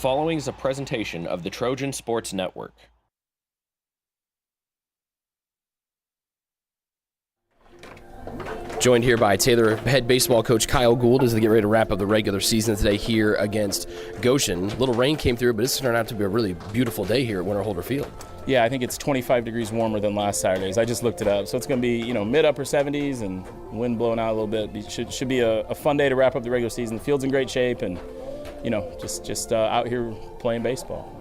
following is a presentation of the Trojan Sports Network. Joined here by Taylor head baseball coach Kyle Gould as they get ready to wrap up the regular season today here against Goshen. Little rain came through, but this turned out to be a really beautiful day here at Winter Field. Yeah, I think it's 25 degrees warmer than last Saturday's. I just looked it up. So it's going to be, mid-upper 70s and wind blowing out a little bit. It should be a fun day to wrap up the regular season. The field's in great shape and, just out here playing baseball.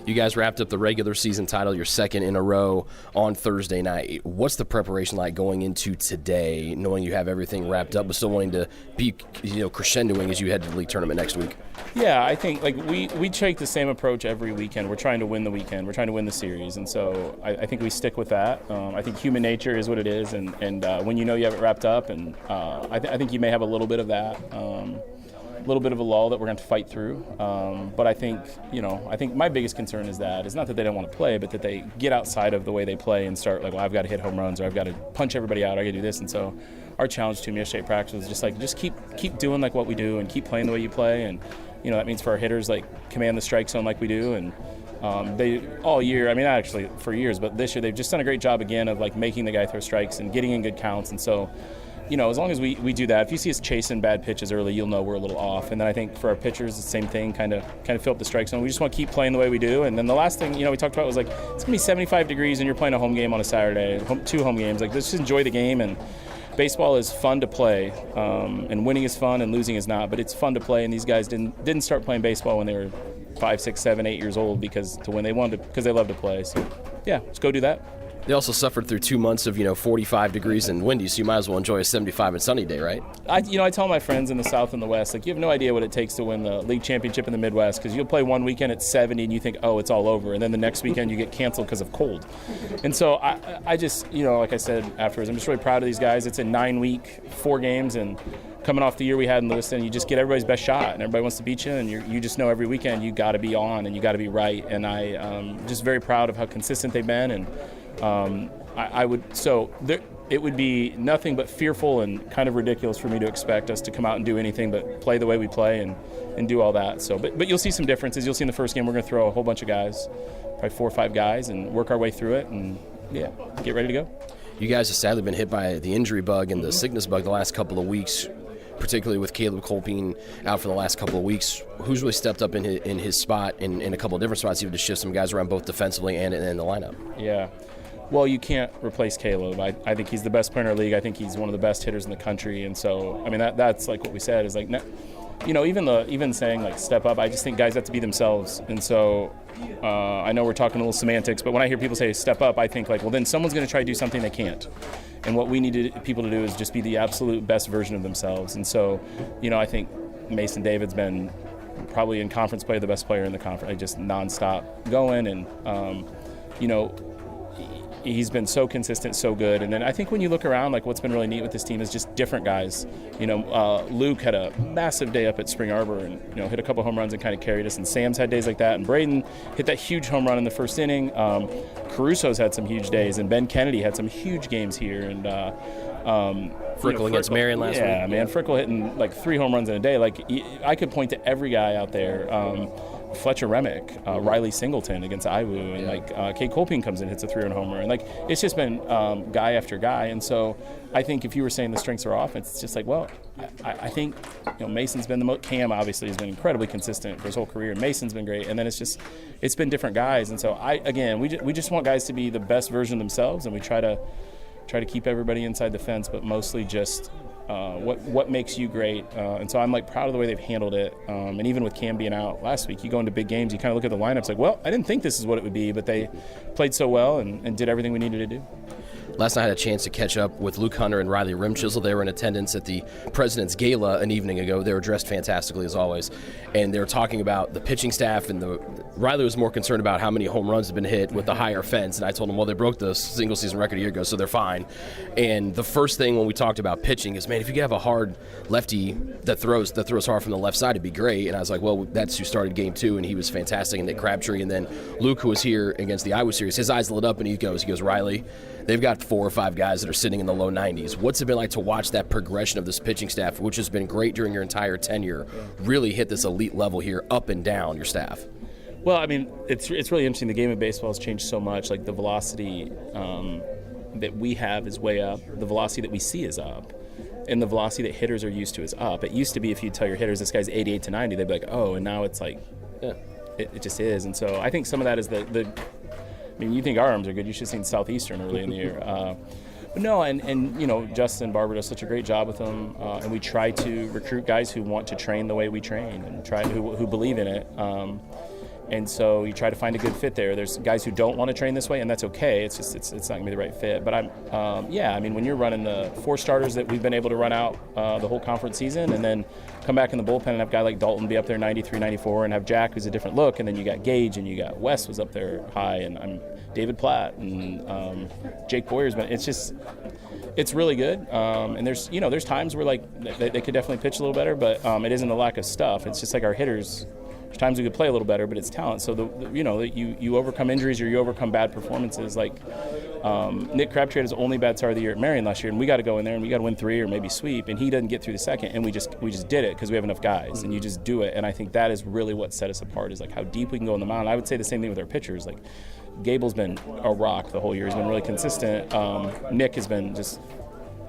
You guys wrapped up the regular season title, your second in a row on Thursday night. What's the preparation like going into today, knowing you have everything wrapped up, but still wanting to be, crescendoing as you head to the league tournament next week? Yeah, I think we take the same approach every weekend. We're trying to win the weekend. We're trying to win the series, and so I think we stick with that. I think human nature is what it is, and when you have it wrapped up, and I think you may have a little bit of that. A little bit of a lull that we're going to fight through, but I think my biggest concern is not that they don't want to play, but that they get outside of the way they play and start I've got to hit home runs or I've got to punch everybody out, I got to do this. And so our challenge to them yesterday at practice was just keep doing what we do and keep playing the way you play, and that means for our hitters command the strike zone like we do, and they all year, not actually for years, but this year they've just done a great job again of making the guy throw strikes and getting in good counts. And so as long as we do that, if you see us chasing bad pitches early, you'll know we're a little off. And then I think for our pitchers, the same thing, kind of fill up the strike zone. We just want to keep playing the way we do. And then the last thing, we talked about was it's going to be 75 degrees and you're playing a home game on a Saturday, two home games. Let's just enjoy the game. And baseball is fun to play, and winning is fun and losing is not. But it's fun to play. And these guys didn't start playing baseball when they were 5, 6, 7, 8 years old because they love to play. So yeah, let's go do that. They also suffered through 2 months of 45 degrees and windy, so you might as well enjoy a 75 and sunny day, right? I tell my friends in the South and the West, you have no idea what it takes to win the league championship in the Midwest, because you'll play one weekend at 70 and you think, oh, it's all over, and then the next weekend you get canceled because of cold. And so I just, like I said afterwards, I'm just really proud of these guys. It's a 9-week, 4 games, and coming off the year we had in Lewiston, you just get everybody's best shot, and everybody wants to beat you, and you just know every weekend you got to be on and you got to be right. And I'm just very proud of how consistent they've been, and it would be nothing but fearful and kind of ridiculous for me to expect us to come out and do anything but play the way we play and do all that. So, but you'll see some differences. You'll see in the first game we're going to throw a whole bunch of guys, probably 4 or 5 guys, and work our way through it and get ready to go. You guys have sadly been hit by the injury bug and the sickness bug the last couple of weeks, particularly with Caleb Colpine out for the last couple of weeks. Who's really stepped up in his spot in a couple of different spots, even to shift some guys around both defensively and in the lineup? Yeah. Well, you can't replace Caleb. I think he's the best player in our league. I think he's one of the best hitters in the country. And so, that's what we said is even saying step up, I just think guys have to be themselves. And so I know we're talking a little semantics, but when I hear people say step up, I think well, then someone's going to try to do something they can't. And what we need people to do is just be the absolute best version of themselves. And so, I think Mason David's been probably in conference play the best player in the conference, just nonstop going. And, he's been so consistent, so good. And then I think when you look around, what's been really neat with this team is just different guys. Luke had a massive day up at Spring Arbor and, hit a couple home runs and kind of carried us. And Sam's had days like that. And Braden hit that huge home run in the first inning. Caruso's had some huge days. And Ben Kennedy had some huge games here. And Frickle against Marion last week. Yeah, man. Frickle hitting 3 home runs in a day. I could point to every guy out there. Fletcher Remick, Riley Singleton against Iwu, and Kate Colpine comes in, hits a 3-run homer, and it's just been guy after guy. And so I think if you were saying the strengths of our offense, it's just I think Mason's been the most. Cam obviously has been incredibly consistent for his whole career. Mason's been great, and then it's been different guys. And so we just want guys to be the best version of themselves, and we try to keep everybody inside the fence, but mostly just what makes you great. And so I'm proud of the way they've handled it. And even with Cam being out last week, you go into big games, you kind of look at the lineups well, I didn't think this is what it would be, but they played so well and did everything we needed to do. Last night I had a chance to catch up with Luke Hunter and Riley Rimchisel. They were in attendance at the President's Gala an evening ago. They were dressed fantastically as always, and they were talking about the pitching staff. And Riley was more concerned about how many home runs had been hit with the higher fence, and I told him, well, they broke the single season record a year ago, so they're fine. And the first thing when we talked about pitching is, man, if you could have a hard lefty that throws hard from the left side, it'd be great. And I was like, well, that's who started game 2, and he was fantastic. And Nick Crabtree, and then Luke, who was here against the Iowa series, his eyes lit up, and he goes, Riley, they've got 4 or 5 guys that are sitting in the low 90s. What's it been like to watch that progression of this pitching staff, which has been great during your entire tenure, really hit this elite level here, up and down your staff? Well, I mean, it's really interesting. The game of baseball has changed so much. Like the velocity that we have is way up. The velocity that we see is up. And the velocity that hitters are used to is up. It used to be if you tell your hitters this guy's 88 to 90, they'd be like, oh, and now it's like, it just is. And so I think some of that is I mean, you think our arms are good. You should have seen Southeastern early in the year. But no, and you know, Justin Barber does such a great job with them. And we try to recruit guys who want to train the way we train and who believe in it. And so you try to find a good fit there. There's guys who don't want to train this way, and that's okay. It's just it's not going to be the right fit. But I mean, when you're running the 4 starters that we've been able to run out the whole conference season, and then come back in the bullpen and have a guy like Dalton be up there 93, 94, and have Jack, who's a different look, and then you got Gage, and you got Wes was up there high, and I'm David Platt, and Jake Boyer's been. It's really good. And there's times where like they could definitely pitch a little better, but it isn't a lack of stuff. It's just like our hitters. There's times we could play a little better, but it's talent. So you overcome injuries or you overcome bad performances. Like Nick Crabtree had his only bad start of the year at Marion last year, and we got to go in there and we got to win 3 or maybe sweep, and he doesn't get through the second, and we just did it because we have enough guys, and you just do it. And I think that is really what set us apart, is like how deep we can go on the mound. I would say the same thing with our pitchers. Like Gable's been a rock the whole year. He's been really consistent. Nick has been just.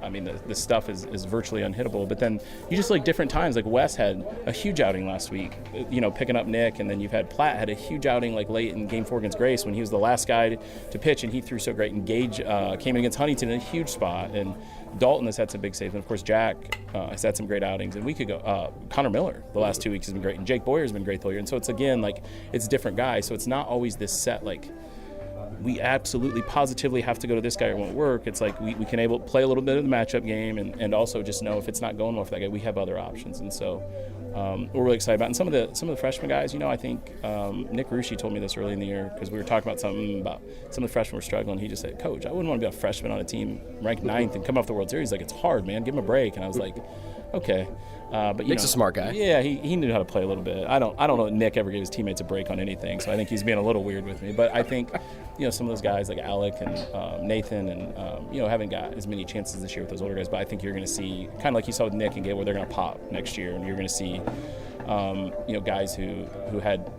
I mean, the stuff is virtually unhittable. But then you just like different times. Like Wes had a huge outing last week, picking up Nick. And then you've had Platt had a huge outing like late in Game 4 against Grace when he was the last guy to pitch, and he threw so great. And Gage came in against Huntington in a huge spot. And Dalton has had some big saves. And, of course, Jack has had some great outings. And we could go Connor Miller the last 2 weeks has been great. And Jake Boyer has been great the whole year. And so it's, again, like it's different guys. So it's not always this set like – we absolutely positively have to go to this guy or it won't work. It's like we can play a little bit of the matchup game and also just know if it's not going well for that guy, we have other options. And so we're really excited about it. And some of the freshman guys, I think Nick Rusci told me this early in the year because we were talking about something about some of the freshmen were struggling. He just said, Coach, I wouldn't want to be a freshman on a team ranked 9th and come off the World Series. Like, it's hard, man. Give him a break. And I was like, okay. But Nick's a smart guy. Yeah, he knew how to play a little bit. I don't know if Nick ever gave his teammates a break on anything, so I think he's being a little weird with me. But I think, some of those guys like Alec and Nathan and, haven't got as many chances this year with those older guys, but I think you're going to see, kind of like you saw with Nick and Gabe, where they're going to pop next year, and you're going to see, guys who had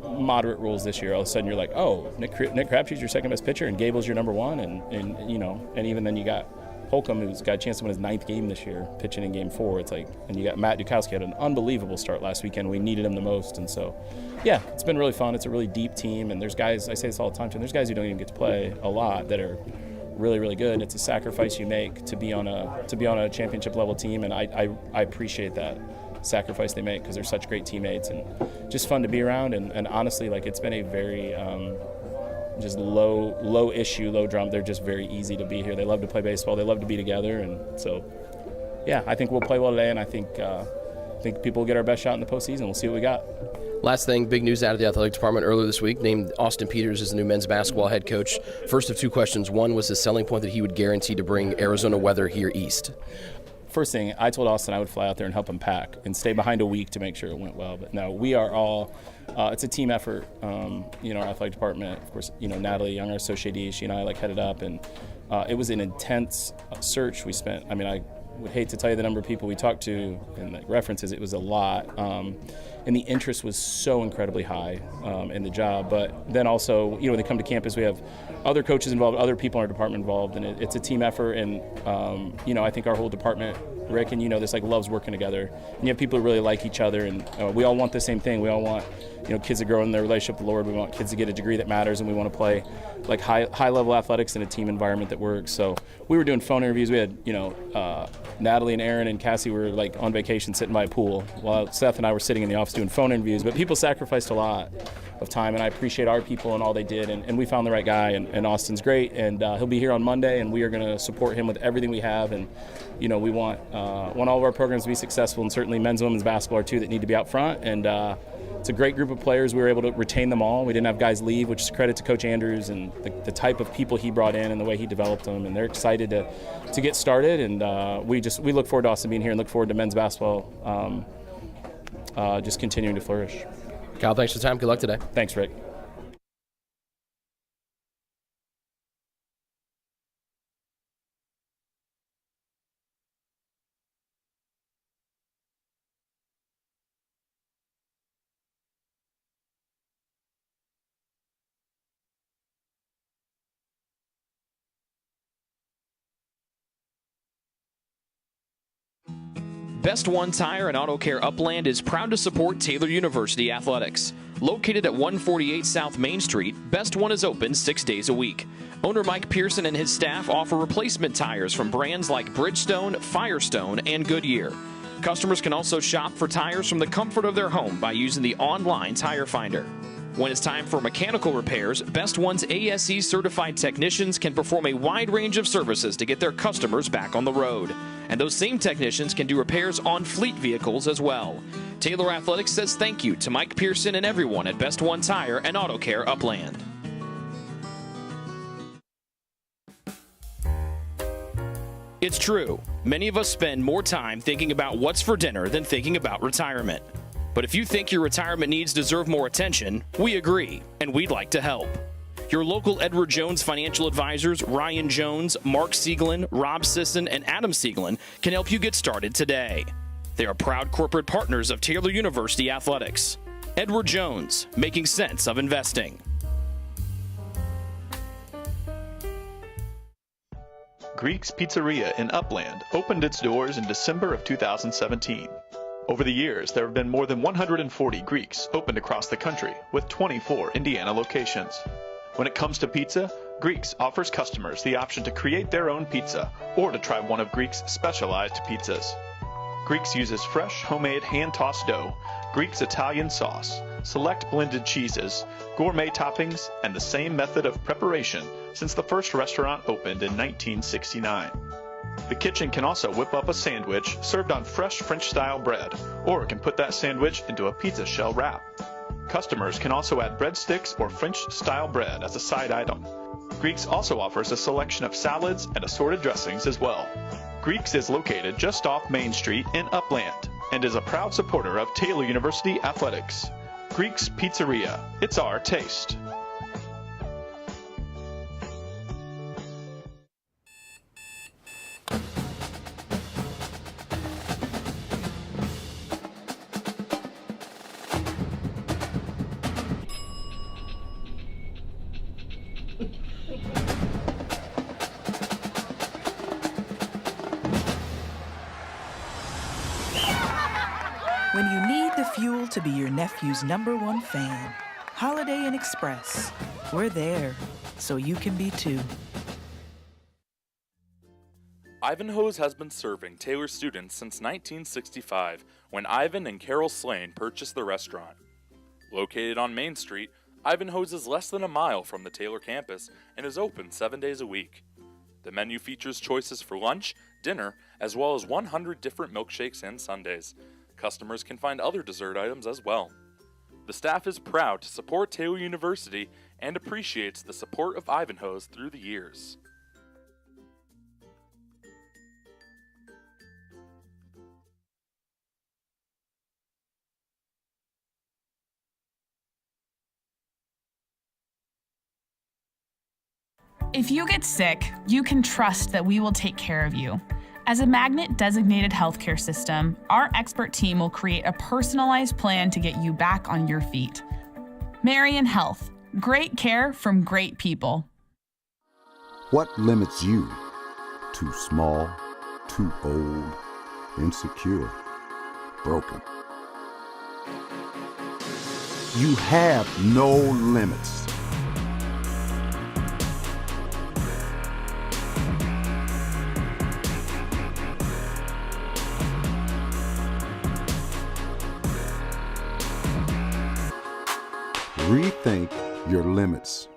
moderate rules this year, all of a sudden you're like, oh, Nick Crabtree's your second best pitcher, and Gable's your number one, and even then you got Holcomb, who's got a chance to win his 9th game this year, pitching in Game 4. It's like, and you got Matt Dukowski had an unbelievable start last weekend. We needed him the most, and so, yeah, it's been really fun. It's a really deep team, and there's guys. I say this all the time, too. There's guys who don't even get to play a lot that are really, really good. It's a sacrifice you make to be on a championship level team, and I appreciate that sacrifice they make because they're such great teammates and just fun to be around. And honestly, like it's been a very just low issue, low drum. They're just very easy to be here. They love to play baseball. They love to be together. And so, yeah, I think we'll play well today, and I think people will get our best shot in the postseason. We'll see what we got. Last thing, big news out of the athletic department earlier this week, named Austin Peters as the new men's basketball head coach. First of 2 questions. One was his selling point that he would guarantee to bring Arizona weather here east. First thing, I told Austin I would fly out there and help him pack and stay behind a week to make sure it went well. But no, we are all, it's a team effort. Our athletic department, of course, Natalie Young, our associate, she and I headed up, and it was an intense search we spent. I mean, I would hate to tell you the number of people we talked to and the references. It was a lot. And the interest was so incredibly high in the job. But then also, when they come to campus, we have other coaches involved, other people in our department involved, and it's a team effort. And, I think our whole department, Rick, and this loves working together. And you have people who really like each other, and we all want the same thing. We all want, kids to grow in their relationship with the Lord. We want kids to get a degree that matters, and we want to play like high-level athletics in a team environment that works. So we were doing phone interviews. We had, Natalie and Aaron and Cassie were on vacation sitting by a pool while Seth and I were sitting in the office doing phone interviews. But people sacrificed a lot of time, and I appreciate our people and all they did. And we found the right guy, and Austin's great, and he'll be here on Monday, and we are going to support him with everything we have. And we want all of our programs to be successful, and certainly men's and women's basketball are two that need to be out front. And it's a great group of players. We were able to retain them all. We didn't have guys leave, which is credit to Coach Andrews and the type of people he brought in and the way he developed them. And they're excited to get started. And we look forward to Austin being here and look forward to men's basketball just continuing to flourish. Kyle, thanks for the time. Good luck today. Thanks, Rick. Best One Tire and Auto Care Upland is proud to support Taylor University Athletics. Located at 148 South Main Street, Best One is open 6 days a week. Owner Mike Pearson and his staff offer replacement tires from brands like Bridgestone, Firestone, and Goodyear. Customers can also shop for tires from the comfort of their home by using the online tire finder. When it's time for mechanical repairs, Best One's ASE certified technicians can perform a wide range of services to get their customers back on the road. And those same technicians can do repairs on fleet vehicles as well. Taylor Athletics says thank you to Mike Pearson and everyone at Best One Tire and Auto Care Upland. It's true. Many of us spend more time thinking about what's for dinner than thinking about retirement. But if you think your retirement needs deserve more attention, we agree, and we'd like to help. Your local Edward Jones financial advisors, Ryan Jones, Mark Sieglin, Rob Sisson, and Adam Sieglin, can help you get started today. They are proud corporate partners of Taylor University Athletics. Edward Jones, making sense of investing. Greek's Pizzeria in Upland opened its doors in December of 2017. Over the years, there have been more than 140 Greeks opened across the country, with 24 Indiana locations. When it comes to pizza, Greeks offers customers the option to create their own pizza or to try one of Greek's specialized pizzas. Greeks uses fresh, homemade, hand-tossed dough, Greek's Italian sauce, select blended cheeses, gourmet toppings, and the same method of preparation since the first restaurant opened in 1969. The kitchen can also whip up a sandwich served on fresh French-style bread, or it can put that sandwich into a pizza shell wrap. Customers can also add breadsticks or French-style bread as a side item. Greeks also offers a selection of salads and assorted dressings as well. Greeks is located just off Main Street in Upland and is a proud supporter of Taylor University Athletics. Greek's Pizzeria. It's our taste. When you need the fuel to be your nephew's #1 fan, Holiday Inn Express. We're there, so you can be too. Ivanhoe's has been serving Taylor students since 1965, when Ivan and Carol Slane purchased the restaurant. Located on Main Street, Ivanhoe's is less than a mile from the Taylor campus and is open 7 days a week. The menu features choices for lunch, dinner, as well as 100 different milkshakes and sundaes. Customers can find other dessert items as well. The staff is proud to support Taylor University and appreciates the support of Ivanhoe's through the years. If you get sick, you can trust that we will take care of you. As a Magnet-designated healthcare system, our expert team will create a personalized plan to get you back on your feet. Marion Health. Great care from great people. What limits you? Too small, too old, insecure, broken. You have no limits. Rethink your limits.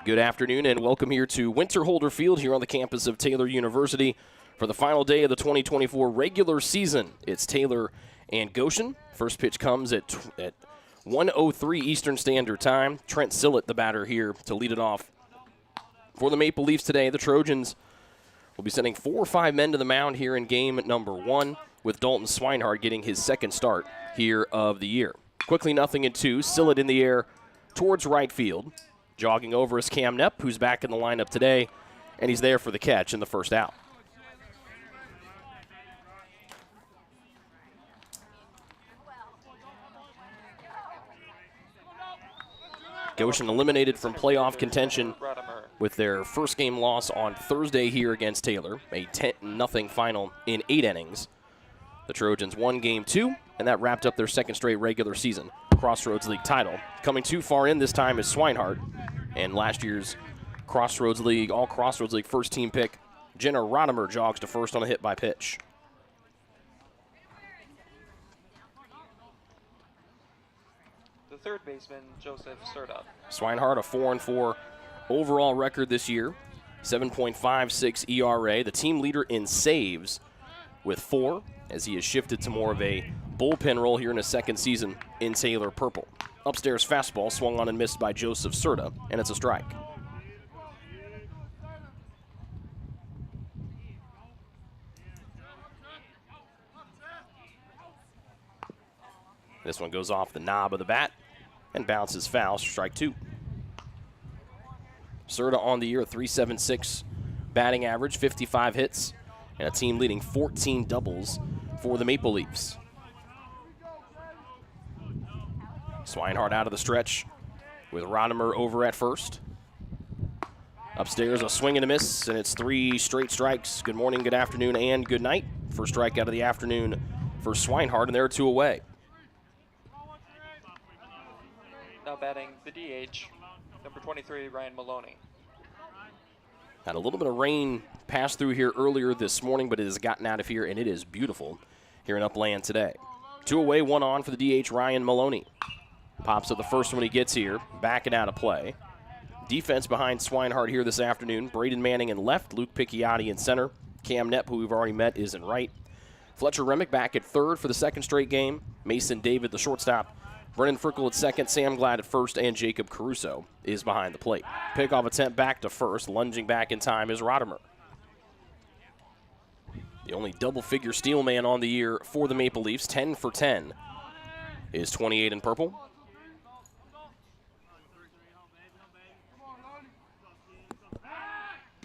Good afternoon and welcome here to Winterholder Field here on the campus of Taylor University for the final day of the 2024 regular season. It's Taylor and Goshen. First pitch comes at 1:03 Eastern Standard Time. Trent Sillett, the batter here to lead it off for the Maple Leafs today. The Trojans will be sending 4 or 5 men to the mound here in game number 1, with Dalton Swinehart getting his second start here of the year. Quickly 0-2. Sillett in the air towards right field. Jogging over is Cam Nepp, who's back in the lineup today, and he's there for the catch in the first out. Goshen eliminated from playoff contention with their first game loss on Thursday here against Taylor, a 10-0 final in 8 innings. The Trojans won Game 2, and that wrapped up their second straight regular season Crossroads League title. Coming too far in this time is Swinehart, and last year's Crossroads League, all Crossroads League first team pick, Jenna Rodimer jogs to first on a hit by pitch. The third baseman, Joseph Serta. Swinehart, a 4-4 overall record this year, 7.56 ERA, the team leader in saves with 4, as he has shifted to more of a bullpen role here in his second season in Taylor Purple. Upstairs fastball swung on and missed by Joseph Serta, and it's a strike. This one goes off the knob of the bat and bounces foul, strike 2. Serta on the year, a .376 batting average, 55 hits, and a team leading 14 doubles for the Maple Leafs. Swinehart out of the stretch with Rodimer over at first. Upstairs, a swing and a miss, and it's 3 straight strikes. Good morning, good afternoon, and good night. First strike out of the afternoon for Swinehart, and there are 2 away. Now batting the DH, number 23, Ryan Maloney. Had a little bit of rain pass through here earlier this morning, but it has gotten out of here, and it is beautiful here in Upland today. 2 away, 1 on for the DH, Ryan Maloney. Pops up the first one he gets here, backing out of play. Defense behind Swinehart here this afternoon. Braden Manning in left, Luke Picciotti in center. Cam Nepp, who we've already met, is in right. Fletcher Remick back at third for the second straight game. Mason David, the shortstop. Brennan Frickle at second, Sam Glad at first, and Jacob Caruso is behind the plate. Pickoff attempt back to first. Lunging back in time is Rodimer. The only double-figure steal man on the year for the Maple Leafs, 10 for 10, is 28 in purple.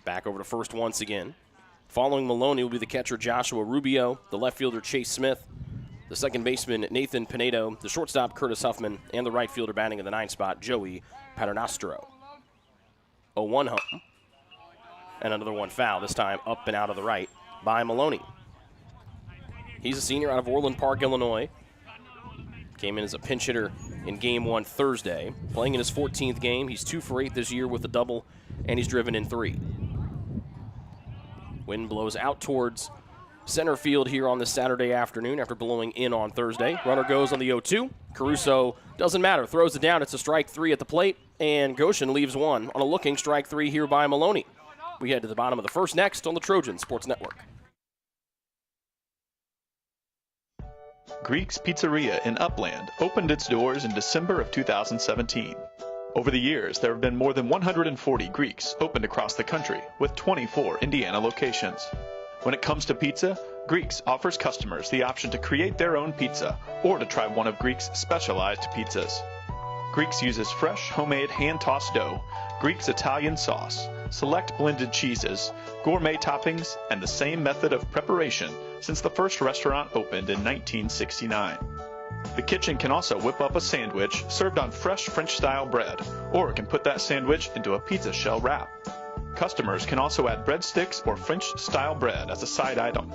Back over to first once again. Following Maloney will be the catcher Joshua Rubio, the left fielder Chase Smith, the second baseman Nathan Pinedo, the shortstop Curtis Huffman, and the right fielder batting in the 9th spot, Joey Paternostro. 0-1 home. And another one foul, this time up and out of the right by Maloney. He's a senior out of Orland Park, Illinois. Came in as a pinch hitter in Game 1 Thursday. Playing in his 14th game, he's 2 for 8 this year with a double, and he's driven in 3. Wind blows out towards center field here on this Saturday afternoon after blowing in on Thursday. Runner goes on the 0-2. Caruso doesn't matter, throws it down. It's a strike 3 at the plate, and Goshen leaves one on a looking strike 3 here by Maloney. We head to the bottom of the first next on the Trojan Sports Network. Greek's Pizzeria in Upland opened its doors in December of 2017. Over the years, there have been more than 140 Greeks opened across the country, with 24 Indiana locations. When it comes to pizza, Greeks offers customers the option to create their own pizza or to try one of Greek's specialized pizzas. Greeks uses fresh, homemade, hand-tossed dough, Greek's Italian sauce, select blended cheeses, gourmet toppings, and the same method of preparation since the first restaurant opened in 1969. The kitchen can also whip up a sandwich served on fresh French-style bread, or it can put that sandwich into a pizza shell wrap. Customers can also add breadsticks or French-style bread as a side item.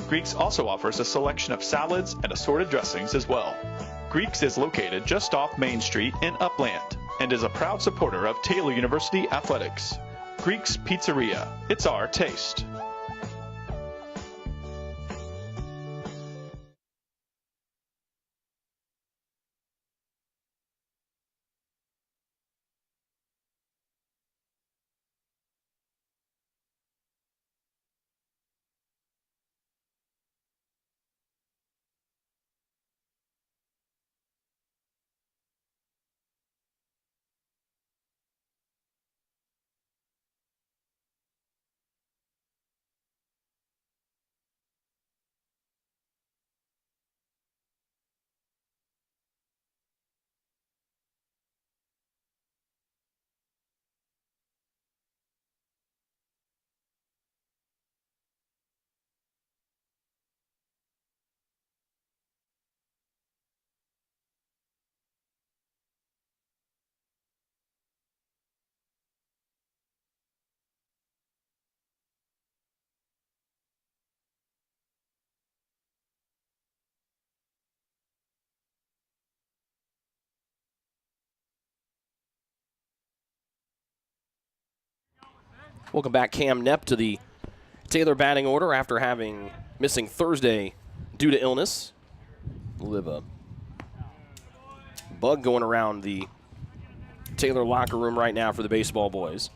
Greeks also offers a selection of salads and assorted dressings as well. Greeks is located just off Main Street in Upland and is a proud supporter of Taylor University Athletics. Greek's Pizzeria. It's our taste. Welcome back, Cam Knepp, to the Taylor batting order after missing Thursday due to illness. Live a bug going around the Taylor locker room right now for the baseball boys.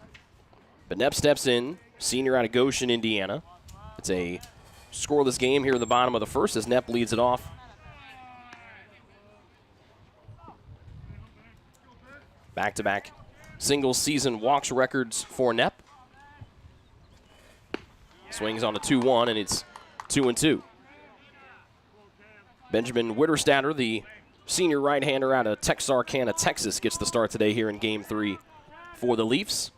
But Knepp steps in, senior out of Goshen, Indiana. It's a scoreless game here in the bottom of the first as Knepp leads it off. Back-to-back single-season walks records for Knepp. Swings on a 2-1, and it's 2-2. Benjamin Witterstatter, the senior right-hander out of Texarkana, Texas, gets the start today here in Game 3 for the Leafs.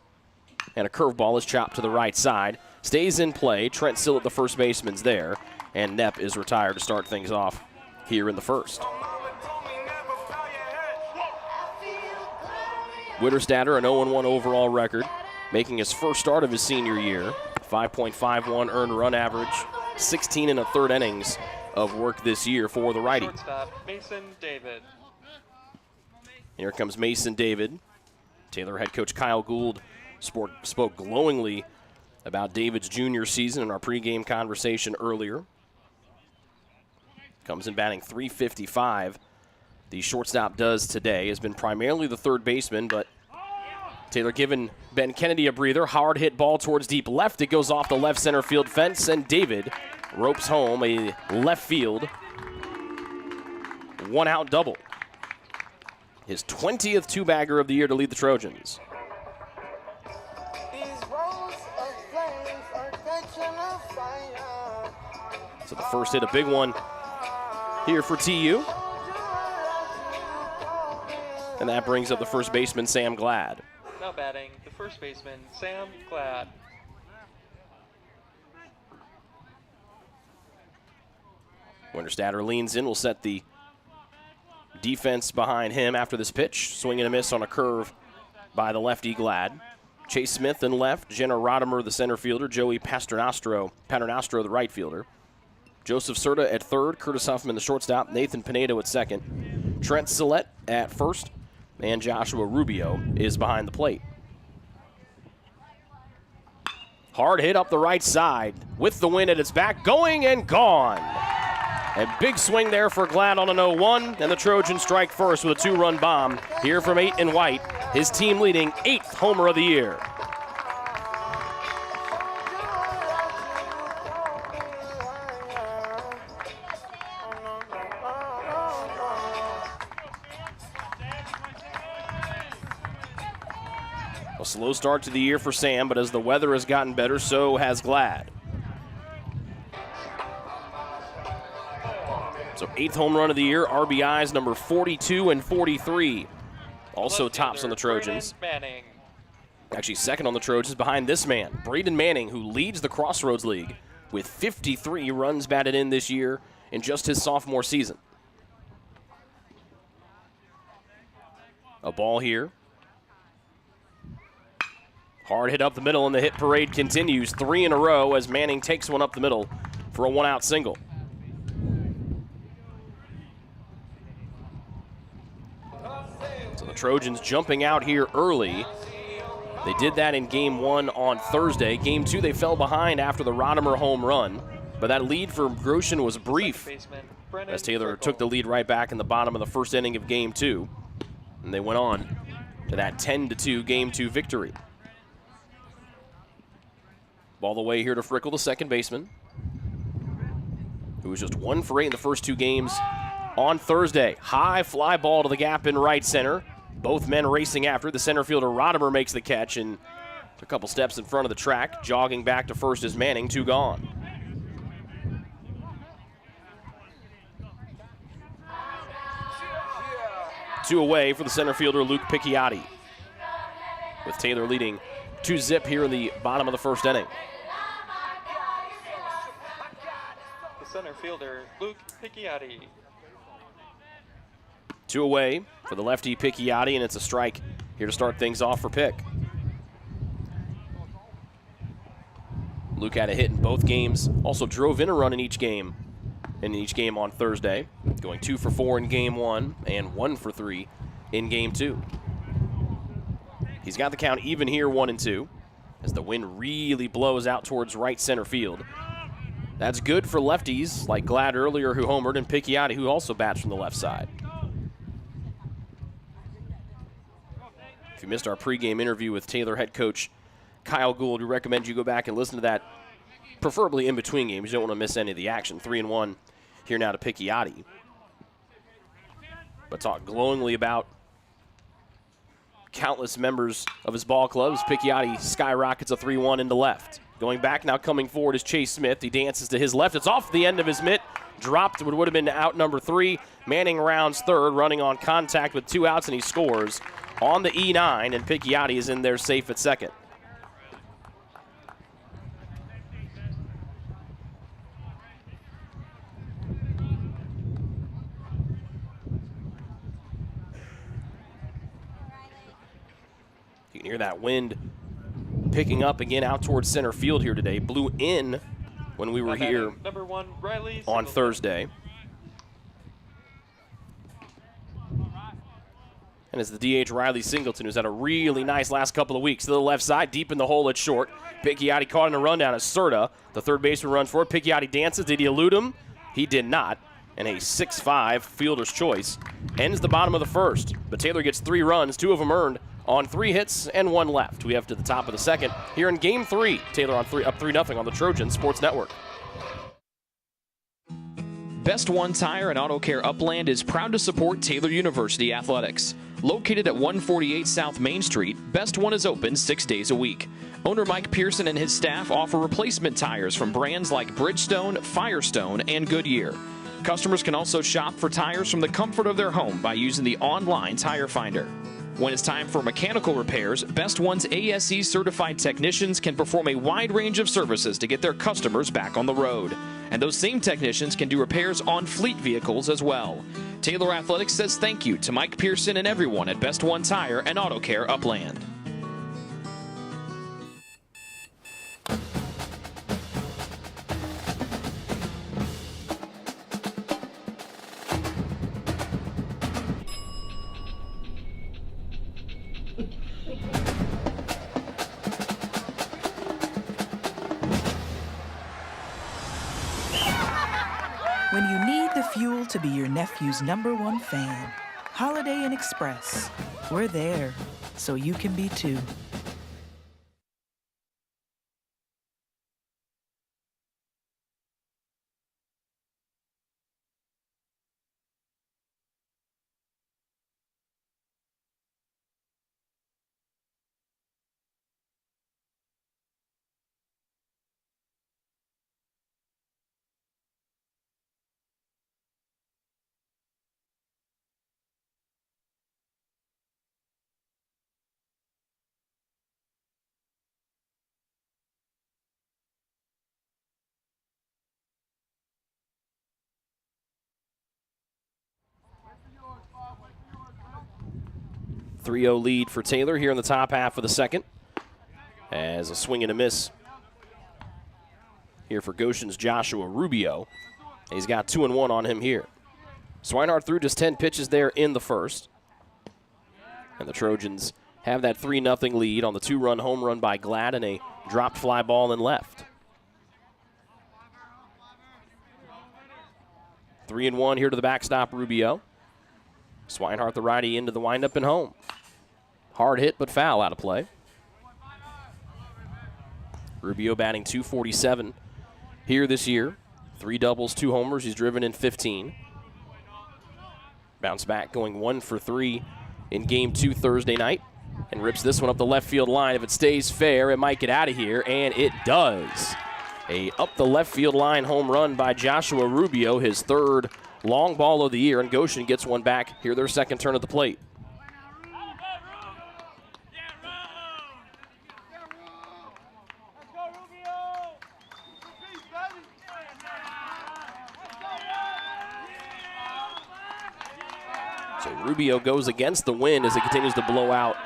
And a curveball is chopped to the right side. Stays in play. Trent Sillett, the first baseman's there. And Knepp is retired to start things off here in the first. Witterstatter, an 0-1 overall record, making his first start of his senior year. 5.51 earned run average, 16 1/3 innings of work this year for the righty. Shortstop, Mason David. Here comes Mason David. Taylor head coach Kyle Gould spoke glowingly about David's junior season in our pregame conversation earlier. Comes in batting .355. The shortstop does today. Has been primarily the third baseman, but Taylor giving Ben Kennedy a breather. Hard hit ball towards deep left. It goes off the left center field fence, and David ropes home a left field one-out double. His 20th two-bagger of the year to lead the Trojans. So the first hit, a big one here for TU. And that brings up the first baseman, Sam Glad. Now batting, the first baseman, Sam Glad. Witterstatter leans in, will set the defense behind him after this pitch. Swing and a miss on a curve by the lefty Glad. Chase Smith in left, Jenna Rodimer, the center fielder, Joey Paternostro, the right fielder. Joseph Serta at third, Curtis Huffman, the shortstop, Nathan Pinedo at second, Trent Sillett at first, and Joshua Rubio is behind the plate. Hard hit up the right side with the wind at its back, going and gone. A big swing there for Glad on an 0-1, and the Trojans strike first with a 2-run bomb here from Aiton White, his team leading 8th homer of the year. A slow start to the year for Sam, but as the weather has gotten better, so has Glad. So 8th home run of the year, RBIs number 42 and 43. Also tops on the Trojans. Actually second on the Trojans behind this man, Braden Manning, who leads the Crossroads League with 53 runs batted in this year in just his sophomore season. A ball here. Hard hit up the middle, and the hit parade continues. 3 in a row as Manning takes one up the middle for a one-out single. So the Trojans jumping out here early. They did that in Game 1 on Thursday. Game 2, they fell behind after the Rodimer home run, but that lead for Goshen was brief as Taylor took the lead right back in the bottom of the first inning of Game 2, and they went on to that 10-2 Game 2 victory. Ball the way here to Frickle, the second baseman, who was just 1 for 8 in the first 2 games on Thursday. High fly ball to the gap in right center. Both men racing after. The center fielder Rodimer makes the catch and a couple steps in front of the track. Jogging back to first is Manning, 2 gone. Two away for the center fielder Luke Picchiotti, with Taylor leading 2-0 here in the bottom of the first inning. The center fielder, Luke Picchiotti. 2 away for the lefty Picchiotti, and it's a strike here to start things off for Pick. Luke had a hit in both games, also drove in a run in each game on Thursday, going 2 for 4 in Game 1 and 1 for 3 in Game 2. He's got the count even here, 1-2. as the wind really blows out towards right center field. That's good for lefties like Glad earlier, who homered, and Picchiotti, who also bats from the left side. If you missed our pregame interview with Taylor head coach Kyle Gould, we recommend you go back and listen to that, preferably in between games. You don't want to miss any of the action. 3-1 here now to Picchiotti. But talk glowingly about countless members of his ball clubs. Picchiotti skyrockets a 3-1 into left. Going back now, coming forward is Chase Smith. He dances to his left. It's off the end of his mitt. Dropped. Would have been out number 3. Manning rounds third, running on contact with 2 outs, and he scores on the E9, and Picchiotti is in there safe at second. You can hear that wind picking up again out towards center field here today. Blew in when we were here Number 1, Riley on Thursday. And it's the DH Riley Singleton, who's had a really nice last couple of weeks. To the left side, deep in the hole at short. Picchiotti caught in a rundown as Serta, the third baseman, runs forward. Picchiotti dances. Did he elude him? He did not. And a 6-5 fielder's choice ends the bottom of the first. But Taylor gets 3 runs, 2 of them earned on 3 hits and 1 left. We have to the top of the second here in Game 3. Taylor up 3-0 on the Trojan Sports Network. Best One Tire and Auto Care Upland is proud to support Taylor University Athletics. Located at 148 South Main Street, Best One is open 6 days a week. Owner Mike Pearson and his staff offer replacement tires from brands like Bridgestone, Firestone, and Goodyear. Customers can also shop for tires from the comfort of their home by using the online tire finder. When it's time for mechanical repairs, Best One's ASE certified technicians can perform a wide range of services to get their customers back on the road. And those same technicians can do repairs on fleet vehicles as well. Taylor Athletics says thank you to Mike Pearson and everyone at Best One Tire and Auto Care Upland. When you need the fuel to be your nephew's #1 fan, Holiday Inn Express. We're there, so you can be too. .3-0 lead for Taylor here in the top half of the second. As a swing and a miss here for Goshen's Joshua Rubio. He's got 2-1 on him here. Swinehart threw just 10 pitches there in the first. And the Trojans have that 3-0 lead on the 2-run home run by Glad and a dropped fly ball in left. 3-1 here to the backstop, Rubio. Swinehart, the righty, into the windup and home. Hard hit, but foul out of play. Rubio batting .247 here this year. 3 doubles, 2 homers. He's driven in 15. Bounce back, going 1 for 3 in Game 2 Thursday night. And rips this one up the left field line. If it stays fair, it might get out of here, and it does. A up the left field line home run by Joshua Rubio, his 3rd long ball of the year, and Goshen gets one back here, their 2nd turn at the plate. So Rubio goes against the wind as it continues to blow out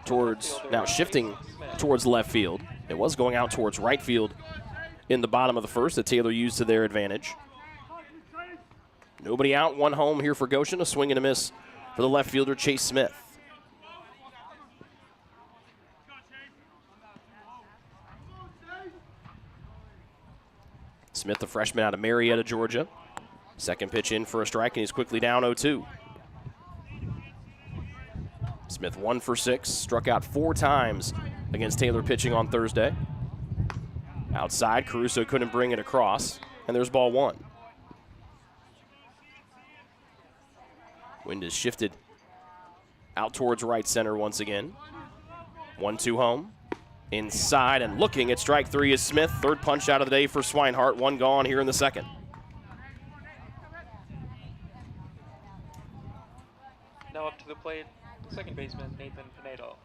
towards, now shifting towards left field. It was going out towards right field in the bottom of the first that Taylor used to their advantage. Nobody out, 1 home here for Goshen. A swing and a miss for the left fielder, Chase Smith. Smith, the freshman out of Marietta, Georgia. Second pitch in for a strike, and he's quickly down 0-2. Smith 1 for 6, struck out 4 times against Taylor pitching on Thursday. Outside, Caruso couldn't bring it across, and there's ball 1. Wind is shifted out towards right center once again. 1-2 home. Inside and looking at strike 3 is Smith. Third punch out of the day for Swinehart. 1 gone here in the second. Now up to the plate, second baseman Nathan Pinedo.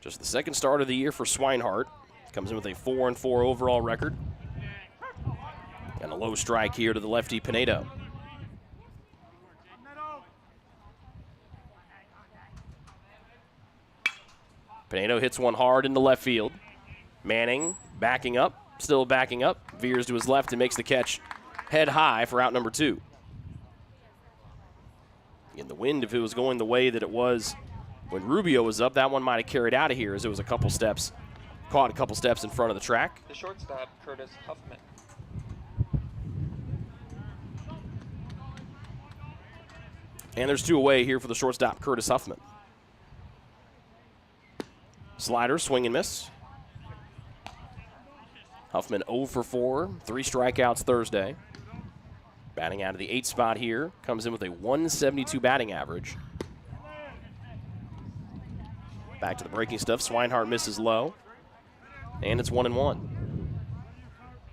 Just the second start of the year for Swinehart. Comes in with a 4-4 overall record. And a low strike here to the lefty Pinedo. Pinedo hits one hard into left field. Manning backing up, still backing up, veers to his left and makes the catch head high for out number 2. In the wind, if it was going the way that it was when Rubio was up, that one might have carried out of here as it was caught a couple steps in front of the track. The shortstop, Curtis Huffman. And there's 2 away here for the shortstop, Curtis Huffman. Slider, swing and miss. Huffman 0 for 4, 3 strikeouts Thursday. Batting out of the 8th spot here, comes in with a 172 batting average. Back to the breaking stuff, Swinehart misses low. And it's 1-1.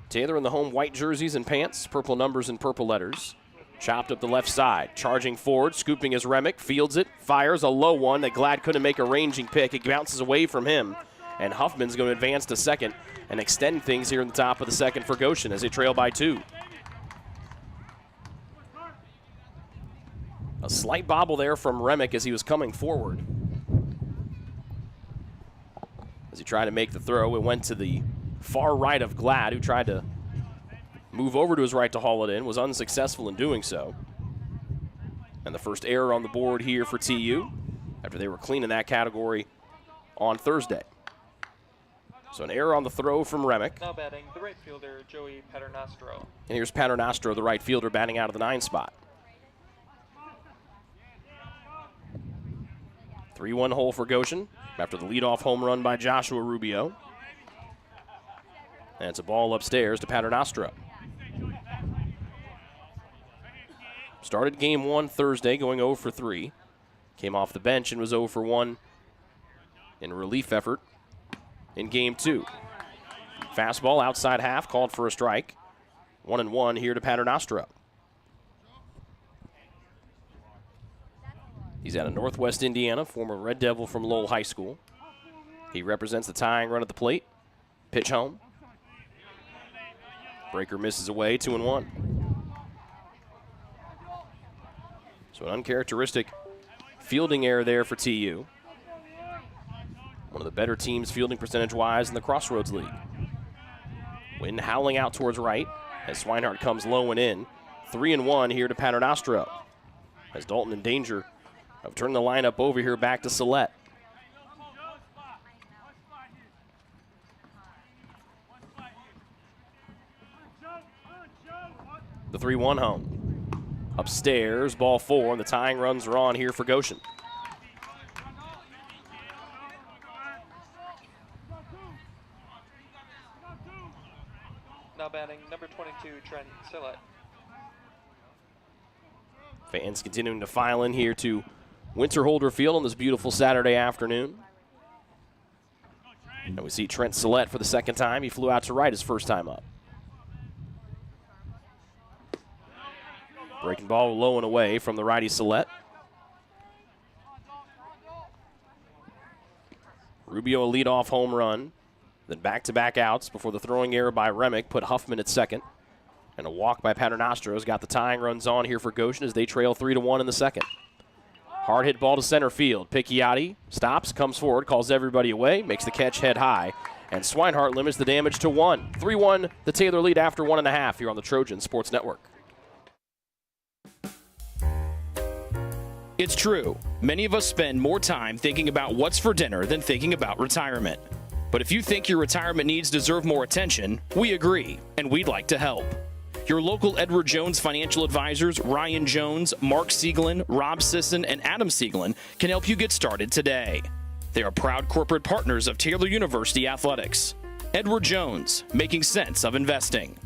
Taylor in the home white jerseys and pants, purple numbers and purple letters. Chopped up the left side, charging forward, scooping his Remick, fields it, fires a low one that Glad couldn't make a ranging pick. It bounces away from him, and Huffman's going to advance to second and extend things here in the top of the second for Goshen as they trail by 2. A slight bobble there from Remick as he was coming forward. As he tried to make the throw, it went to the far right of Glad, who tried to move over to his right to haul it in, was unsuccessful in doing so. And the first error on the board here for TU after they were clean in that category on Thursday. So an error on the throw from Remick. Now batting, the right fielder, Joey Paternostro. And here's Paternostro, the right fielder, batting out of the 9 spot. 3-1 hole for Goshen after the leadoff home run by Joshua Rubio. And it's a ball upstairs to Paternostro. Started game 1 Thursday going 0 for 3. Came off the bench and was 0 for 1 in relief effort in game 2. Fastball outside half, called for a strike. 1-1 here to Paternostro. He's out of Northwest Indiana, former Red Devil from Lowell High School. He represents the tying run at the plate. Pitch home. Breaker misses away, 2-1. So an uncharacteristic fielding error there for TU. One of the better teams fielding percentage-wise in the Crossroads League. Wind howling out towards right as Swinehart comes low and in. 3-1 here to Paternostro. As Dalton in danger of turning the lineup over here back to Sillette. The 3-1 home. Upstairs, ball 4, and the tying runs are on here for Goshen. Now batting, number 22, Trent Sillett. Fans continuing to file in here to Winterholder Field on this beautiful Saturday afternoon. And we see Trent Sillett for the second time. He flew out to right his first time up. Breaking ball low and away from the righty Sillett. Rubio a leadoff home run. Then back-to-back outs before the throwing error by Remick put Huffman at second. And a walk by Paternostro's got the tying runs on here for Goshen as they trail 3-1 in the second. Hard hit ball to center field. Picchiotti stops, comes forward, calls everybody away, makes the catch head high. And Swinehart limits the damage to 1. 3-1, the Taylor lead after 1.5 here on the Trojan Sports Network. It's true. Many of us spend more time thinking about what's for dinner than thinking about retirement. But if you think your retirement needs deserve more attention, we agree, and we'd like to help. Your local Edward Jones financial advisors, Ryan Jones, Mark Sieglin, Rob Sisson, and Adam Sieglin, can help you get started today. They are proud corporate partners of Taylor University Athletics. Edward Jones, making sense of investing.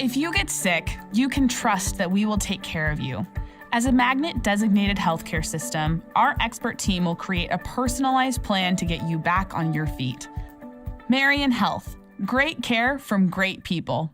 If you get sick, you can trust that we will take care of you. As a Magnet-designated healthcare system, our expert team will create a personalized plan to get you back on your feet. Marion Health, great care from great people.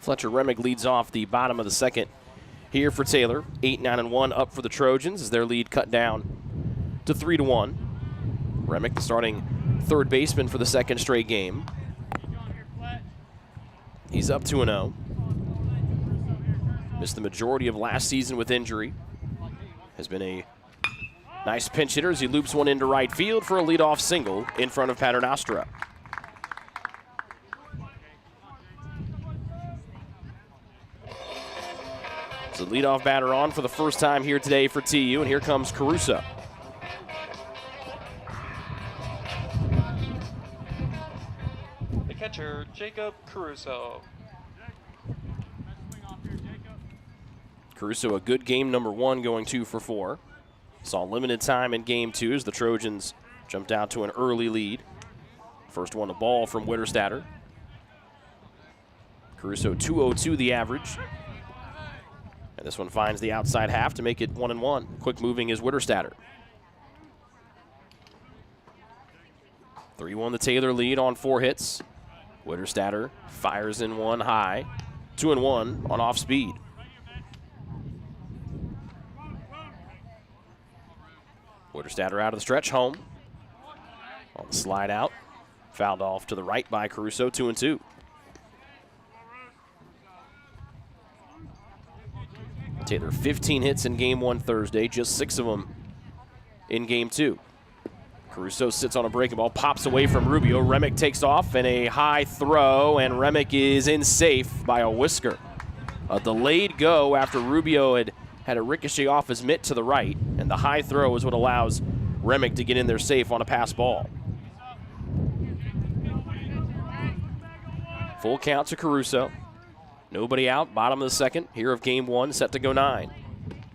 Fletcher Remick leads off the bottom of the second here for Taylor. 8-9-1 up for the Trojans as their lead cut down to 3-1. Remick, the starting third baseman for the second straight game. He's up 2-0. Missed the majority of last season with injury. Has been a nice pinch hitter as he loops one into right field for a leadoff single in front of Paternostra. The leadoff batter on for the first time here today for TU, and here comes Caruso. The catcher, Jacob Caruso. Caruso, a good game number one, going 2 for 4. Saw limited time in game 2 as the Trojans jumped out to an early lead. First one, a ball from Witterstatter. Caruso 202 the average. And this one finds the outside half to make it 1-1. Quick moving is Witterstatter. 3-1 the Taylor lead on 4 hits. Witterstatter fires in one high. 2-1 on off speed. Witterstatter out of the stretch, home. On the slide out. Fouled off to the right by Caruso, 2-2. Taylor 15 hits in game 1 Thursday, just 6 of them in game 2. Caruso sits on a breaking ball, pops away from Rubio. Remick takes off and a high throw, and Remick is in safe by a whisker. A delayed go after Rubio had a ricochet off his mitt to the right, and the high throw is what allows Remick to get in there safe on a pass ball. Full count to Caruso. Nobody out, bottom of the second. Here of game 1, set to go 9.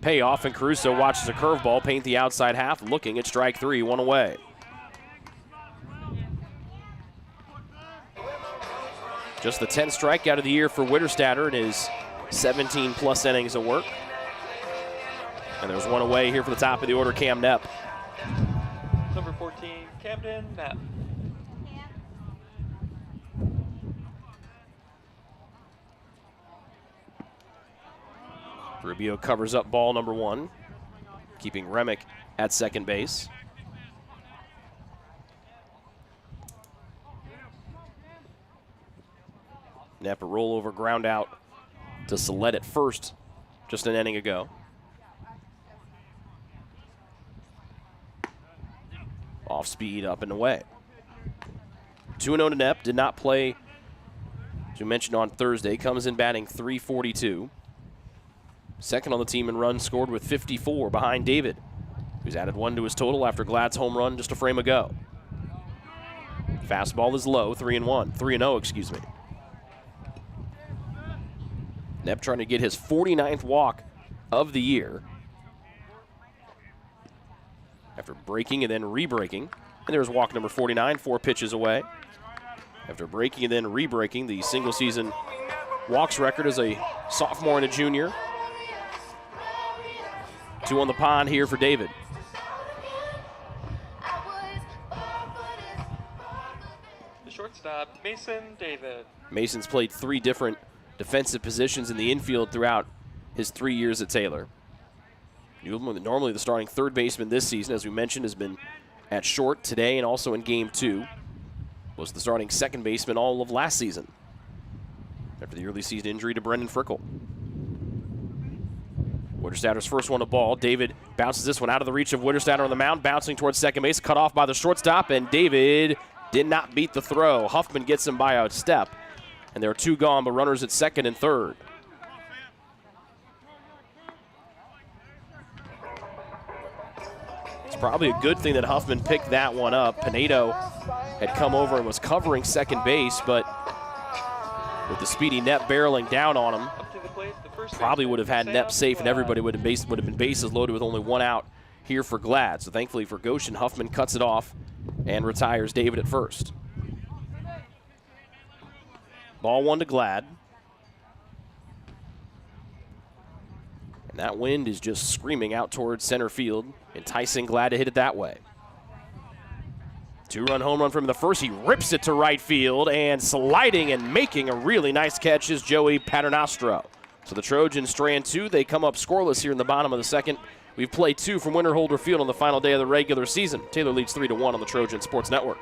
Payoff, and Caruso watches a curveball paint the outside half, looking at strike 3, 1 away. Just the 10th strikeout of the year for Witterstatter in his 17-plus innings of work. And there's 1 away here for the top of the order, Cam Knepp. Number 14, Camden Knapp. Rubio covers up ball number 1, keeping Remick at second base. Knapp a rollover ground out to Solet at first just an inning ago. Off speed, up and away. 2-0 to Knapp, did not play, as we mentioned on Thursday, comes in batting .342. Second on the team in runs scored with 54 behind David, who's added 1 to his total after Glad's home run just a frame ago. Fastball is low, 3-0, excuse me. Knapp trying to get his 49th walk of the year after breaking and then re-breaking. And there's walk number 49, 4 pitches away. After breaking and then re-breaking the single-season walks record as a sophomore and a junior. 2 on the pond here for David. shortstop, Mason David. Mason's played 3 different defensive positions in the infield throughout his 3 years at Taylor. Normally the starting third baseman this season, as we mentioned, has been at short today and also in Game 2. Was the starting second baseman all of last season after the early season injury to Brendan Frickel. Witterstatter's first one to ball. David bounces this one out of the reach of Witterstatter on the mound, bouncing towards second base, cut off by the shortstop, and David did not beat the throw. Huffman gets him by a step, and there are 2 gone, but runners at second and third. It's probably a good thing that Huffman picked that one up. Pinedo had come over and was covering second base, but with the speedy Knepp barreling down on him, probably would have had Knepp safe, and everybody would have been bases loaded with only 1 out here for Glad. So thankfully for Goshen, Huffman cuts it off and retires David at first. Ball 1 to Glad. And that wind is just screaming out towards center field, enticing Glad to hit it that way. 2-run home run from the first. He rips it to right field, and sliding and making a really nice catch is Joey Paternostro. So the Trojans strand 2. They come up scoreless here in the bottom of the second. We've played 2 from Winterholder Field on the final day of the regular season. Taylor leads 3-1 on the Trojan Sports Network.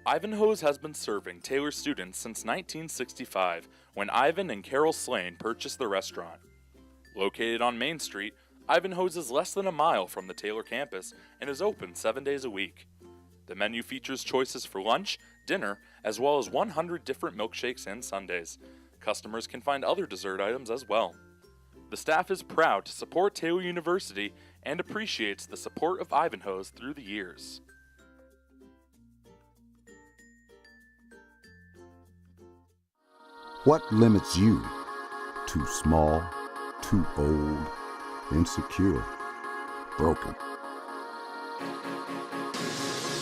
Ivanhoe's has been serving Taylor students since 1965, when Ivan and Carol Slane purchased the restaurant. Located on Main Street, Ivanhoe's is less than a mile from the Taylor campus and is open 7 days a week. The menu features choices for lunch, dinner, as well as 100 different milkshakes and sundaes. Customers can find other dessert items as well. The staff is proud to support Taylor University and appreciates the support of Ivanhoe's through the years. What limits you? Too small, too old, insecure, broken.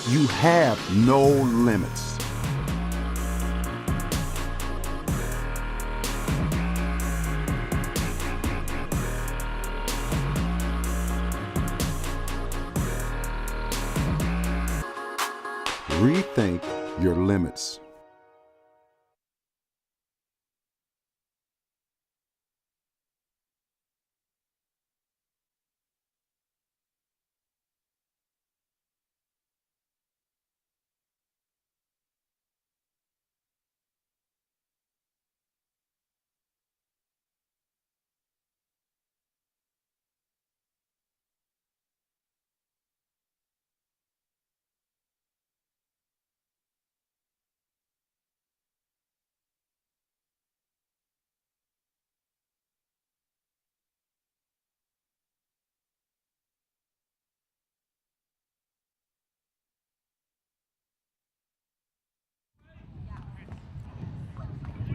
You have no limits. Rethink your limits.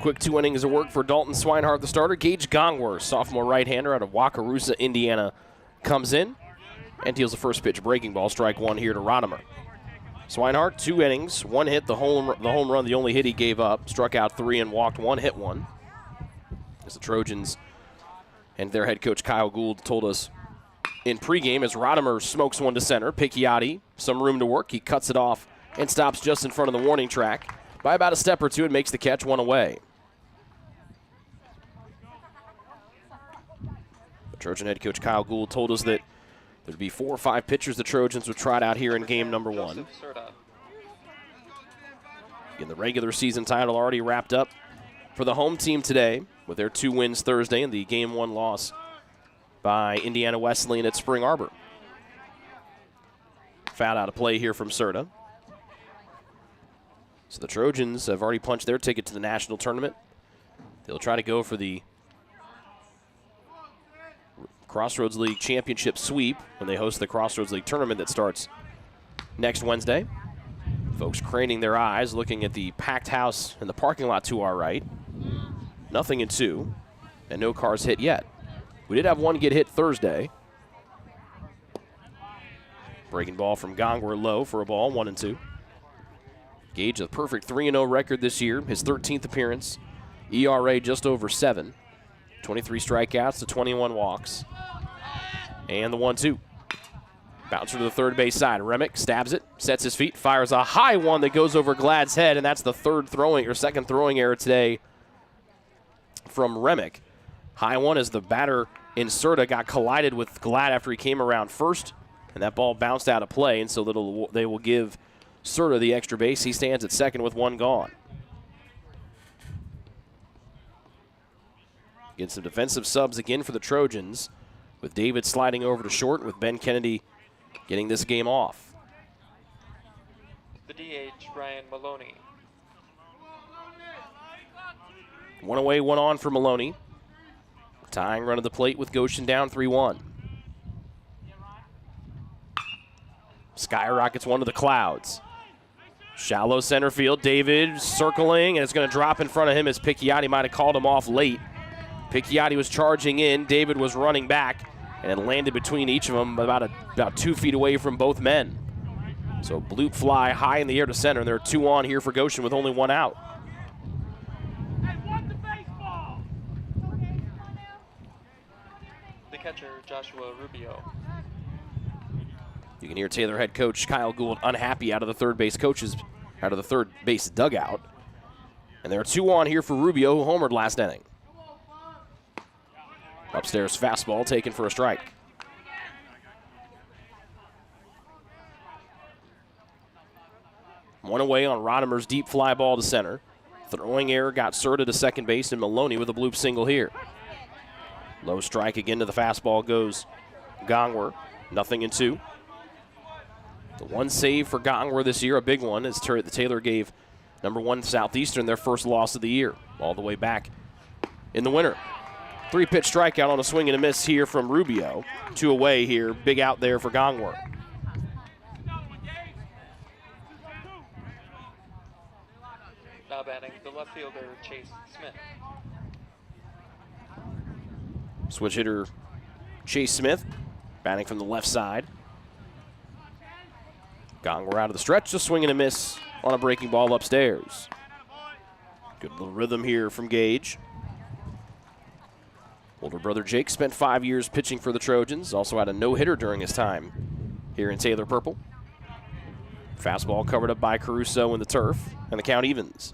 Quick 2 innings of work for Dalton Swinehart, the starter. Gage Gongwer, sophomore right-hander out of Wakarusa, Indiana, comes in and deals the first pitch breaking ball. Strike 1 here to Rodimer. Swinehart, 2 innings, 1 hit, the home run, the only hit he gave up. Struck out 3 and walked 1, hit 1. As the Trojans and their head coach Kyle Gould told us in pregame, as Rodimer smokes one to center. Picchiotti, some room to work. He cuts it off and stops just in front of the warning track by about a step or 2 and makes the catch, 1 away. Trojan head coach Kyle Gould told us that there'd be 4 or 5 pitchers the Trojans would try out here in game number 1. Again, the regular season title already wrapped up for the home team today with their 2 wins Thursday and the game 1 loss by Indiana Wesleyan at Spring Arbor. Foul out of play here from Serta. So the Trojans have already punched their ticket to the national tournament. They'll try to go for the Crossroads League Championship sweep when they host the Crossroads League tournament that starts next Wednesday. Folks craning their eyes, looking at the packed house in the parking lot to our right. Nothing in 2, and no cars hit yet. We did have 1 get hit Thursday. Breaking ball from Gongwer low for a ball, 1 and 2. Gage, a perfect 3-0 record this year, his 13th appearance. ERA just over 7. 23 strikeouts to 21 walks. And the 1-2. Bouncer to the third base side. Remick stabs it, sets his feet, fires a high one that goes over Glad's head, and that's the second throwing error today from Remick. High one as the batter Inserta got collided with Glad after he came around first, and that ball bounced out of play, and so they will give Serta the extra base. He stands at second with one gone. Get some defensive subs again for the Trojans, with David sliding over to short, with Ben Kennedy getting this game off. The DH, Ryan Maloney. One away, one on for Maloney. Tying run of the plate with Goshen down 3-1. Skyrockets one to the clouds. Shallow center field. David circling, and it's going to drop in front of him as Picchiotti might have called him off late. Picchiotti was charging in. David was running back, and it landed between each of them about 2 feet away from both men. So bloop fly high in the air to center, and there are 2 on here for Goshen with only 1 out. The catcher, Joshua Rubio. You can hear Taylor head coach Kyle Gould unhappy out of the third base dugout. And there are 2 on here for Rubio, who homered last inning. Upstairs fastball taken for a strike. One away on Rodimer's deep fly ball to center. Throwing error got Serta to second base, and Maloney with a bloop single here. Low strike again to the fastball goes Gongwer. 0-2. The one save for Gongwer this year, a big one, as Taylor gave number 1 Southeastern their first loss of the year, all the way back in the winter. 3-pitch strikeout on a swing and a miss here from Rubio. 2 away here, big out there for Gongwer. Now batting, the left fielder, Chase Smith. Switch hitter Chase Smith, batting from the left side. Gongwer out of the stretch, a swing and a miss on a breaking ball upstairs. Good little rhythm here from Gage. Older brother Jake spent 5 years pitching for the Trojans, also had a no-hitter during his time here in Taylor Purple. Fastball covered up by Caruso in the turf, and the count evens.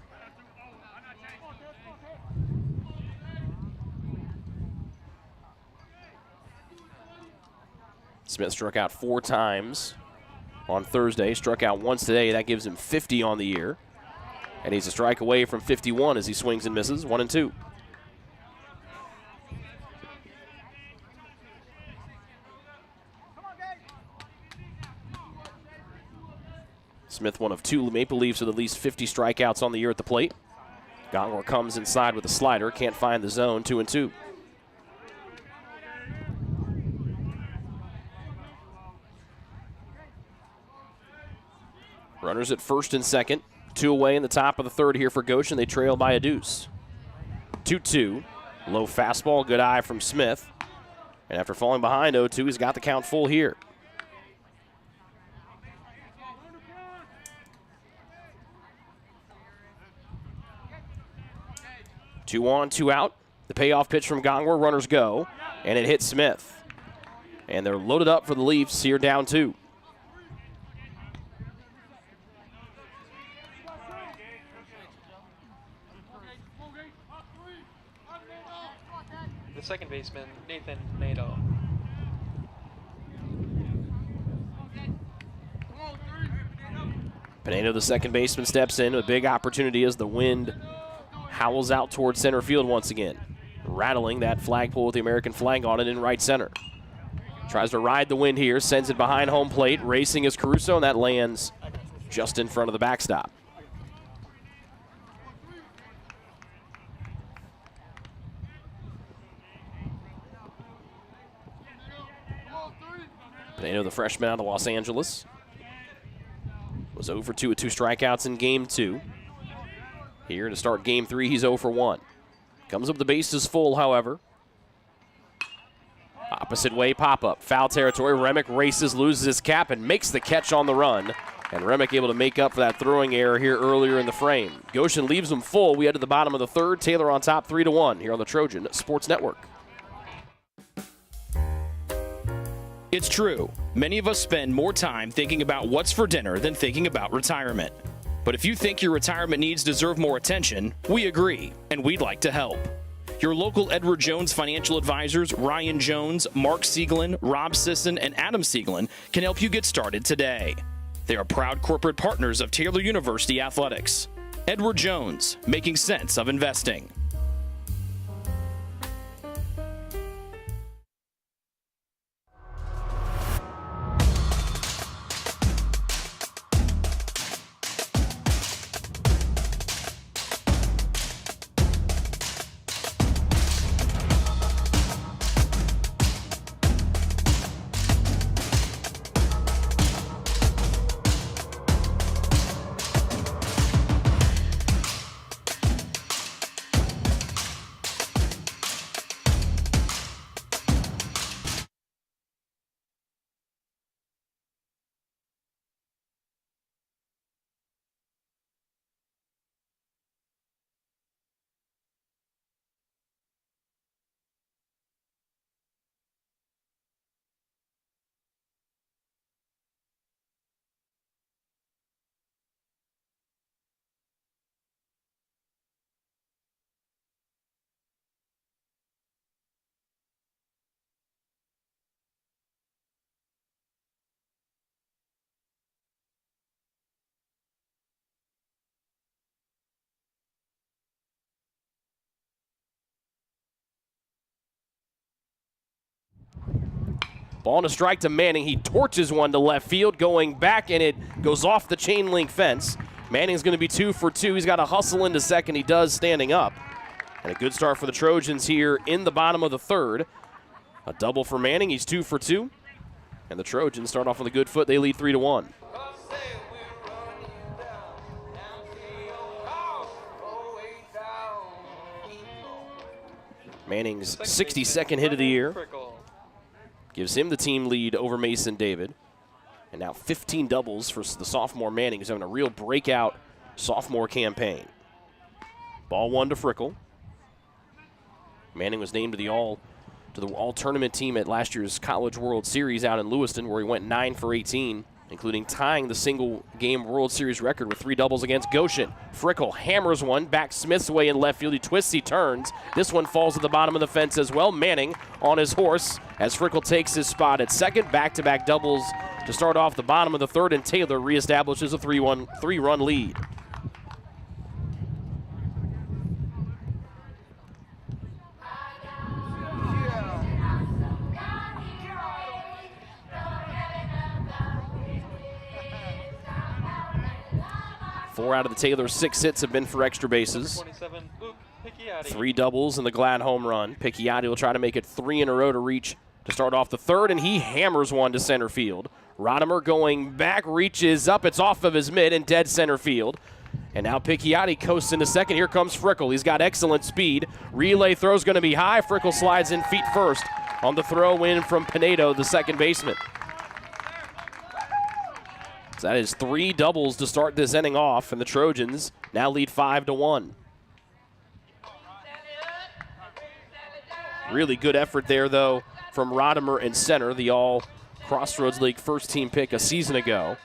Smith struck out 4 times on Thursday, struck out once today. That gives him 50 on the year. And he's a strike away from 51 as he swings and misses, 1-2. Smith, one of 2 Maple Leafs with at least 50 strikeouts on the year at the plate. Gongwer comes inside with a slider, can't find the zone, 2-2. Runners at first and second. 2 away in the top of the third here for Goshen. They trail by a deuce. 2-2. Low fastball, good eye from Smith. And after falling behind 0-2, he's got the count full here. Two on, 2 out. The payoff pitch from Gongwer, runners go, and it hits Smith. And they're loaded up for the Leafs here, down 2. The second baseman, Nathan Nato. Pinedo, the second baseman, steps in. A big opportunity as the wind howls out towards center field once again, rattling that flagpole with the American flag on it in right center. Tries to ride the wind here, sends it behind home plate. Racing is Caruso, and that lands just in front of the backstop. Pinedo, the freshman out of Los Angeles, was 0 for 2 with 2 strikeouts in Game 2. Here to start Game 3, he's 0 for 1. Comes up the bases full, however. Opposite way pop-up, foul territory. Remick races, loses his cap, and makes the catch on the run. And Remick able to make up for that throwing error here earlier in the frame. Goshen leaves them full. We head to the bottom of the third. Taylor on top 3-1 here on the Trojan Sports Network. It's true. Many of us spend more time thinking about what's for dinner than thinking about retirement. But if you think your retirement needs deserve more attention, we agree, and we'd like to help. Your local Edward Jones financial advisors, Ryan Jones, Mark Sieglin, Rob Sisson, and Adam Sieglin, can help you get started today. They are proud corporate partners of Taylor University Athletics. Edward Jones, making sense of investing. Ball and a strike to Manning. He torches one to left field, going back, and it goes off the chain link fence. Manning's going to be 2 for 2. He's got to hustle into second. He does, standing up. And a good start for the Trojans here in the bottom of the third. A double for Manning. He's 2 for 2. And the Trojans start off on a good foot. They lead 3-1. Manning's 62nd hit of the year gives him the team lead over Mason David. And now 15 doubles for the sophomore Manning, who's having a real breakout sophomore campaign. Ball one to Frickle. Manning was named to the all-tournament team at last year's College World Series out in Lewiston, where he went 9 for 18, including tying the single-game World Series record with 3 doubles against Goshen. Frickle hammers one back Smith's way in left field. He twists, he turns. This one falls at the bottom of the fence as well. Manning on his horse as Frickle takes his spot at second. Back-to-back doubles to start off the bottom of the third, and Taylor reestablishes a 3-run lead. Four out of the Taylor's 6 hits have been for extra bases. 3 doubles and the Glad home run. Picchiotti will try to make it 3 in a row to reach to start off the third, and he hammers one to center field. Rodimer going back, reaches up. It's off of his mid and dead center field. And now Picchiotti coasts into second. Here comes Frickle. He's got excellent speed. Relay throw's going to be high. Frickle slides in feet first on the throw in from Pinedo, the second baseman. So that is 3 doubles to start this inning off, and the Trojans now lead 5-1. Really good effort there, though, from Rodimer and center, the all-Crossroads League first-team pick a season ago,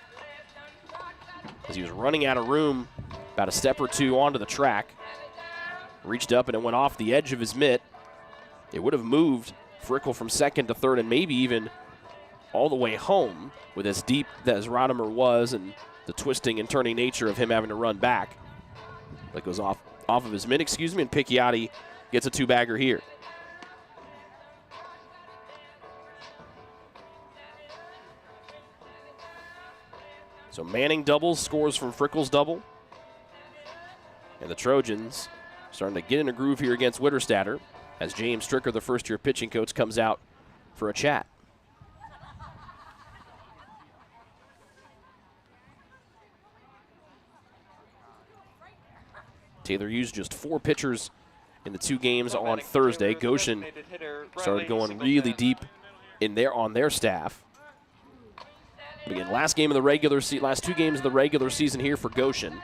as he was running out of room about a step or two onto the track. Reached up, and it went off the edge of his mitt. It would have moved Frickle from second to third and maybe even all the way home, with as deep as Rodimer was and the twisting and turning nature of him having to run back. That goes off of his mitt, and Picchiotti gets a 2-bagger here. So Manning doubles, scores from Frickle's double. And the Trojans starting to get in a groove here against Witterstatter as James Stricker, the first-year pitching coach, comes out for a chat. Taylor used just 4 pitchers in the 2 games on Thursday. Goshen started going really deep on their staff. But again, last 2 games of the regular season here for Goshen,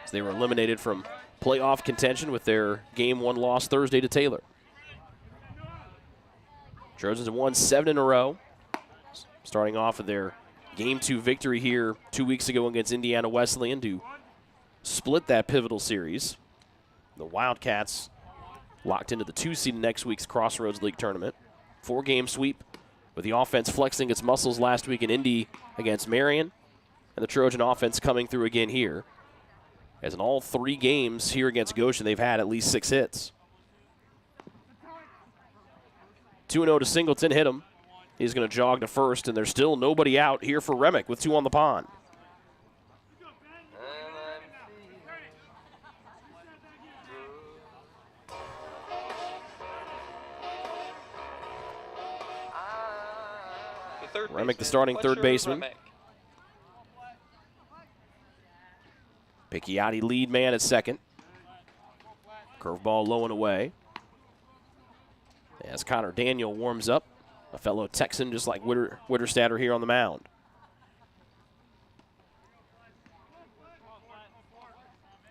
as they were eliminated from playoff contention with their Game 1 loss Thursday to Taylor. Trojans have won 7 in a row, starting off with their Game 2 victory here 2 weeks ago against Indiana Wesleyan to split that pivotal series. The Wildcats locked into the 2 seed in next week's Crossroads League tournament. 4-game sweep with the offense flexing its muscles last week in Indy against Marion, and the Trojan offense coming through again here. As in all 3 games here against Goshen, they've had at least 6 hits. 2-0 to Singleton, hit him. He's going to jog to first, and there's still nobody out here for Remick with 2 on the pond. Remick, the starting third baseman. Picchiotti, lead man at second. Curveball low and away. As Connor Daniel warms up, a fellow Texan just like Witterstatter here on the mound.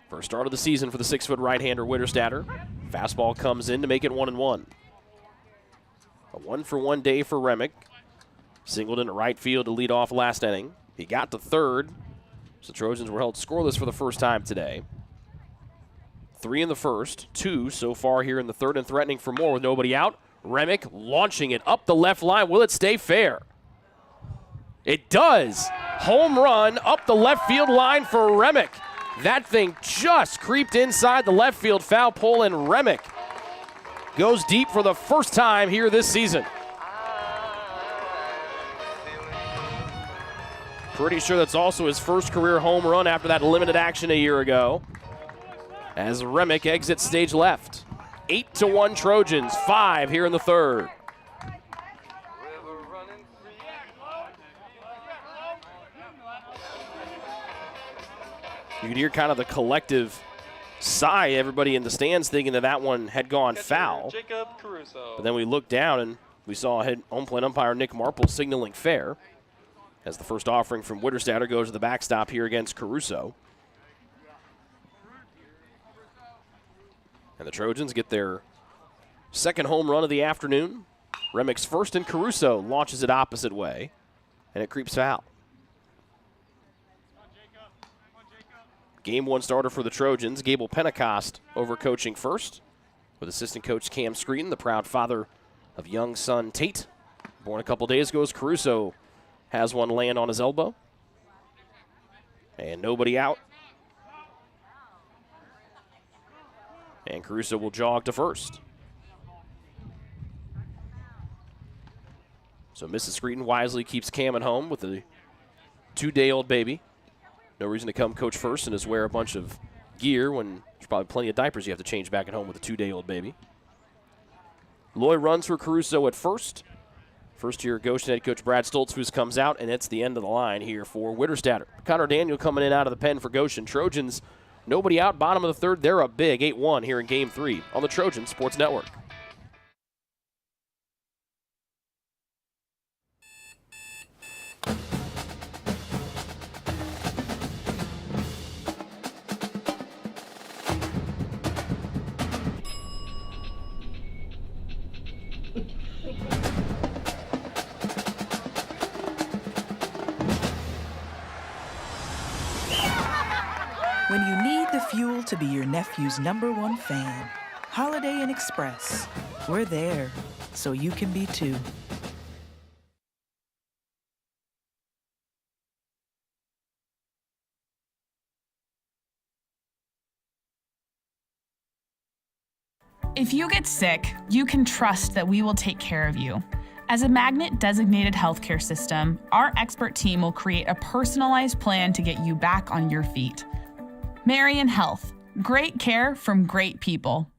First start of the season for the 6-foot right-hander Witterstatter. Fastball comes in to make it 1-1. A 1-for-1 day for Remick. Singled into right field to lead off last inning. He got to third, so Trojans were held scoreless for the first time today. 3 in the first, 2 so far here in the third, and threatening for more with nobody out. Remick launching it up the left line. Will it stay fair? It does. Home run up the left field line for Remick. That thing just creeped inside the left field foul pole, and Remick goes deep for the first time here this season. Pretty sure that's also his first career home run after that limited action a year ago. As Remick exits stage left. 8-1 Trojans, 5 here in the third. You could hear kind of the collective sigh, everybody in the stands thinking that one had gone foul. But then we looked down and we saw home plate umpire Nick Marple signaling fair, as the first offering from Witterstatter goes to the backstop here against Caruso. And the Trojans get their second home run of the afternoon. Remick's first, and Caruso launches it opposite way, and it creeps foul. Game 1 starter for the Trojans, Gable Pentecost over coaching first, with assistant coach Cam Screeton, the proud father of young son Tate. Born a couple days ago, as Caruso has one land on his elbow. And nobody out. And Caruso will jog to first. So Mrs. Screeton wisely keeps Cam at home with a 2-day-old baby. No reason to come coach first and just wear a bunch of gear when there's probably plenty of diapers you have to change back at home with a 2-day-old baby. Loy runs for Caruso at first. First-year Goshen head coach Brad Stoltzfus comes out, and it's the end of the line here for Witterstatter. Connor Daniel coming in out of the pen for Goshen. Trojans, nobody out, bottom of the third. They're up big, 8-1 here in Game 3 on the Trojan Sports Network. When you need the fuel to be your nephew's #1 fan, Holiday Inn Express. We're there, so you can be too. If you get sick, you can trust that we will take care of you. As a Magnet-designated healthcare system, our expert team will create a personalized plan to get you back on your feet. Marion Health. Great care from great people.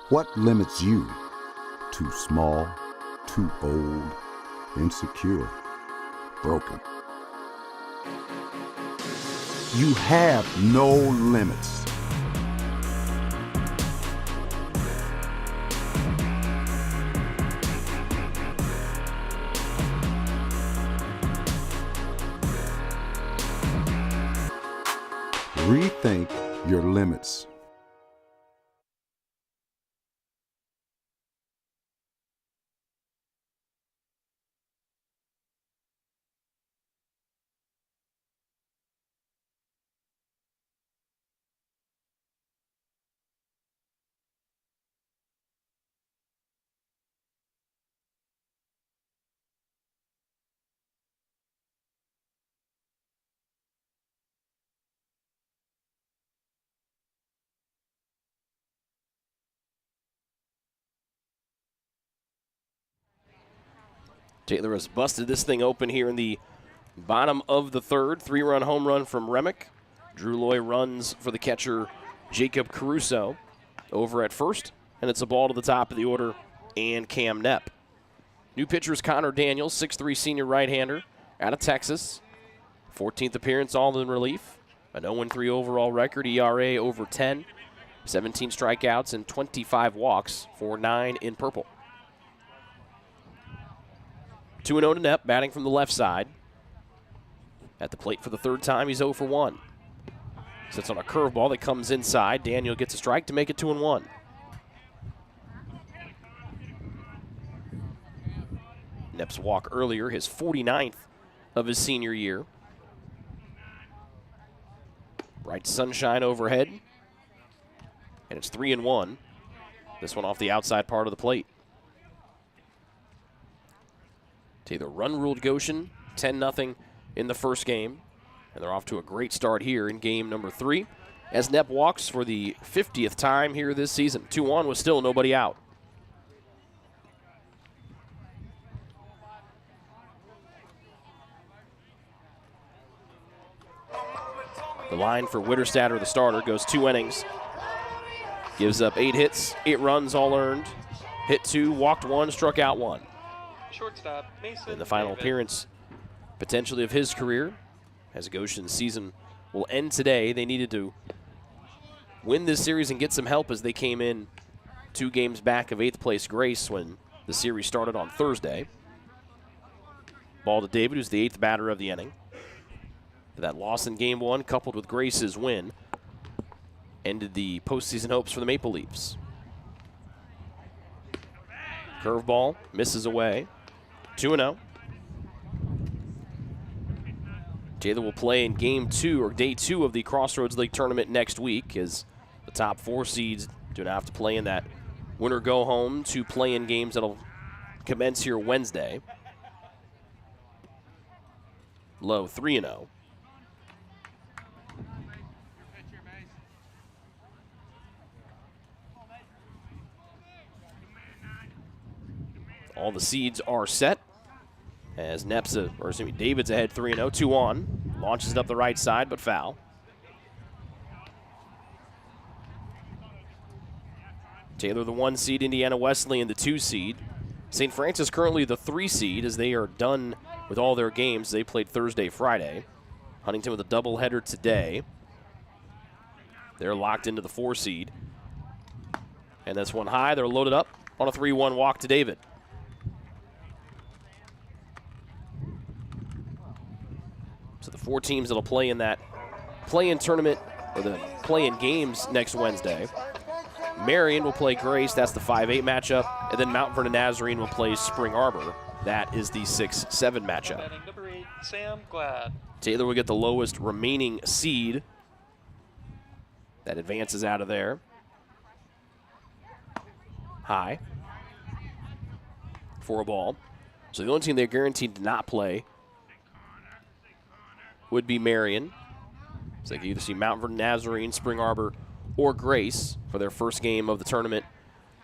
What limits you? Too small, too old, insecure, broken. You have no limits. Rethink your limits. Taylor has busted this thing open here in the bottom of the third. 3-run home run from Remick. Drew Loy runs for the catcher, Jacob Caruso, over at first. And it's a ball to the top of the order and Cam Knepp. New pitcher is Connor Daniels, 6'3 senior right-hander out of Texas. 14th appearance, all in relief. An 0-3 overall record, ERA over 10. 17 strikeouts and 25 walks for 9 in purple. 2-0 to Knepp, batting from the left side. At the plate for the third time, he's 0 for 1. Sits on a curveball that comes inside. Daniel gets a strike to make it 2-1. Knepp's walk earlier, his 49th of his senior year. Bright sunshine overhead. And it's 3-1. This one off the outside part of the plate. Taylor run-ruled Goshen 10-0 in the first game. And they're off to a great start here in game number 3 as Knepp walks for the 50th time here this season. 2-1 with still nobody out. The line for Witterstatter, the starter, goes 2 innings. Gives up 8 hits, 8 runs, all earned. Hit 2, walked 1, struck out 1. Shortstop, Mason In the final David. appearance, potentially of his career, as Goshen's season will end today. They needed to win this series and get some help as they came in 2 games back of 8th place Grace when the series started on Thursday. Ball to David, who's the 8th batter of the inning. That loss in game 1, coupled with Grace's win, ended the postseason hopes for the Maple Leafs. Curveball misses away. 2-0. Taylor will play in game 2 or day 2 of the Crossroads League tournament next week as the top 4 seeds do not have to play in that winter go home to play-in games that'll commence here Wednesday. Low 3-0. All the seeds are set as David's ahead 3-0, 2 on. Launches it up the right side, but foul. Taylor the 1 seed, Indiana Wesleyan the 2 seed. St. Francis currently the 3 seed as they are done with all their games. They played Thursday, Friday. Huntington with a doubleheader today. They're locked into the 4 seed. And that's one high. They're loaded up on a 3-1 walk to David. So the 4 teams that'll play in that play-in tournament, or the play-in games next Wednesday. Marion will play Grace, that's the 5-8 matchup, and then Mount Vernon Nazarene will play Spring Arbor. That is the 6-7 matchup. Batting number 8, Sam Glad. Taylor will get the lowest remaining seed. That advances out of there. High. For a ball. So the only team they're guaranteed to not play would be Marion. So they can either see Mount Vernon Nazarene, Spring Arbor, or Grace for their first game of the tournament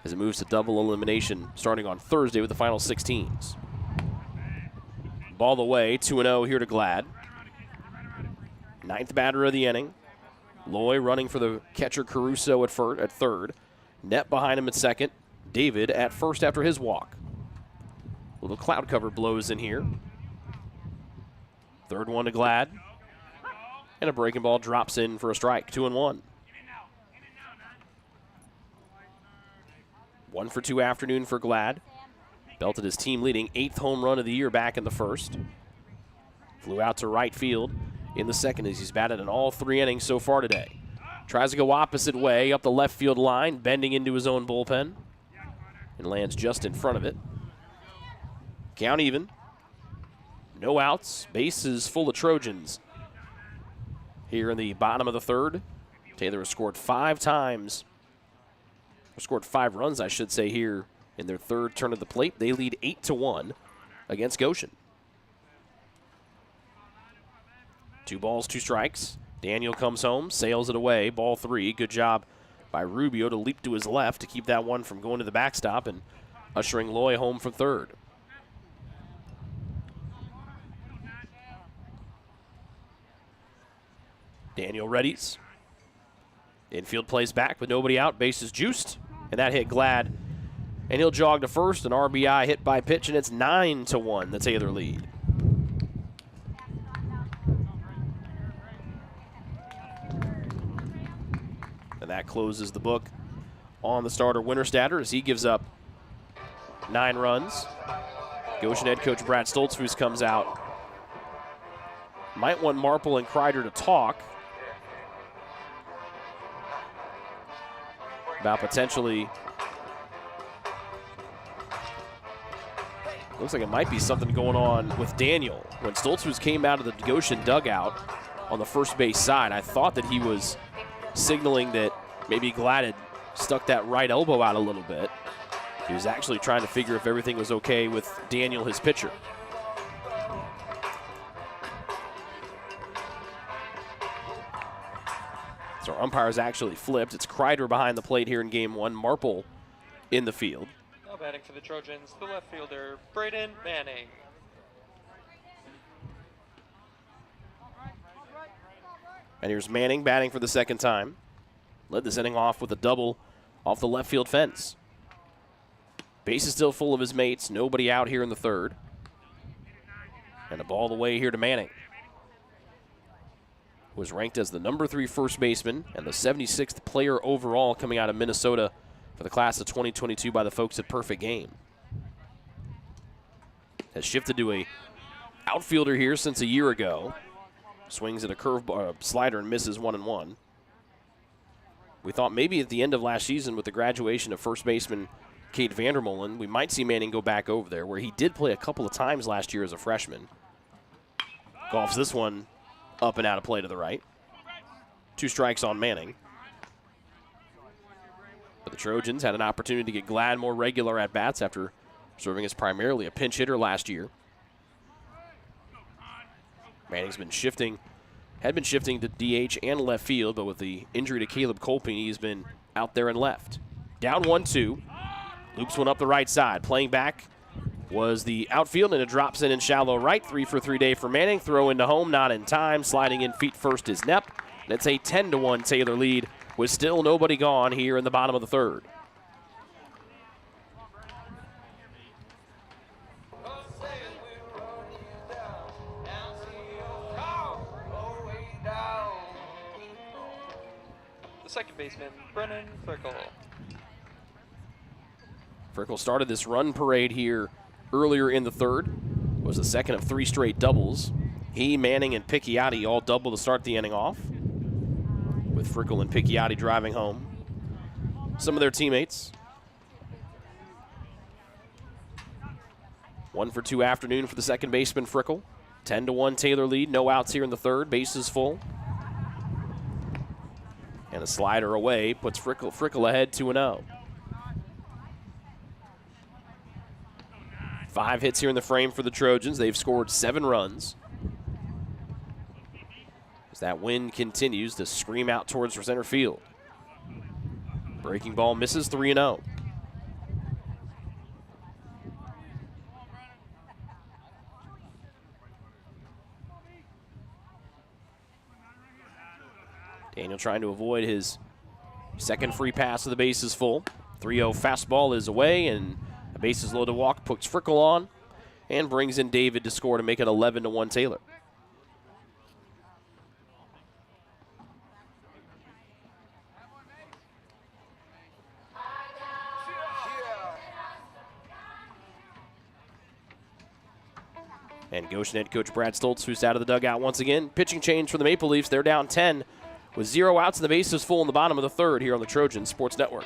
as it moves to double elimination starting on Thursday with the final 6 teams. Ball away, 2-0 here to Glad. 9th batter of the inning. Loy running for the catcher Caruso at third. Knepp behind him at second. David at first after his walk. A little cloud cover blows in here. 3rd one to Glad. And a breaking ball drops in for a strike, 2-1. 1 for 2 afternoon for Glad. Belted his team leading 8th home run of the year back in the first. Flew out to right field in the second as he's batted in all 3 innings so far today. Tries to go opposite way up the left field line, bending into his own bullpen, and lands just in front of it. Count even. No outs. Bases full of Trojans. Here in the bottom of the third, Taylor has scored 5 times. Or scored 5 runs, I should say, here in their third turn of the plate. They lead 8-1 against Goshen. 2 balls, 2 strikes. Daniel comes home, sails it away. Ball 3. Good job by Rubio to leap to his left to keep that one from going to the backstop and ushering Loy home for third. Daniel readies. Infield plays back with nobody out. Bases juiced. And that hit Glad. And he'll jog to first. An RBI hit by pitch, and it's 9-1, the Taylor lead. And that closes the book on the starter Winterstatter as he gives up 9 runs. Goshen head coach Brad Stoltzfus comes out. Might want Marple and Kreider to talk about potentially, looks like it might be something going on with Daniel. When Stoltzfus came out of the Goshen dugout on the first base side, I thought that he was signaling that maybe Glad had stuck that right elbow out a little bit. He was actually trying to figure if everything was okay with Daniel, his pitcher. So our umpires actually flipped. It's Kreider behind the plate here in game 1. Marple in the field. Now batting for the Trojans, the left fielder, Braden Manning. And here's Manning batting for the second time. Led this inning off with a double off the left field fence. Base is still full of his mates. Nobody out here in the third. And a ball away here to Manning. Was ranked as the number 3 first baseman and the 76th player overall coming out of Minnesota for the class of 2022 by the folks at Perfect Game. Has shifted to a outfielder here since a year ago. Swings at a curve slider and misses 1-1. We thought maybe at the end of last season with the graduation of first baseman Kate Vandermolen, we might see Manning go back over there, where he did play a couple of times last year as a freshman. Golfs this one up and out of play to the right. 2 strikes on Manning. But the Trojans had an opportunity to get Glad more regular at bats after serving as primarily a pinch hitter last year. Manning's been shifting, had been shifting to DH and left field, but with the injury to Caleb Colpin, he's been out there and left. Down 1-2. Loops one up the right side. Playing back was the outfield, and it drops in shallow right. 3 for 3 day for Manning. Throw into home, not in time. Sliding in feet first is Knepp. And it's a 10-1 Taylor lead with still nobody gone here in the bottom of the third. The second baseman, Brennan Frickle. Frickle started this run parade here earlier in the third. Was the second of 3 straight doubles. He, Manning, and Picchiotti all double to start the inning off, with Frickle and Picchiotti driving home some of their teammates. 1 for 2 afternoon for the second baseman, Frickle. 10-1 Taylor lead. No outs here in the third. Bases full. And a slider away puts Frickle ahead 2-0. 5 hits here in the frame for the Trojans. They've scored 7 runs. As that wind continues to scream out towards center field. Breaking ball misses 3-0. Daniel trying to avoid his second free pass to the bases full. 3-0 fastball is away, and a bases loaded walk puts Frickle on and brings in David to score to make it 11-1 Taylor. And Goshen head coach Brad Stoltz, who's out of the dugout once again. Pitching change for the Maple Leafs. They're down 10 with 0 outs and the bases full in the bottom of the third here on the Trojan Sports Network.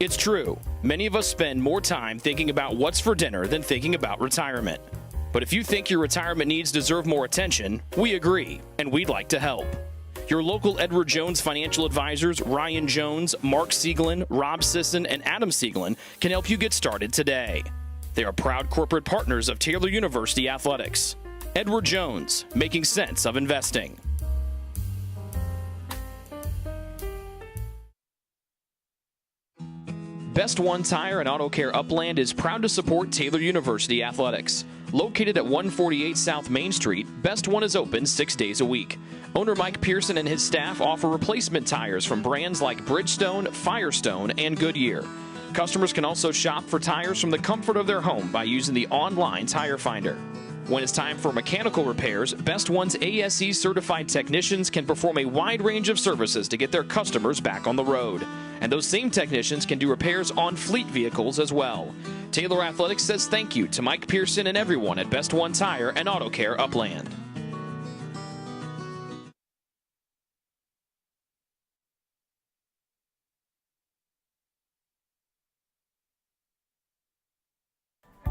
It's true. Many of us spend more time thinking about what's for dinner than thinking about retirement. But if you think your retirement needs deserve more attention, we agree, and we'd like to help. Your local Edward Jones financial advisors, Ryan Jones, Mark Sieglin, Rob Sisson, and Adam Sieglin, can help you get started today. They are proud corporate partners of Taylor University Athletics. Edward Jones, making sense of investing. Best One Tire and Auto Care Upland is proud to support Taylor University Athletics. Located at 148 South Main Street, Best One is open 6 days a week. Owner Mike Pearson and his staff offer replacement tires from brands like Bridgestone, Firestone, and Goodyear. Customers can also shop for tires from the comfort of their home by using the online Tire Finder. When it's time for mechanical repairs, Best One's ASE certified technicians can perform a wide range of services to get their customers back on the road. And those same technicians can do repairs on fleet vehicles as well. Taylor Athletics says thank you to Mike Pearson and everyone at Best One Tire and Auto Care Upland.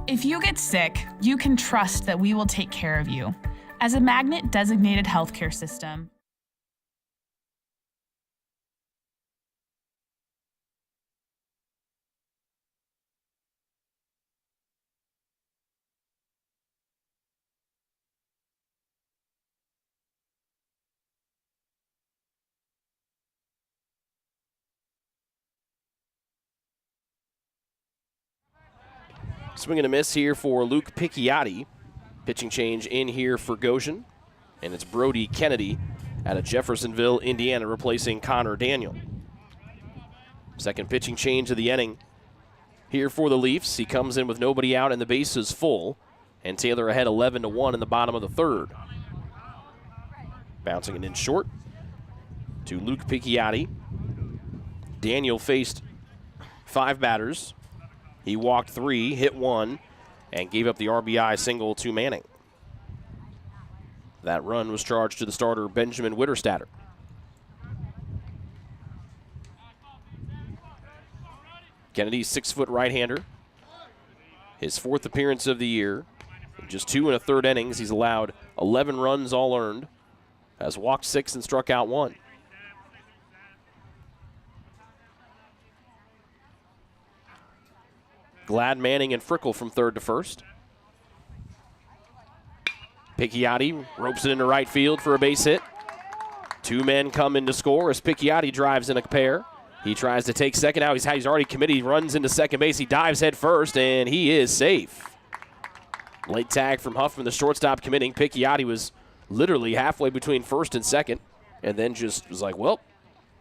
If you get sick, you can trust that we will take care of you. As a Magnet designated healthcare system, Swing and a miss here for Luke Picchiotti. Pitching change in here for Goshen. And it's Brody Kennedy out of Jeffersonville, Indiana, replacing Connor Daniel. Second pitching change of the inning here for the Leafs. He comes in with nobody out and the base is full. And Taylor ahead 11-1 in the bottom of the third. Bouncing it in short to Luke Picchiotti. Daniel faced 5 batters. He walked 3, hit 1, and gave up the RBI single to Manning. That run was charged to the starter, Benjamin Witterstatter. Kennedy's 6-foot right-hander. His 4th appearance of the year. In just 2 1/3 innings, he's allowed 11 runs all earned. Has walked 6 and struck out 1. Glad, Manning, and Frickle from third to first. Picchiotti ropes it into right field for a base hit. 2 men come in to score as Picchiotti drives in a pair. He tries to take second out. He's already committed. He runs into second base. He dives head first, and he is safe. Late tag from Huffman, the shortstop, committing. Picchiotti was literally halfway between first and second, and then just was like, well,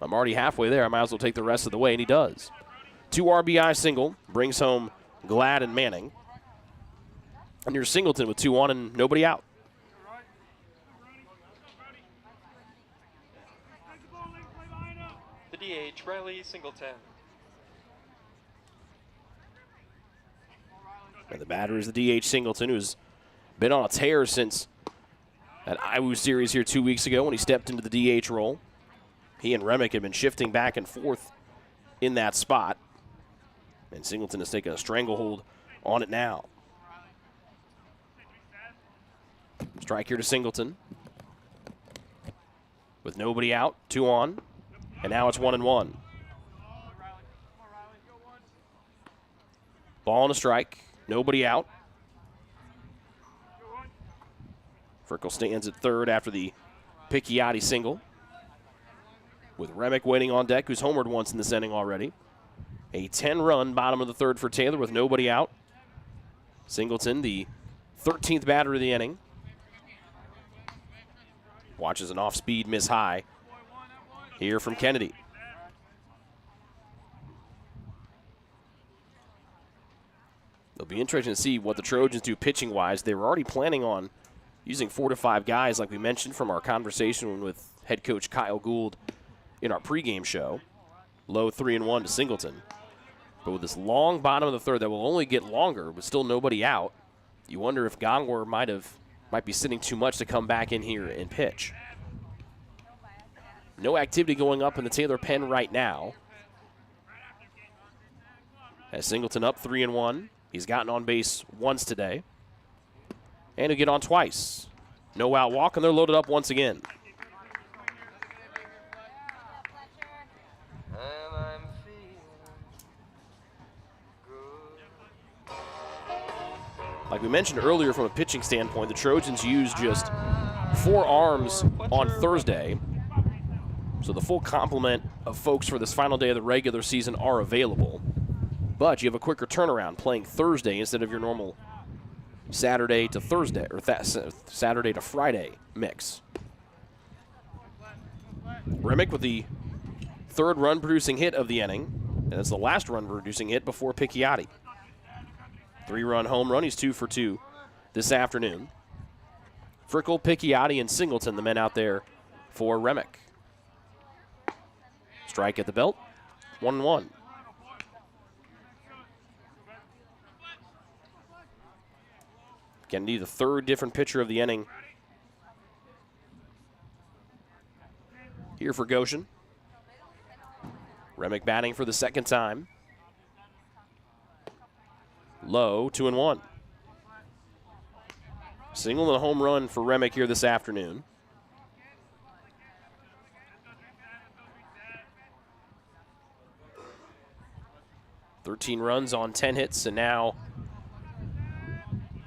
I'm already halfway there. I might as well take the rest of the way, and he does. 2 RBI single brings home Glad and Manning. And here's Singleton with 2 on and nobody out. The DH, Riley Singleton. And the batter is the DH Singleton, who's been on a tear since that Iowa series here 2 weeks ago when he stepped into the DH role. He and Remick had been shifting back and forth in that spot. And Singleton has taken a stranglehold on it now. Strike here to Singleton. With nobody out, 2 on. And now it's 1-1. Ball and a strike. Nobody out. Frickle stands at third after the Picchiotti single. With Remick waiting on deck, who's homered once in this inning already. A 10-run bottom of the third for Taylor with nobody out. Singleton, the 13th batter of the inning. Watches an off-speed miss high here from Kennedy. It'll be interesting to see what the Trojans do pitching-wise. They were already planning on using 4 to 5 guys, like we mentioned from our conversation with head coach Kyle Gould in our pregame show. Low 3-1 to Singleton. But with this long bottom of the third that will only get longer with still nobody out, you wonder if Gongwer might be sitting too much to come back in here and pitch. No activity going up in the Taylor pen right now. As Singleton up 3-1. He's gotten on base once today. And he'll get on twice. No out walk, and they're loaded up once again. Like we mentioned earlier, from a pitching standpoint, the Trojans used just 4 arms on Thursday. So the full complement of folks for this final day of the regular season are available. But you have a quicker turnaround playing Thursday instead of your normal Saturday to Thursday, or Saturday to Friday mix. Remick with the 3rd run-producing hit of the inning, and it's the last run-producing hit before Picchiotti. 3-run home run. He's 2 for 2 this afternoon. Frickle, Picchiotti, and Singleton, the men out there for Remick. Strike at the belt, 1-1. Kennedy, the 3rd different pitcher of the inning here for Goshen. Remick batting for the 2nd time. Low, 2-1. Single and a home run for Remick here this afternoon. "13 runs on 10 hits, and now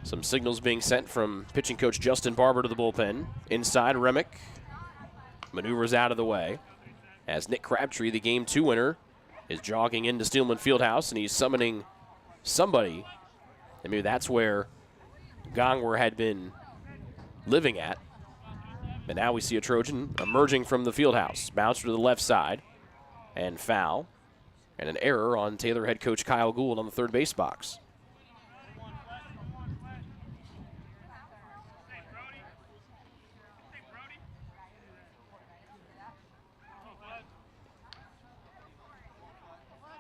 some signals being sent from pitching coach Justin Barber to the bullpen. Inside, Remick maneuvers out of the way as Nick Crabtree, the Game 2 winner, is jogging into Steelman Fieldhouse, and he's summoning somebody. And maybe that's where Gongwer had been living at. But now we see a Trojan emerging from the Fieldhouse. Bouncer to the left side, and foul. And an error on Taylor head coach Kyle Gould on the 3rd base box.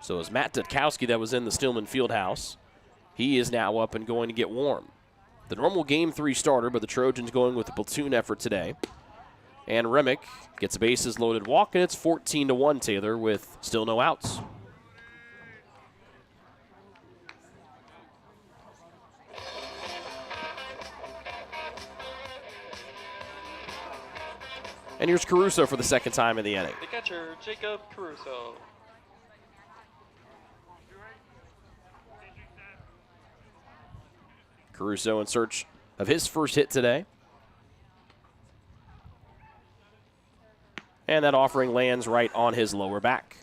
So it's Matt Dutkowski that was in the Stillman Fieldhouse. He is now up and going to get warm. The normal Game 3 starter, but the Trojans going with a platoon effort today. And Remick gets a bases loaded walk, and it's 14-1 Taylor with still no outs. And here's Caruso for the 2nd time in the inning. The catcher, Jacob Caruso. Caruso in search of his first hit today. And that offering lands right on his lower back.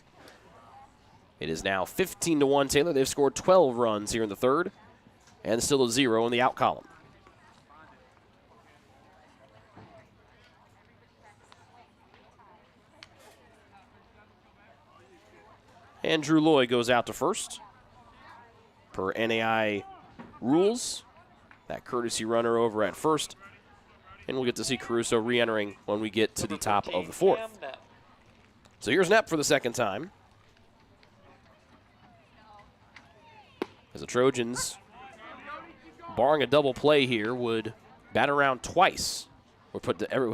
It is now 15-1 Taylor. They've scored 12 runs here in the 3rd, and still a 0 in the out column. And Drew Loy goes out to first. Per NAI rules, that courtesy runner over at first. And we'll get to see Caruso re-entering when we get to the top of the 4th. So here's Knapp for the 2nd time. As the Trojans, barring a double play here, would bat around twice. Or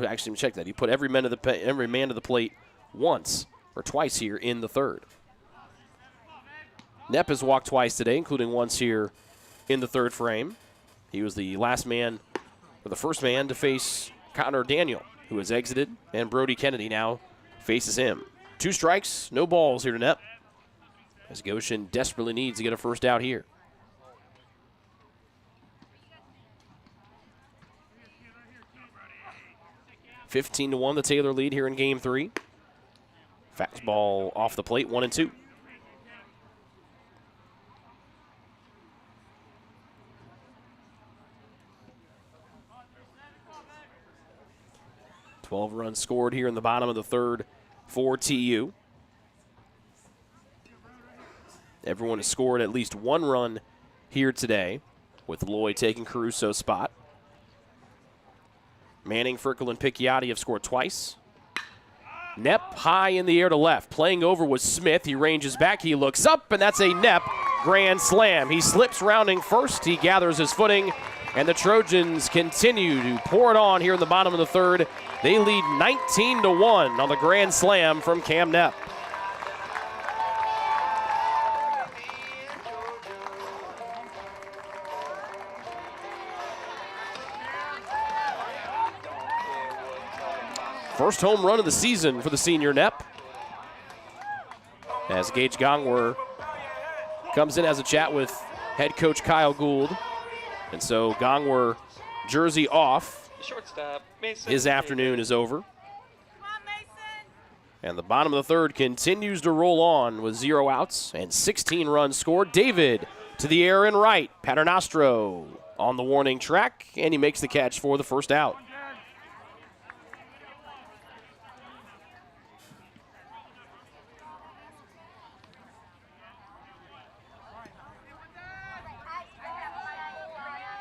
actually, check that. He put every man to the plate once or twice here in the 3rd. Knapp has walked twice today, including once here in the 3rd frame. He was the last man, or the first man, to face Connor Daniel, who has exited, and Brody Kennedy now faces him. 2 strikes, no balls here to Knapp, as Goshen desperately needs to get a first out here. $15-1 the Taylor lead here in Game 3. Fastball off the plate, 1-2. 12 runs scored here in the bottom of the third for TU. Everyone has scored at least one run here today, with Lloyd taking Caruso's spot. Manning, Frickel, and Picchiotti have scored twice. Knepp high in the air to left. Playing over was Smith. He ranges back. He looks up, and that's a Knepp grand slam. He slips rounding first. He gathers his footing, and the Trojans continue to pour it on here in the bottom of the third. They lead 19-1 on the grand slam from Cam Knepp. First home run of the season for the senior Knepp, as Gage Gongwer comes in, has a chat with head coach Kyle Gould. And so Gongwer, jersey off. Shortstop, Mason. His afternoon is over. And the bottom of the third continues to roll on with 0 outs and 16 runs scored. David to the air and right. Paternostro on the warning track, and he makes the catch for the first out.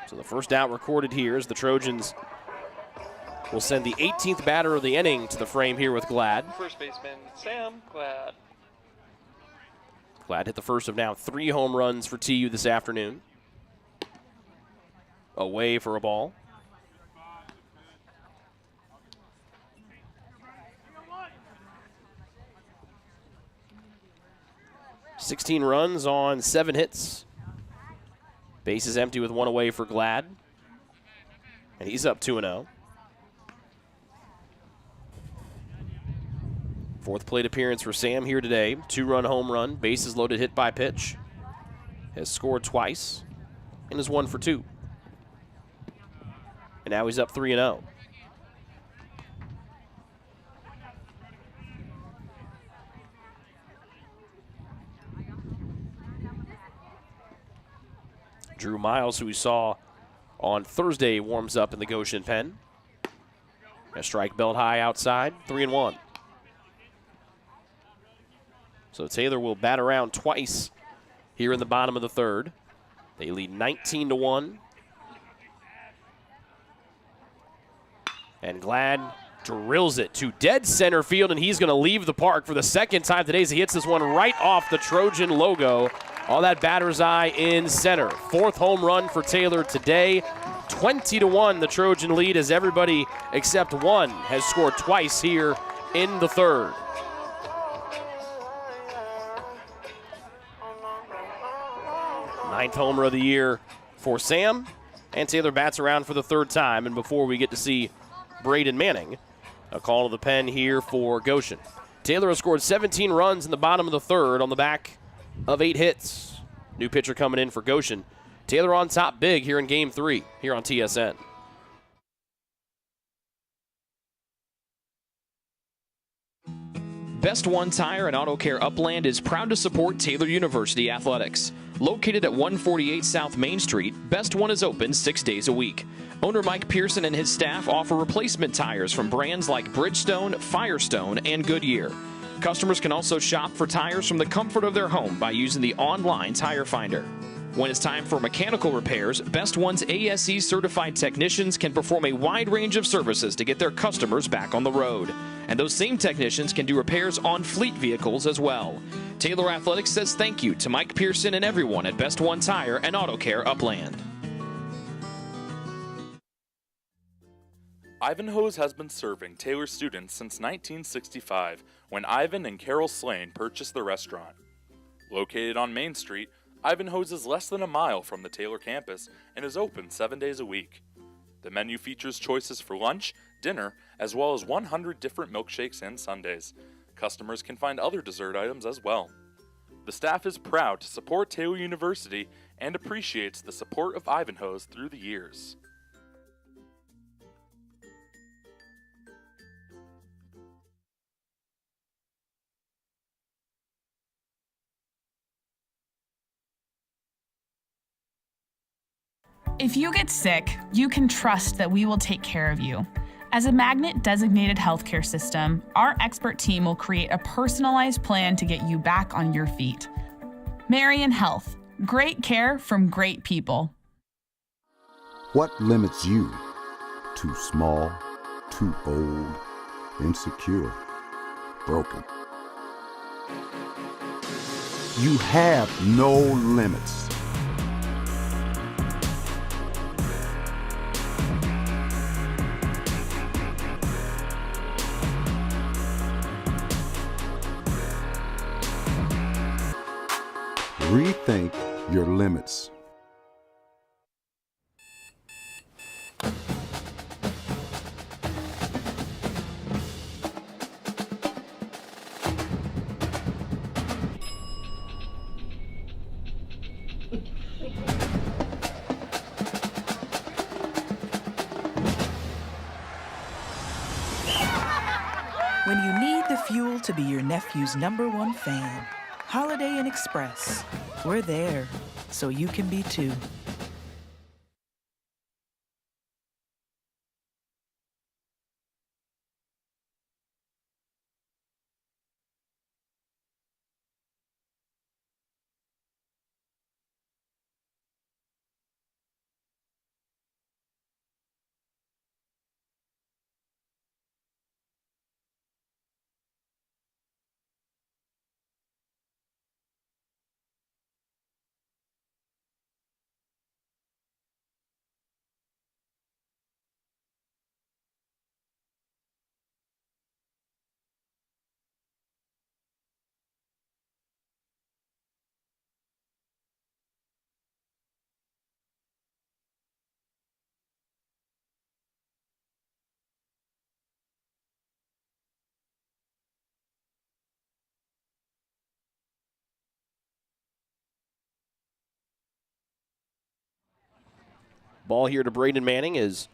So the first out recorded here as the Trojans will send the 18th batter of the inning to the frame here with Glad. First baseman, Sam Glad. Glad hit the first of now 3 home runs for TU this afternoon. Away for a ball. $16 runs on 7 hits. Bases empty with 1 away for Glad. And he's up 2-0. Fourth plate appearance for Sam here today. 2-run home run, bases loaded, hit by pitch. Has scored twice and is 1 for 2. And now he's up 3-0. Drew Miles, who we saw on Thursday, warms up in the Goshen pen. A strike belt high outside, 3-1. So Taylor will bat around twice here in the bottom of the third. They lead 19-1. And Glad drills it to dead center field, and he's going to leave the park for the second time today as he hits this one right off the Trojan logo on that batter's eye in center. 4th home run for Taylor today. 20-1 the Trojan lead, as everybody except one has scored twice here in the third. Ninth homer of the year for Sam, and Taylor bats around for the 3rd time. And before we get to see Braden Manning, a call to the pen here for Goshen. Taylor has scored 17 runs in the bottom of the third on the back of 8 hits. New pitcher coming in for Goshen. Taylor on top big here in Game 3 here on TSN. Best One Tire and Auto Care Upland is proud to support Taylor University Athletics. Located at 148 South Main Street, Best One is open 6 days a week. Owner Mike Pearson and his staff offer replacement tires from brands like Bridgestone, Firestone, and Goodyear. Customers can also shop for tires from the comfort of their home by using the online tire finder. When it's time for mechanical repairs, Best One's ASE certified technicians can perform a wide range of services to get their customers back on the road. And those same technicians can do repairs on fleet vehicles as well. Taylor Athletics says thank you to Mike Pearson and everyone at Best One Tire and Auto Care Upland. Ivanhoe's has been serving Taylor students since 1965, when Ivan and Carol Slane purchased the restaurant. Located on Main Street, Ivanhoe's is less than a mile from the Taylor campus and is open 7 days a week. The menu features choices for lunch, dinner, as well as 100 different milkshakes and sundaes. Customers can find other dessert items as well. The staff is proud to support Taylor University and appreciates the support of Ivanhoe's through the years. If you get sick, you can trust that we will take care of you. As a Magnet designated healthcare system, our expert team will create a personalized plan to get you back on your feet. Marion Health, great care from great people. What limits you? Too small, too old, insecure, broken. You have no limits. Rethink your limits. When you need the fuel to be your nephew's #1 fan, Holiday Inn Express. We're there, so you can be too. Ball here to Braden Manning as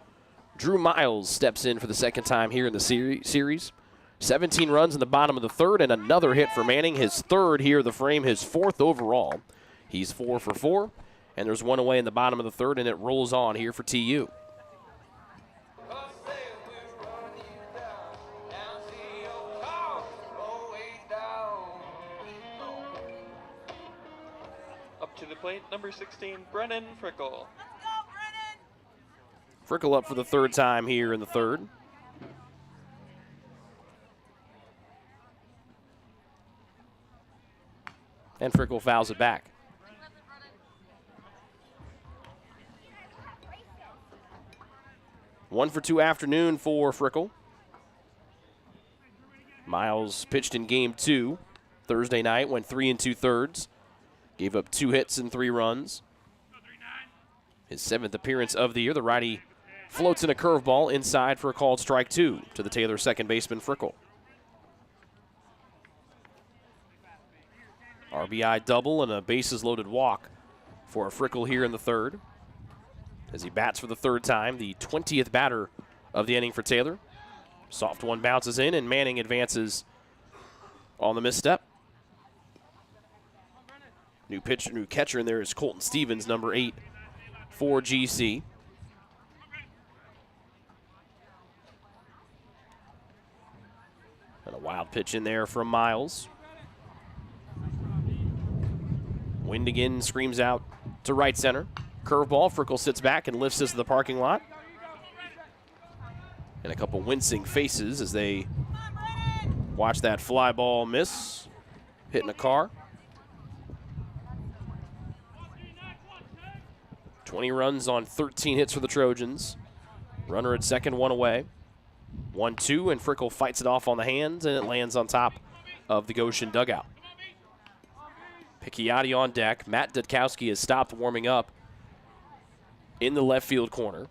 Drew Miles steps in for the second time here in the series. 17 runs in the bottom of the third and another hit for Manning. His third here of the frame, his fourth overall. He's 4 for 4, and there's one away in the bottom of the third, and it rolls on here for TU. Up to the plate, number 16, Brennan Frickle. Frickle up for the third time here in the third. And Frickle fouls it back. One for two afternoon for Frickle. Miles pitched in game 2 Thursday night, went 3 2/3. Gave up 2 hits and 3 runs. His 7th appearance of the year. The righty floats in a curveball inside for a called strike 2 to the Taylor second baseman Frickle. RBI double and a bases loaded walk for Frickle here in the third. As he bats for the third time, the 20th batter of the inning for Taylor. Soft one bounces in and Manning advances on the misstep. New catcher in there is Colton Stevens, number 8 for GC. And a wild pitch in there from Miles. Wind again screams out to right center. Curveball, Frickle sits back and lifts this to the parking lot. And a couple wincing faces as they watch that fly ball miss, hitting a car. 20 runs on 13 hits for the Trojans. Runner at second, one away. 1-2, and Frickle fights it off on the hands, and it lands on top of the Goshen dugout. Picchiotti on deck. Matt Dudkowski has stopped warming up in the left field corner.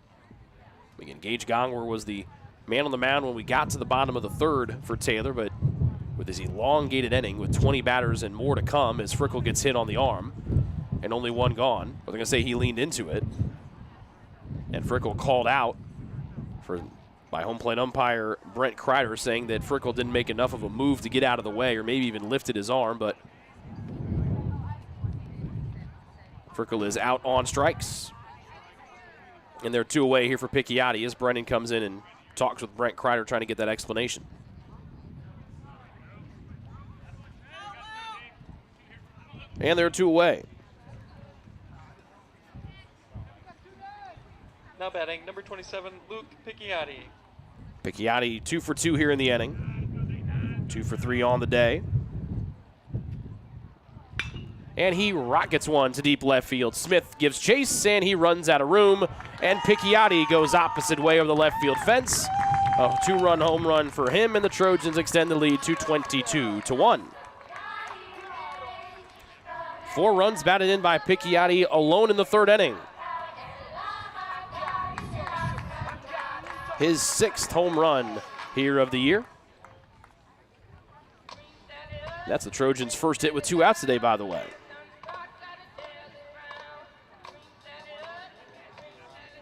Again, Gage Gongwer was the man on the mound when we got to the bottom of the third for Taylor, but with his elongated inning with 20 batters and more to come as Frickle gets hit on the arm and only one gone. I was going to say he leaned into it. And Frickle called out by home plate umpire Brent Kreider, saying that Frickle didn't make enough of a move to get out of the way or maybe even lifted his arm, but Frickle is out on strikes. And they're 2 away here for Picchiotti as Brennan comes in and talks with Brent Kreider trying to get that explanation. And they're 2 away. Now batting, number 27, Luke Picchiotti. Picchiotti 2 for 2 here in the inning. 2 for 3 on the day. And he rockets one to deep left field. Smith gives chase, and he runs out of room. And Picchiotti goes opposite way over the left field fence. A 2-run home run for him, and the Trojans extend the lead to 22-1. 4 runs batted in by Picchiotti alone in the 3rd inning. His 6th home run here of the year. That's the Trojans' first hit with 2 outs today, by the way.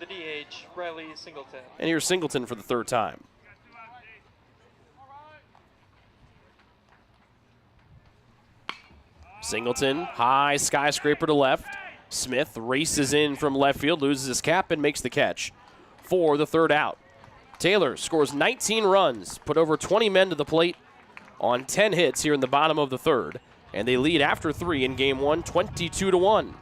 The DH, Riley Singleton. And here's Singleton for the 3rd time. Singleton, high skyscraper to left. Smith races in from left field, loses his cap, and makes the catch for the 3rd out. Taylor scores 19 runs, put over 20 men to the plate on 10 hits here in the bottom of the 3rd, and they lead after 3 in Game 1, 22-1.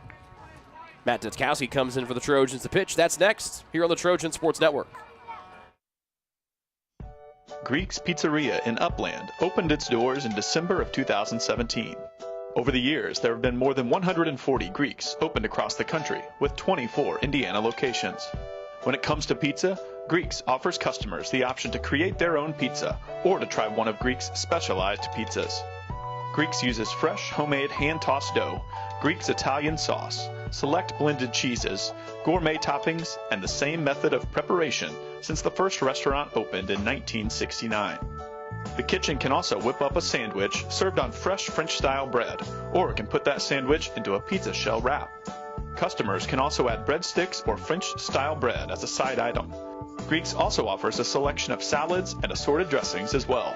Matt Detkowski comes in for the Trojans to pitch. That's next here on the Trojan Sports Network. Greek's Pizzeria in Upland opened its doors in December of 2017. Over the years, there have been more than 140 Greeks opened across the country, with 24 Indiana locations. When it comes to pizza, Greeks offers customers the option to create their own pizza or to try one of Greek's specialized pizzas. Greeks uses fresh, homemade, hand-tossed dough, Greek's Italian sauce, select blended cheeses, gourmet toppings, and the same method of preparation since the first restaurant opened in 1969. The kitchen can also whip up a sandwich served on fresh French-style bread, or can put that sandwich into a pizza shell wrap. Customers can also add breadsticks or French-style bread as a side item. Greeks also offers a selection of salads and assorted dressings as well.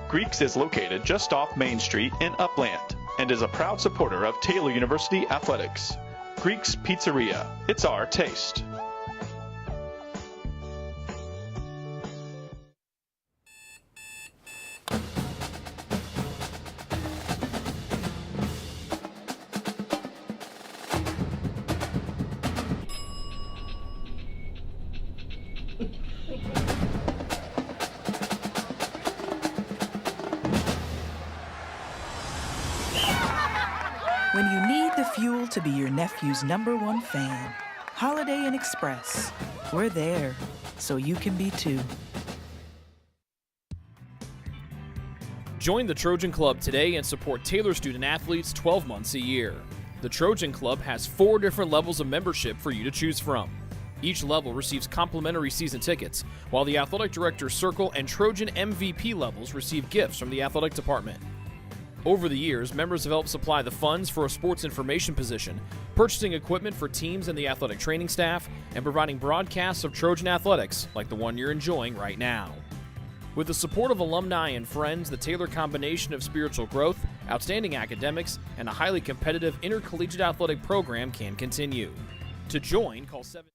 Greeks is located just off Main Street in Upland and is a proud supporter of Taylor University Athletics. Greek's Pizzeria, it's our taste. When you need the fuel to be your nephew's #1 fan, Holiday Inn Express. We're there, so you can be too. Join the Trojan Club today and support Taylor student athletes 12 months a year. The Trojan Club has 4 different levels of membership for you to choose from. Each level receives complimentary season tickets, while the Athletic Director's Circle and Trojan MVP levels receive gifts from the athletic department. Over the years, members have helped supply the funds for a sports information position, purchasing equipment for teams and the athletic training staff, and providing broadcasts of Trojan athletics like the one you're enjoying right now. With the support of alumni and friends, the Taylor combination of spiritual growth, outstanding academics, and a highly competitive intercollegiate athletic program can continue. To join, call 7.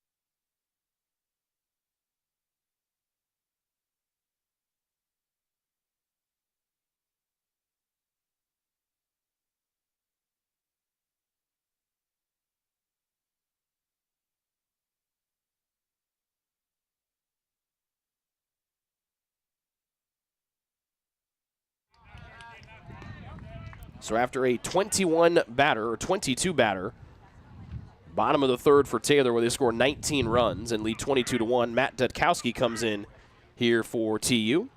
So after a 22 batter, bottom of the 3rd for Taylor where they score 19 runs and lead 22-1, Matt Detkowski comes in here for TU.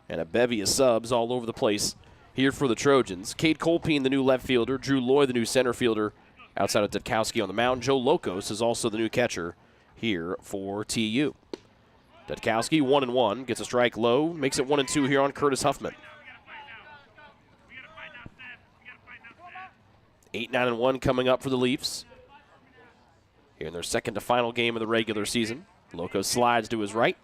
And a bevy of subs all over the place here for the Trojans. Cade Colpine, the new left fielder. Drew Loy, the new center fielder outside of Detkowski on the mound. Joe Lokos is also the new catcher here for TU. Detkowski 1-1, gets a strike low, makes it 1-2 here on Curtis Huffman. 8-9-1 coming up for the Leafs here in their second to final game of the regular season. Lokos slides to his right.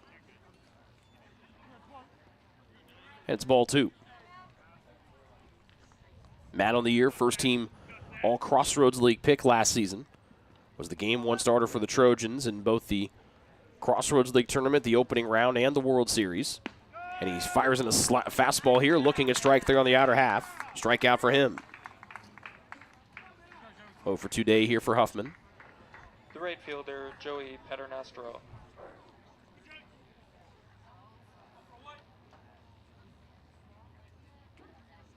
And it's ball 2. Matt on the year, first team All Crossroads League pick last season. Was the Game 1 starter for the Trojans in both the Crossroads League tournament, the opening round, and the World Series. And he fires in a fastball here, looking at strike three on the outer half. Strikeout for him. 0 for 2 day here for Huffman. The right fielder, Joey Paternostro.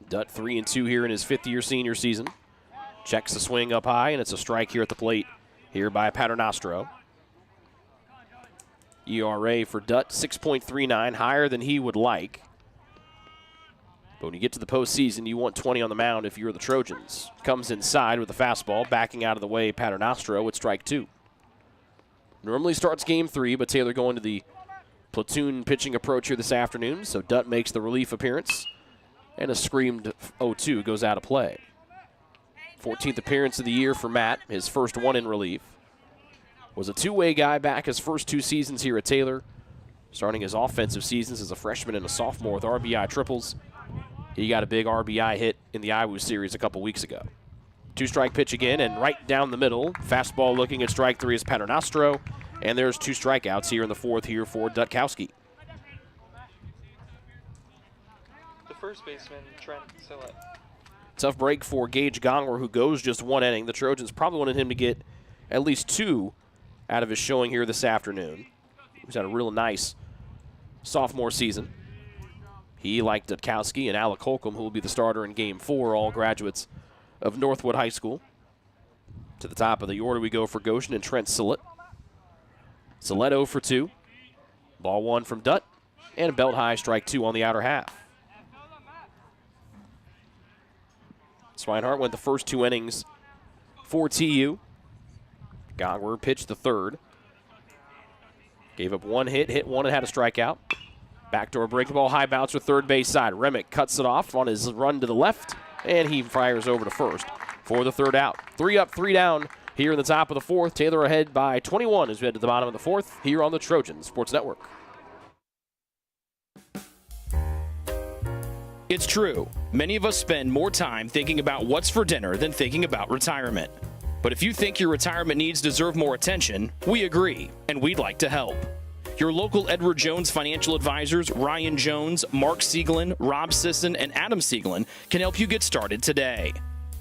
Dutt 3-2 here in his fifth-year senior season. Checks the swing up high, and it's a strike here at the plate here by Paternostro. ERA for Dutt, 6.39, higher than he would like. But when you get to the postseason, you want 20 on the mound if you're the Trojans. Comes inside with the fastball, backing out of the way, Paternostro with strike two. Normally starts game 3, but Taylor going to the platoon pitching approach here this afternoon, so Dutt makes the relief appearance, and a screamed 0-2 goes out of play. 14th appearance of the year for Matt, his first one in relief. Was a two-way guy back his first 2 seasons here at Taylor, starting his offensive seasons as a freshman and a sophomore with RBI triples. He got a big RBI hit in the Iowa series a couple weeks ago. 2-strike pitch again, and right down the middle. Fastball looking at strike 3 is Paternostro, and there's 2 strikeouts here in the fourth here for Dutkowski. The first baseman, Trent Sillett. Tough break for Gage Gongwer, who goes just 1 inning. The Trojans probably wanted him to get at least 2 out of his showing here this afternoon. He's had a real nice sophomore season. He, like Dutkowski and Alec Holcomb, who will be the starter in Game 4, all graduates of Northwood High School. To the top of the order we go for Goshen and Trent Sillett. Sillett 0 for 2. Ball 1 from Dutt, and a belt high strike 2 on the outer half. Swinehart went the first 2 innings for TU. Gongwer pitched the third. Gave up 1 hit, hit 1, and had a strikeout. Backdoor breaking ball, high bouncer, third base side. Remick cuts it off on his run to the left, and he fires over to first for the third out. 3 up, 3 down here in the top of the fourth. Taylor ahead by 21 as we head to the bottom of the fourth here on the Trojan Sports Network. It's true. Many of us spend more time thinking about what's for dinner than thinking about retirement. But if you think your retirement needs deserve more attention, we agree, and we'd like to help. Your local Edward Jones financial advisors, Ryan Jones, Mark Sieglin, Rob Sisson, and Adam Sieglin, can help you get started today.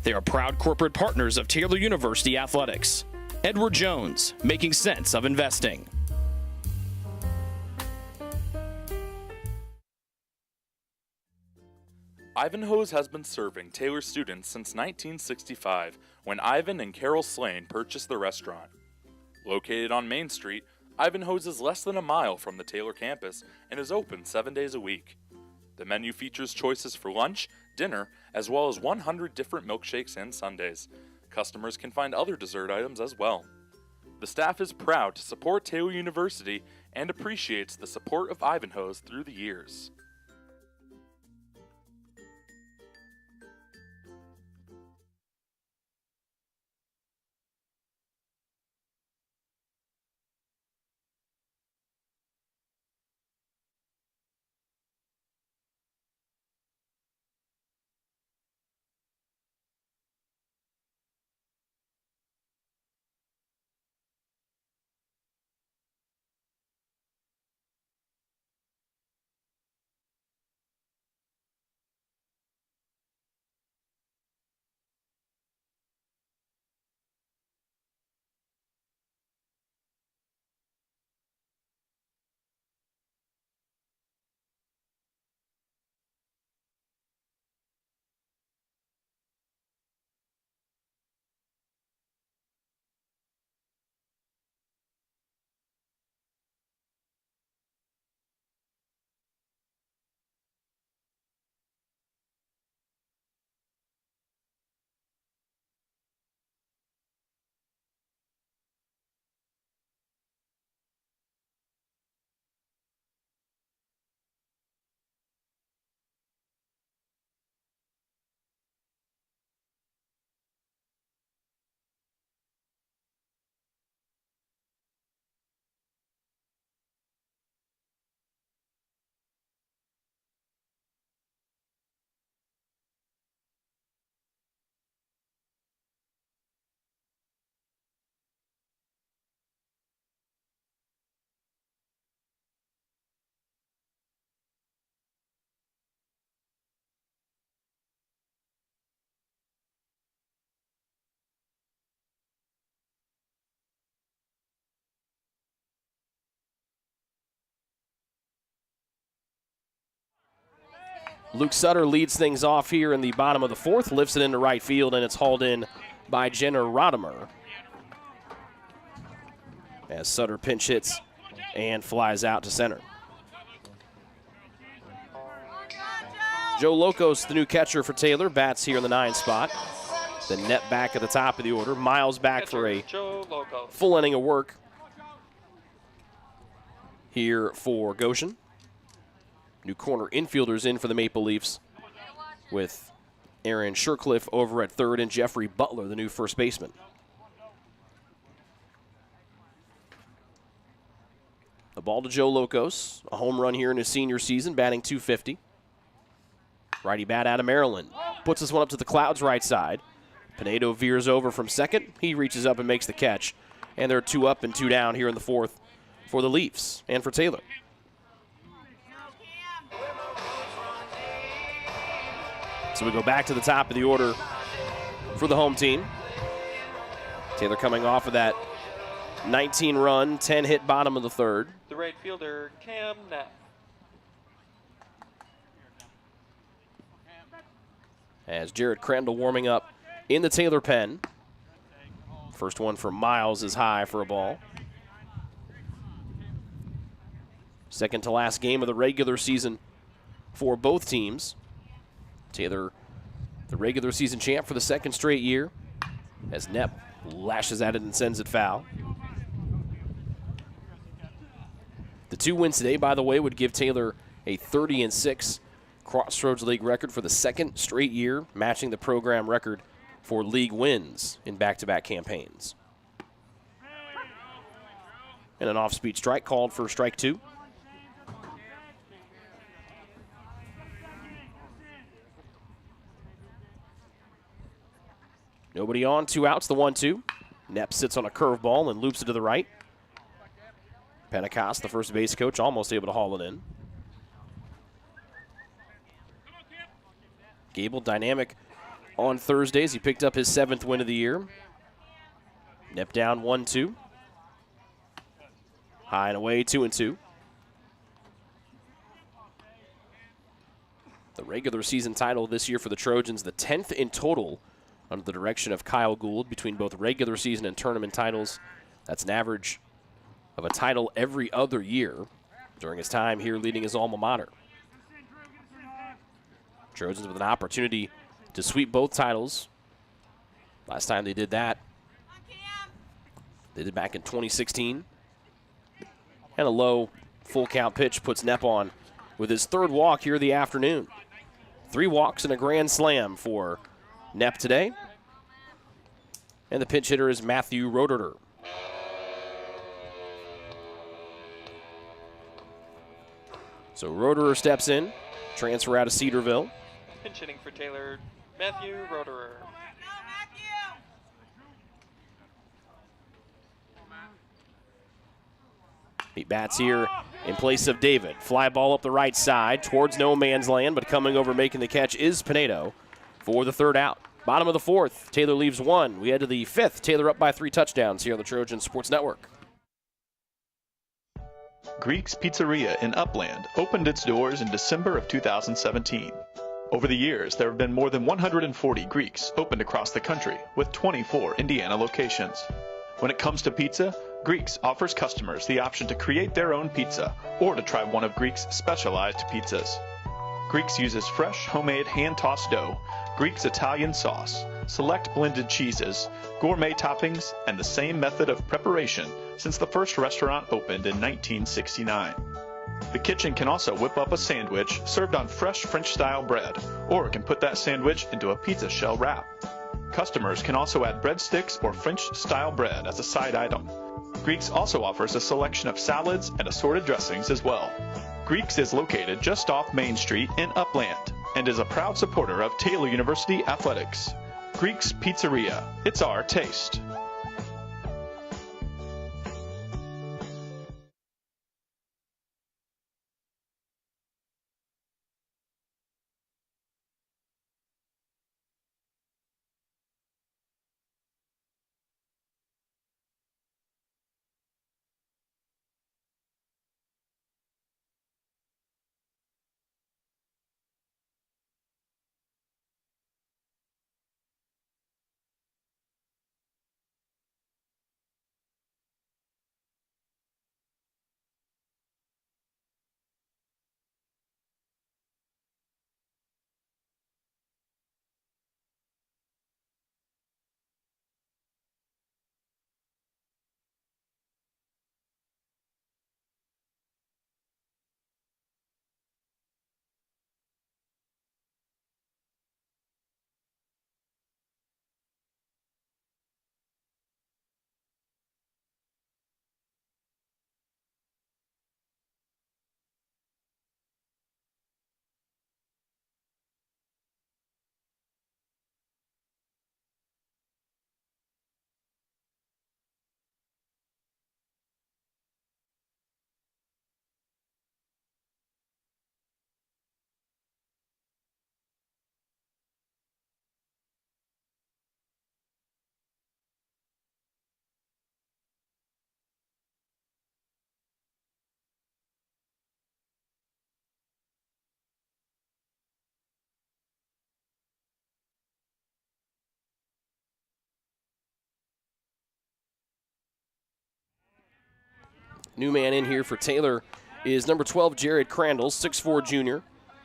They are proud corporate partners of Taylor University Athletics. Edward Jones, making sense of investing. Ivanhoe's has been serving Taylor students since 1965, when Ivan and Carol Slane purchased the restaurant. Located on Main Street, Ivanhoe's is less than a mile from the Taylor campus and is open 7 days a week. The menu features choices for lunch, dinner, as well as 100 different milkshakes and sundaes. Customers can find other dessert items as well. The staff is proud to support Taylor University and appreciates the support of Ivanhoe's through the years. Luke Sutter leads things off here in the bottom of the fourth, lifts it into right field, and it's hauled in by Jenner Rodimer. As Sutter pinch hits and flies out to center. Joe Locos, the new catcher for Taylor, bats here in the 9 spot. The net back at the top of the order. Miles back for a full inning of work here for Goshen. New corner infielders in for the Maple Leafs with Aaron Shercliffe over at third and Jeffrey Butler, the new first baseman. The ball to Joe Locos, a home run here in his senior season, batting .250. Righty bat out of Maryland. Puts this one up to the clouds right side. Pinedo veers over from second. He reaches up and makes the catch. And there are 2 up and 2 down here in the fourth for the Leafs and for Taylor. So we go back to the top of the order for the home team. Taylor coming off of that 19-run, 10-hit bottom of the third. The right fielder, Cam Knapp. As Jared Crandall warming up in the Taylor pen. First one for Miles is high for a ball. Second to last game of the regular season for both teams. Taylor, the regular season champ for the second straight year, as Knapp lashes at it and sends it foul. The 2 wins today, by the way, would give Taylor a 30-6 Crossroads League record for the second straight year, matching the program record for league wins in back-to-back campaigns. And an off-speed strike called for strike 2. Nobody on, 2 outs, the 1-2. Knapp sits on a curveball and loops it to the right. Pentecost, the first base coach, almost able to haul it in. Gable dynamic on Thursdays. He picked up his 7th win of the year. Knapp down 1-2. High and away, 2-2. The regular season title this year for the Trojans, the 10th in total under the direction of Kyle Gould between both regular season and tournament titles. That's an average of a title every other year during his time here leading his alma mater. Trojans with an opportunity to sweep both titles. Last time they did that, they did back in 2016. And a low full count pitch puts Knapp on with his 3rd walk here of the afternoon. 3 walks and a grand slam for Knapp today. And the pinch hitter is Matthew Roederer. So Roederer steps in, transfer out of Cedarville. Pinch hitting for Taylor, Matthew Roederer. He bats here in place of David. Fly ball up the right side towards no man's land, but coming over making the catch is Pinedo for the 3rd out. Bottom of the 4th, Taylor leaves 1. We head to the 5th. Taylor up by 3 touchdowns here on the Trojan Sports Network. Greek's Pizzeria in Upland opened its doors in December of 2017. Over the years, there have been more than 140 Greeks opened across the country, with 24 Indiana locations. When it comes to pizza, Greeks offers customers the option to create their own pizza or to try one of Greek's specialized pizzas. Greeks uses fresh, homemade, hand-tossed dough, Greek's Italian sauce, select blended cheeses, gourmet toppings, and the same method of preparation since the first restaurant opened in 1969. The kitchen can also whip up a sandwich served on fresh French-style bread, or can put that sandwich into a pizza shell wrap. Customers can also add breadsticks or French-style bread as a side item. Greeks also offers a selection of salads and assorted dressings as well. Greeks is located just off Main Street in Upland and is a proud supporter of Taylor University Athletics. Greek's Pizzeria. It's our taste. New man in here for Taylor is number 12, Jared Crandall, 6'4 junior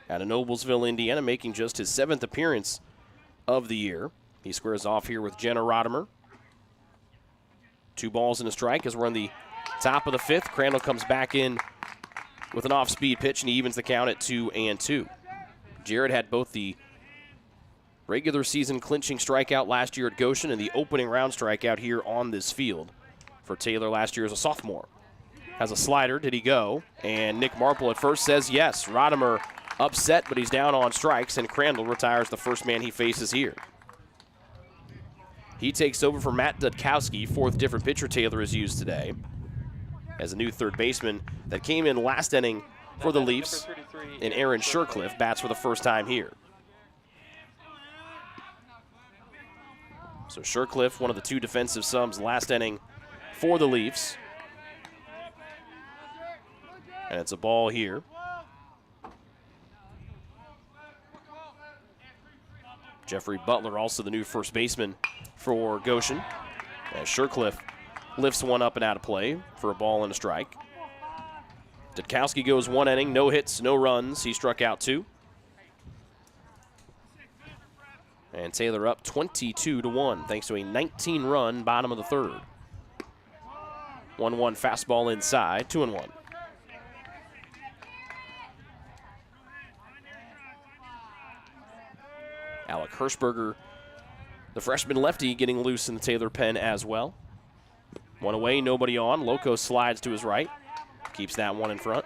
out of Noblesville, Indiana, making just his 7th appearance of the year. He squares off here with Jenna Rodimer. 2 balls and a strike as we're on the top of the 5th. Crandall comes back in with an off-speed pitch, and he evens the count at 2-2. Jared had both the regular season clinching strikeout last year at Goshen and the opening round strikeout here on this field for Taylor last year as a sophomore. Has a slider. Did he go? And Nick Marple at first says yes. Rodimer upset, but he's down on strikes, and Crandall retires the first man he faces here. He takes over for Matt Dudkowski, 4th different pitcher Taylor has used today, as a new third baseman that came in last inning for the Leafs, and Aaron Shercliffe bats for the first time here. So Shercliffe, one of the 2 defensive subs last inning for the Leafs. And it's a ball here. Jeffrey Butler, also the new first baseman for Goshen, as Shercliffe lifts one up and out of play for a ball and a strike. Dudkowski goes 1 inning, no hits, no runs. He struck out 2. And Taylor up 22-1 thanks to a 19-run bottom of the 3rd. 1-1 fastball inside, 2-1. Alec Hirschberger, the freshman lefty, getting loose in the Taylor pen as well. 1 away, nobody on. Loco slides to his right. Keeps that 1 in front.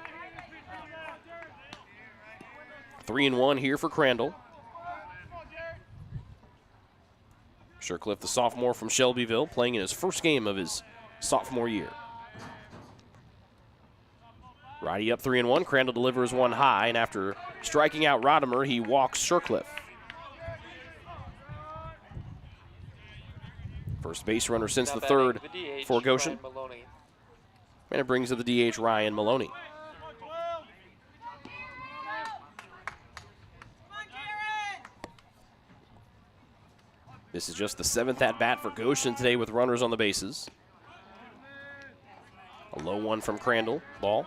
3-1 here for Crandall. Shercliffe, the sophomore from Shelbyville, playing in his first game of his sophomore year. Righty up 3-1. Crandall delivers one high, and after striking out Rodimer, he walks Shercliffe. First base runner since the 3rd for Goshen. And it brings to the DH Ryan Maloney. This is just the 7th at-bat for Goshen today with runners on the bases. A low one from Crandall. Ball.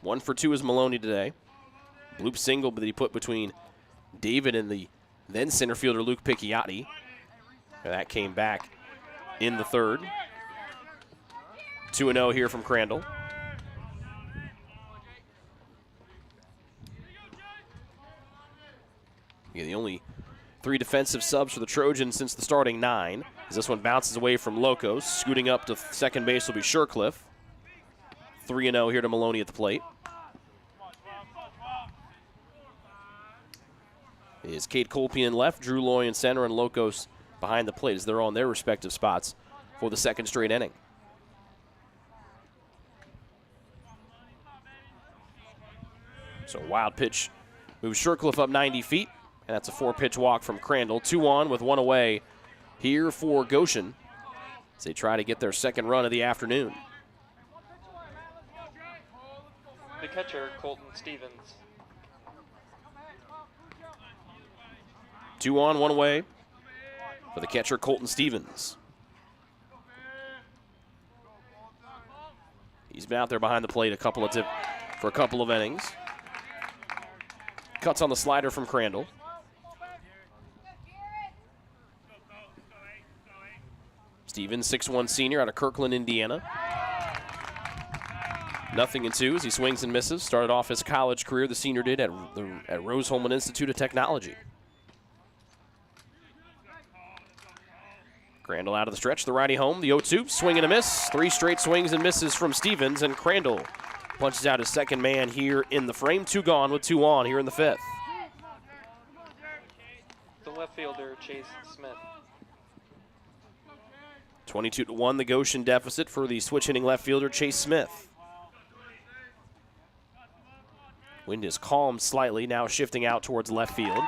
1 for 2 is Maloney today. Bloop single that he put between David and the then center fielder Luke Picchiotti. That came back in the 3rd. 2-0 here from Crandall. The only 3 defensive subs for the Trojans since the starting 9. As this one bounces away from Locos. Scooting up to second base will be Shercliffe. 3-0 here to Maloney at the plate. Is Cade Colpian left, Drew Loy in center, and Locos behind the plate as they're on their respective spots for the 2nd straight inning. So wild pitch moves Shercliffe up 90 feet, and that's a 4-pitch walk from Crandall. 2 on with 1 away here for Goshen as they try to get their 2nd run of the afternoon. The catcher, Colton Stevens. 2 on, 1 away for the catcher, Colton Stevens. He's been out there behind the plate for a couple of innings. Cuts on the slider from Crandall. Stevens, 6'1 senior out of Kirkland, Indiana. 0-2 as he swings and misses. Started off his college career, the senior did, at Rose-Hulman Institute of Technology. Crandall out of the stretch, the righty home, the 0-2, swing and a miss. 3 straight swings and misses from Stevens, and Crandall punches out his 2nd man here in the frame. 2 gone with 2 on here in the 5th. The left fielder, Chase Smith. 22-1, the Goshen deficit for the switch-hitting left fielder, Chase Smith. Wind is calmed slightly, now shifting out towards left field.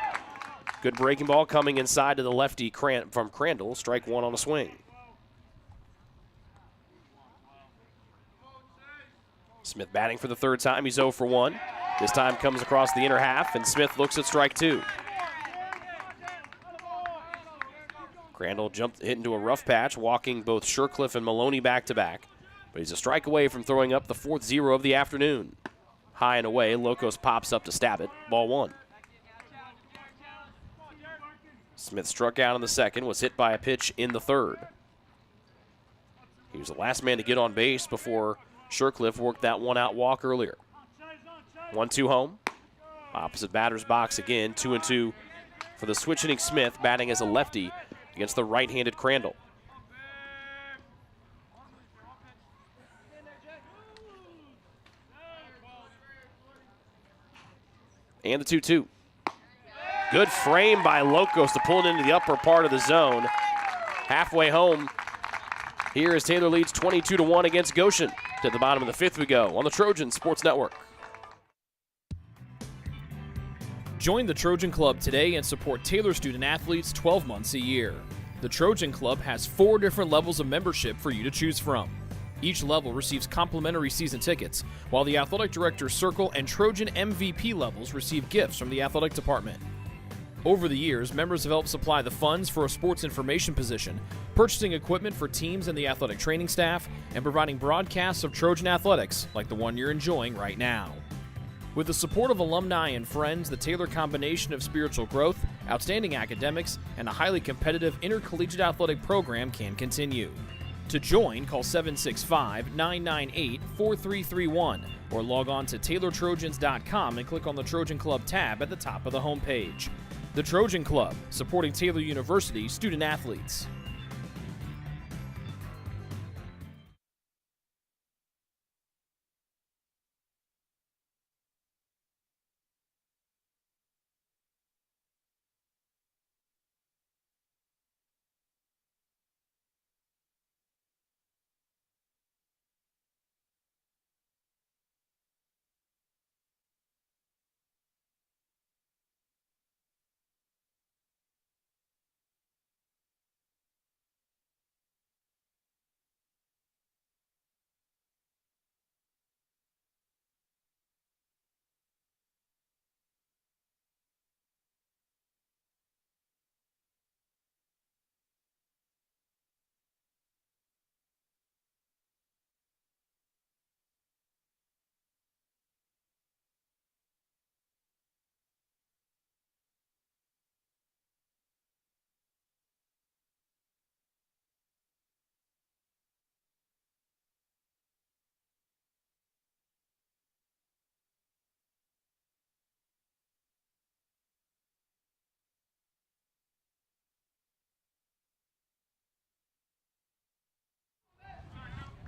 Good breaking ball coming inside to the lefty from Crandall. Strike 1 on a swing. Smith batting for the 3rd time. He's 0 for 1. This time comes across the inner half, and Smith looks at strike 2. Crandall hit into a rough patch, walking both Shercliffe and Maloney back-to-back. But he's a strike away from throwing up the 4th zero of the afternoon. High and away, Locos pops up to stab it. Ball 1. Smith struck out in the 2nd, was hit by a pitch in the 3rd. He was the last man to get on base before Shercliffe worked that one-out walk earlier. 1-2 home. Opposite batter's box again, 2-2 for the switch-hitting Smith, batting as a lefty against the right-handed Crandall. And the 2-2. Good frame by Locos to pull it into the upper part of the zone. Halfway home here as Taylor leads 22-1 against Goshen. To the bottom of the 5th we go on the Trojan Sports Network. Join the Trojan Club today and support Taylor student athletes 12 months a year. The Trojan Club has 4 different levels of membership for you to choose from. Each level receives complimentary season tickets, while the Athletic Director's Circle and Trojan MVP levels receive gifts from the athletic department. Over the years, members have helped supply the funds for a sports information position, purchasing equipment for teams and the athletic training staff, and providing broadcasts of Trojan athletics like the one you're enjoying right now. With the support of alumni and friends, the Taylor combination of spiritual growth, outstanding academics, and a highly competitive intercollegiate athletic program can continue. To join, call 765-998-4331 or log on to TaylorTrojans.com and click on the Trojan Club tab at the top of the homepage. The Trojan Club, supporting Taylor University student athletes.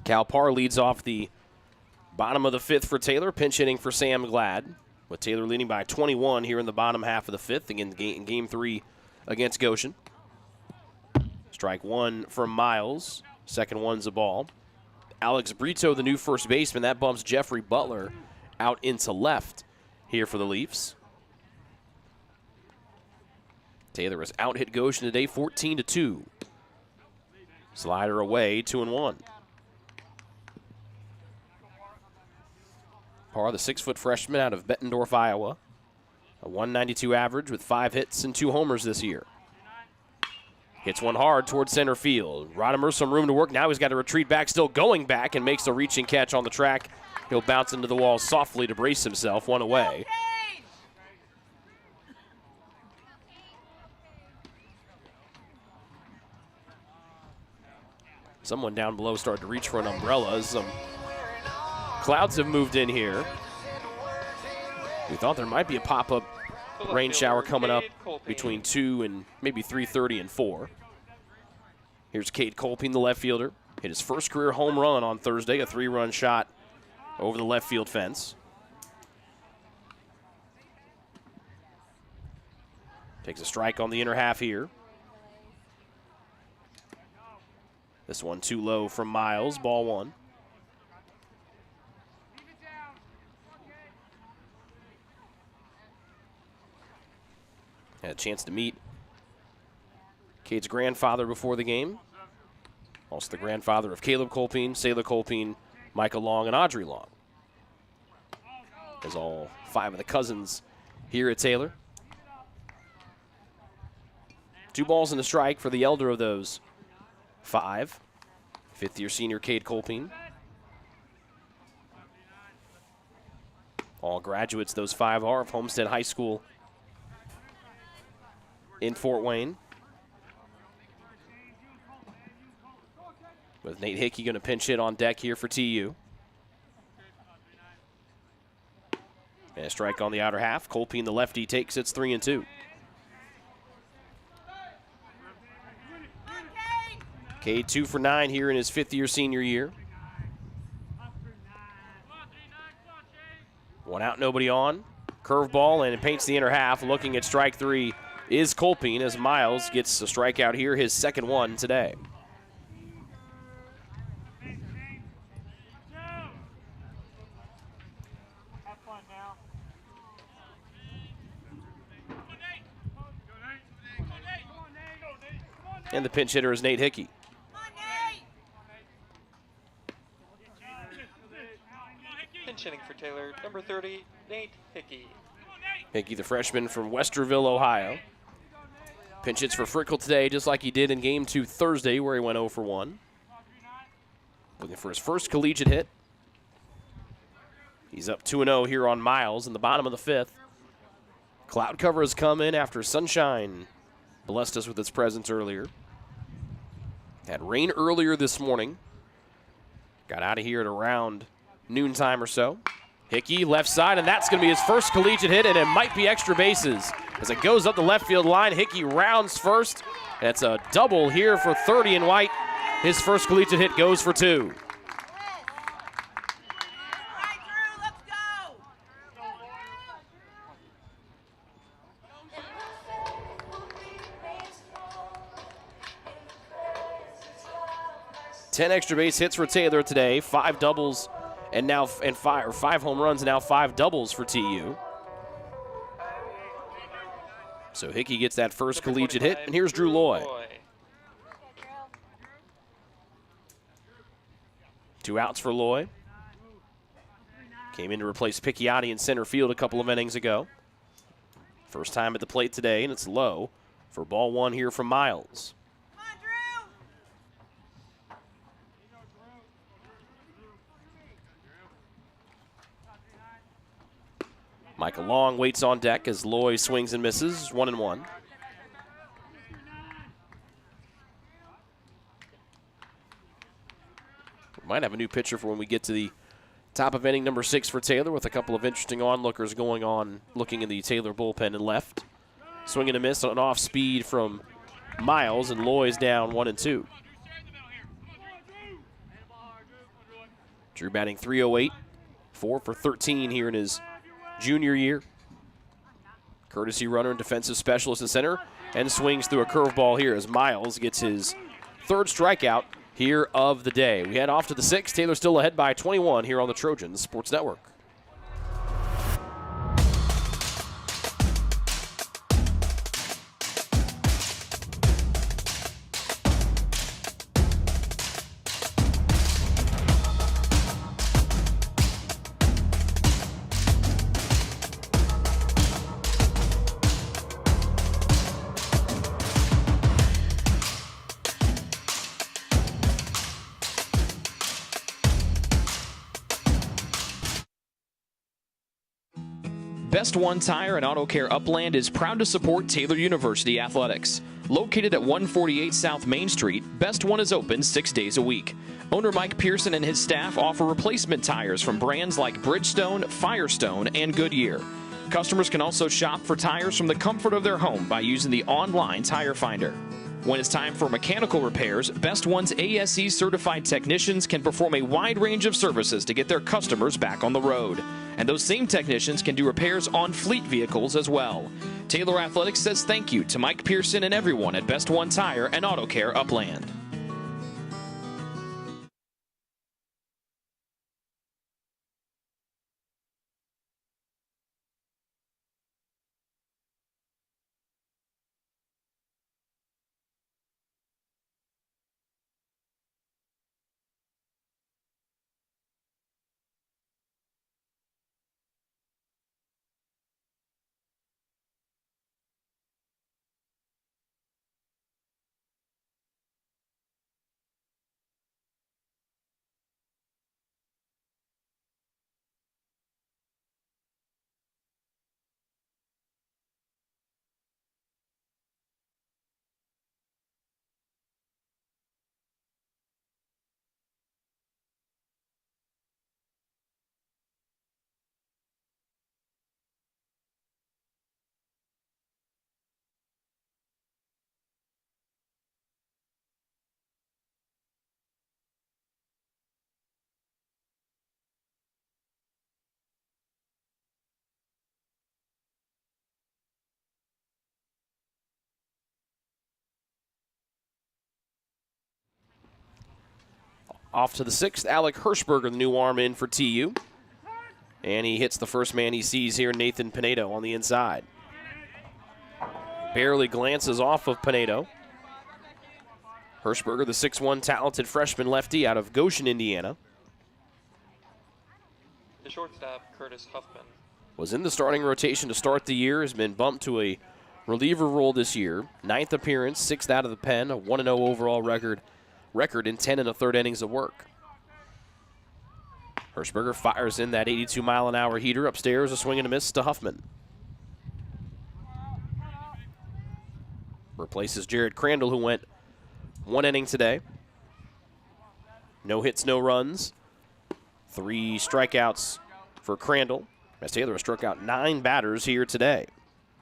Cal Parr leads off the bottom of the 5th for Taylor, pinch hitting for Sam Glad, with Taylor leading by 21 here in the bottom half of the 5th in Game 3 against Goshen. Strike 1 from Miles, second one's a ball. Alex Brito, the new first baseman, that bumps Jeffrey Butler out into left here for the Leafs. Taylor has out-hit Goshen today 14-2. Slider away, 2-1. Parr, the 6-foot freshman out of Bettendorf, Iowa. A 192 average with 5 hits and 2 homers this year. Hits one hard towards center field. Rodimer some room to work. Now he's got to retreat back, still going back, and makes a reaching catch on the track. He'll bounce into the wall softly to brace himself, one away. Someone down below started to reach for an umbrella. Some clouds have moved in here. We thought there might be a pop-up rain shower coming up between 2 and maybe 3:30 and 4. Here's Cade Colping, the left fielder. Hit his first career home run on Thursday, a 3-run shot over the left field fence. Takes a strike on the inner half here. This one too low from Miles, ball 1. Had a chance to meet Cade's grandfather before the game. Also the grandfather of Caleb Colping, Saylor Colping, Michael Long, and Audrey Long. There's all 5 of the cousins here at Taylor. 2 balls and a strike for the elder of those 5. 5th-year senior Cade Colping. All graduates, those 5 are, of Homestead High School in Fort Wayne. With Nate Hickey going to pinch hit on deck here for TU. And a strike on the outer half. Colpine, the lefty, takes it's 3-2. Cade 2 for 9 here in his 5th-year senior year. 1 out, nobody on. Curveball, and it paints the inner half. Looking at strike 3 is Colpine as Miles gets a strikeout here, his 2nd one today. And the pinch hitter is Nate Hickey. Pinch hitting for Taylor, number 30, Nate Hickey. Hickey, the freshman from Westerville, Ohio. Pinch hits for Frickle today, just like he did in Game 2 Thursday, where he went 0 for 1. Looking for his first collegiate hit. He's up 2-0 here on Miles in the bottom of the 5th. Cloud cover has come in after sunshine blessed us with its presence earlier. Had rain earlier this morning. Got out of here at around noontime or so. Hickey, left side, and that's going to be his first collegiate hit, and it might be extra bases. As it goes up the left field line, Hickey rounds first. That's a double here for 30 and White. His first collegiate hit goes for 2. 10 extra base hits for Taylor today, 5 doubles and now five home runs and now 5 doubles for TU. So Hickey gets that first collegiate hit, and here's Drew Loy. 2 outs for Loy. Came in to replace Picchiotti in center field a couple of innings ago. First time at the plate today, and it's low for ball 1 here from Miles. Michael Long waits on deck as Loy swings and misses, 1-1. We might have a new pitcher for when we get to the top of inning number 6 for Taylor, with a couple of interesting onlookers going on, looking in the Taylor bullpen and left. Swing and a miss on an off speed from Miles, and Loy's down 1-2. Drew batting .308, 4 for 13 here in his junior year. Courtesy runner and defensive specialist in center, and swings through a curveball here as Miles gets his 3rd strikeout here of the day. We head off to the 6th. Taylor still ahead by 21 here on the Trojans Sports Network. Best One Tire and Auto Care Upland is proud to support Taylor University Athletics. Located at 148 South Main Street, Best One is open 6 days a week. Owner Mike Pearson and his staff offer replacement tires from brands like Bridgestone, Firestone, and Goodyear. Customers can also shop for tires from the comfort of their home by using the online tire finder. When it's time for mechanical repairs, Best One's ASE certified technicians can perform a wide range of services to get their customers back on the road. And those same technicians can do repairs on fleet vehicles as well. Taylor Athletics says thank you to Mike Pearson and everyone at Best One Tire and Auto Care Upland. off to the 6th. Alec Hirschberger, the new arm in for TU. And he hits the first man he sees here, Nathan Pinedo, on the inside. Barely glances off of Pinedo. Hirschberger, the 6'1", talented freshman lefty out of Goshen, Indiana. The shortstop, Curtis Huffman. Was in the starting rotation to start the year, has been bumped to a reliever role this year. 9th appearance, 6th out of the pen, a 1-0 overall record in 10 1/3 innings of work. Hirschberger fires in that 82-mile-an-hour heater upstairs, a swing and a miss to Huffman. Replaces Jared Crandall, who went 1 inning today. No hits, no runs. 3 strikeouts for Crandall, as Taylor has struck out 9 batters here today.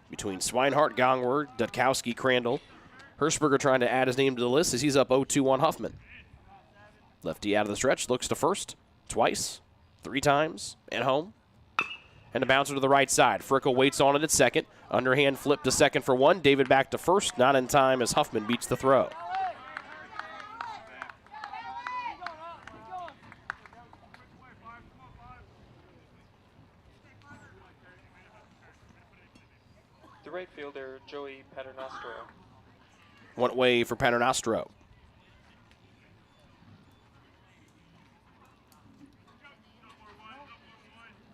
Between Swinehart, Gongwer, Dudkowski, Crandall. Hirschberger trying to add his name to the list as he's up 0-2 on Huffman. Lefty out of the stretch, looks to first, twice, 3 times, and home. And a bouncer to the right side. Frickel waits on it at second. Underhand flip to second for 1. David back to first, not in time as Huffman beats the throw. The right fielder, Joey Paternostro. One away for Paternostro.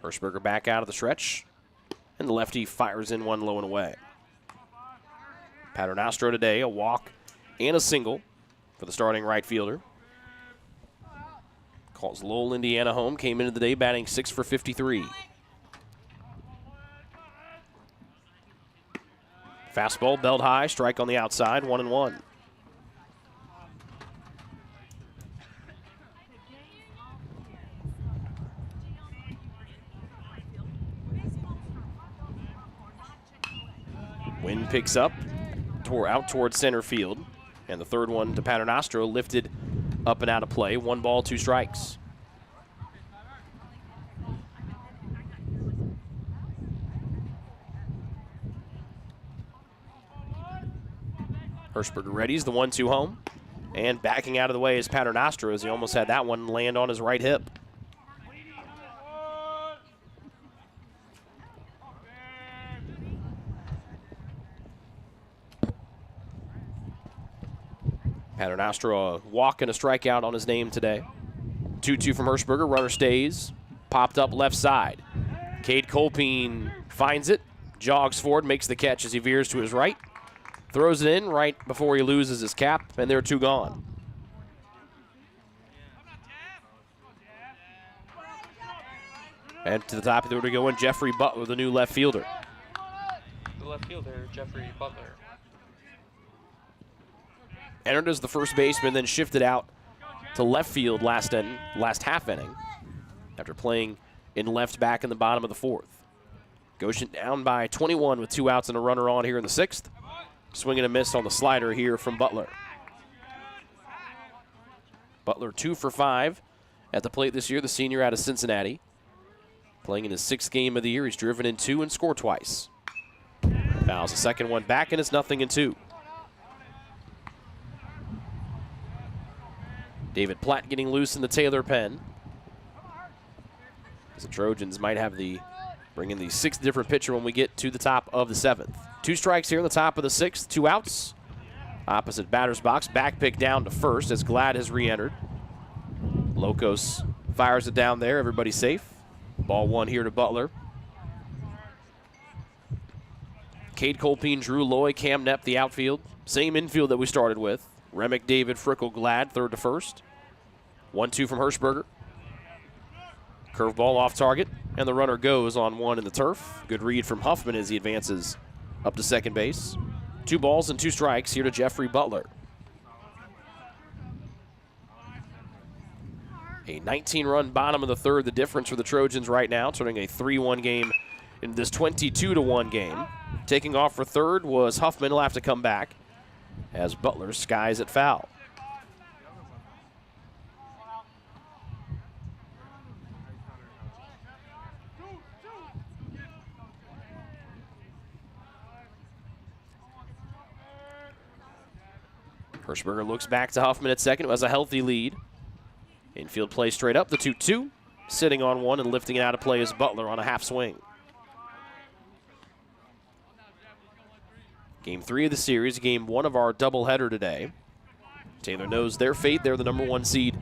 Hirschberger back out of the stretch, and the lefty fires in one low and away. Paternostro today, a walk and a single for the starting right fielder. Calls Lowell, Indiana home, came into the day batting 6 for 53. Fastball, belt high, strike on the outside, 1-1. Wind picks up, out towards center field, and the third one to Paternostro lifted up and out of play. 1 ball, 2 strikes. Hirschberger readies the 1-2 home, and backing out of the way is Paternostro as he almost had that one land on his right hip. Paternostro, a walk and a strikeout on his name today. 2-2 from Hirschberger. Runner stays. Popped up left side. Cade Colpine finds it. Jogs forward, makes the catch as he veers to his right. Throws it in right before he loses his cap, and there are 2 gone. And to the top of the order going Jeffrey Butler, the new left fielder. The left fielder, Jeffrey Butler. Entered as the first baseman, then shifted out to left field last half inning after playing in left back in the bottom of the 4th. Goshen down by 21 with 2 outs and a runner on here in the 6th. Swing and a miss on the slider here from Butler. Butler 2 for 5 at the plate this year, the senior out of Cincinnati. Playing in his 6th game of the year, he's driven in 2 and scored twice. Fouls the second one back, and it's 0-2. David Platt getting loose in the Taylor pen. As the Trojans might have bring in the 6th different pitcher when we get to the top of the 7th. 2 strikes here in the top of the 6th, 2 outs. Opposite batter's box, back pick down to first as Glad has re-entered. Locos fires it down there, everybody safe. Ball 1 here to Butler. Cade Colpine, Drew Loy, Cam Nepp, the outfield. Same infield that we started with. Remick, David, Frickel, Glad, 3rd to 1st. 1-2 from Hirschberger. Curveball off target, and the runner goes on 1 in the turf. Good read from Huffman as he advances up to second base. 2 balls and 2 strikes here to Jeffrey Butler. A 19-run bottom of the 3rd, the difference for the Trojans right now, turning a 3-1 game into this 22-1 game. Taking off for 3rd was Huffman. He'll have to come back as Butler skies it foul. Hirschberger looks back to Huffman at second, who has a healthy lead. Infield play straight up, the 2-2. Sitting on one and lifting it out of play is Butler on a half swing. Game 3 of the series, game 1 of our doubleheader today. Taylor knows their fate. They're the number 1 seed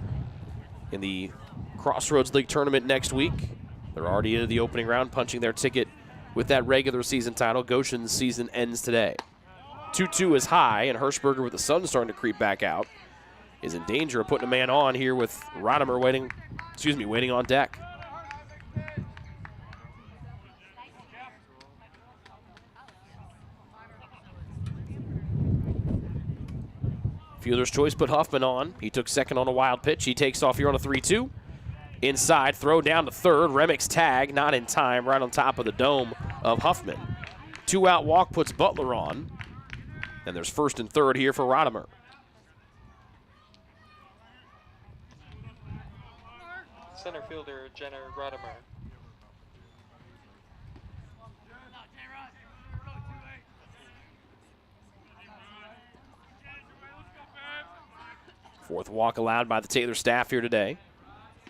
in the Crossroads League tournament next week. They're already into the opening round, punching their ticket with that regular season title. Goshen's season ends today. 2-2 is high, and Hirschberger, with the sun starting to creep back out, is in danger of putting a man on here with Rodimer waiting on deck. Fielder's choice put Huffman on. He took second on a wild pitch. He takes off here on a 3-2. Inside, throw down to third. Remick's tag, not in time, right on top of the dome of Huffman. 2-out walk puts Butler on. And there's first and third here for Rodimer. Center fielder Jenner Rodimer. Fourth walk allowed by the Taylor staff here today.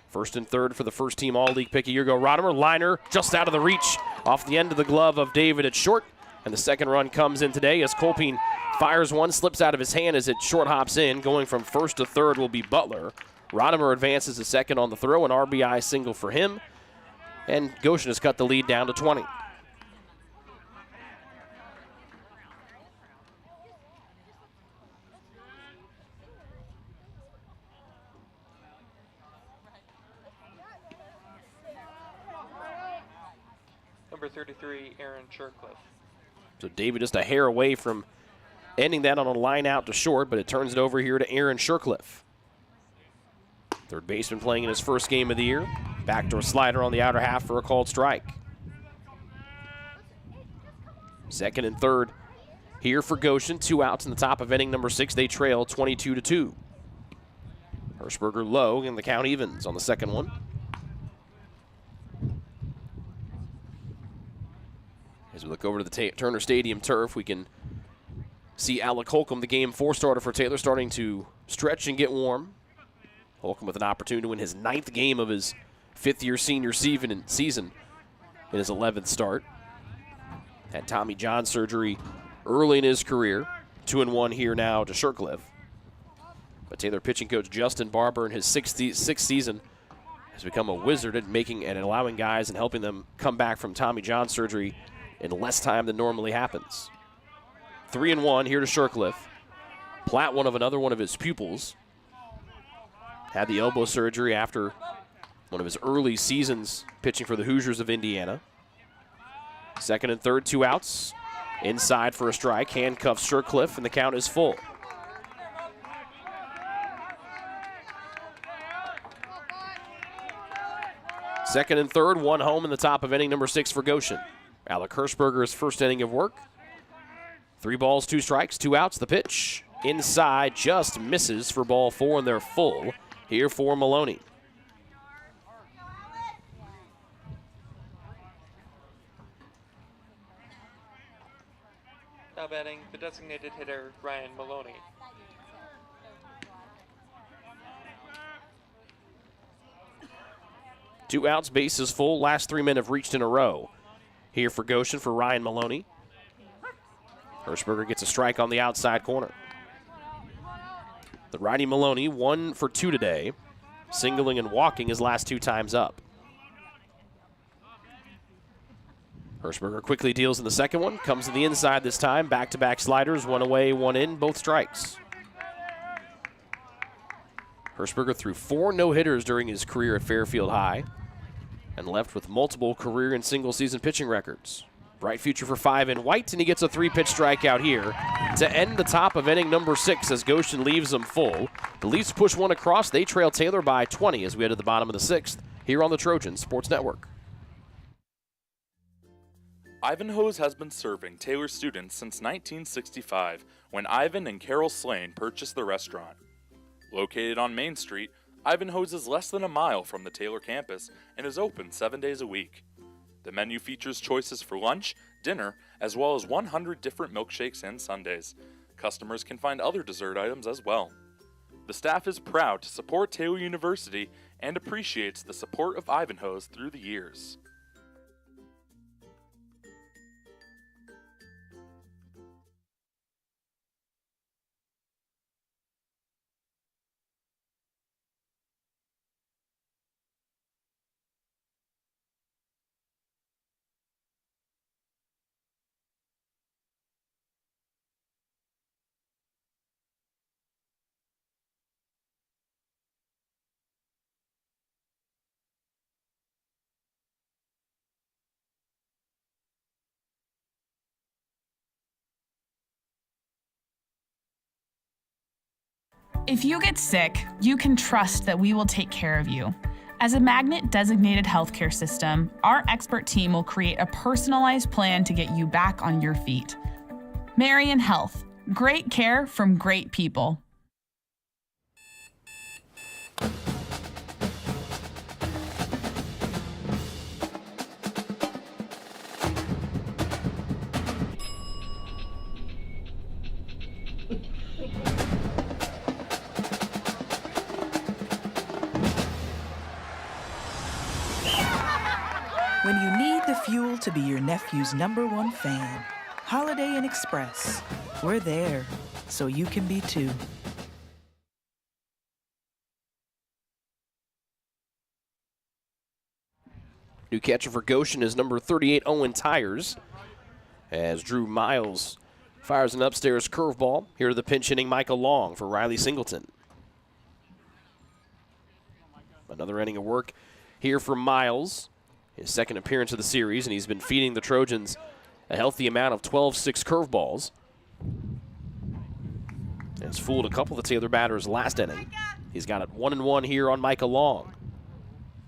First and third for the first team All-League pick a year ago. Rodimer, liner, just out of the reach, off the end of the glove of David at short. And the second run comes in today as Colpine fires one, slips out of his hand as it short hops in. Going from first to third will be Butler. Rodimer advances a second on the throw, an RBI single for him. And Goshen has cut the lead down to 20. Number 33, Aaron Shercliffe. So David just a hair away from ending that on a line out to short, but it turns it over here to Aaron Shercliffe. Third baseman playing in his first game of the year. Backdoor slider on the outer half for a called strike. Second and third here for Goshen. 2 outs in the top of inning number 6. They trail 22-2. Hirschberger low, and the count evens on the second one. As we look over to the Turner Stadium turf, we can see Alec Holcomb, the Game 4 starter for Taylor, starting to stretch and get warm. Holcomb with an opportunity to win his 9th game of his 5th-year senior season in his 11th start. Had Tommy John surgery early in his career. 2-1 here now to Shercliffe. But Taylor pitching coach Justin Barber in his sixth season has become a wizard at making and allowing guys and helping them come back from Tommy John surgery in less time than normally happens. 3-1 here to Shercliffe. Platt, another one of his pupils, had the elbow surgery after one of his early seasons pitching for the Hoosiers of Indiana. Second and third, 2 outs. Inside for a strike, handcuffs Shercliffe, and the count is full. Second and third, 1 home in the top of inning number 6 for Goshen. Alec Hirschberger's first inning of work. 3 balls, 2 strikes, 2 outs. The pitch inside just misses for ball 4, and they're full here for Maloney. Now batting the designated hitter Ryan Maloney. Two outs, bases full. Last 3 men have reached in a row here for Goshen for Ryan Maloney. Hirschberger gets a strike on the outside corner. The righty Maloney, 1 for 2 today, singling and walking his last 2 times up. Hirschberger quickly deals in the second one, comes to the inside this time, back-to-back sliders, 1 away, 1 in, both strikes. Hirschberger threw 4 no-hitters during his career at Fairfield High and left with multiple career and single-season pitching records. Bright future for 5 in white, and he gets a 3-pitch strikeout here to end the top of inning number 6 as Goshen leaves them full. The Leafs push one across. They trail Taylor by 20 as we head to the bottom of the 6th here on the Trojan Sports Network. Ivanhoe's has been serving Taylor students since 1965 when Ivan and Carol Slane purchased the restaurant. Located on Main Street, Ivanhoe's is less than a mile from the Taylor campus and is open 7 days a week. The menu features choices for lunch, dinner, as well as 100 different milkshakes and sundaes. Customers can find other dessert items as well. The staff is proud to support Taylor University and appreciates the support of Ivanhoe's through the years. If you get sick, you can trust that we will take care of you. As a Magnet designated healthcare system, our expert team will create a personalized plan to get you back on your feet. Marion Health, great care from great people. When you need the fuel to be your nephew's #1 fan, Holiday Inn Express. We're there, so you can be too. New catcher for Goshen is number 38, Owen Tyers, as Drew Miles fires an upstairs curveball. Here to the pinch hitting Michael Long for Riley Singleton. Another inning of work here for Miles, his second appearance of the series, and he's been feeding the Trojans a healthy amount of 12-6 curveballs. Has fooled a couple of the Taylor batters last inning. He's got it 1-1 here on Michael Long,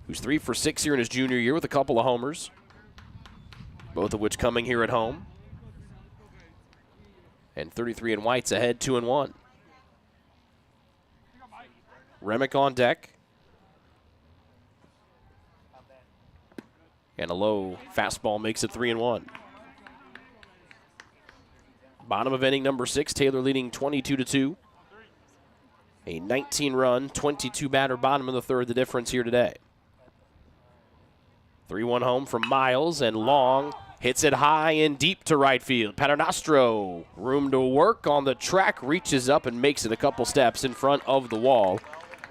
who's 3 for 6 here in his junior year with a couple of homers, both of which coming here at home. And 33 and White's ahead, 2-1. Remick on deck. And a low fastball makes it 3-1. Bottom of inning number 6, Taylor leading 22-2. A 19-run, 22-batter bottom of the third, the difference here today. 3-1 home from Miles, and Long hits it high and deep to right field. Paternostro, room to work on the track, reaches up and makes it a couple steps in front of the wall.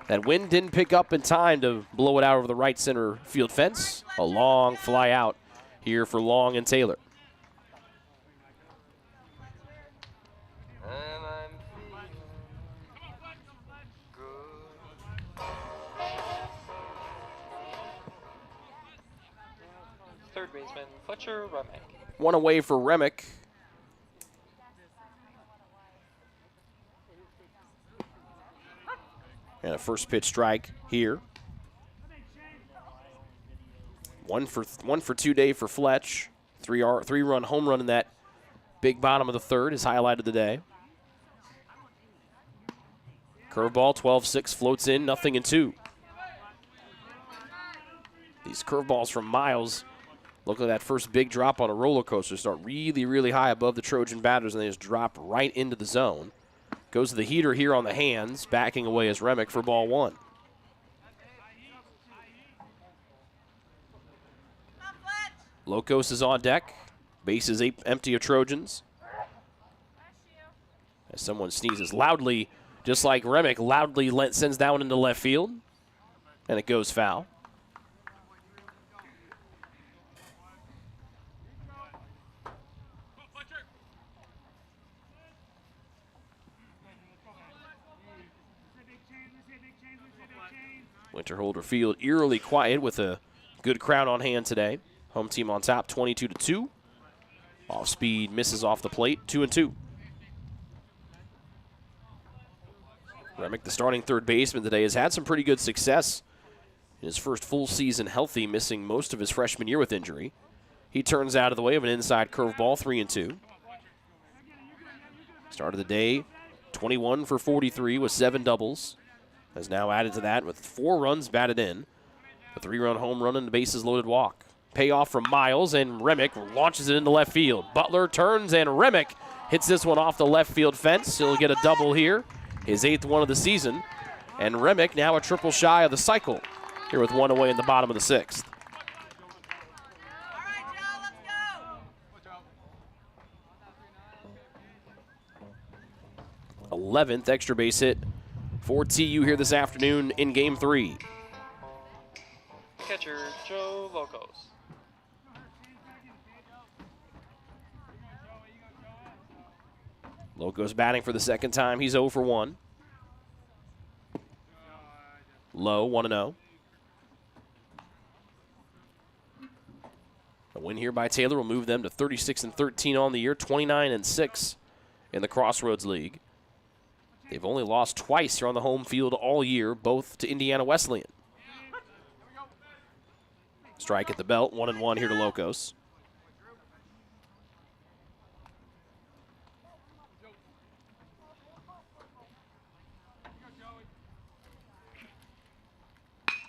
That wind didn't pick up in time to blow it out over the right center field fence. A long fly out here for Long and Taylor. Third baseman, Fletcher Remick. One away for Remick. And a first pitch strike here. One for 2 day for Fletch. Three-run home run in that big bottom of the third is highlighted today. Curveball, 12-6, floats in, 0-2. These curveballs from Miles, look at that first big drop on a roller coaster. Start really, really high above the Trojan batters, and they just drop right into the zone. Goes to the heater here on the hands, backing away as Remick for ball 1. Locos is on deck. Base is empty of Trojans. As someone sneezes loudly, just like Remick, loudly sends that one into left field, and it goes foul. Winterholder Field eerily quiet with a good crowd on hand today. Home team on top, 22-2. Off speed, misses off the plate, 2-2. Remick, the starting third baseman today, has had some pretty good success in his first full season healthy, missing most of his freshman year with injury. He turns out of the way of an inside curveball, 3-2. Start of the day, 21 for 43 with 7 doubles. Has now added to that with 4 runs batted in. A 3-run home run and the bases loaded walk. Payoff from Miles, and Remick launches it into left field. Butler turns, and Remick hits this one off the left field fence. He'll get a double here, his 8th one of the season. And Remick now a triple shy of the cycle here with one away in the bottom of the 6th. 11th extra base hit for TU here this afternoon in Game 3. Catcher, Joe Locos. Locos batting for the second time. He's 0 for 1. Low, 1-0. A win here by Taylor will move them to 36-13 on the year, 29-6 in the Crossroads League. They've only lost twice here on the home field all year, both to Indiana Wesleyan. Strike at the belt, 1-1 here to Locos.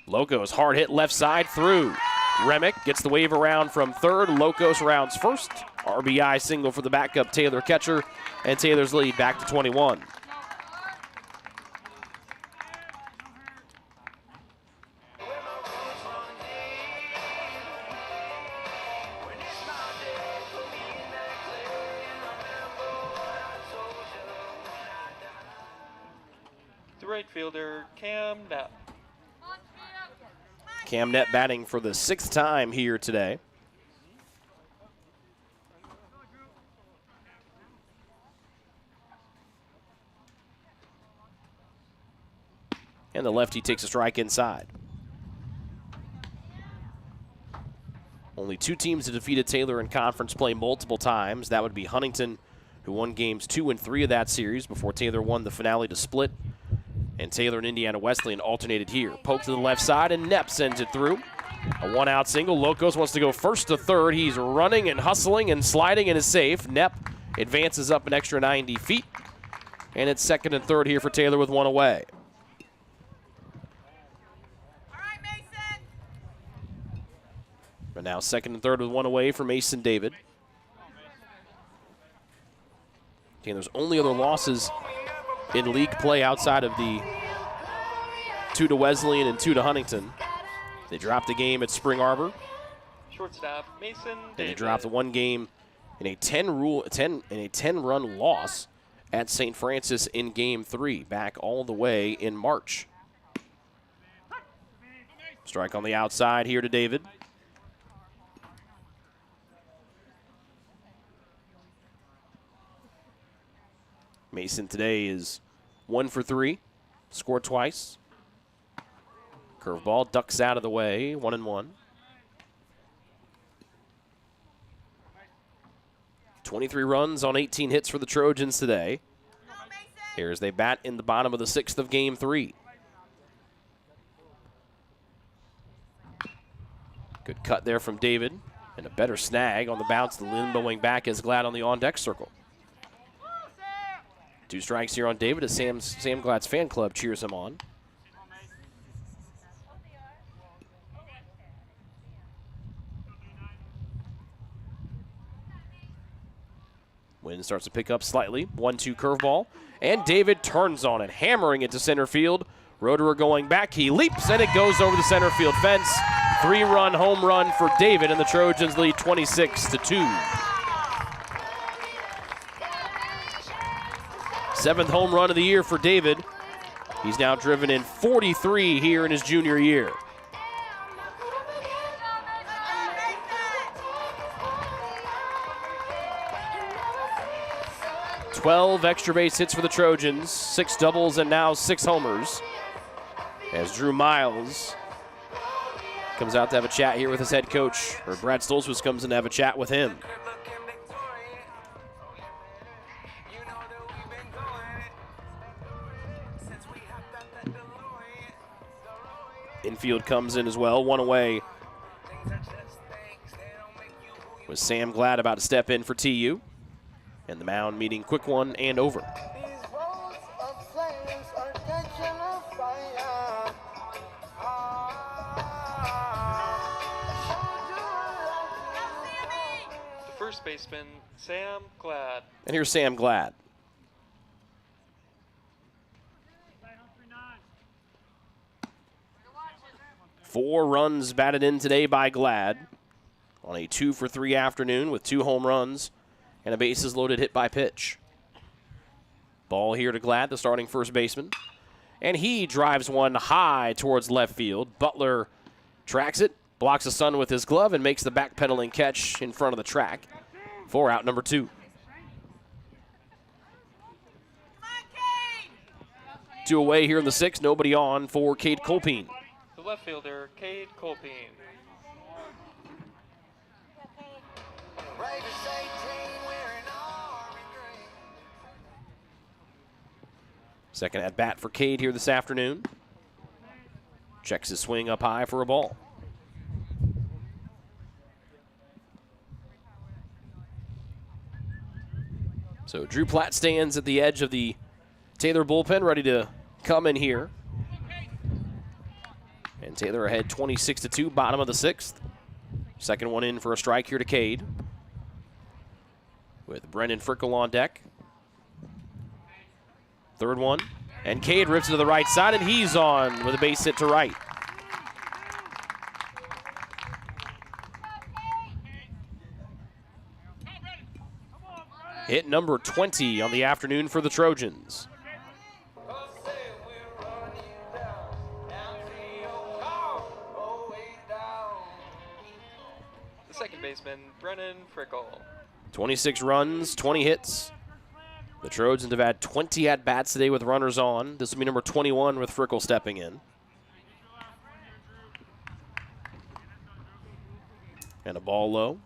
Locos hard hit left side through. Remick gets the wave around from third. Locos rounds first. RBI single for the backup Taylor catcher, and Taylor's lead back to 21. The right fielder, Cam Knapp. Cam Net batting for the 6th time here today. And the lefty takes a strike inside. Only 2 teams have defeated Taylor in conference play multiple times. That would be Huntington, who won games 2 and 3 of that series before Taylor won the finale to split. And Taylor and Indiana Wesleyan alternated here. Poke to the left side, and Knepp sends it through. A 1-out single. Locos wants to go first to third. He's running and hustling and sliding and is safe. Knepp advances up an extra 90 feet. And it's second and third here for Taylor with 1 away. All right, Mason. But now second and third with 1 away for Mason David. Taylor's only other losses in league play outside of the 2 to Wesleyan and 2 to Huntington. They dropped the game at Spring Arbor. Shortstop, Mason And David. they dropped the 1 game in a 10-run loss at St. Francis in Game 3, back all the way in March. Strike on the outside here to David. Mason today is 1 for 3, scored twice. Curveball ducks out of the way, 1-1. 23 runs on 18 hits for the Trojans today. Here as they bat in the bottom of the 6th of Game 3. Good cut there from David, and a better snag on the bounce. The limboing back is Glad on the on-deck circle. 2 strikes here on David as Sam Glad's fan club cheers him on. Wind starts to pick up slightly. 1-2 curveball. And David turns on it, hammering it to center field. Roederer going back. He leaps, and it goes over the center field fence. 3-run home run for David, and the Trojans lead 26-2. 7th home run of the year for David. He's now driven in 43 here in his junior year. "12 extra base hits for the Trojans, 6 doubles and now 6 homers. As Drew Miles comes out to have a chat here with his head coach, or Brad Stolzfus comes in to have a chat with him. Infield comes in as well, 1 away. With Sam Glad about to step in for TU. And the mound meeting quick 1 and over. The first baseman, Sam Glad. And here's Sam Glad. 4 runs batted in today by Glad on a 2-for-3 afternoon with 2 home runs and a bases loaded hit by pitch. Ball here to Glad, the starting first baseman. And he drives one high towards left field. Butler tracks it, blocks the sun with his glove, and makes the backpedaling catch in front of the track for out number 2. 2 away here in the 6th. Nobody on for Cade Colpine. The left fielder, Cade Colpine. Second at bat for Cade here this afternoon. Checks his swing up high for a ball. So Drew Platt stands at the edge of the Taylor bullpen, ready to come in here. And Taylor ahead 26-2, bottom of the 6th. Second one in for a strike here to Cade, with Brendan Frickle on deck. Third one, and Cade rips it to the right side, and he's on with a base hit to right. Hit number 20 on the afternoon for the Trojans. The second baseman, Brennan Frickle. 26 runs, 20 hits. The Trojans have had 20 at-bats today with runners on. This will be number 21 with Frickle stepping in. And a ball low.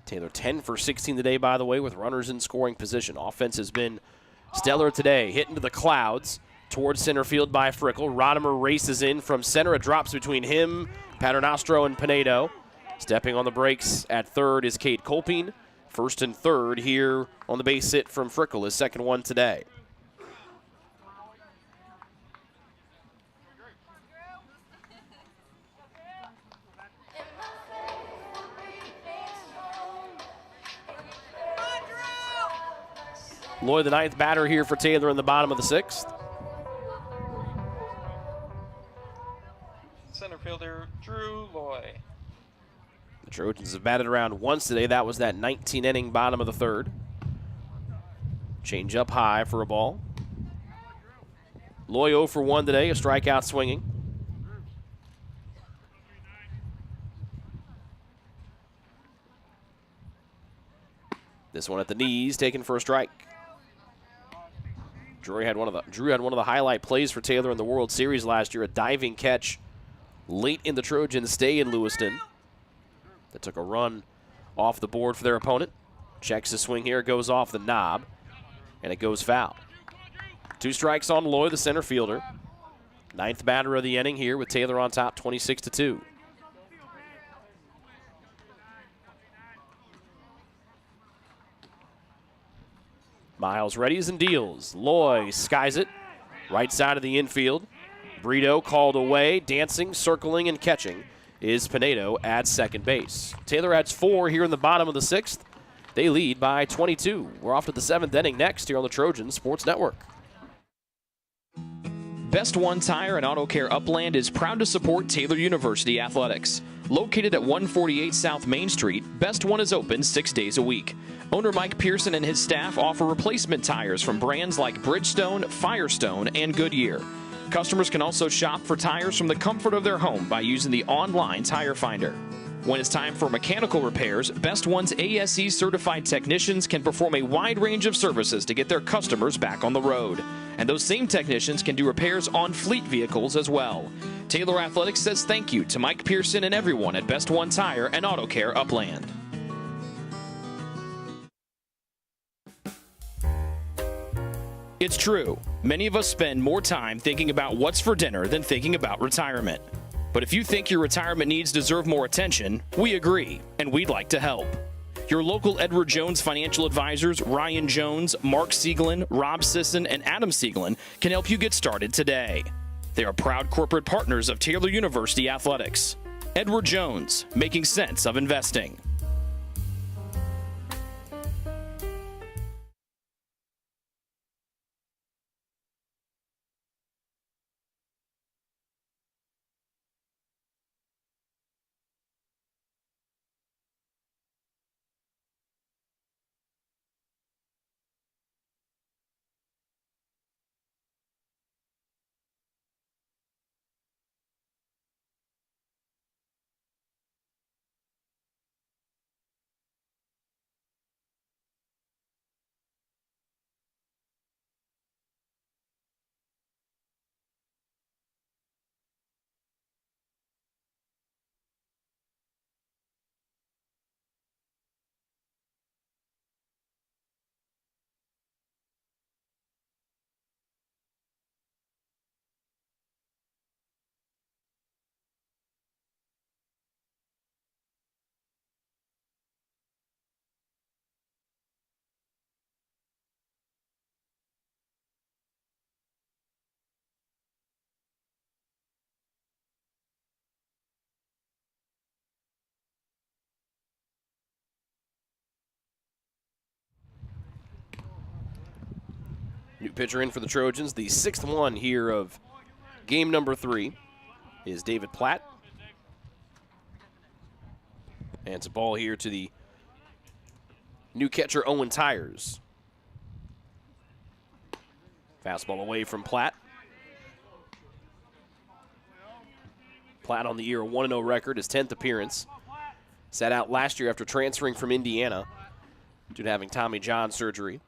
Taylor 10 for 16 today, by the way, with runners in scoring position. Offense has been stellar today. Hit into the clouds towards center field by Frickle. Rodimer races in from center. It drops between him, Paternostro, and Pinedo. Stepping on the brakes at third is Cade Colpine. First and third here on the base hit from Frickle, his second one today. Loy, the 9th batter here for Taylor in the bottom of the 6th. Center fielder, Drew Loy. The Trojans have batted around once today. That was that 19-inning bottom of the 3rd. Change up high for a ball. Loy 0 for 1 today, a strikeout swinging. This one at the knees, taken for a strike. Drew had one of the highlight plays for Taylor in the World Series last year, a diving catch late in the Trojans' stay in Lewiston that took a run off the board for their opponent. Checks the swing here, goes off the knob, and it goes foul. 2 strikes on Loy, the center fielder. 9th batter of the inning here with Taylor on top, 26-2. Miles readies and deals. Loy skies it. Right side of the infield. Brito called away. Dancing, circling, and catching is Pinedo at second base. Taylor adds 4 here in the bottom of the 6th. They lead by 22. We're off to the 7th inning next here on the Trojan Sports Network. Best One Tire and Auto Care Upland is proud to support Taylor University Athletics. Located at 148 South Main Street, Best One is open 6 days a week. Owner Mike Pearson and his staff offer replacement tires from brands like Bridgestone, Firestone, and Goodyear. Customers can also shop for tires from the comfort of their home by using the online tire finder. When it's time for mechanical repairs, Best One's ASE certified technicians can perform a wide range of services to get their customers back on the road. And those same technicians can do repairs on fleet vehicles as well. Taylor Athletics says thank you to Mike Pearson and everyone at Best One Tire and Auto Care Upland. It's true. Many of us spend more time thinking about what's for dinner than thinking about retirement. But if you think your retirement needs deserve more attention, we agree, and we'd like to help. Your local Edward Jones financial advisors, Ryan Jones, Mark Sieglin, Rob Sisson, and Adam Sieglin, can help you get started today. They are proud corporate partners of Taylor University Athletics. Edward Jones, making sense of investing. New pitcher in for the Trojans, the 6th one here of game number 3 is David Platt. And it's a ball here to the new catcher, Owen Tyers. Fastball away from Platt. Platt on the year, a 1-0 record, his 10th appearance. Sat out last year after transferring from Indiana due to having Tommy John surgery.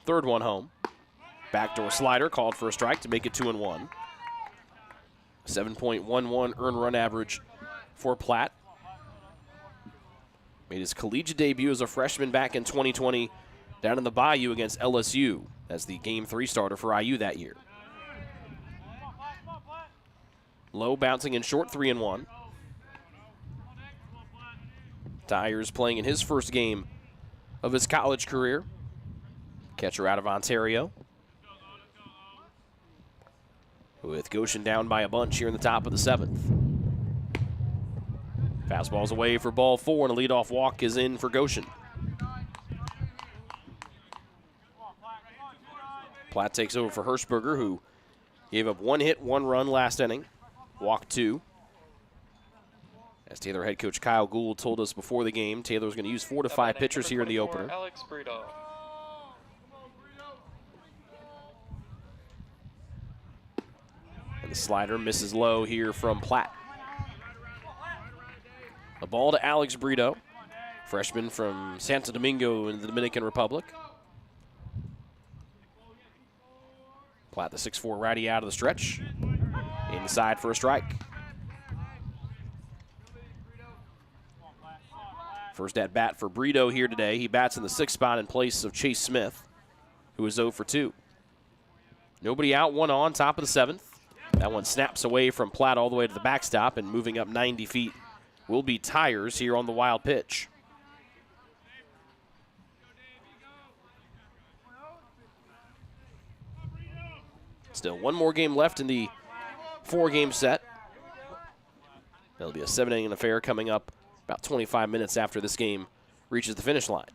3rd one home. Backdoor slider called for a strike to make it 2-1. 7.11 earned run average for Platt. Made his collegiate debut as a freshman back in 2020 down in the Bayou against LSU as the Game 3 starter for IU that year. Low bouncing in short, 3-1. Tyers playing in his first game of his college career. Catcher out of Ontario. With Goshen down by a bunch here in the top of the 7th. Fastball's away for ball 4, and a leadoff walk is in for Goshen. Platt takes over for Hirschberger, who gave up 1 hit, 1 run last inning. Walked 2. As Taylor head coach Kyle Gould told us before the game, Taylor's going to use 4 to 5 pitchers here in the opener. Alex Brito. And the slider misses low here from Platt. A ball to Alex Brito, freshman from Santo Domingo in the Dominican Republic. Platt, the 6'4" righty, out of the stretch. Inside for a strike. First at bat for Brito here today. He bats in the 6th spot in place of Chase Smith, who is 0 for 2. Nobody out, 1 on, top of the 7th. That one snaps away from Platt all the way to the backstop, and moving up 90 feet will be Tyers here on the wild pitch. Still 1 more game left in the 4-game set. That'll be a 7-inning affair coming up about 25 minutes after this game reaches the finish line.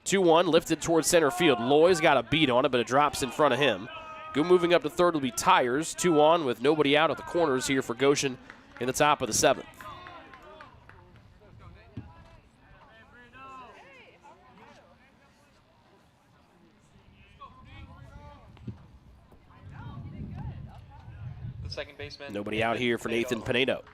2-1, lifted towards center field. Loy's got a beat on it, but it drops in front of him. Moving up to 3rd will be Tyers. 2 on with nobody out at the corners here for Goshen in the top of the 7th. The second baseman. Nobody out here for Nathan Pinedo.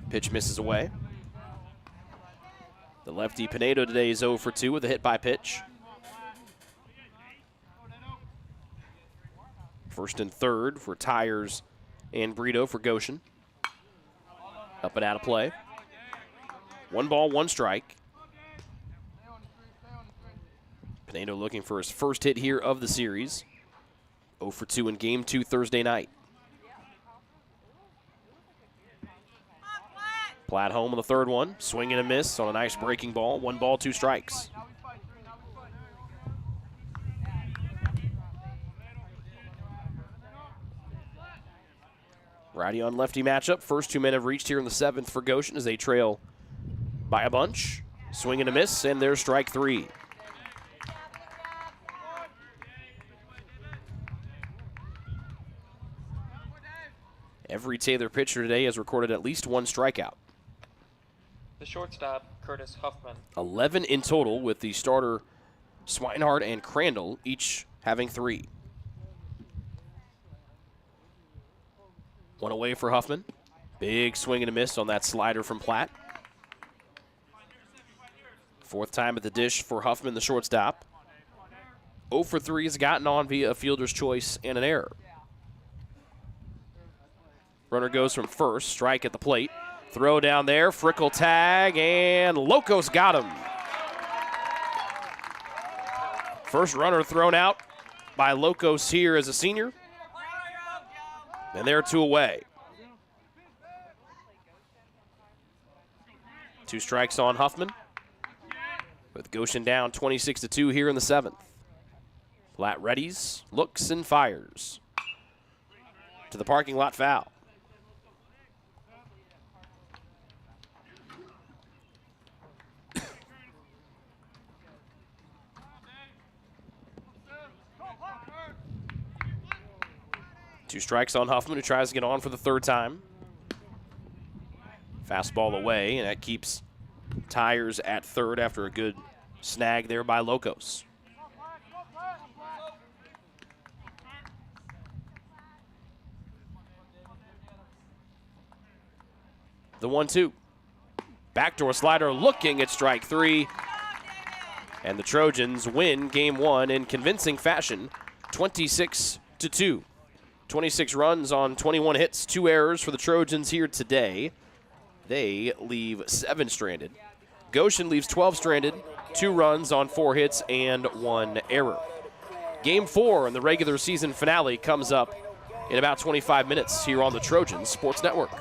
Pitch misses away. The lefty Pinedo today is 0 for 2 with a hit by pitch. 1st and 3rd for Tyers and Brito for Goshen. Up and out of play. 1 ball, 1 strike. Pinedo looking for his first hit here of the series. 0 for 2 in game 2 Thursday night. Platt home on the 3rd one. Swing and a miss on a nice breaking ball. 1 ball, 2 strikes. Righty on lefty matchup. First 2 men have reached here in the 7th for Goshen as they trail by a bunch. Swing and a miss, and there's strike 3. Every Taylor pitcher today has recorded at least 1 strikeout. The shortstop, Curtis Huffman. 11 in total, with the starter Swinehart and Crandall each having 3. 1 away for Huffman. Big swing and a miss on that slider from Platt. 4th time at the dish for Huffman, the shortstop. 0 for 3 has gotten on via a fielder's choice and an error. Runner goes from first, strike at the plate. Throw down there, Frickle tag, and Locos got him. First runner thrown out by Locos here as a senior. And they're 2 away. 2 strikes on Huffman, with Goshen down 26-2 here in the 7th. Platt readies, looks, and fires. to the parking lot foul. Two strikes on Huffman, who tries to get on for the third time. Fastball away, and that keeps Tyers at third after a good snag there by Locos. The 1-2. Backdoor slider looking at strike three. And the Trojans win game one in convincing fashion, 26-2. 26 runs on 21 hits, 2 errors for the Trojans here today. They leave 7 stranded. Goshen leaves 12 stranded, 2 runs on 4 hits and 1 error. Game 4 in the regular season finale comes up in about 25 minutes here on the Trojans Sports Network.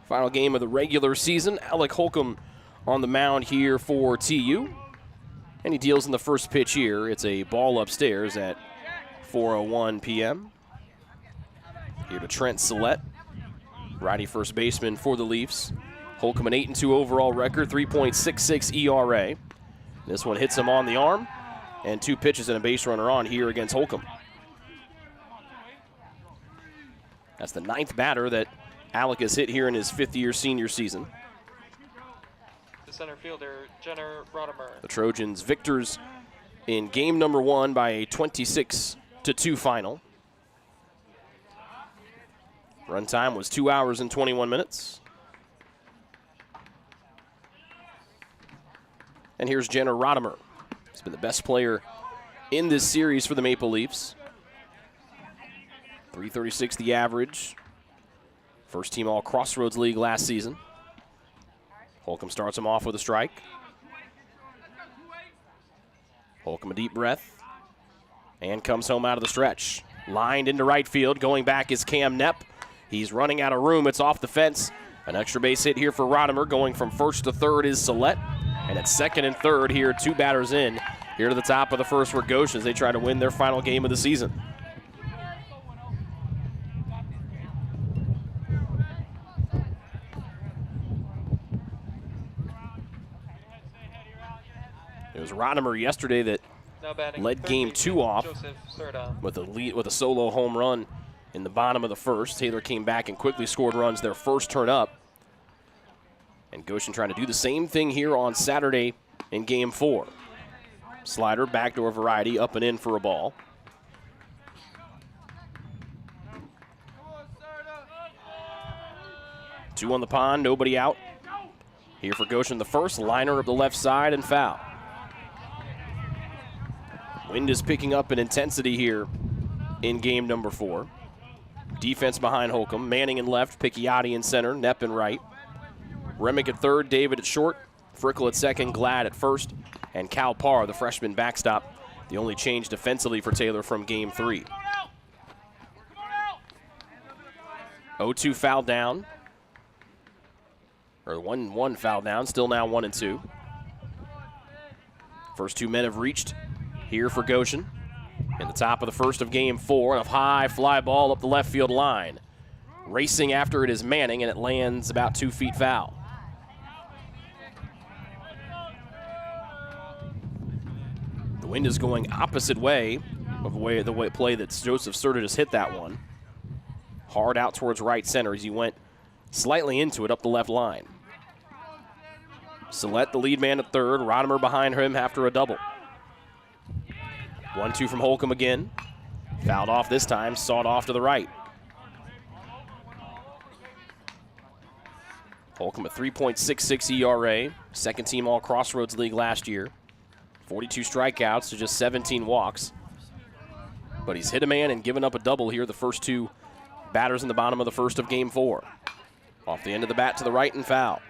Final game of the regular season. Alec Holcomb on the mound here for TU. And he deals in the first pitch here. It's a ball upstairs at 4:01 p.m. Here to Trent Sillett, righty first baseman for the Leafs. Holcomb an 8-2 overall record, 3.66 ERA. This one hits him on the arm, and 2 pitches and a base runner on here against Holcomb. That's the 9th batter that Alec has hit here in his 5th-year senior season. The center fielder, Jenner Rodimer. The Trojans victors in game number 1 by a 26-2 final. Run time was 2 hours and 21 minutes. And here's Jenner Rodimer. He's been the best player in this series for the Maple Leafs. 336 the average. First team all Crossroads League last season. Holcomb starts him off with a strike. Holcomb a deep breath. And comes home out of the stretch. Lined into right field. Going back is Cam Knepp. He's running out of room. It's off the fence. An extra base hit here for Rodimer. Going from first to third is Sillett. And at second and third here, 2 batters in. Here to the top of the first for Goshen as they try to win their final game of the season. It was Rodimer yesterday that led game 2 off with a solo home run in the bottom of the first. Taylor came back and quickly scored runs their first turn up. And Goshen trying to do the same thing here on Saturday in game 4. Slider, backdoor variety, up and in for a ball. Two on the pond, nobody out. Here for Goshen, the first liner up the left side and foul. Wind is picking up in intensity here in game number 4. Defense behind Holcomb. Manning in left, Picciotti in center, Knepp in right. Remick at third, David at short, Frickle at second, Glad at first, and Cal Parr, the freshman backstop, the only change defensively for Taylor from game 3. 0-2 foul down. Or 1-1 foul down, still now 1-2. First 2 men have reached here for Goshen. In the top of the first of game 4, and a high fly ball up the left field line. Racing after it is Manning, and it lands about 2 feet foul. The wind is going opposite way of the way play that Joseph Serta just hit that one. Hard out towards right center as he went slightly into it up the left line. Sillett, the lead man at third. Rodimer behind him after a double. 1-2 from Holcomb again. Fouled off this time, sawed off to the right. Holcomb a 3.66 ERA, second team all Crossroads League last year. 42 strikeouts to just 17 walks. But he's hit a man and given up a double here the first 2 batters in the bottom of the first of game 4. Off the end of the bat to the right and foul.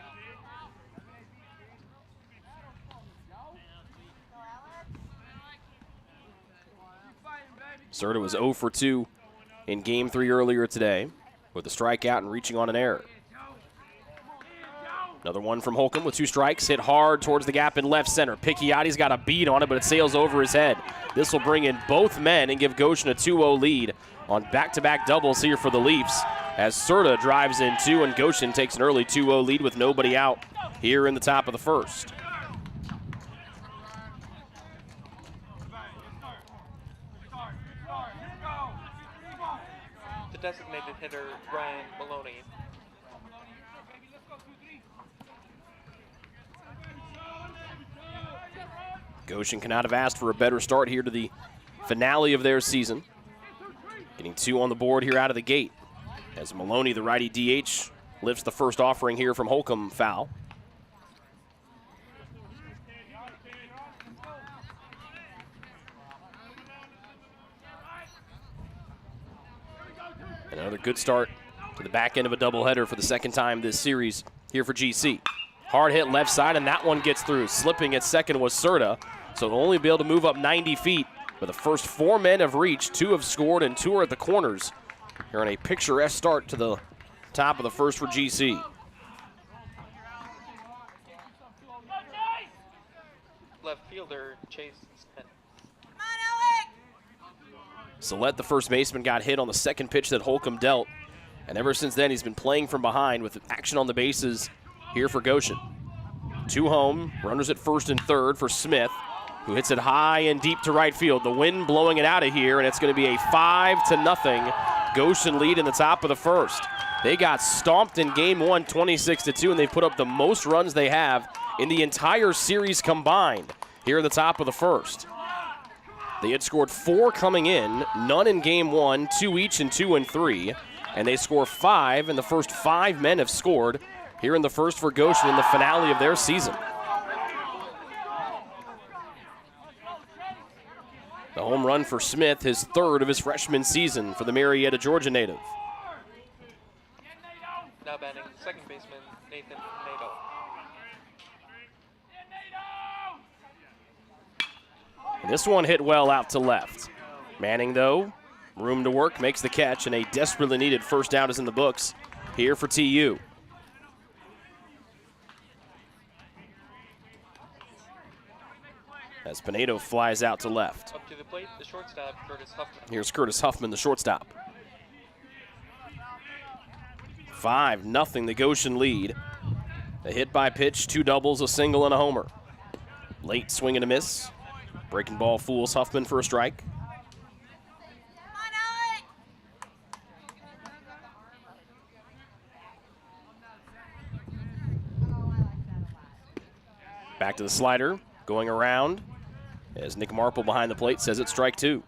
Serta was 0 for 2 in game 3 earlier today with a strikeout and reaching on an error. Another one from Holcomb with 2 strikes, hit hard towards the gap in left center. Picciotti's got a beat on it, but it sails over his head. This will bring in both men and give Goshen a 2-0 lead on back-to-back doubles here for the Leafs as Serta drives in 2 and Goshen takes an early 2-0 lead with nobody out here in the top of the first. The designated hitter, Ryan Maloney. Goshen cannot have asked for a better start here to the finale of their season. Getting 2 on the board here out of the gate as Maloney, the righty DH, lifts the first offering here from Holcomb foul. Another good start to the back end of a doubleheader for the second time this series here for GC. Hard hit left side, and that one gets through. Slipping at second was Serta, so they'll only be able to move up 90 feet. But the first 4 men have reached, 2 have scored, and 2 are at the corners. Here on a picturesque start to the top of the first for GC. left fielder, Chase Smith. Sillette, the first baseman, got hit on the second pitch that Holcomb dealt. And ever since then, he's been playing from behind with action on the bases here for Goshen. 2 home, runners at first and third for Smith, who hits it high and deep to right field. The wind blowing it out of here, and it's going to be a 5-0 Goshen lead in the top of the first. They got stomped in game 1, 26-2, and they put up the most runs they have in the entire series combined here in the top of the first. They had scored 4 coming in, none in game 1, 2 each in 2 and 3, and they score 5, and the first 5 men have scored here in the first for Goshen in the finale of their season. The home run for Smith, his 3rd of his freshman season for the Marietta, Georgia native. Now batting, second baseman, Nathan Nato. And this one hit well out to left. Manning, though, room to work, makes the catch, and a desperately needed first down is in the books here for TU. As Pinedo flies out to left. Up to the plate, the shortstop, Curtis Huffman. Here's Curtis Huffman, the shortstop. 5-0, the Goshen lead. A hit by pitch, 2 doubles, a single, and a homer. Late swing and a miss. Breaking ball fools Huffman for a strike. Back to the slider, going around. As Nick Marple behind the plate says it's strike 2.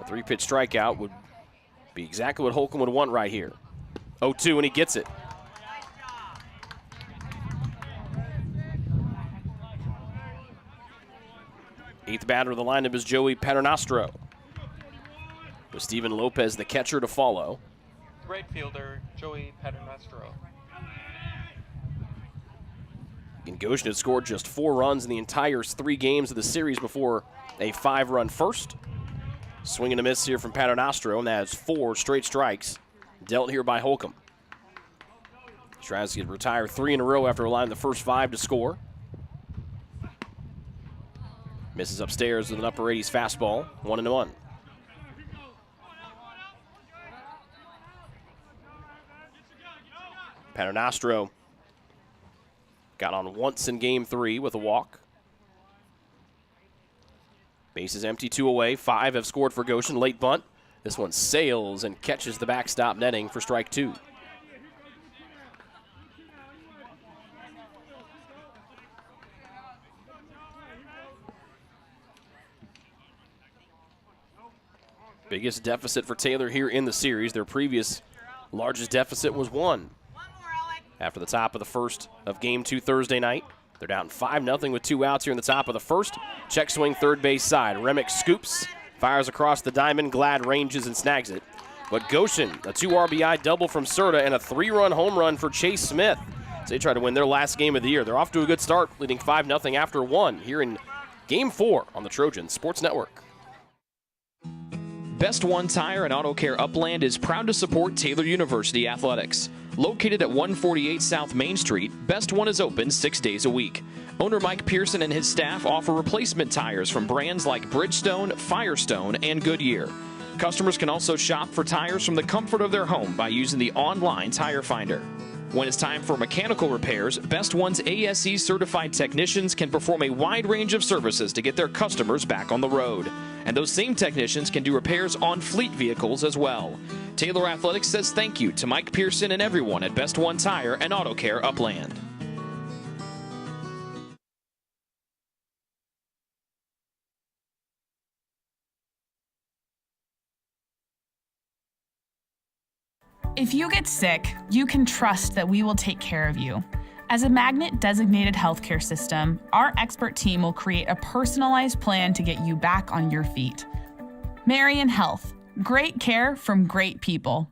A 3-pitch strikeout would be exactly what Holcomb would want right here. 0-2, and he gets it. Eighth batter of the lineup is Joey Paternostro, with Steven Lopez, the catcher, to follow. Right fielder, Joey Paternostro. And Goshen had scored just 4 runs in the entire 3 games of the series before a 5-run first. Swing and a miss here from Paternostro, and that is 4 straight strikes dealt here by Holcomb. Tries to retire 3 in a row after allowing the first 5 to score. Misses upstairs with an upper 80s fastball, 1-1. Paternostro got on once in game 3 with a walk. Bases empty, 2 away. 5 have scored for Goshen. Late bunt. This one sails and catches the backstop netting for strike 2. Biggest deficit for Taylor here in the series. Their previous largest deficit was 1. After the top of the first of game 2 Thursday night. They're down 5-0 with 2 outs here in the top of the first. Check swing third base side. Remick scoops, fires across the diamond. Glad ranges and snags it. But Goshen, a 2 RBI double from Serta and a 3-run home run for Chase Smith. So they try to win their last game of the year. They're off to a good start, leading 5-0 after 1 here in game 4 on the Trojan Sports Network. Best One Tire and Auto Care Upland is proud to support Taylor University Athletics. Located at 148 South Main Street, Best One is open 6 days a week. Owner Mike Pearson and his staff offer replacement tires from brands like Bridgestone, Firestone, and Goodyear. Customers can also shop for tires from the comfort of their home by using the online tire finder. When it's time for mechanical repairs, Best One's ASE certified technicians can perform a wide range of services to get their customers back on the road. And those same technicians can do repairs on fleet vehicles as well. Taylor Athletics says thank you to Mike Pearson and everyone at Best One Tire and Auto Care Upland. If you get sick, you can trust that we will take care of you. As a Magnet-designated healthcare system, our expert team will create a personalized plan to get you back on your feet. Marion Health. Great care from great people.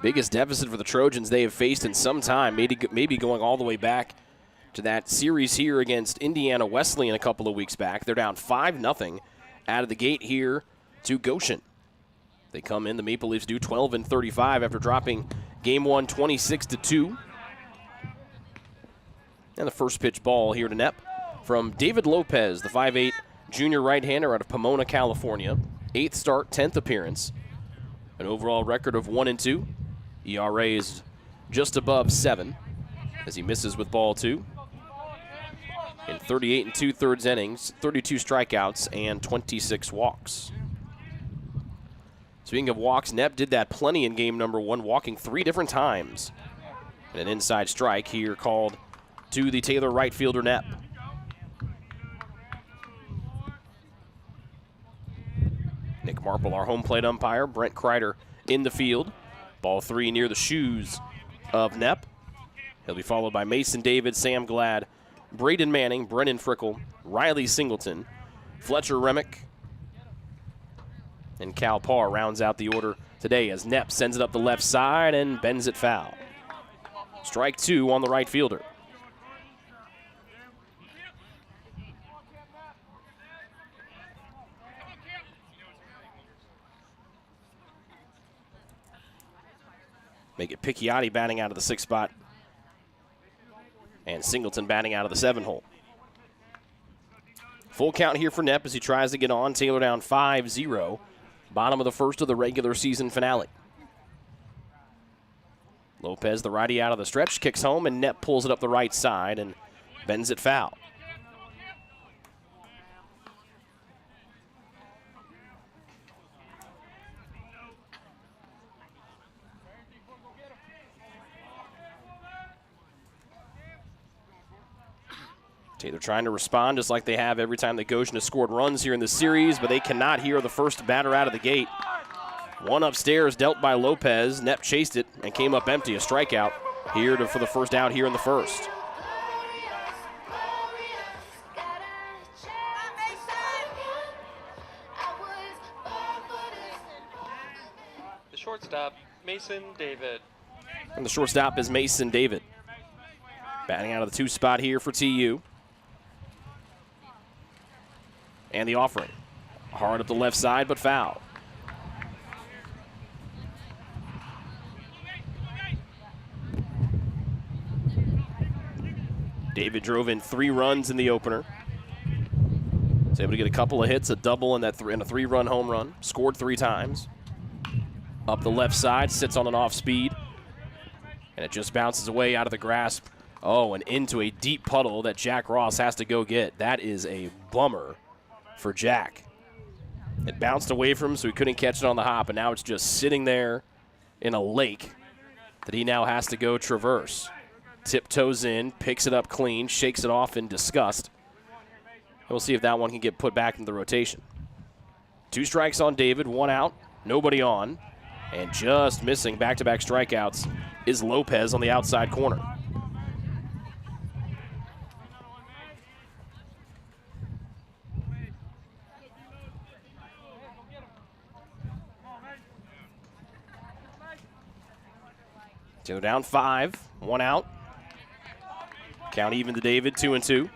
biggest deficit for the Trojans they have faced in some time, maybe going all the way back to that series here against Indiana Wesleyan a couple of weeks back. They're down 5-0 out of the gate here to Goshen. They come in, the Maple Leafs do 12-35 after dropping game one 26-2. And the first pitch ball here to Nepp from David Lopez, the 5'8 junior right-hander out of Pomona, California. 8th start, 10th appearance. An overall record of 1-2. ERA is just above 7 as he misses with ball 2. In 38 2/3 innings, 32 strikeouts, and 26 walks. Speaking of walks, Nepp did that plenty in game number 1, walking 3 different times. And an inside strike here called to the Taylor right fielder Nepp. Nick Marple, our home plate umpire. Brent Kreider in the field. Ball 3 near the shoes of Nepp. He'll be followed by Mason David, Sam Glad, Braden Manning, Brennan Frickle, Riley Singleton, Fletcher Remick, and Cal Parr rounds out the order today as Nepp sends it up the left side and bends it foul. Strike 2 on the right fielder. Make it Picchiotti batting out of the 6th spot. And Singleton batting out of the 7 hole. Full count here for Nepp as he tries to get on. Taylor down 5-0. Bottom of the 1st of the regular season finale. Lopez, the righty out of the stretch, kicks home, and Nepp pulls it up the right side and bends it foul. Taylor trying to respond just like they have every time that Goshen has scored runs here in the series, but they cannot hear the first batter out of the gate. One upstairs dealt by Lopez. Nepp chased it and came up empty. A strikeout here for the first out here in the 1st. The shortstop, Mason David. And the shortstop is Mason David. Batting out of the 2 spot here for TU. And the offering. Hard up the left side, but foul. David drove in 3 runs in the opener. Was able to get a couple of hits, a double and a 3-run home run. Scored 3 times. Up the left side, sits on an off speed. And it just bounces away out of the grasp. Oh, and into a deep puddle that Jack Ross has to go get. That is a bummer for Jack. It bounced away from him, so he couldn't catch it on the hop, and now it's just sitting there in a lake that he now has to go traverse. Tiptoes in, picks it up clean, shakes it off in disgust. We'll see if that one can get put back into the rotation. 2 strikes on David, 1 out, nobody on, and just missing back-to-back strikeouts is Lopez on the outside corner. Taylor down 5, 1 out. Count even to David, 2-2.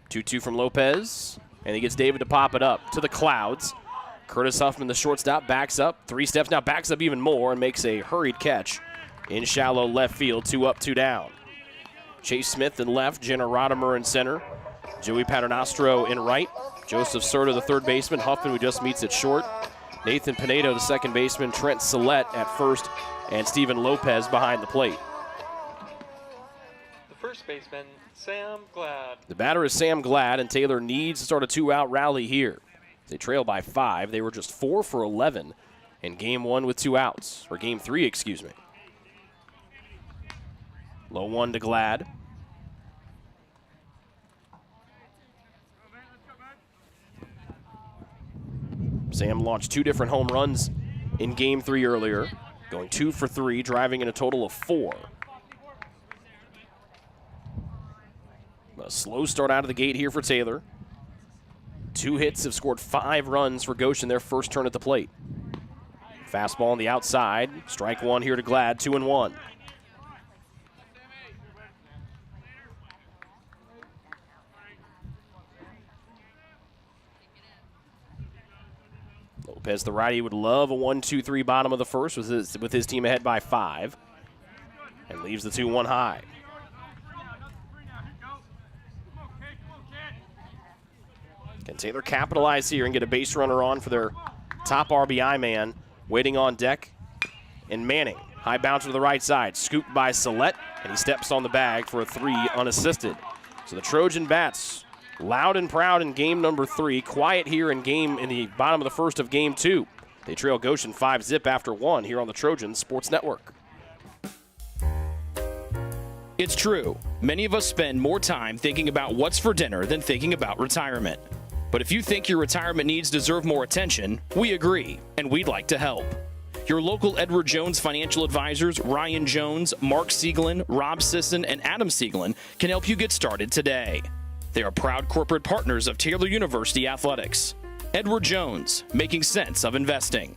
Two from Lopez, and he gets David to pop it up to the clouds. Curtis Huffman, the shortstop, backs up 3 steps, now backs up even more and makes a hurried catch in shallow left field. 2 up, 2 down. Chase Smith in left, Jenna Rodimer in center, Joey Paternostro in right, Joseph Serta, the 3rd baseman, Huffman, who just meets it short, Nathan Pinedo, the 2nd baseman, Trent Sillette at first, and Steven Lopez behind the plate. The first baseman, Sam Glad. The batter is Sam Glad, and Taylor needs to start a 2-out rally here. They trail by 5. They were just 4 for 11 in game 1 with 2 outs, or game 3, excuse me. Low 1 to Glad. Sam launched 2 different home runs in game 3 earlier, going 2 for 3, driving in a total of 4. slow start out of the gate here for Taylor. 2 hits have scored 5 runs for Goshen, their first turn at the plate. Fastball on the outside. Strike 1 here to Glad, 2-1. Lopez, the righty, would love a 1-2-3 bottom of the first with his team ahead by 5. And leaves the 2-1 high. Can Taylor capitalize here and get a base runner on for their top RBI man? Waiting on deck. And Manning, high bouncer to the right side, scooped by Sillette, and he steps on the bag for a 3 unassisted. So the Trojan bats loud and proud in game number 3, quiet here in the bottom of the first of game 2. They trail Goshen 5-zip after 1 here on the Trojan Sports Network. It's true. Many of us spend more time thinking about what's for dinner than thinking about retirement. But if you think your retirement needs deserve more attention, we agree, and we'd like to help. Your local Edward Jones financial advisors, Ryan Jones, Mark Sieglin, Rob Sisson, and Adam Sieglin, can help you get started today. They are proud corporate partners of Taylor University Athletics. Edward Jones, making sense of investing.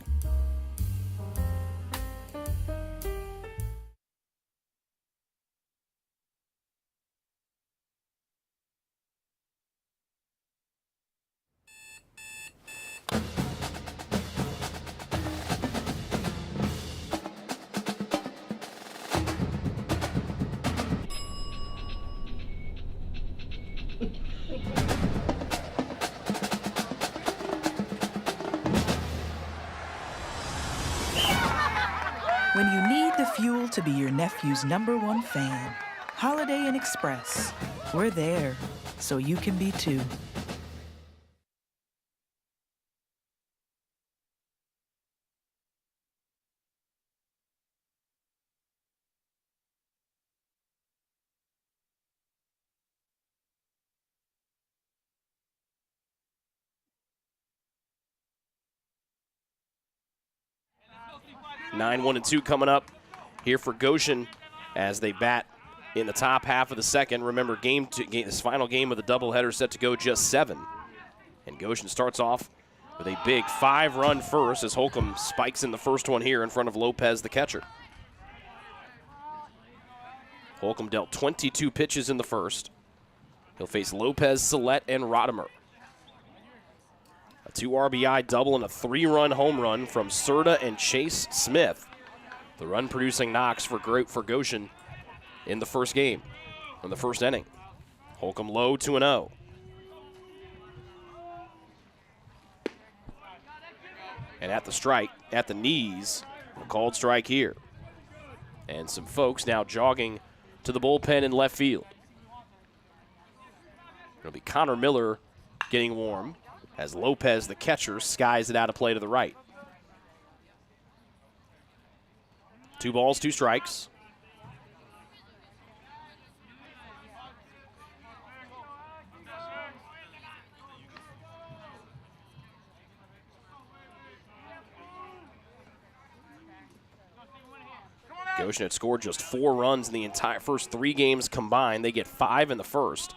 When you need the fuel to be your nephew's #1 fan, Holiday Inn Express. We're there, so you can be too. Nine, 1-2 coming up here for Goshen as they bat in the top half of the second. Remember, this final game of the doubleheader set to go just 7. And Goshen starts off with a big 5-run first as Holcomb spikes in the first one here in front of Lopez, the catcher. Holcomb dealt 22 pitches in the first. He'll face Lopez, Sillette, and Rodimer. A 2 RBI double and a 3-run home run from Serta and Chase Smith. The run-producing knocks for Goshen in the first game, in the first inning. Holcomb low, 2-0. And at the knees, a called strike here. And some folks now jogging to the bullpen in left field. It'll be Connor Miller getting warm as Lopez, the catcher, skies it out of play to the right. 2 balls, 2 strikes. Goshen had scored just 4 runs in the entire first 3 games combined. They get 5 in the first.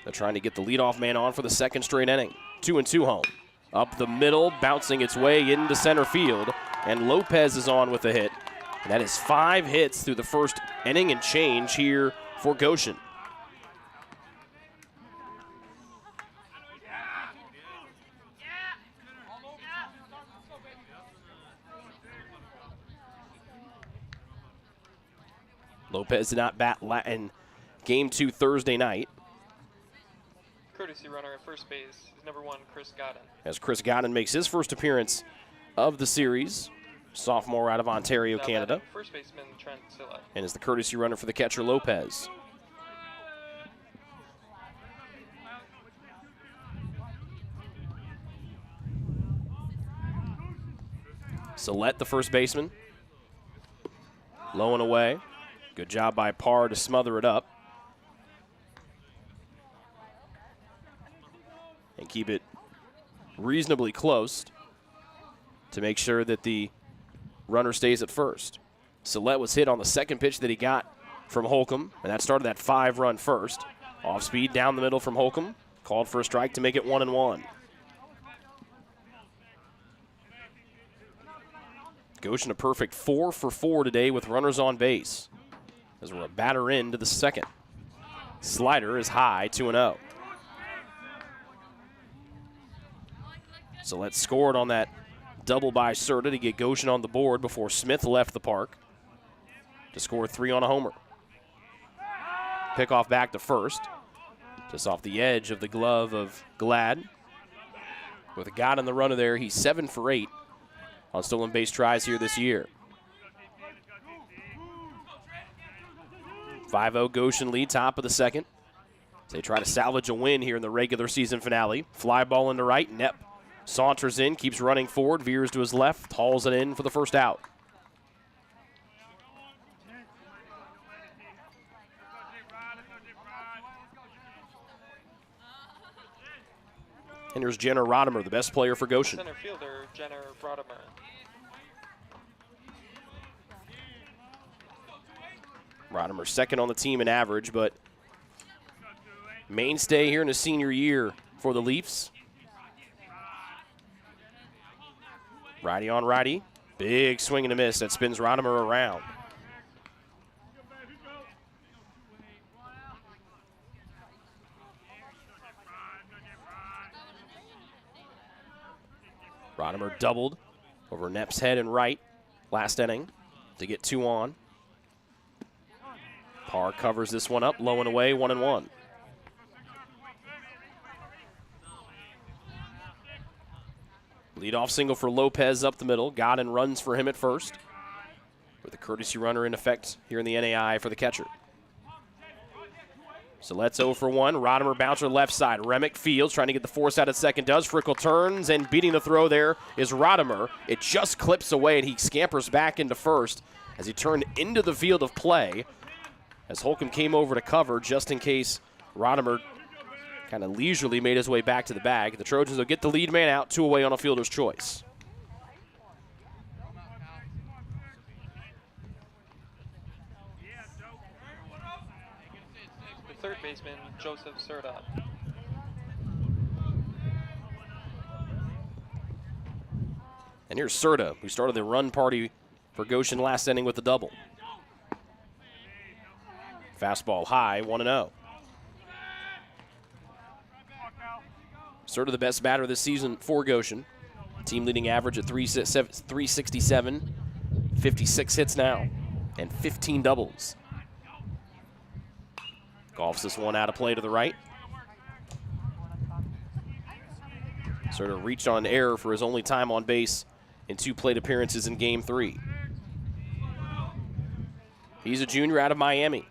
They're trying to get the leadoff man on for the second straight inning. 2-2 home. Up the middle, bouncing its way into center field, and Lopez is on with a hit. And that is 5 hits through the first inning and change here for Goshen. Lopez did not bat in Game 2 Thursday night. Courtesy runner at first base is number 1, Chris Godden. As Chris Godden makes his first appearance of the series, sophomore out of Ontario, Now Canada. batting, first baseman Trent Sillette. And is the courtesy runner for the catcher, Lopez. Sillette, the first baseman. Low and away. Good job by Parr to smother it up. And keep it reasonably close to make sure that the runner stays at first. Sillette was hit on the second pitch that he got from Holcomb, and that started that 5-run first. Off speed down the middle from Holcomb. Called for a strike to make it 1-1. Goshen a perfect 4 for 4 today with runners on base. As we're a batter into the second. Slider is high, 2-0. So let's score it on that double by Serta to get Goshen on the board before Smith left the park to score 3 on a homer. Pickoff back to first. Just off the edge of the glove of Glad. With a guy on the runner there, he's 7 for 8 on stolen base tries here this year. 5-0 Goshen lead, top of the second. As they try to salvage a win here in the regular season finale. Fly ball into right. Knepp saunters in, keeps running forward, veers to his left, hauls it in for the first out. And here's Jenner Rodimer, the best player for Goshen. Center fielder, Jenner Rodimer. Rodimer second on the team in average, but mainstay here in his senior year for the Leafs. Righty on righty. Big swing and a miss that spins Rodimer around. Rodimer doubled over Knepp's head and right last inning to get 2 on. Parr covers this one up, low and away, 1-1. Leadoff single for Lopez up the middle. Godin runs for him at first, with a courtesy runner in effect here in the NAI for the catcher. So let's 0 for 1. Rodimer bouncer left side. Remick fields, trying to get the force out at second. Does. Frickle turns, and beating the throw there is Rodimer. It just clips away, and he scampers back into first as he turned into the field of play. As Holcomb came over to cover just in case Rodimer kind of leisurely made his way back to the bag. The Trojans will get the lead man out, 2 away on a fielder's choice. The third baseman, Joseph Serta. And here's Serta, who started the run party for Goshen last inning with the double. Fastball high, 1-0. Serta the best batter this season for Goshen. Team leading average at 367, 56 hits now, and 15 doubles. Golfs this one out of play to the right. Serta reached on an error for his only time on base in 2 plate appearances in Game 3. He's a junior out of Miami.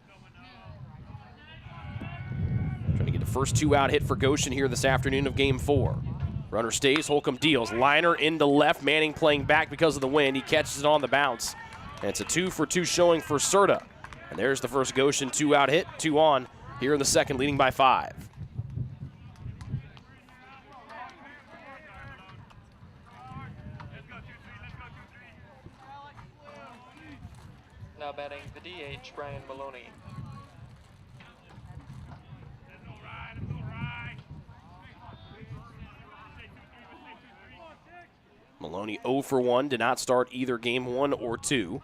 Trying to get the first 2-out hit for Goshen here this afternoon of Game 4. Runner stays, Holcomb deals. Liner into left, Manning playing back because of the wind. He catches it on the bounce. And it's a 2 for 2 showing for Serta. And there's the first Goshen 2-out hit, 2 on here in the second, leading by 5. Now batting the DH, Brian Maloney. Maloney 0 for 1, did not start either Game 1 or 2.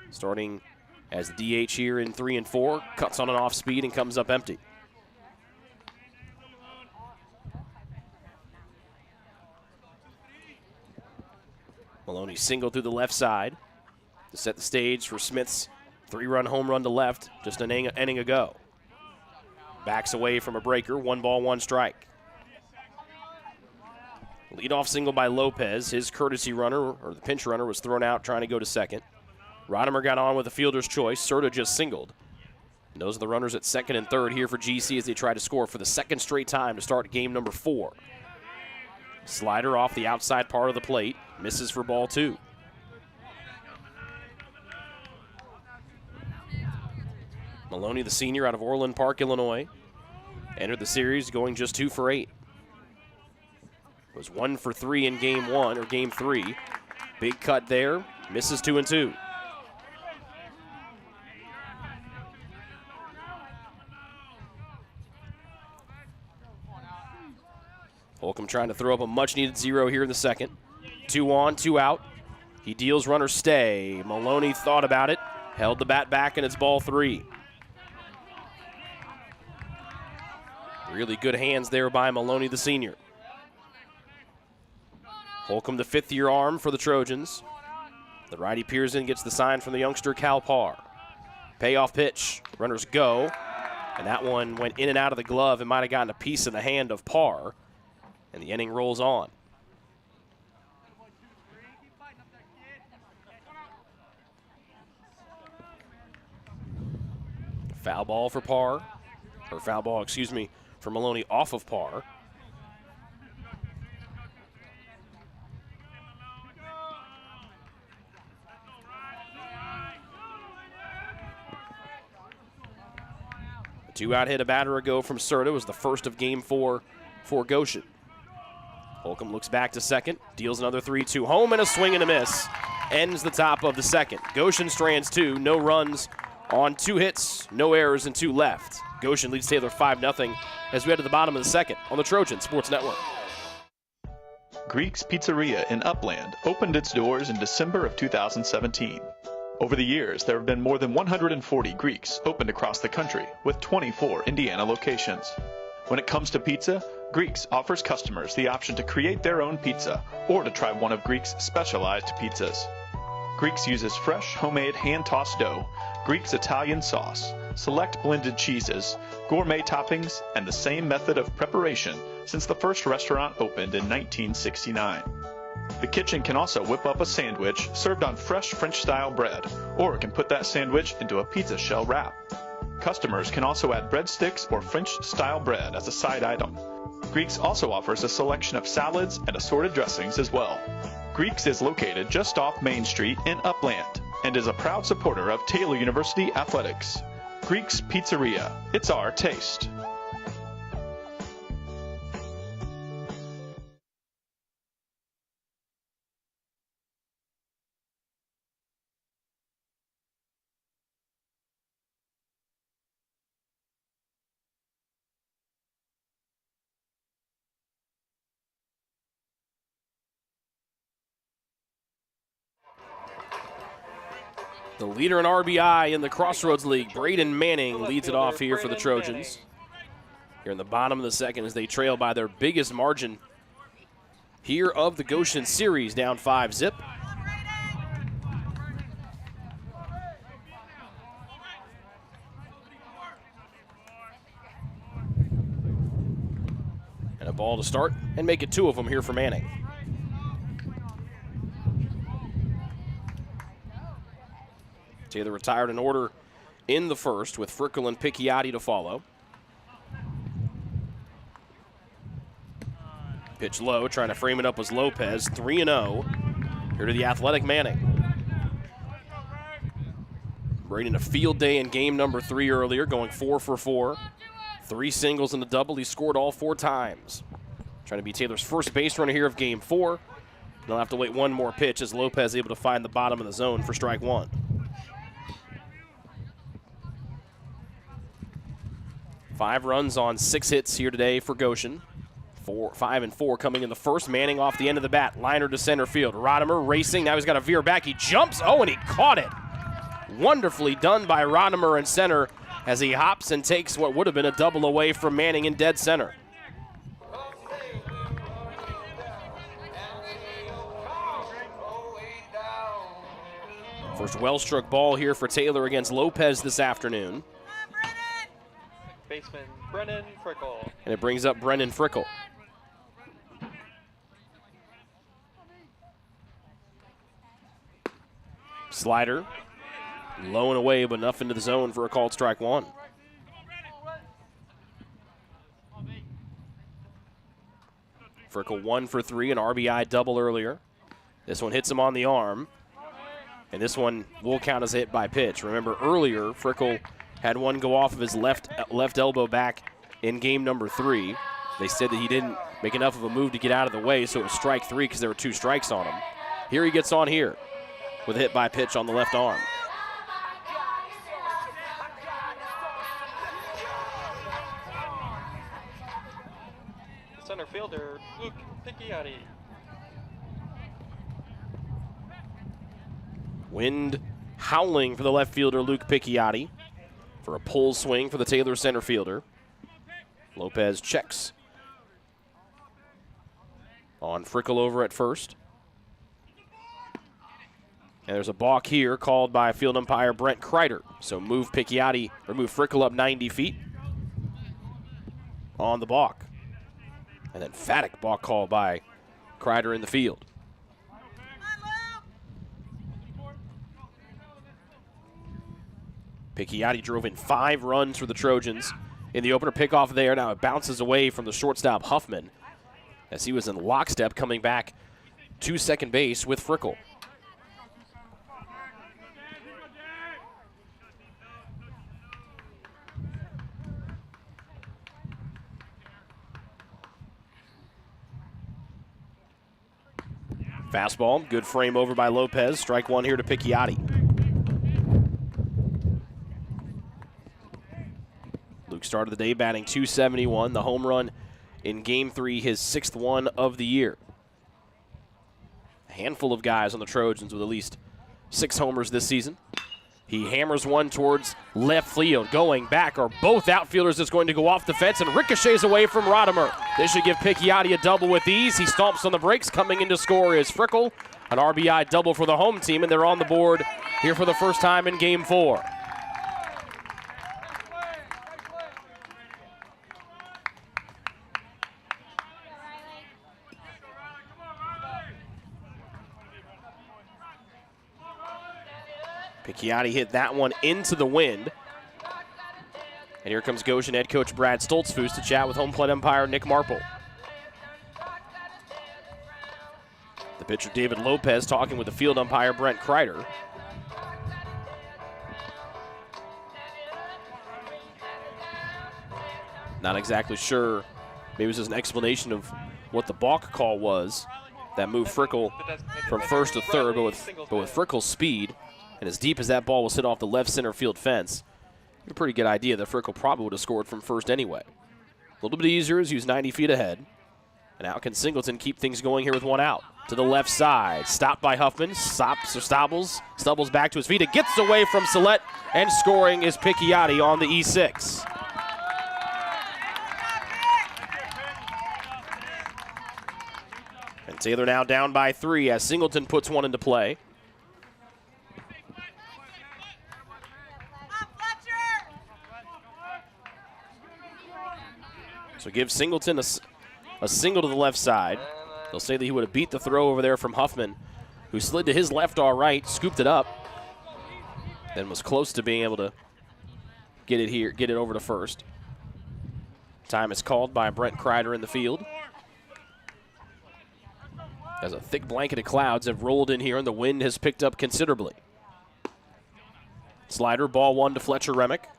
Starting as the DH here in 3 and 4, cuts on an off speed and comes up empty. Maloney singled through the left side to set the stage for Smith's 3-run home run to left just an inning ago. Backs away from a breaker, 1 ball, 1 strike. Leadoff single by Lopez. His courtesy runner, or the pinch runner, was thrown out trying to go to second. Rodimer got on with a fielder's choice. Serta just singled. And those are the runners at second and third here for GC as they try to score for the second straight time to start game number 4. Slider off the outside part of the plate. Misses for ball 2. Maloney, the senior out of Orland Park, Illinois, entered the series going just 2 for 8. Was 1 for 3 in Game 1, or Game 3. Big cut there, misses 2 and 2. Holcomb trying to throw up a much-needed 0 here in the second. 2 on, 2 out. He deals runner stay. Maloney thought about it, held the bat back, and it's ball 3. Really good hands there by Maloney, the senior. Holcomb, the 5th-year arm for the Trojans. The righty Pearson gets the sign from the youngster Cal Parr. Payoff pitch. Runners go. And that one went in and out of the glove and might have gotten a piece of the hand of Parr. And the inning rolls on. Foul ball for Parr. Or foul ball, excuse me, for Maloney off of Parr. A 2-out hit a batter ago from Serta was the first of game 4 for Goshen. Holcomb looks back to second, deals another 3-2 home, and a swing and a miss. Ends the top of the second. Goshen strands 2, no runs on 2 hits, no errors, and 2 left. Goshen leads Taylor 5-0 as we head to the bottom of the second on the Trojan Sports Network. Greek's Pizzeria in Upland opened its doors in December of 2017. Over the years, there have been more than 140 Greeks opened across the country, with 24 Indiana locations. When it comes to pizza, Greeks offers customers the option to create their own pizza or to try one of Greek's specialized pizzas. Greeks uses fresh, homemade, hand-tossed dough, Greek's Italian sauce, select blended cheeses, gourmet toppings, and the same method of preparation since the first restaurant opened in 1969. The kitchen can also whip up a sandwich served on fresh French-style bread, or it can put that sandwich into a pizza shell wrap. Customers can also add breadsticks or French-style bread as a side item. Greeks also offers a selection of salads and assorted dressings as well. Greeks is located just off Main Street in Upland and is a proud supporter of Taylor University Athletics. Greek's Pizzeria, it's our taste. The leader in RBI in the Crossroads League, Braden Manning, leads it off here for the Trojans. Here in the bottom of the second as they trail by their biggest margin here of the Goshen series, down 5-0. And a ball to start and make it 2 of them here for Manning. Taylor retired an order in the first with Frickle and Picchiotti to follow. Pitch low, trying to frame it up was Lopez, 3-0. Here to the athletic Manning. Braden a field day in game number 3 earlier, going 4 for 4. 3 singles and a double. He scored all 4 times. Trying to be Taylor's first base runner here of game 4. They'll have to wait one more pitch as Lopez able to find the bottom of the zone for strike 1. 5 runs on 6 hits here today for Goshen. 5 and 4 coming in the first. Manning off the end of the bat. Liner to center field. Rodimer racing. Now he's got a veer back. He jumps. Oh, and he caught it. Wonderfully done by Rodimer in center as he hops and takes what would have been a double away from Manning in dead center. First well-struck ball here for Taylor against Lopez this afternoon. Baseman Brennan Frickle. And it brings up Brennan Frickle. Slider, low and away, but enough into the zone for a called strike 1. Frickle 1 for 3, an RBI double earlier. This one hits him on the arm. And this one will count as a hit by pitch. Remember earlier, Frickle had one go off of his left elbow back in game number 3. They said that he didn't make enough of a move to get out of the way, so it was strike 3 because there were 2 strikes on him. Here he gets on here with a hit by pitch on the left arm. Center fielder Luke Picchiotti. Wind howling for the left fielder, Luke Picchiotti, for a pull swing for the Taylor center fielder. Lopez checks on Frickle over at first. And there's a balk here called by field umpire Brent Kreider. So move Picchiotti, or move Frickle up 90 feet on the balk. And then emphatic balk call by Kreider in the field. Picchiotti drove in 5 runs for the Trojans in the opener. Pickoff there. Now it bounces away from the shortstop Huffman as he was in lockstep coming back to second base with Frickle. Fastball, good frame over by Lopez. Strike one here to Picchiotti. Luke started the day batting .271, the home run in Game 3, his 6th one of the year. A handful of guys on the Trojans with at least 6 homers this season. He hammers one towards left field. Going back are both outfielders that's going to go off the fence and ricochets away from Rodimer. This should give Picchiotti a double with ease. He stomps on the brakes. Coming in to score is Frickle. An RBI double for the home team, and they're on the board here for the first time in Game 4. Picchiotti hit that one into the wind. And here comes Goshen head coach Brad Stoltzfus to chat with home plate umpire Nick Marple. The pitcher David Lopez talking with the field umpire Brent Kreider. Not exactly sur. Maybe it was just an explanation of what the balk call was that moved Frickle from first to third, but with Frickle's speed and as deep as that ball was hit off the left center field fence, a pretty good idea that Frickle probably would have scored from first anyway. A little bit easier is use 90 feet ahead. And now can Singleton keep things going here with one out? To the left side, stopped by Huffman, stumbles back to his feet. It gets away from Sillette, and scoring is Picchiotti on the E6. And Taylor now down by 3 as Singleton puts one into play. So give Singleton a single to the left side. They'll say that he would have beat the throw over there from Huffman, who slid to his left or right, scooped it up, then was close to being able to get it over to first. Time is called by Brent Kreider in the field, as a thick blanket of clouds have rolled in here and the wind has picked up considerably. Slider, ball 1 to Fletcher Remick.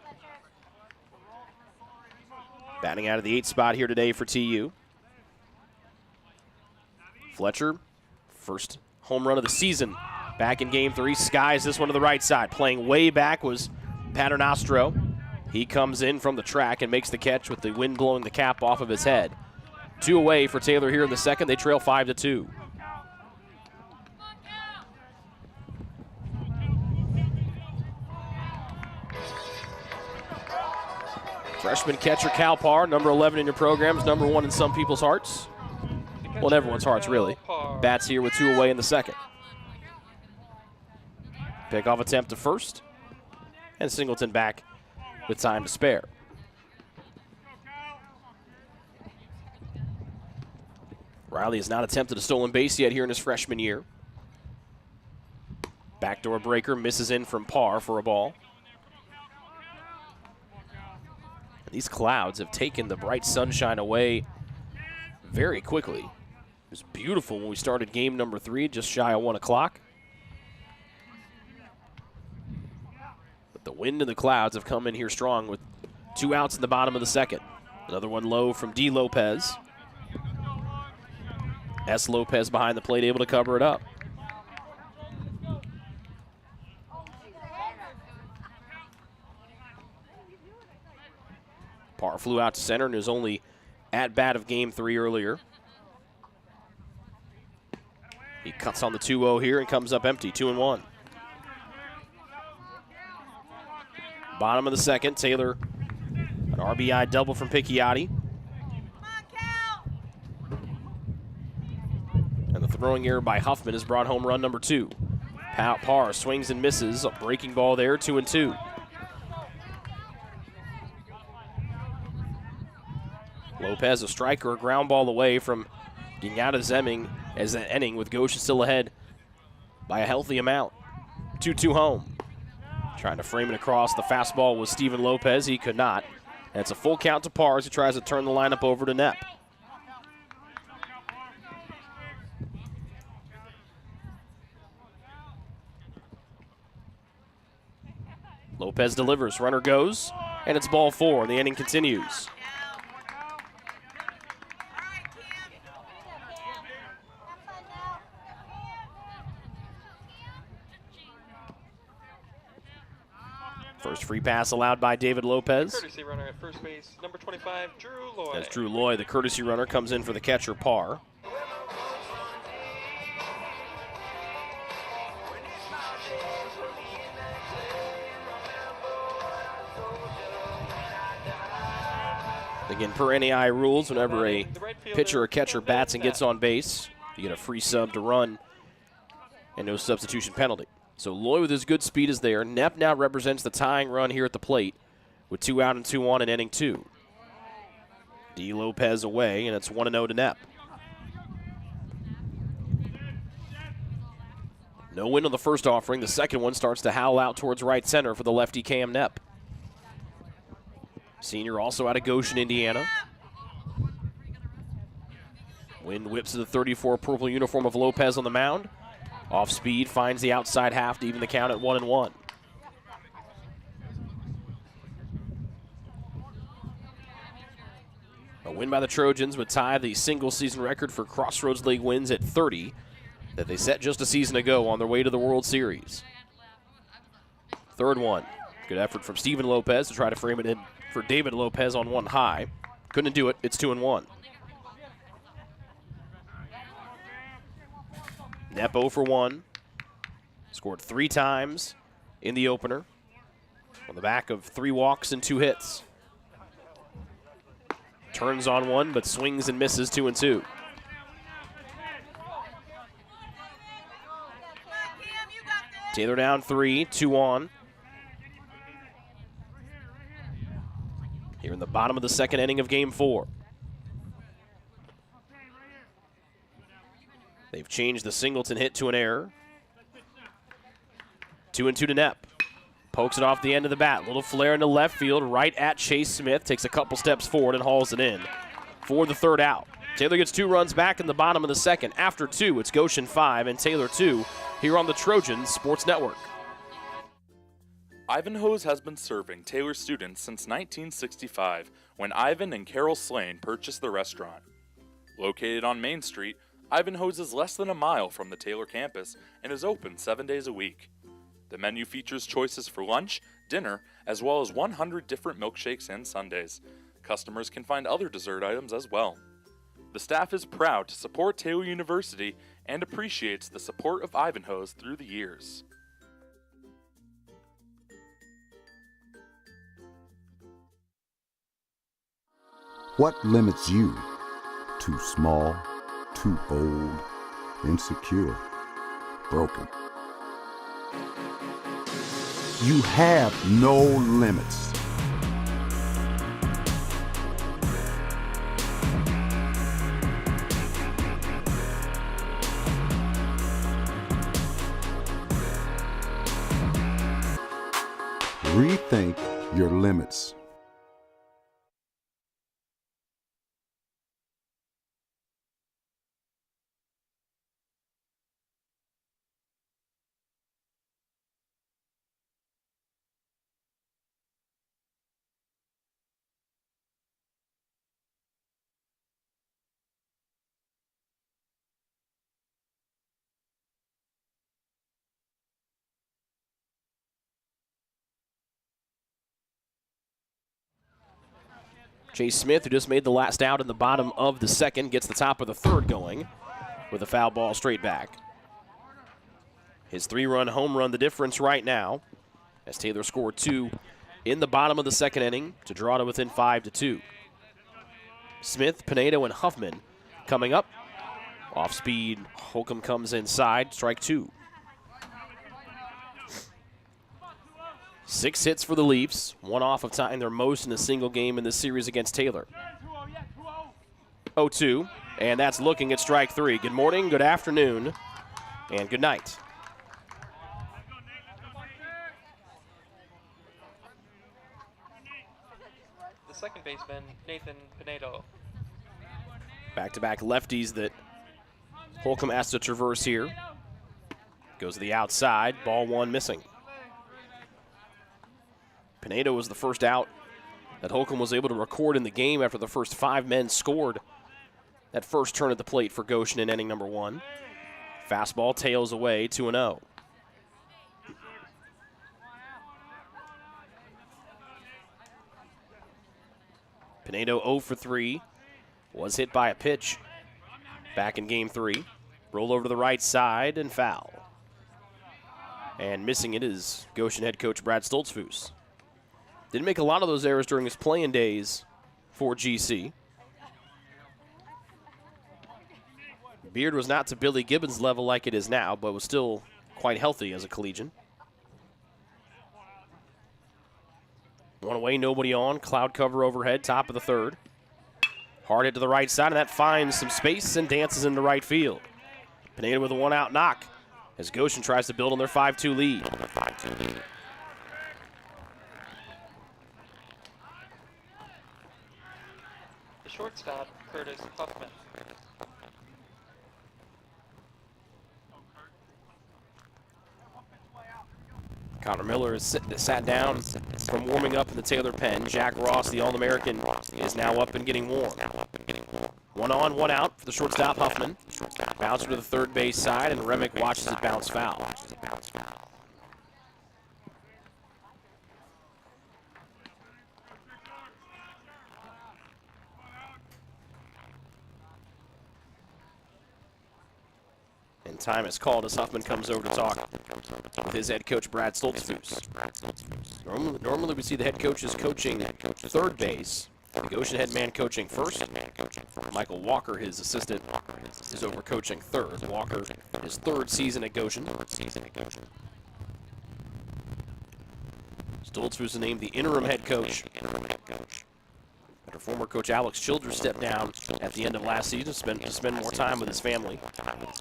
Batting out of the 8th spot here today for TU. Fletcher, first home run of the season back in Game 3. Skies this one to the right side. Playing way back was Paternostro. He comes in from the track and makes the catch with the wind blowing the cap off of his head. 2 away for Taylor here in the second. They trail 5-2. Freshman catcher Cal Parr, number 11 in your programs, number 1 in some people's hearts. Well, in everyone's hearts, really. Bats here with 2 away in the second. Pickoff attempt to first. And Singleton back with time to spare. Riley has not attempted a stolen base yet here in his freshman year. Backdoor breaker misses in from Parr for a ball. These clouds have taken the bright sunshine away very quickly. It was beautiful when we started game number 3, just shy of 1 o'clock. But the wind and the clouds have come in here strong with 2 outs in the bottom of the second. Another one low from D. Lopez. S. Lopez behind the plate, able to cover it up. Parr flew out to center in his only at-bat of Game 3 earlier. He cuts on the 2-0 here and comes up empty, 2-1. Bottom of the second, Taylor, an RBI double from Picchiotti. And the throwing error by Huffman has brought home run number 2. Parr swings and misses, a breaking ball there, 2-2. Lopez, a striker, a ground ball away from getting out of Zemming as an inning with Goshen still ahead by a healthy amount. 2-2 home. Trying to frame it across. The fastball was Steven Lopez. He could not. And it's a full count to Parr as he tries to turn the lineup over to Knepp. Lopez delivers. Runner goes. And it's ball 4. The inning continues. First free pass allowed by David Lopez. Courtesy runner at first base, number 25, Drew Loy. As Drew Loy, the courtesy runner, comes in for the catcher, Parr. Again, per NAI rules, whenever a pitcher or catcher bats and gets on base, you get a free sub to run and no substitution penalty. So Loy with his good speed is there. Knepp now represents the tying run here at the plate with 2 out and 2 on in inning 2. D. Lopez away, and it's 1-0 to Knepp. No win on the first offering. The second one starts to howl out towards right center for the lefty Cam Knepp. Senior also out of Goshen, Indiana. Wind whips to the 34 purple uniform of Lopez on the mound. Off speed, finds the outside half to even the count at 1-1. A win by the Trojans would tie the single season record for Crossroads League wins at 30 that they set just a season ago on their way to the World Series. Third one. Good effort from Steven Lopez to try to frame it in for David Lopez on one high. Couldn't do it. It's 2-1. Knepp 0 for 1. Scored 3 times in the opener on the back of 3 walks and 2 hits. Turns on one, but swings and misses 2-2. Taylor down 3, 2 on. Here in the bottom of the second inning of Game 4. They've changed the Singleton hit to an error. 2-2 to Knepp. Pokes it off the end of the bat. Little flare into left field, right at Chase Smith. Takes a couple steps forward and hauls it in for the third out. Taylor gets 2 runs back in the bottom of the second. After 2, it's Goshen 5 and Taylor 2 here on the Trojans Sports Network. Ivanhoe's has been serving Taylor students since 1965 when Ivan and Carol Slane purchased the restaurant. Located on Main Street, Ivanhoe's is less than a mile from the Taylor campus and is open 7 days a week. The menu features choices for lunch, dinner, as well as 100 different milkshakes and sundaes. Customers can find other dessert items as well. The staff is proud to support Taylor University and appreciates the support of Ivanhoe's through the years. What limits you? Too small, too old, insecure, broken. You have no limits. Rethink your limits. Chase Smith, who just made the last out in the bottom of the second, gets the top of the third going with a foul ball straight back. His 3-run home run the difference right now, as Taylor scored 2 in the bottom of the second inning to draw to within 5-2. Smith, Pinedo, and Huffman coming up. Off speed, Holcomb comes inside, strike 2. 6 hits for the Leafs, 1 off of tying their most in a single game in this series against Taylor. 0-2, and that's looking at strike 3. Good morning, good afternoon, and good night. The second baseman, Nathan Pinedo. Back-to-back lefties that Holcomb has to traverse here. Goes to the outside, ball 1 missing. Pinedo was the first out that Holcomb was able to record in the game after the first 5 men scored that first turn at the plate for Goshen in inning number 1. Fastball tails away, 2-0. Pinedo 0 for 3, was hit by a pitch back in game 3. Roll over to the right side and foul. And missing it is Goshen head coach Brad Stoltzfus. Didn't make a lot of those errors during his playing days for GC. Beard was not to Billy Gibbons' level like it is now, but was still quite healthy as a collegian. 1 away, nobody on. Cloud cover overhead, top of the 3rd. Hard hit to the right side, and that finds some space and dances into right field. Pinedo with a 1-out knock as Goshen tries to build on their 5-2 lead. The shortstop, Curtis Huffman. Connor Miller is sat down from warming up in the Taylor pen. Jack Ross, the All-American, is now up and getting warm. 1 on, 1 out for the shortstop, Huffman. Bouncer to the third base side, and Remick watches it bounce foul. And time is called as Huffman comes over to talk with his head coach, Brad Stoltzfus. Normally we see the head coaches coaching third base. The Goshen head man coaching first. Michael Walker, his assistant, is over coaching third. Walker, his 3rd season at Goshen. Stoltzfus is named the interim head coach after former coach Alex Childress stepped down at the end of last season to spend more time with his family.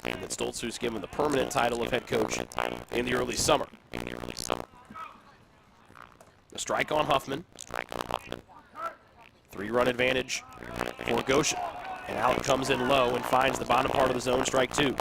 And then Stoltzfus given the permanent title of head coach in the early summer. A strike on Huffman. 3-run advantage for Goshen. And Alec comes in low and finds the bottom part of the zone, strike 2.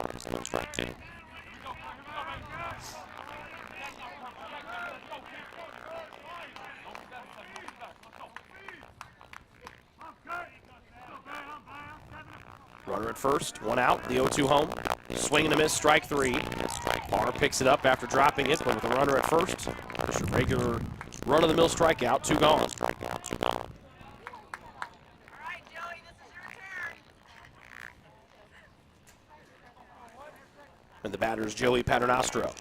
Runner at first, 1 out, the 0-2 home. Swing and a miss, strike 3. Barr picks it up after dropping it, but with a runner at first. Just a regular run-of-the-mill strikeout, 2 gone. And the batter is Joey Paternostro.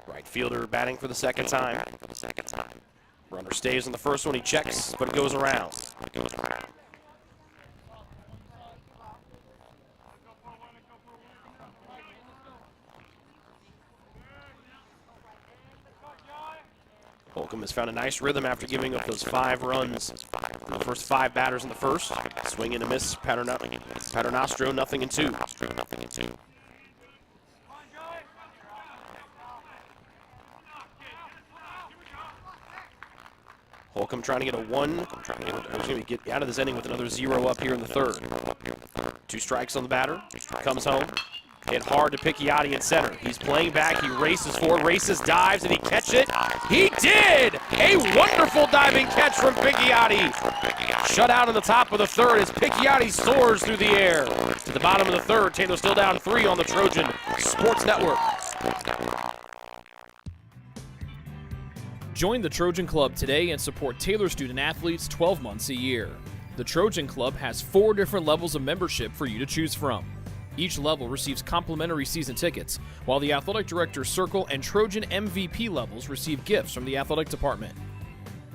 Right fielder batting for the second time. Runner stays on the first one, he checks, but it goes around. Holcomb has found a nice rhythm after giving up those 5 runs from the first 5 batters in the first. Swing and a miss, Paternostro, 0-2. Holcomb trying to get a 1. He's going to get out of this inning with another 0 up here in the 3rd. 2 strikes on the batter. Comes home. Hit hard to Picchiotti in center. He's playing back. He races forward, dives, and he catch it. He did! A wonderful diving catch from Picchiotti. Shut out in the top of the 3rd as Picchiotti soars through the air. To the bottom of the 3rd, Taylor still down 3 on the Trojan Sports Network. Join the Trojan Club today and support Taylor student athletes 12 months a year. The Trojan Club has 4 different levels of membership for you to choose from. Each level receives complimentary season tickets, while the Athletic Director's Circle and Trojan MVP levels receive gifts from the athletic department.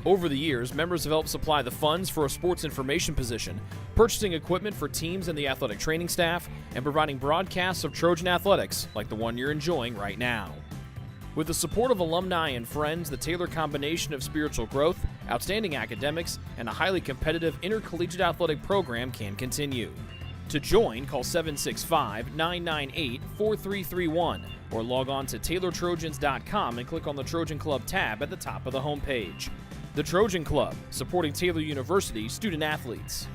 Over the years, members have helped supply the funds for a sports information position, purchasing equipment for teams and the athletic training staff, and providing broadcasts of Trojan athletics like the one you're enjoying right now. With the support of alumni and friends, the Taylor combination of spiritual growth, outstanding academics, and a highly competitive intercollegiate athletic program can continue. To join, call 765-998-4331 or log on to TaylorTrojans.com and click on the Trojan Club tab at the top of the homepage. The Trojan Club, supporting Taylor University student athletes.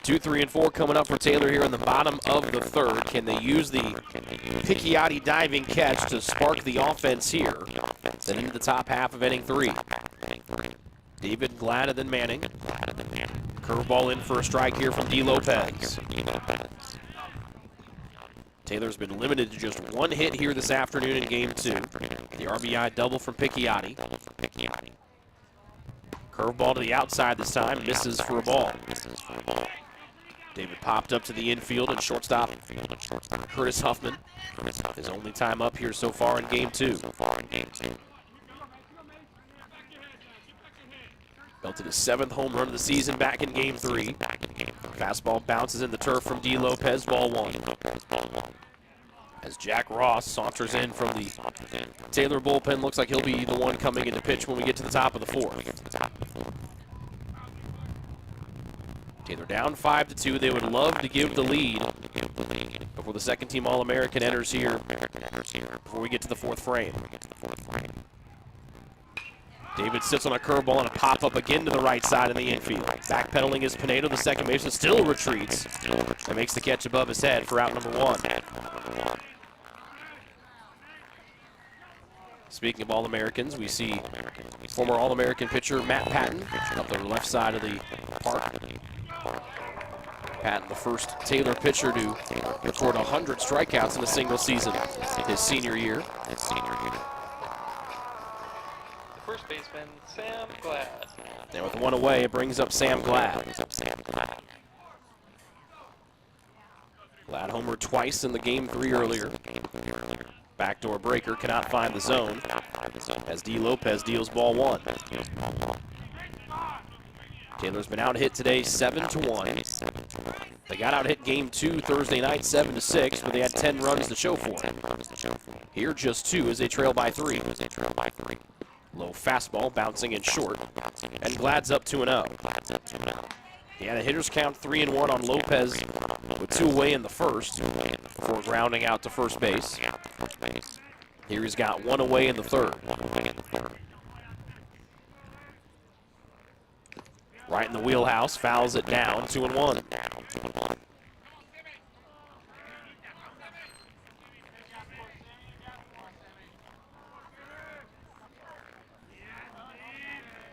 Two, 3, and 4 coming up for Taylor here in the bottom of the third. Can they use the Picchiotti diving catch to spark the offense here? Then into the top half of inning 3. David Glad and then Manning. Curveball in for a strike here from D. Lopez. Taylor's been limited to just 1 hit here this afternoon in game 2. The RBI double from Picchiotti. Curveball to the outside this time, misses for a ball. David popped up to the infield, and shortstop Curtis Huffman, his only time up here so far in game 2. Belted his 7th home run of the season back in game 3. Fastball bounces in the turf from D. Lopez, ball 1. As Jack Ross saunters in from the Taylor bullpen, looks like he'll be the one coming in to pitch when we get to the top of the 4th. Taylor down 5-2. They would love to give the lead before the second-team All-American enters here before we get to the 4th frame. David sits on a curveball and a pop-up again to the right side in the infield. Backpedaling is Pinedo, the second baseman, still retreats and makes the catch above his head for out number 1. Speaking of All-Americans, we see former All-American pitcher Matt Patton up the left side of the park. Patton, the first Taylor pitcher to record 100 strikeouts in a single season his senior year. The first baseman, Sam Glad. And with 1 away, it brings up Sam Glad. Glad homered twice in the game 3 earlier. Backdoor breaker cannot find the zone as D. Lopez deals ball 1. Taylor's been out hit today 7-1. They got out hit game 2 Thursday night 7-6, but they had 10 runs to show for it. Here just 2 as they trail by 3. Low fastball bouncing in short, and Glad's up 2-0. He had a hitter's count 3-1 on Lopez with 2 away in the first before grounding out to first base. Here he's got 1 away in the third. Right in the wheelhouse, fouls it down, 2-1.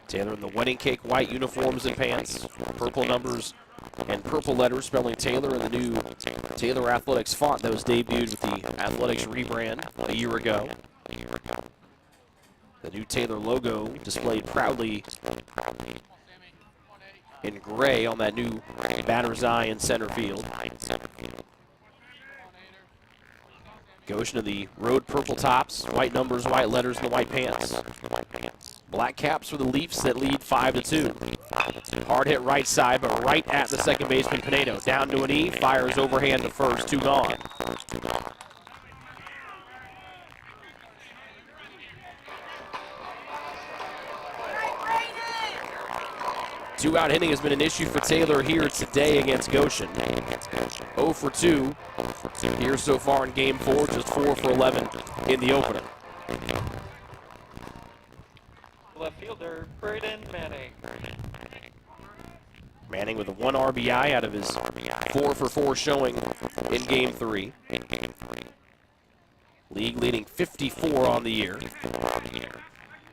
Taylor in the wedding cake white uniforms and pants, purple numbers and purple letters spelling Taylor in the new Taylor Athletics font that was debuted with the Athletics rebrand a year ago. The new Taylor logo displayed proudly in gray on that new batter's eye in center field. Goshen of the road purple tops, white numbers, white letters, and the white pants. Black caps for the Leafs that lead 5-2. Hard hit right side, but right at the second baseman Pinedo. Down to an E, fires overhand to first, 2 gone. Two-out hitting has been an issue for Taylor here today against Goshen. 0 for 2 here so far in Game 4, just 4 for 11 in the opener. Left fielder, Braden Manning. Manning with a 1 RBI out of his 4 for 4 showing in Game 3. League leading 54 on the year,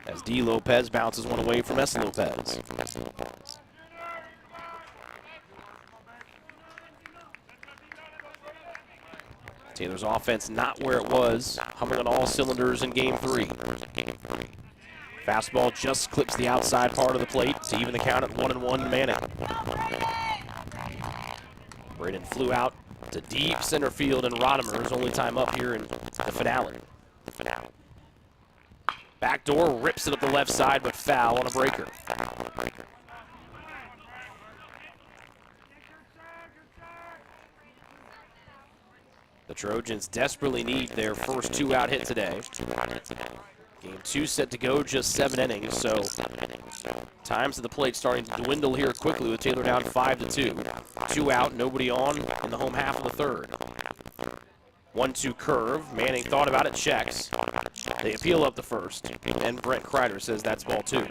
as D. Lopez bounces one away from S. Lopez. Taylor's offense not where it was, humming on all cylinders in Game 3. Fastball just clips the outside part of the plate to even the count at 1-1 Manning. Braden flew out to deep center field, and Rodimer's only time up here in the finale. Backdoor rips it up the left side, but foul on a breaker. The Trojans desperately need their first 2-out hit today. Game 2 set to go, just 7 innings, so times at the plate starting to dwindle here quickly with Taylor down 5-2. 2 out, nobody on in the home half of the third. 1-2 curve. Manning thought about it, checks. They appeal up the first, and Brent Kreider says that's ball 2.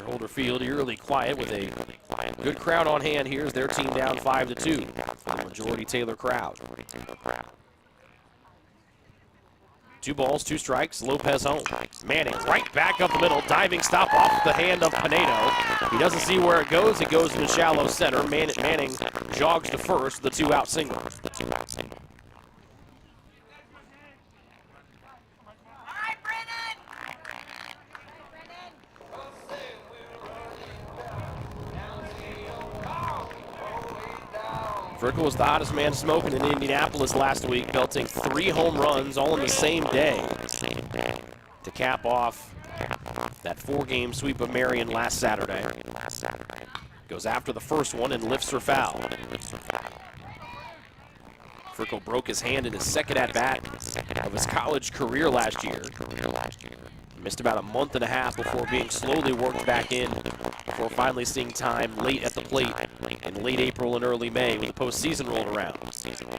Holder Field eerily quiet with a good crowd on hand here as their team down 5-2. The majority Taylor crowd. 2 balls, 2 strikes, Lopez home. Manning right back up the middle, diving stop off the hand of Pinedo. He doesn't see where it goes into shallow center. Manning jogs to first, the 2-out single. Frickle was the hottest man smoking in Indianapolis last week, belting 3 home runs all in the same day to cap off that 4-game sweep of Marion last Saturday. Goes after the first one and lifts for foul. Frickle broke his hand in his second at-bat of his college career last year. Missed about a month and a half before being slowly worked back in, before finally seeing time late at the plate in late April and early May when the postseason rolled around.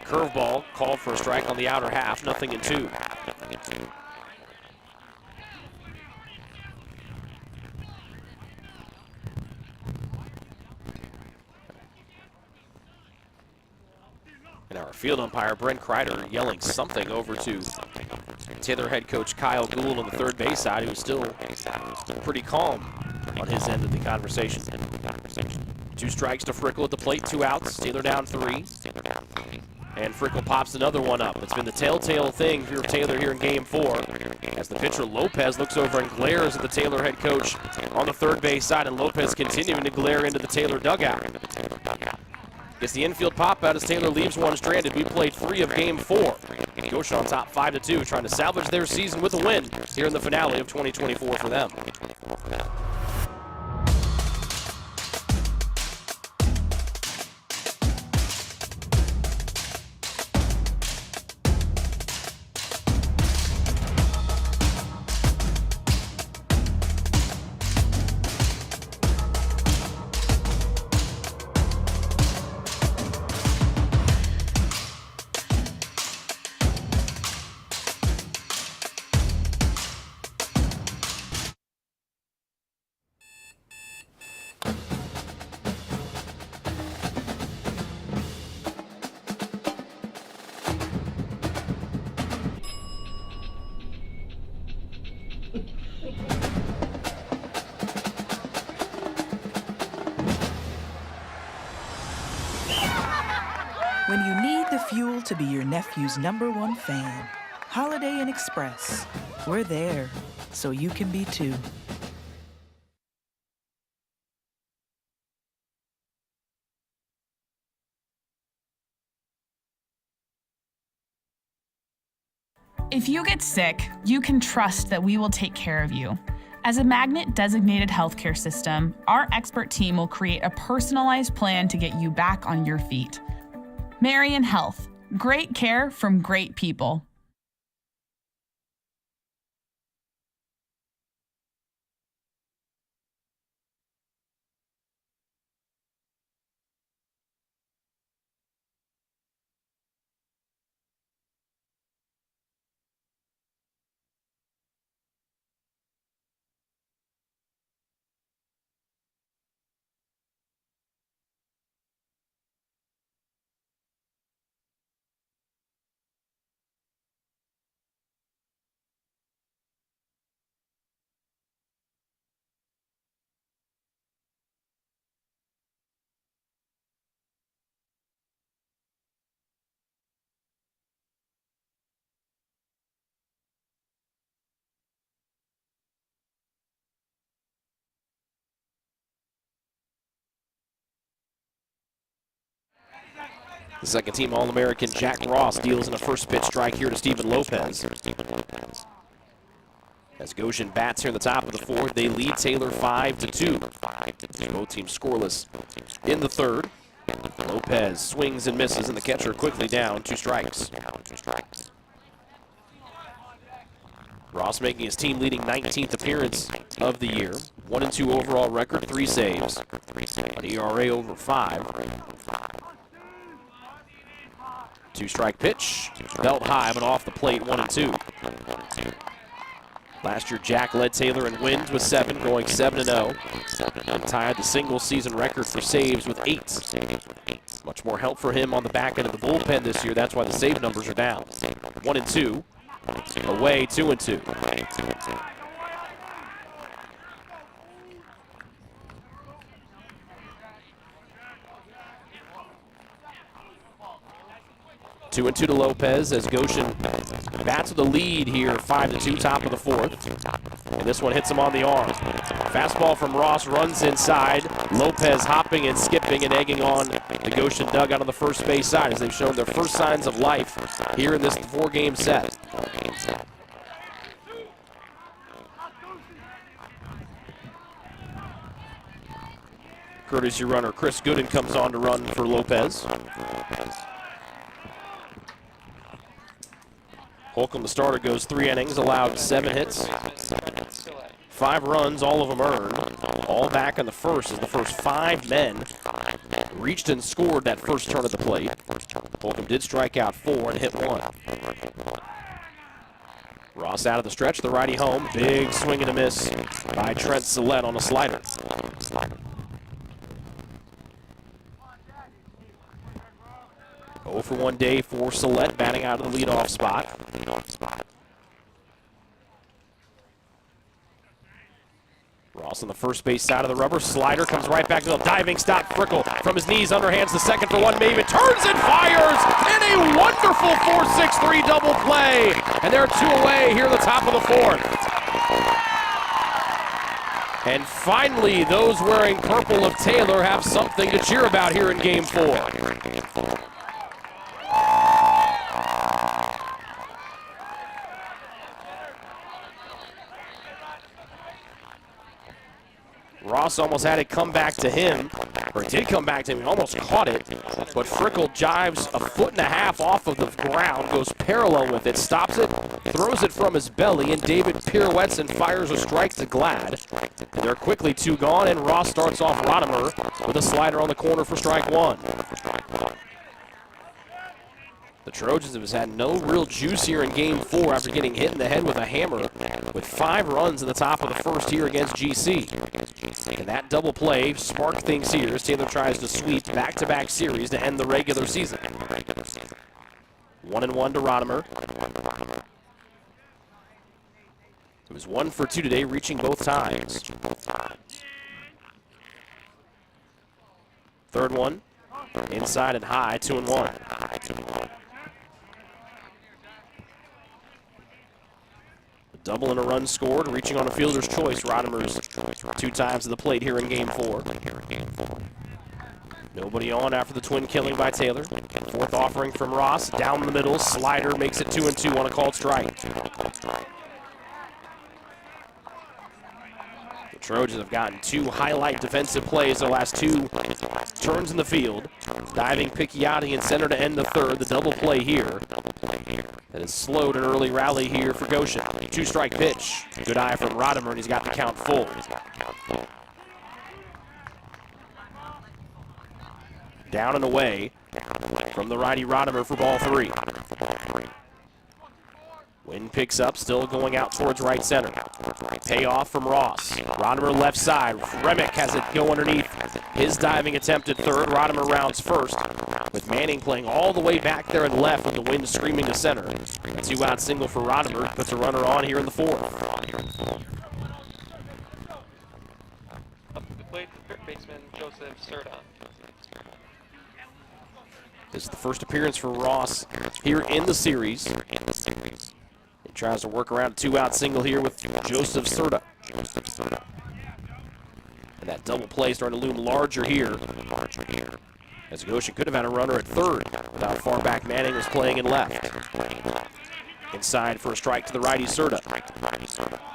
Curveball called for a strike on the outer half, 0-2. And our field umpire, Brent Kreider, yelling something over to Taylor head coach Kyle Gould on the third base side, who's still pretty calm on his end of the conversation. 2 strikes to Frickle at the plate, 2 outs. Taylor down 3. And Frickle pops another one up. It's been the telltale thing for Taylor here in Game 4, as the pitcher Lopez looks over and glares at the Taylor head coach on the third base side, and Lopez continuing to glare into the Taylor dugout. Gets the infield pop out as Taylor leaves one stranded. We played 3 of Game 4. Goshen on top 5-2, trying to salvage their season with a win here in the finale of 2024 for them. When you need the fuel to be your nephew's #1 fan, Holiday Inn Express. We're there, so you can be too. If you get sick, you can trust that we will take care of you. As a Magnet-designated healthcare system, our expert team will create a personalized plan to get you back on your feet. Marion Health, Great care from great people. The second-team All-American Jack Ross deals in a first pitch strike here to Steven Lopez. As Goshen bats here in the top of the fourth, they lead Taylor 5-2. Both teams scoreless in the third. Lopez swings and misses, and the catcher quickly down, 2 strikes. Ross making his team-leading 19th appearance of the year. 1-2 overall record, 3 saves. An ERA over 5. 2-strike pitch, belt high, but off the plate, 1-2. Last year, Jack led Taylor in wins with 7, going 7-0, and tied the single-season record for saves with 8. Much more help for him on the back end of the bullpen this year. That's why the save numbers are down. 1-2, away, 2-2. 2-2 to Lopez as Goshen bats with the lead here, 5-2, top of the fourth. And this one hits him on the arm. Fastball from Ross runs inside. Lopez hopping and skipping and egging on the Goshen dugout on the first base side as they've shown their first signs of life here in this 4-game set. Courtesy runner Chris Gooden comes on to run for Lopez. Holcomb, the starter, goes 3 innings, allowed 7 hits, 5 runs, all of them earned. All back in the first as the first 5 men reached and scored that first turn at the plate. Holcomb did strike out 4 and hit 1. Ross out of the stretch, the righty home. Big swing and a miss by Trent Sillett on a slider. For 1 day for Sillett, batting out of the leadoff spot. Ross on the first base side of the rubber. Slider comes right back to the diving stop. Frickle from his knees, underhands the second for 1. Maven turns and fires in a wonderful 4-6-3 double play. And they're 2 away here at the top of the fourth. And finally, those wearing purple of Taylor have something to cheer about here in Game 4. Ross almost had it come back to him, or it did come back to him. He almost caught it, but Frickle jives a 1.5 feet off of the ground, goes parallel with it, stops it, throws it from his belly, and David pirouettes and fires a strike to Glad. They're quickly 2 gone, and Ross starts off Rodimer with a slider on the corner for strike 1. The Trojans have had no real juice here in Game 4 after getting hit in the head with a hammer with 5 runs in the top of the first here against GC. And that double play sparked things here as Taylor tries to sweep back-to-back series to end the regular season. 1-1 to Rodimer. It was 1 for 2 today, reaching both times. Third one, inside and high, 2-1. Double and a run scored, reaching on a fielder's choice. Rodimer's 2 times to the plate here in Game 4. Nobody on after the twin killing by Taylor. 4th offering from Ross, down the middle, slider makes it 2-2 on a called strike. The Trojans have gotten 2 highlight defensive plays their last 2 turns in the field. Diving Picchiotti in center to end the third. The double play here. That has slowed an early rally here for Goshen. 2-strike pitch. Good eye from Rodimer, and he's got the count full. Down and away from the righty Rodimer for ball 3. Wind picks up, still going out towards right center. Payoff from Ross. Rodimer left side. Remick has it go underneath his diving attempt at third. Rodimer rounds first, with Manning playing all the way back there and left with the wind screaming to center. A 2-out single for Rodimer puts a runner on here in the 4th. Up to the plate, the third baseman, Joseph Serta. This is the first appearance for Ross here in the series. He tries to work around a 2-out single here with Joseph Serta. And that double play starting to loom larger here, as Goshen could have had a runner at third without far back Manning was playing in left. Inside for a strike to the righty Serta.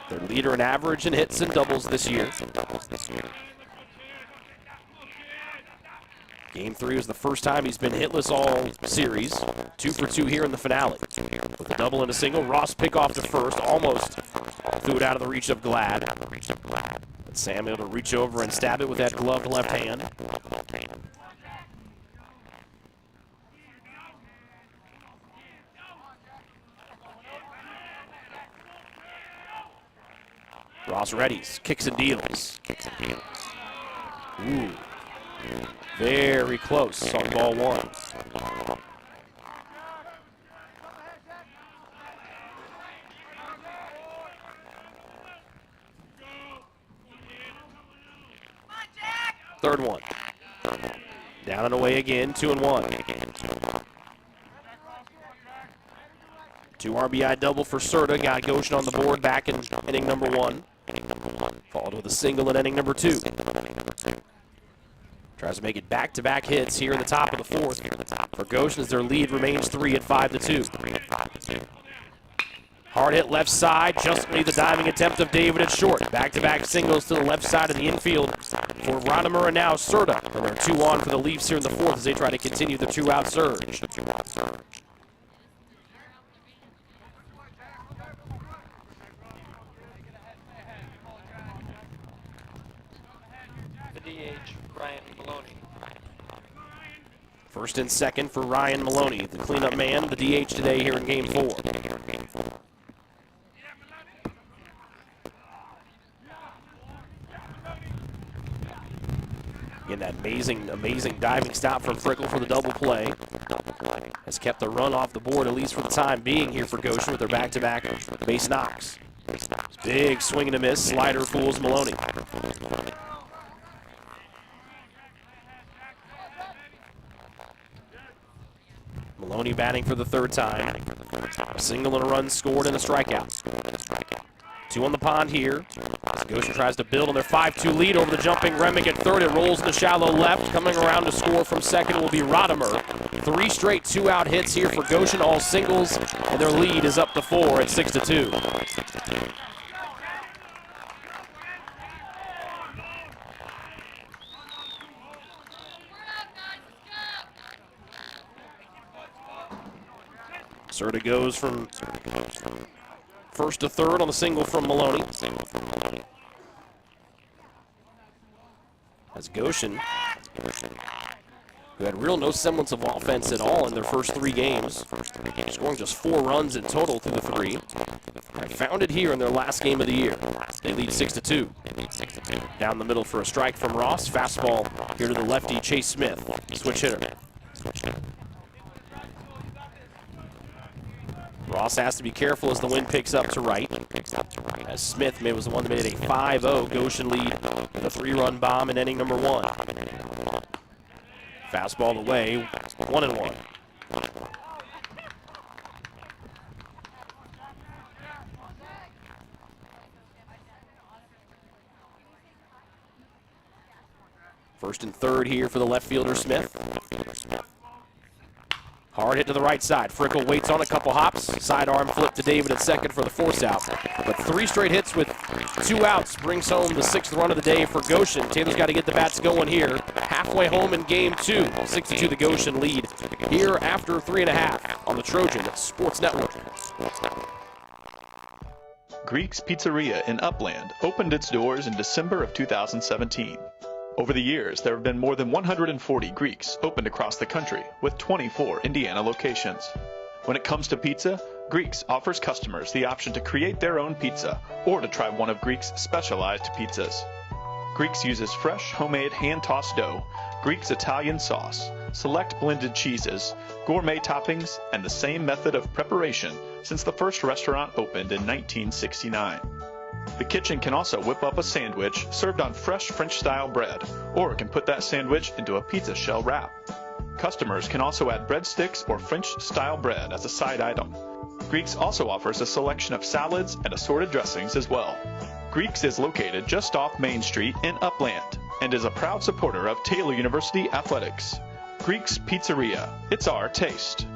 Their leader in average and hits and doubles this year. Game 3 was the first time he's been hitless all series. 2 for 2 here in the finale. With a double and a single, Ross pick off to first, almost threw it out of the reach of Glad. But Sam able to reach over and stab it with that gloved left hand. Ross readies, kicks and deals. Ooh. Very close on ball 1. Third one. Down and away again, 2-1. 2 RBI double for Serta. Got Goshen on the board back in inning number 1. Followed with a single in inning number 2. Tries to make it back-to-back hits here in the top of the 4th. For Goshen as their lead remains 3 at 5-2. Hard hit left side, just made the diving attempt of David at short. Back-to-back singles to the left side of the infield for Rodimer and now Serta. And they're 2 on for the Leafs here in the 4th as they try to continue the 2-out surge. First and second for Ryan Maloney, the cleanup man, the DH today here in Game 4. Again, that amazing diving stop from Frickle for the double play has kept the run off the board, at least for the time being here for Goshen with their back-to-back base knocks. Big swing and a miss, slider fools Maloney. Maloney batting for the 3rd time. A single and a run scored and a strikeout. 2 on the pond here. Goshen tries to build on their 5-2 lead over the jumping Remick at third. It rolls in the shallow left. Coming around to score from second will be Rodimer. 3 straight 2-out hits here for Goshen, all singles, and their lead is up to 4 at 6-2. Serta goes from first to third on the single from Maloney. As Goshen, who had no semblance of offense at all in their first 3 games, scoring just 4 runs in total through the 3, and found it here in their last game of the year. They lead 6-2. Down the middle for a strike from Ross. Fastball here to the lefty Chase Smith, switch hitter. Ross has to be careful as the wind picks up to right. As Smith was the one that made it a 5-0 Goshen lead with a 3-run bomb in inning number 1. Fastball away, 1-1. First and third here for the left fielder Smith. Hard hit to the right side. Frickle waits on a couple hops. Sidearm flip to David at second for the force out. But 3 straight hits with 2 outs brings home the 6th run of the day for Goshen. Taylor's got to get the bats going here. Halfway home in game 2. 6-2 the Goshen lead here after 3.5 on the Trojan Sports Network. Greek's Pizzeria in Upland opened its doors in December of 2017. Over the years, there have been more than 140 Greeks opened across the country, with 24 Indiana locations. When it comes to pizza, Greeks offers customers the option to create their own pizza or to try one of Greek's specialized pizzas. Greeks uses fresh, homemade, hand-tossed dough, Greek's Italian sauce, select blended cheeses, gourmet toppings, and the same method of preparation since the first restaurant opened in 1969. The kitchen can also whip up a sandwich served on fresh French-style bread, or it can put that sandwich into a pizza shell wrap. Customers can also add breadsticks or French-style bread as a side item. Greeks also offers a selection of salads and assorted dressings as well. Greeks is located just off Main Street in Upland and is a proud supporter of Taylor University Athletics. Greek's Pizzeria, it's our taste.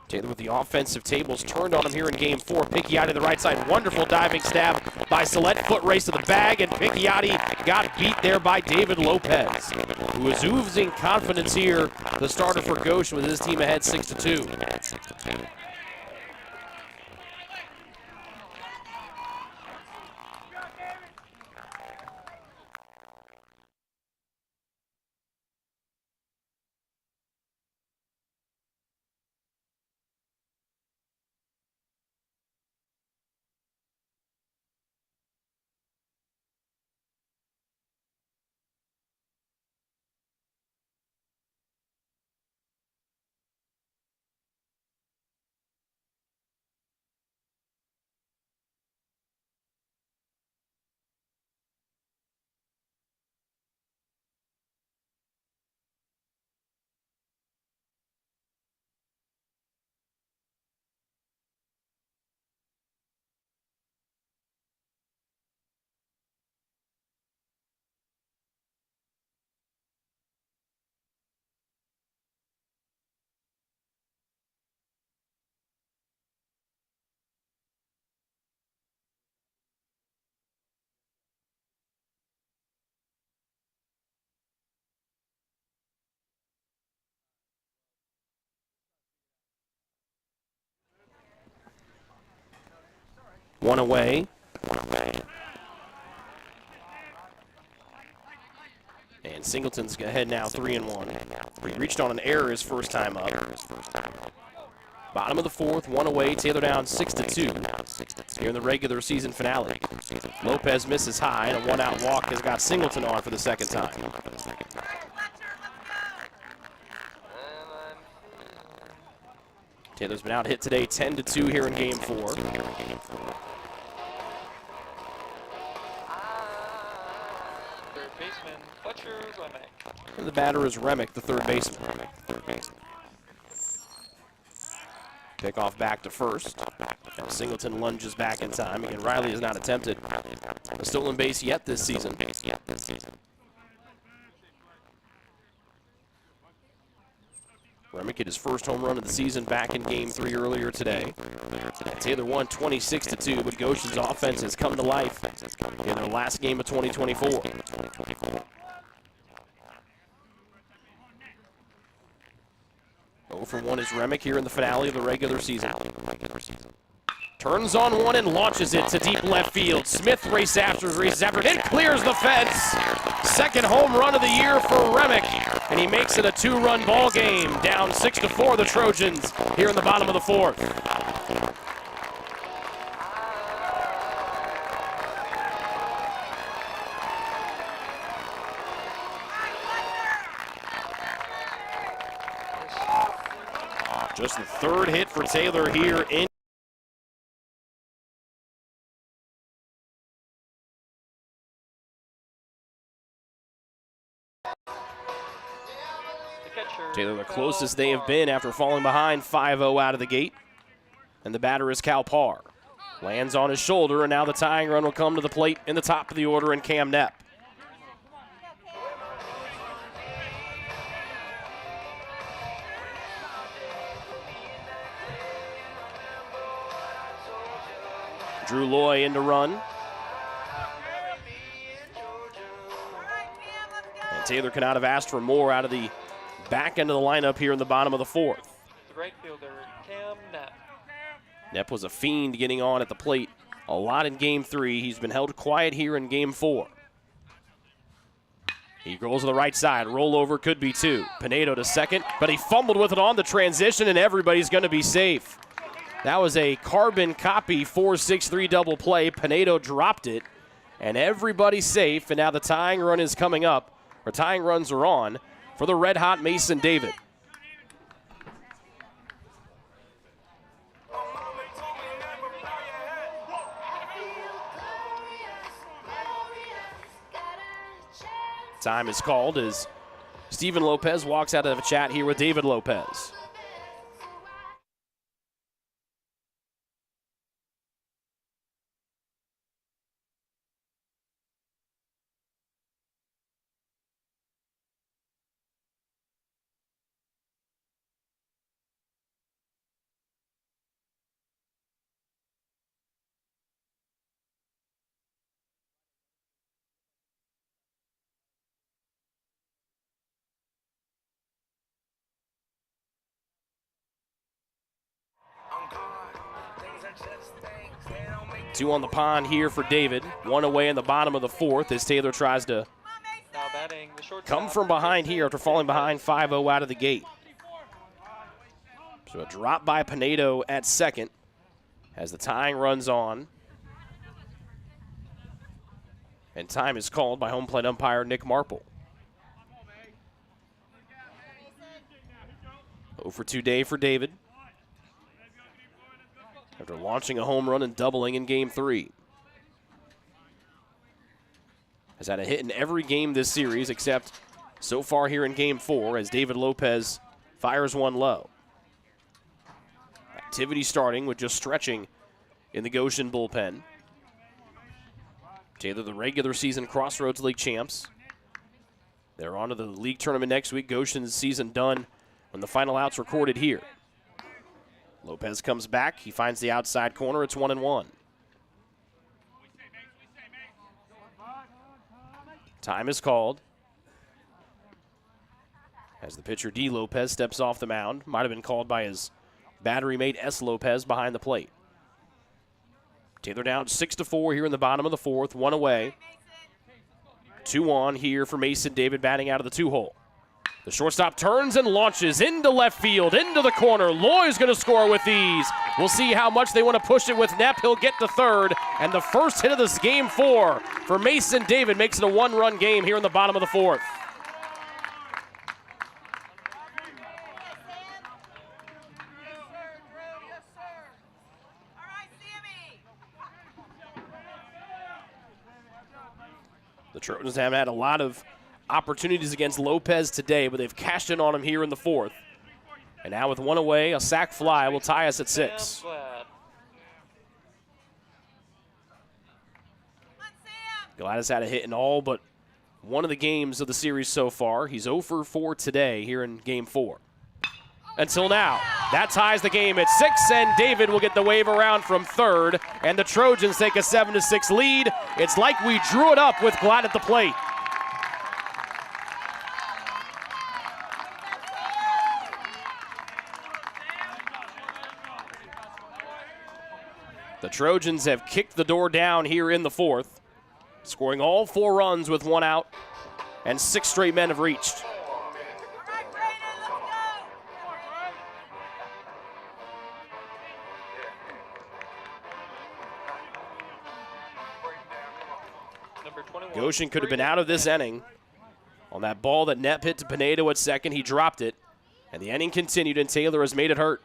Taylor with the offensive tables turned on him here in game 4. Picchiotti to the right side. Wonderful diving stab by Salette. Foot race to the bag, and Picchiotti got beat there by David Lopez, who is oozing confidence here. The starter for Goshen with his team ahead 6-2. One away. And Singleton's ahead now 3-1. He reached on an error his first time up. Bottom of the 4th, 1 away. Taylor down 6-2 here in the regular season finale. Lopez misses high, and a 1-out walk has got Singleton on for the second time. Taylor's been out hit today 10-2 here in game 4. And the batter is Remick, the third baseman. Pickoff back to first. And Singleton lunges back in time. Again, Riley has not attempted a stolen base yet this season. Remick hit his first home run of the season back in game 3 earlier today. Taylor won 26-2, but Goshen's offense has come to life in their last game of 2024. For 1 is Remick here in the finale of the regular season. Turns on one and launches it to deep left field. Smith races after it, clears the fence. Second home run of the year for Remick, and he makes it a 2-run ball game. Down 6-4 the Trojans here in the bottom of the 4th. Just the 3rd hit for Taylor here in Taylor the closest they have been after falling behind 5-0 out of the gate. And the batter is Cal Parr. Lands on his shoulder, and now the tying run will come to the plate in the top of the order in Cam Knepp. Drew Loy in to run. And Taylor could not have asked for more out of the back end of the lineup here in the bottom of the fourth. The right fielder, Cam Knepp. Knepp was a fiend getting on at the plate a lot in Game 3. He's been held quiet here in Game 4. He rolls to the right side. Rollover could be 2. Pinedo to second, but he fumbled with it on the transition, and everybody's going to be safe. That was a carbon copy 4-6-3 double play. Pinedo dropped it, and everybody's safe, and now the tying run is coming up, or tying runs are on for the red-hot Mason David. Time is called as Steven Lopez walks out of a chat here with David Lopez. Two on the pond here for David. One away in the bottom of the fourth as Taylor tries to come from behind here after falling behind 5-0 out of the gate. So a drop by Pinedo at second as the tying runs on. And time is called by home plate umpire Nick Marple. 0 for 2 day for David after launching a home run and doubling in Game 3. Has had a hit in every game this series except so far here in Game 4 as David Lopez fires one low. Activity starting with just stretching in the Goshen bullpen. Taylor, the regular season Crossroads League champs. They're on to the league tournament next week. Goshen's season done when the final out's recorded here. Lopez comes back. He finds the outside corner. It's 1-1. Time is called as the pitcher D. Lopez steps off the mound. Might have been called by his battery mate S. Lopez behind the plate. Taylor down 6-4 here in the bottom of the fourth. One away. 2 on here for Mason David batting out of the 2-hole. The shortstop turns and launches into left field, into the corner. Loy's going to score with these. We'll see how much they want to push it with Knepp. He'll get to third. And the first hit of this Game 4 for Mason David makes it a 1-run game here in the bottom of the fourth. The Trojans haven't had a lot of opportunities against Lopez today, but they've cashed in on him here in the fourth. And now with one away, a sac fly will tie us at 6. Gladys had a hit in all but one of the games of the series so far. He's 0 for 4 today here in Game 4. Until now, that ties the game at 6, and David will get the wave around from third, and the Trojans take a 7-6 lead. It's like we drew it up with Glad at the plate. The Trojans have kicked the door down here in the fourth, scoring all 4 runs with 1 out, and 6 straight men have reached. Goshen could have been out of this inning on that ball that Knepp hit to Pinedo at second. He dropped it, and the inning continued, and Taylor has made it hurt.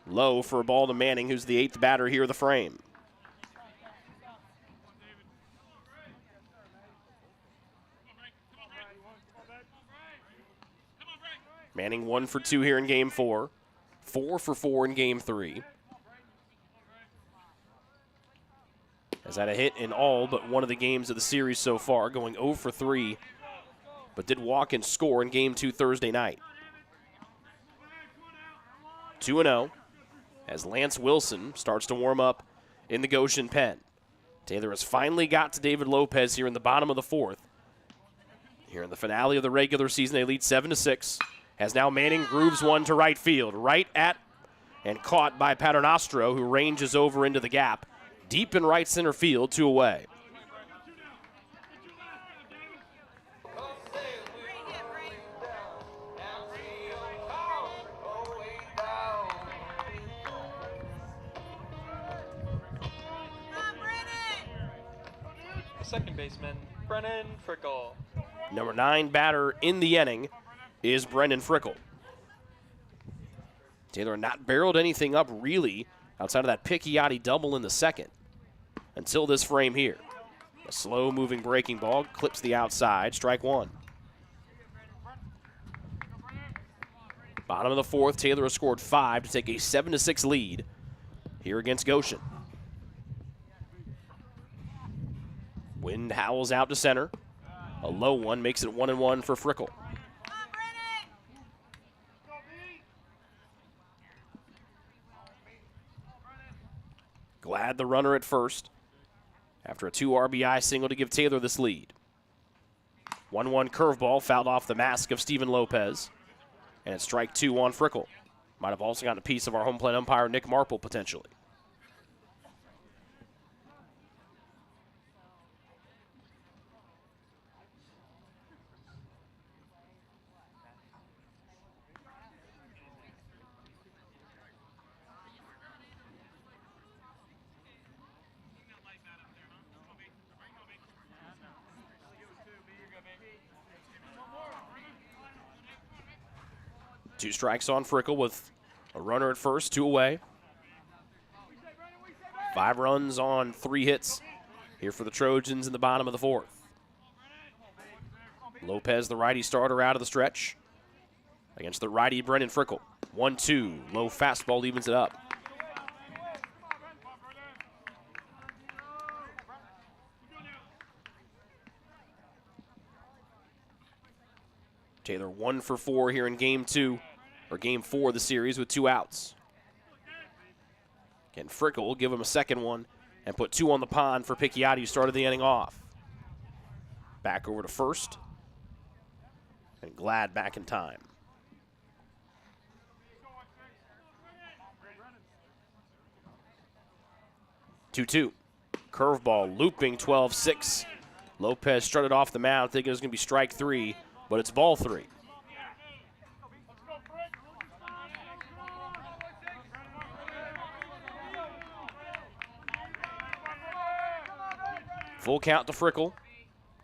Low for a ball to Manning, who's the 8th batter here of the frame. Manning 1 for 2 here in Game 4. 4 for 4 in Game 3. Has had a hit in all but one of the games of the series so far, going 0 for 3, but did walk and score in Game 2 Thursday night. 2-0 as Lance Wilson starts to warm up in the Goshen pen. Taylor has finally got to David Lopez here in the bottom of the 4th. Here in the finale of the regular season, they lead 7-6. As now Manning grooves one to right field, right at and caught by Paternostro, who ranges over into the gap. Deep in right center field, 2 away. Second baseman, Brennan Frickle. Number 9 batter in the inning is Brendan Frickle. Taylor not barreled anything up really outside of that Picchiotti double in the second until this frame here. A slow-moving breaking ball clips the outside, strike 1. Bottom of the 4th, Taylor has scored 5 to take a 7-6 lead here against Goshen. Wind howls out to center. A low one makes it 1-1 for Frickle. Glad the runner at first after a 2 RBI single to give Taylor this lead. 1-1 curveball fouled off the mask of Steven Lopez. And it's strike 2 on Frickle. Might have also gotten a piece of our home plate umpire, Nick Marple, potentially. Two strikes on Frickle with a runner at first, 2 away. 5 runs on 3 hits here for the Trojans in the bottom of the 4th. Lopez, the righty starter, out of the stretch against the righty Brendan Frickle. 1-2, low fastball evens it up. Taylor 1 for 4 here in Game 2. Or Game 4 of the series with 2 outs. Again, Frickle will give him a second one and put 2 on the pond for Picchiotti, who started the inning off. Back over to first. And Glad back in time. 2-2. Curveball looping 12-6. Lopez strutted off the mound thinking it was going to be strike 3, but it's ball 3. Full count to Frickle.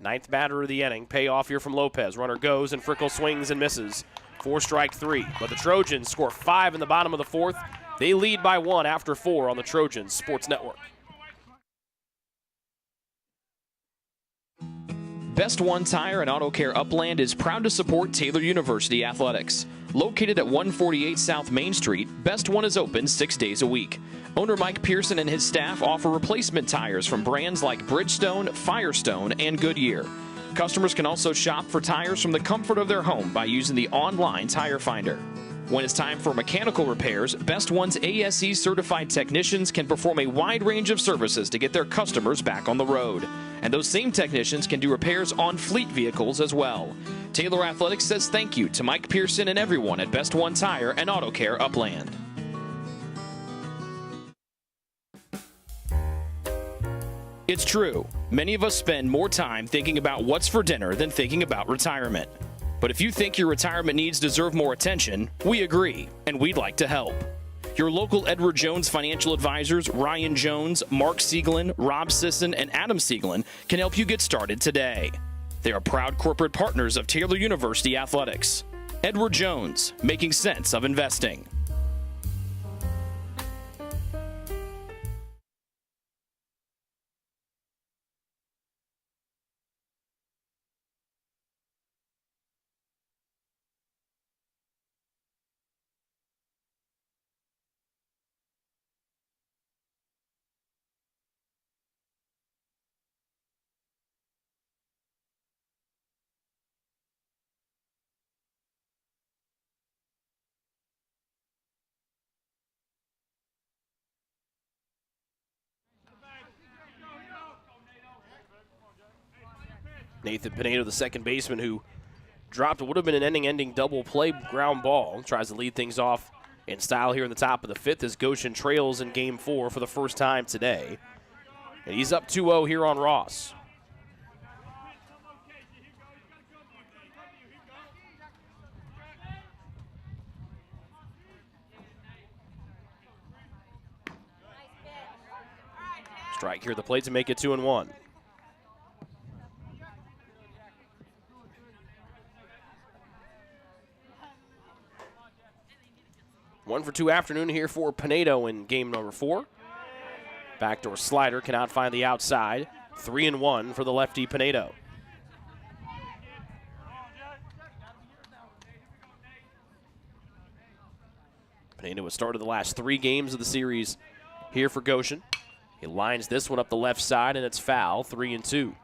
9th batter of the inning. Payoff here from Lopez. Runner goes, and Frickle swings and misses. 4 strike 3. But the Trojans score 5 in the bottom of the 4th. They lead by 1 after 4 on the Trojans Sports Network. Best One Tire and Auto Care Upland is proud to support Taylor University Athletics. Located at 148 South Main Street, Best One is open 6 days a week. Owner Mike Pearson and his staff offer replacement tires from brands like Bridgestone, Firestone, and Goodyear. Customers can also shop for tires from the comfort of their home by using the online tire finder. When it's time for mechanical repairs, Best One's ASE certified technicians can perform a wide range of services to get their customers back on the road. And those same technicians can do repairs on fleet vehicles as well. Taylor Athletics says thank you to Mike Pearson and everyone at Best One Tire and Auto Care Upland. It's true. Many of us spend more time thinking about what's for dinner than thinking about retirement. But if you think your retirement needs deserve more attention, we agree, and we'd like to help. Your local Edward Jones financial advisors, Ryan Jones, Mark Sieglin, Rob Sisson, and Adam Sieglin, can help you get started today. They are proud corporate partners of Taylor University Athletics. Edward Jones, making sense of investing. Nathan Pinedo, the second baseman, who dropped what would have been an ending double play ground ball, tries to lead things off in style here in the top of the fifth as Goshen trails in Game 4 for the first time today. And he's up 2-0 here on Ross. Strike here at the plate to make it 2-1. One for two afternoon here for Pinedo in game number 4. Backdoor slider cannot find the outside. 3-1 for the lefty Pinedo. Pinedo has started the last 3 games of the series here for Goshen. He lines this one up the left side, and it's foul, 3-2.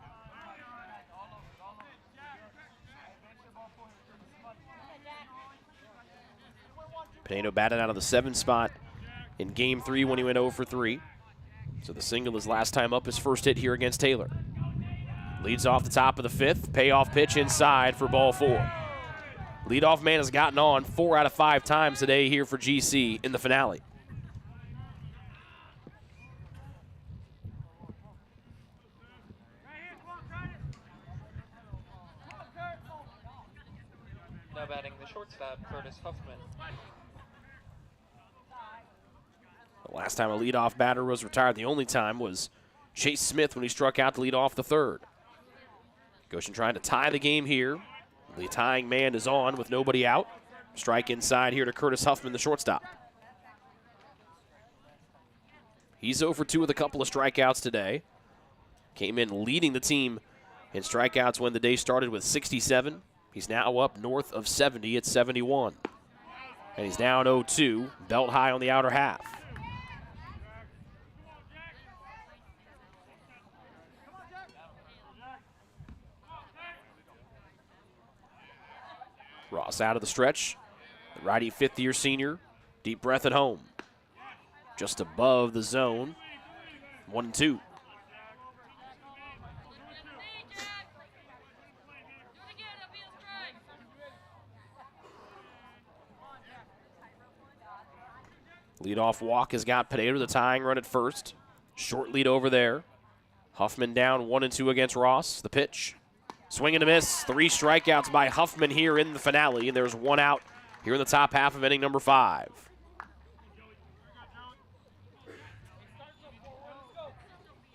Pinedo batted out of the 7 spot in Game 3 when he went 0 for 3. So the single is last time up, his first hit here against Taylor. Leads off the top of the 5th, payoff pitch inside for ball 4. Leadoff man has gotten on 4 out of 5 times today here for GC in the finale. Now batting the shortstop, Curtis Huffman. The last time a leadoff batter was retired, the only time was Chase Smith when he struck out to lead off the 3rd. Goshen trying to tie the game here. The tying man is on with nobody out. Strike inside here to Curtis Huffman, the shortstop. He's 0 for 2 with a couple of strikeouts today. Came in leading the team in strikeouts when the day started with 67. He's now up north of 70 at 71. And he's down 0-2, belt high on the outer half. Ross out of the stretch. The righty 5th-year senior. Deep breath at home. Just above the zone. 1-2. Leadoff walk has got Pinedo, the tying run at first. Short lead over there. Huffman down 1-2 against Ross. The pitch. Swing and a miss. 3 strikeouts by Huffman here in the finale, and there's 1 out here in the top half of inning number 5.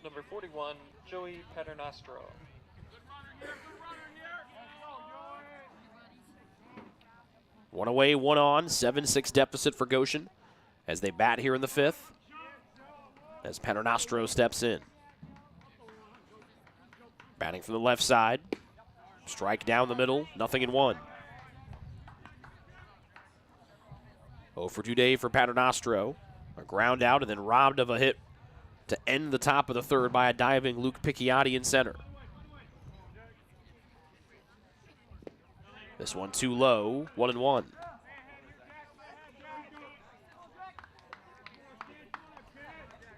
Number 41, Joey Paternostro. One away, 1 on. 7-6 deficit for Goshen as they bat here in the 5th. As Paternostro steps in. Batting from the left side. Strike down the middle, 0-1. 0 for 2 day for Paternostro. A ground out and then robbed of a hit to end the top of the 3rd by a diving Luke Picchiotti in center. This one too low, 1-1.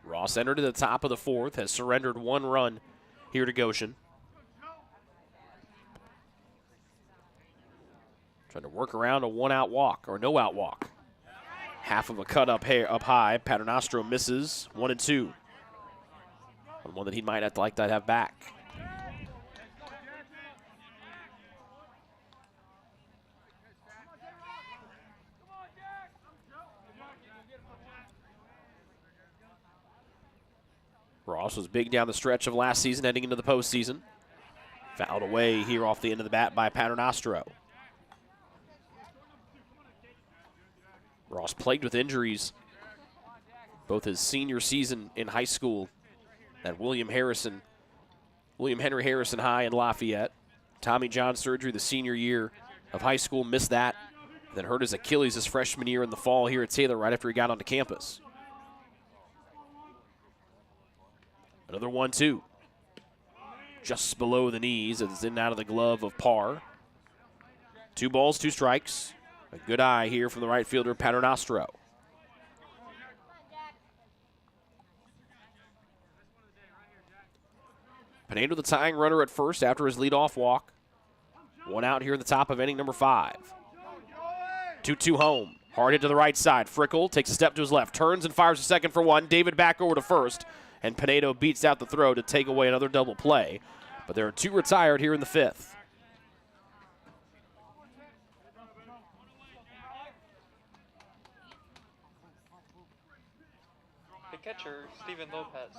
Ross entered to the top of the 4th, has surrendered 1 run here to Goshen. Trying to work around a 1-out walk, or no-out walk. Half of a cut up high. Paternostro misses, 1-2. One that he might like to have back. Ross was big down the stretch of last season, heading into the postseason. Fouled away here off the end of the bat by Paternostro. Ross plagued with injuries both his senior season in high school at William Henry Harrison High in Lafayette. Tommy John surgery the senior year of high school, missed that. Then hurt his Achilles his freshman year in the fall here at Taylor right after he got onto campus. Another 1-2. Just below the knees as it's in and out of the glove of Parr. 2 balls, 2 strikes. A good eye here from the right fielder, Paternostro. Pinedo, the tying runner at first after his leadoff walk. One out here in the top of inning number 5. 2-2 home. Hard hit to the right side. Frickle takes a step to his left, turns and fires a second for one. David back over to first, and Pinedo beats out the throw to take away another double play. But there are 2 retired here in the 5th. The catcher, Steven Lopez.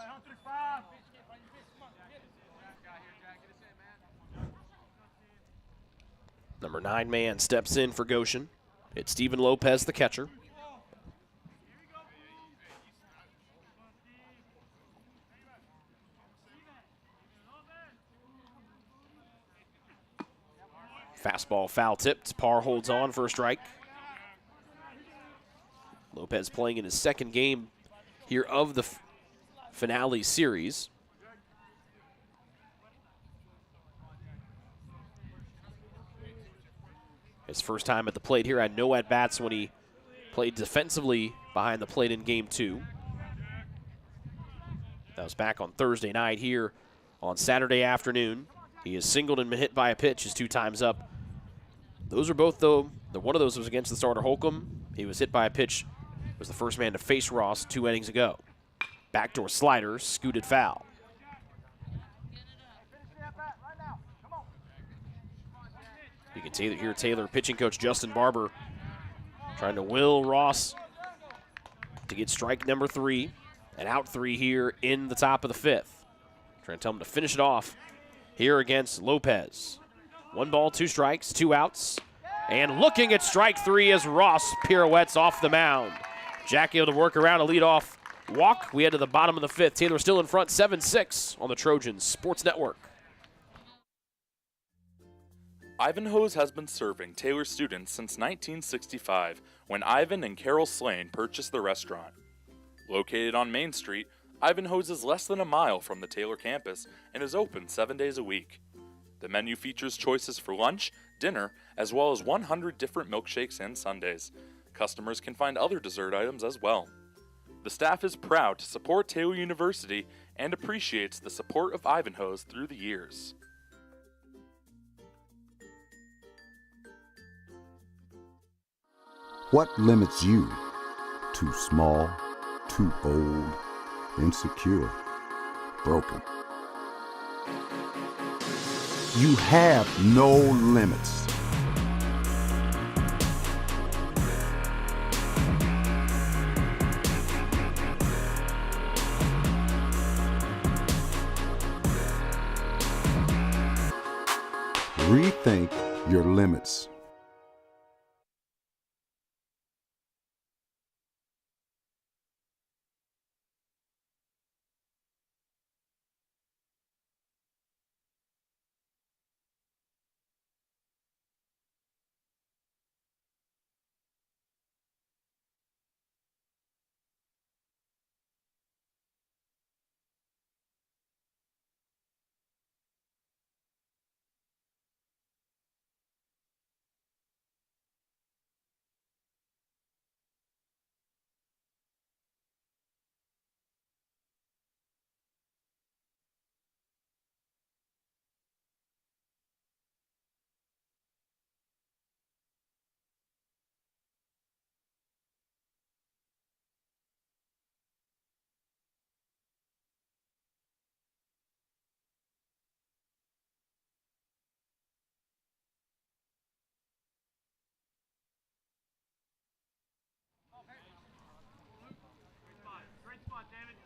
Number 9 man steps in for Goshen. It's Steven Lopez, the catcher. Fastball foul tipped. Parr holds on for a strike. Lopez playing in his second game here of the finale series. His first time at the plate here, had no at-bats when he played defensively behind the plate in Game 2. That was back on Thursday night. Here on Saturday afternoon, he is singled and been hit by a pitch his 2 times up. Those are both, though, one of those was against the starter Holcomb. He was hit by a pitch, was the first man to face Ross 2 innings ago. Backdoor slider, scooted foul. You can hear Taylor pitching coach Justin Barber trying to will Ross to get strike number 3 and out 3 here in the top of the 5th. Trying to tell him to finish it off here against Lopez. 1 ball, 2 strikes, 2 outs. And looking at strike 3 as Ross pirouettes off the mound. Jack able to work around a leadoff walk. We head to the bottom of the 5th. Taylor still in front, 7-6 on the Trojans Sports Network. Ivanhoe's has been serving Taylor students since 1965, when Ivan and Carol Slane purchased the restaurant. Located on Main Street, Ivanhoe's is less than a mile from the Taylor campus and is open 7 days a week. The menu features choices for lunch, dinner, as well as 100 different milkshakes and sundaes. Customers can find other dessert items as well. The staff is proud to support Taylor University and appreciates the support of Ivanhoe's through the years. What limits you? Too small, too old, insecure, broken. You have no limits. Rethink your limits.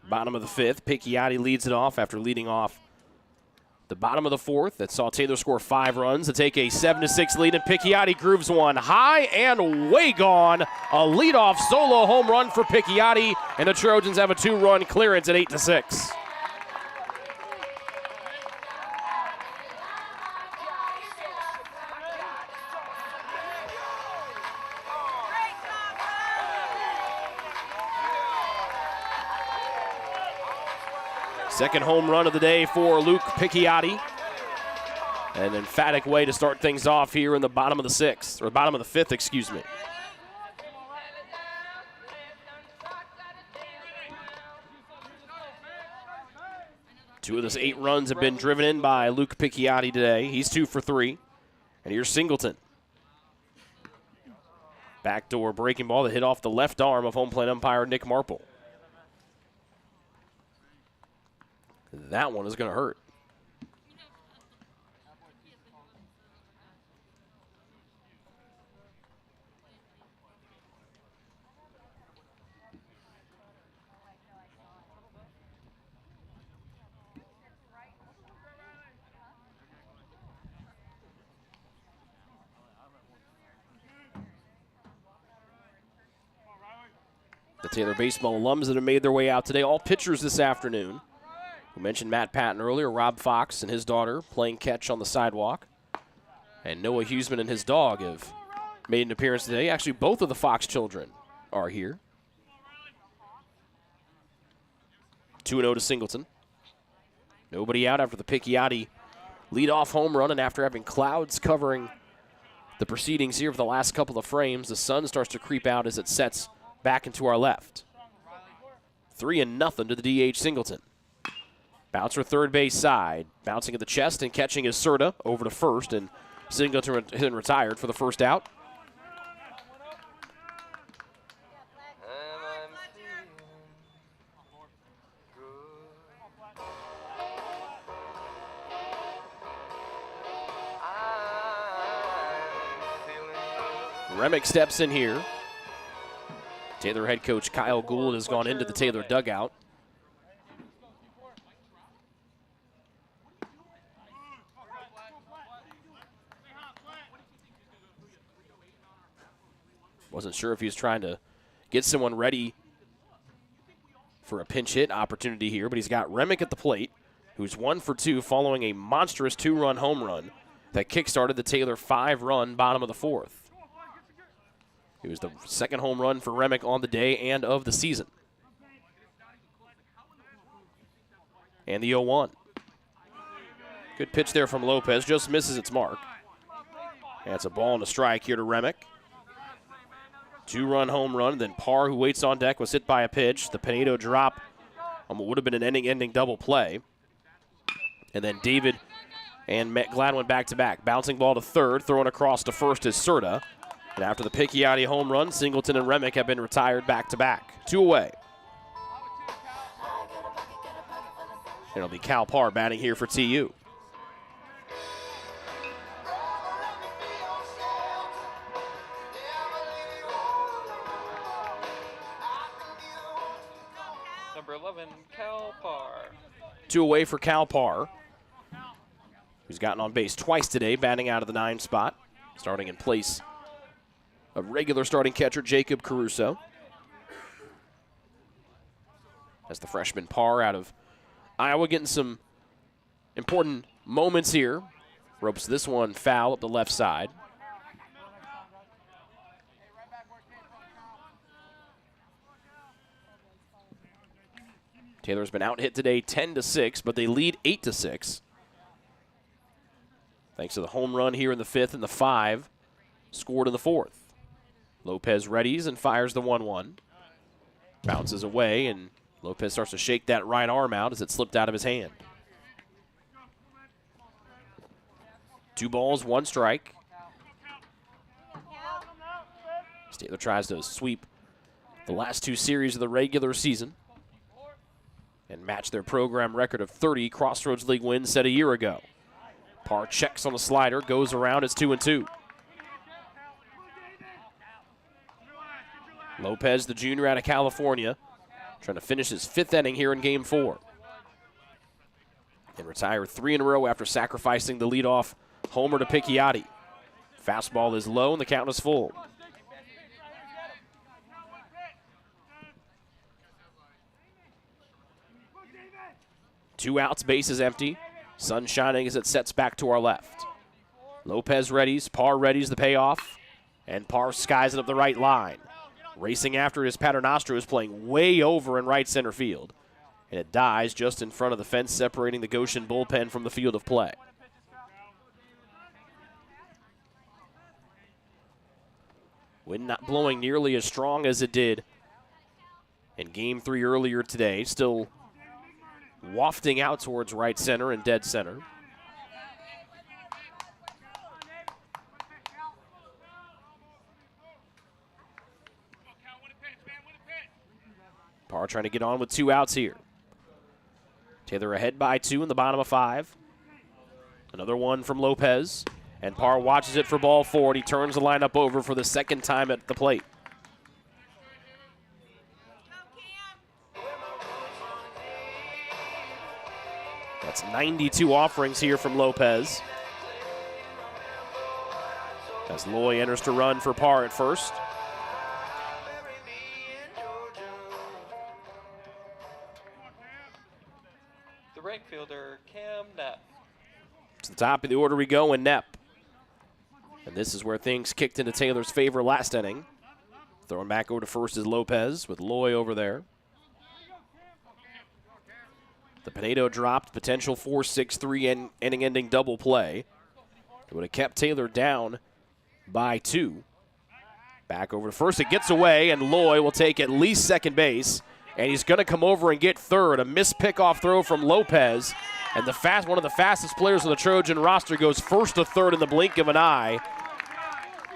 Bottom of the 5th, Picchiotti leads it off after leading off the bottom of the 4th. That saw Taylor score 5 runs to take a 7-6 lead, and Picchiotti grooves one high and way gone. A leadoff solo home run for Picchiotti, and the Trojans have a 2-run clearance at 8-6. Second home run of the day for Luke Picchiotti. An emphatic way to start things off here in the bottom of the 6th, or bottom of the 5th, excuse me. 2 of those 8 runs have been driven in by Luke Picchiotti today. He's 2 for 3. And here's Singleton. Backdoor breaking ball that hit off the left arm of home plate umpire Nick Marple. That one is going to hurt. The Taylor baseball alums that have made their way out today, all pitchers this afternoon. We mentioned Matt Patton earlier, Rob Fox and his daughter playing catch on the sidewalk. And Noah Huseman and his dog have made an appearance today. Actually, both of the Fox children are here. 2-0 to Singleton. Nobody out after the Picchiotti leadoff home run, and after having clouds covering the proceedings here for the last couple of frames, the sun starts to creep out as it sets back into our left. 3-0 to the DH Singleton. Bouncer third base side, bouncing at the chest and catching is Serta over to first, and Singleton retired for the first out. Remick steps in here. Taylor head coach Kyle Gould has gone into the Taylor dugout. Wasn't sure if he was trying to get someone ready for a pinch hit opportunity here, but he's got Remick at the plate, who's 1 for 2 following a monstrous 2-run home run that kick-started the Taylor 5-run bottom of the 4th. It was the second home run for Remick on the day and of the season. And the 0-1. Good pitch there from Lopez, just misses its mark. That's a ball and a strike here to Remick. 2-run home run, then Parr, who waits on deck, was hit by a pitch. The Pinedo drop on what would have been an ending double play. And then David and Gladwin back-to-back. Bouncing ball to third, throwing across to first is Serta. And after the Picchiotti home run, Singleton and Remick have been retired back-to-back. 2 away. And it'll be Cal Parr batting here for TU. Number 11, Cal Parr. 2 away for Cal Parr, who's gotten on base twice today, batting out of the 9 spot, starting in place of regular starting catcher Jacob Caruso. As the freshman Parr out of Iowa getting some important moments here. Ropes this one foul up the left side. Taylor's been out hit today 10-6, but they lead 8-6. Thanks to the home run here in the 5th and the 5 scored in the 4th. Lopez readies and fires the 1-1. Bounces away, and Lopez starts to shake that right arm out as it slipped out of his hand. 2 balls, 1 strike. Taylor tries to sweep the last 2 series of the regular season and match their program record of 30 Crossroads League wins set a year ago. Parr checks on the slider, goes around, it's 2-2. Lopez, the junior out of California, trying to finish his 5th inning here in Game 4. And retire 3 in a row after sacrificing the leadoff homer to Picchiotti. Fastball is low and the count is full. Two outs, base is empty. Sun shining as it sets back to our left. Lopez readies, Parr readies the payoff, and Parr skies it up the right line. Racing after it is Paternostro, who's playing way over in right center field. And it dies just in front of the fence separating the Goshen bullpen from the field of play. Wind not blowing nearly as strong as it did in Game 3 earlier today. Still wafting out towards right center and dead center. Parr trying to get on with 2 outs here. Taylor ahead by 2 in the bottom of 5. Another one from Lopez. And Parr watches it for ball 4, and he turns the lineup over for the second time at the plate. That's 92 offerings here from Lopez. As Loy enters to run for Parr at first. The right fielder, Cam Knapp. To the top of the order we go, and Knapp. And this is where things kicked into Taylor's favor last inning. Throwing back over to first is Lopez with Loy over there. The Pinedo dropped, potential 4-6-3 inning-ending double play. It would have kept Taylor down by 2. Back over to first, it gets away, and Loy will take at least second base. And he's going to come over and get third. A missed pickoff throw from Lopez. And one of the fastest players on the Trojan roster goes first to third in the blink of an eye.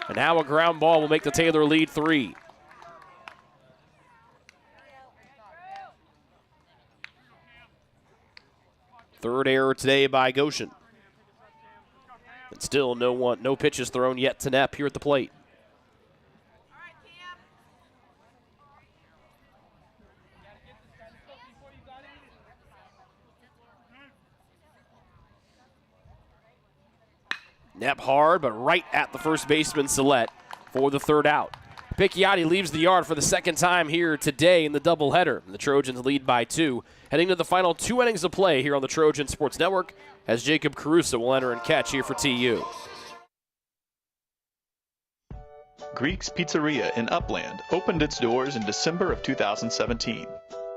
And now a ground ball will make the Taylor lead 3. Third error today by Goshen. And still no pitches thrown yet to Knapp here at the plate. Knapp hard, but right at the first baseman, Sillette, for the third out. Picchiotti leaves the yard for the second time here today in the doubleheader. The Trojans lead by 2. Heading to the final 2 innings of play here on the Trojan Sports Network as Jacob Caruso will enter and catch here for TU. Greek's Pizzeria in Upland opened its doors in December of 2017.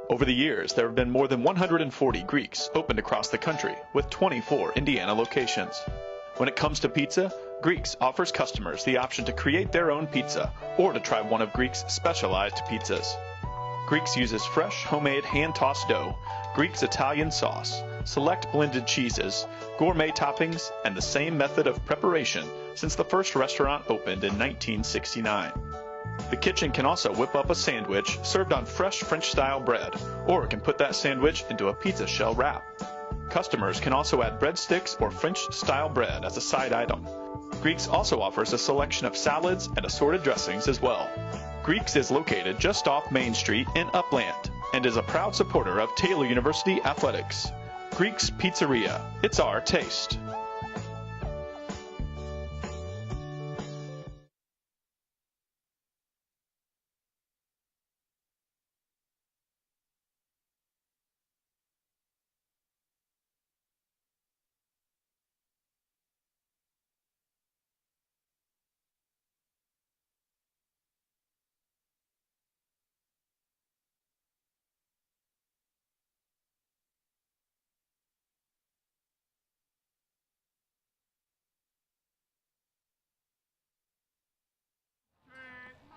Over the years, there have been more than 140 Greeks opened across the country, with 24 Indiana locations. When it comes to pizza, Greeks offers customers the option to create their own pizza or to try one of Greek's specialized pizzas. Greeks uses fresh, homemade, hand-tossed dough, Greek's Italian sauce, select blended cheeses, gourmet toppings, and the same method of preparation since the first restaurant opened in 1969. The kitchen can also whip up a sandwich served on fresh French-style bread, or it can put that sandwich into a pizza shell wrap. Customers can also add breadsticks or French-style bread as a side item. Greeks also offers a selection of salads and assorted dressings as well. Greeks is located just off Main Street in Upland and is a proud supporter of Taylor University Athletics. Greek's Pizzeria, it's our taste.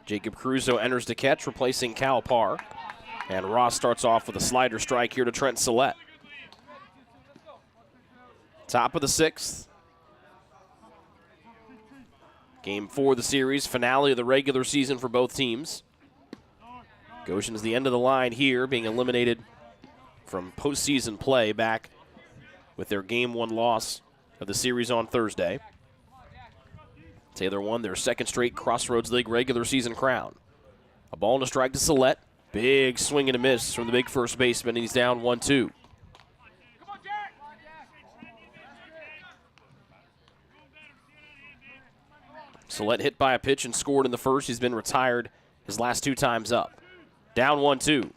Jacob Caruso enters to catch, replacing Cal Parr. And Ross starts off with a slider strike here to Trent Sillette. Top of the 6th. Game 4 of the series, finale of the regular season for both teams. Goshen is the end of the line here, being eliminated from postseason play back with their Game 1 loss of the series on Thursday. Taylor won their second straight Crossroads League regular season crown. A ball and a strike to Sillette. Big swing and a miss from the big first baseman, and he's down 1-2. Sillette hit by a pitch and scored in the first. He's been retired his last 2 times up. Down 1-2.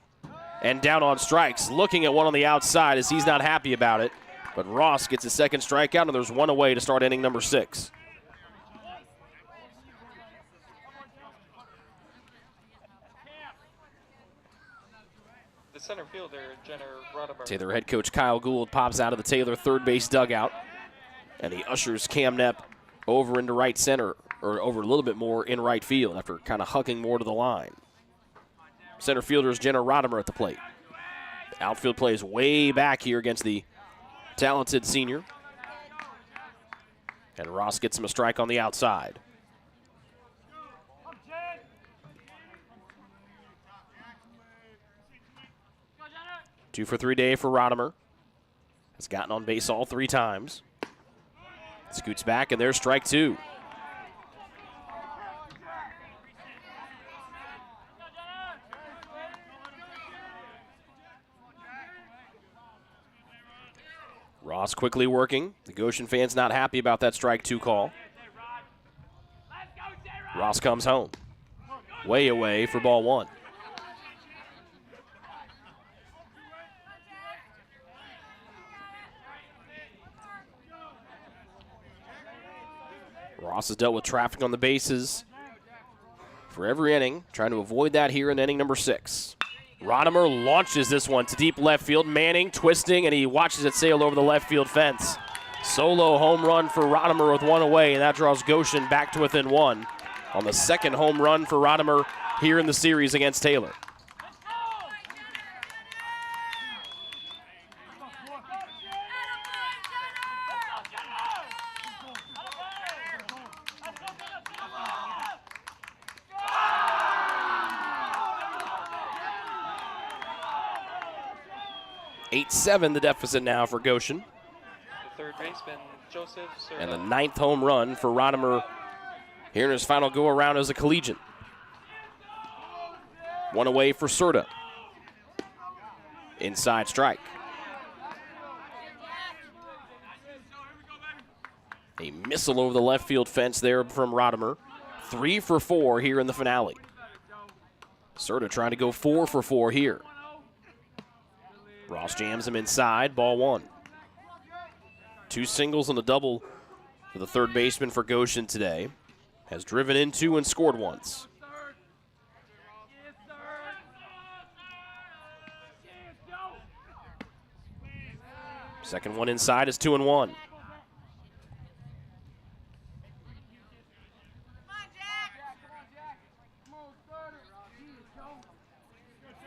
And down on strikes. Looking at one on the outside as he's not happy about it. But Ross gets his second strikeout, and there's one away to start inning number 6. Center fielder, Jenner Roddenberry. Taylor head coach Kyle Gould pops out of the Taylor third base dugout, and he ushers Cam Knapp over into right center, or over a little bit more in right field after kind of hugging more to the line. Center fielder is Jenner Roddenberry at the plate. Outfield plays way back here against the talented senior. And Ross gets him a strike on the outside. Two for 3 day for Rodimer. Has gotten on base all 3 times. Scoots back, and there's strike 2. Ross quickly working. The Goshen fans not happy about that strike 2 call. Ross comes home. Way away for ball 1. Ross has dealt with traffic on the bases for every inning, trying to avoid that here in inning number 6. Rodimer launches this one to deep left field. Manning twisting, and he watches it sail over the left field fence. Solo home run for Rodimer with 1 away, and that draws Goshen back to within 1 on the second home run for Rodimer here in the series against Taylor. Eight-7 the deficit now for Goshen. The third baseman, Joseph Serta. And the 9th home run for Rodimer here in his final go-around as a collegiate. 1 away for Serta. Inside strike. A missile over the left field fence there from Rodimer. 3 for 4 here in the finale. Serta trying to go 4 for 4 here. Ross jams him inside, ball 1. 2 singles and a double for the third baseman for Goshen today. Has driven in 2 and scored once. Second one inside is 2-1.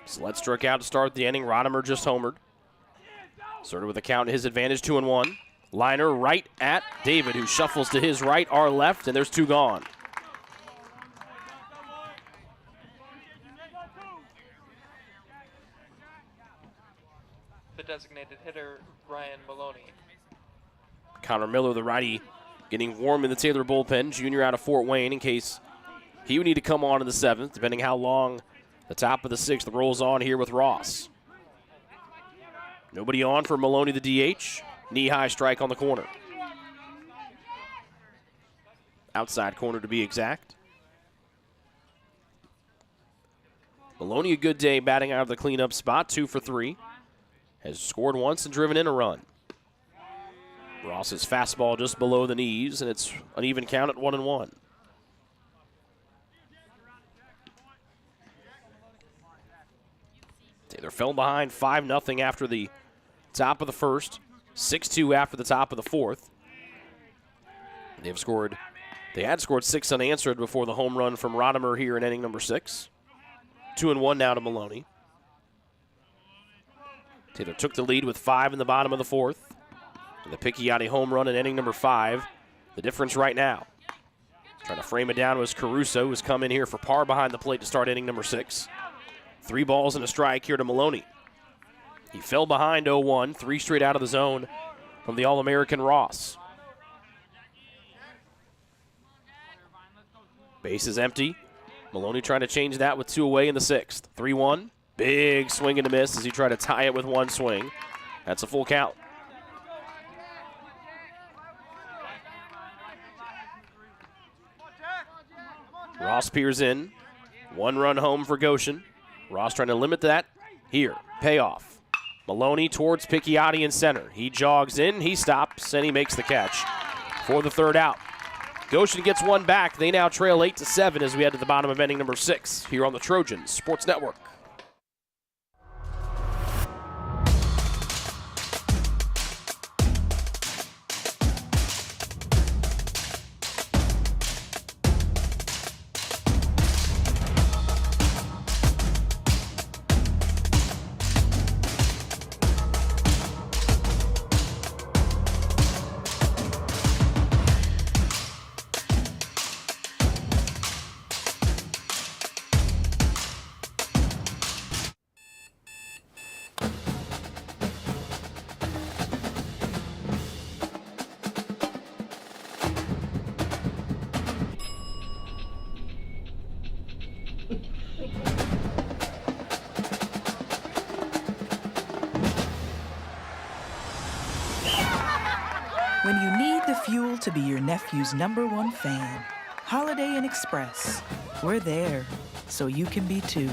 Sled struck out to start the inning. Rodimer just homered. Serta with a count in his advantage, 2-1. Liner right at David, who shuffles to his right, our left, and there's 2 gone. The designated hitter, Ryan Maloney. Connor Miller, the righty, getting warm in the Taylor bullpen. Junior out of Fort Wayne in case he would need to come on in the 7th, depending how long the top of the 6th rolls on here with Ross. Nobody on for Maloney, the DH. Knee-high strike on the corner. Outside corner to be exact. Maloney a good day batting out of the cleanup spot, 2 for 3. Has scored once and driven in a run. Ross's fastball just below the knees, and it's an even count at 1-1. Taylor fell behind 5-0 after the top of the first, 6-2 after the top of the 4th. They had scored 6 unanswered before the home run from Rodimer here in inning number 6. 2-1 now to Maloney. Taylor took the lead with 5 in the bottom of the 4th. And the Picchiotti home run in inning number 5. The difference right now. Trying to frame it down was Caruso, who's come in here for par behind the plate to start inning number 6. 3 balls and a strike here to Maloney. He fell behind 0-1, 3 straight out of the zone from the All-American Ross. Base is empty. Maloney trying to change that with 2 away in the 6th. 3-1, big swing and a miss as he tried to tie it with 1 swing. That's a full count. Ross peers in. 1 run home for Goshen. Ross trying to limit that. Here, payoff. Maloney towards Picchiotti in center. He jogs in, he stops, and he makes the catch for the 3rd out. Goshen gets 1 back. They now trail 8-7 as we head to the bottom of inning number 6 here on the Trojans Sports Network. to be your nephew's #1 fan. Holiday Inn Express. We're there, so you can be too.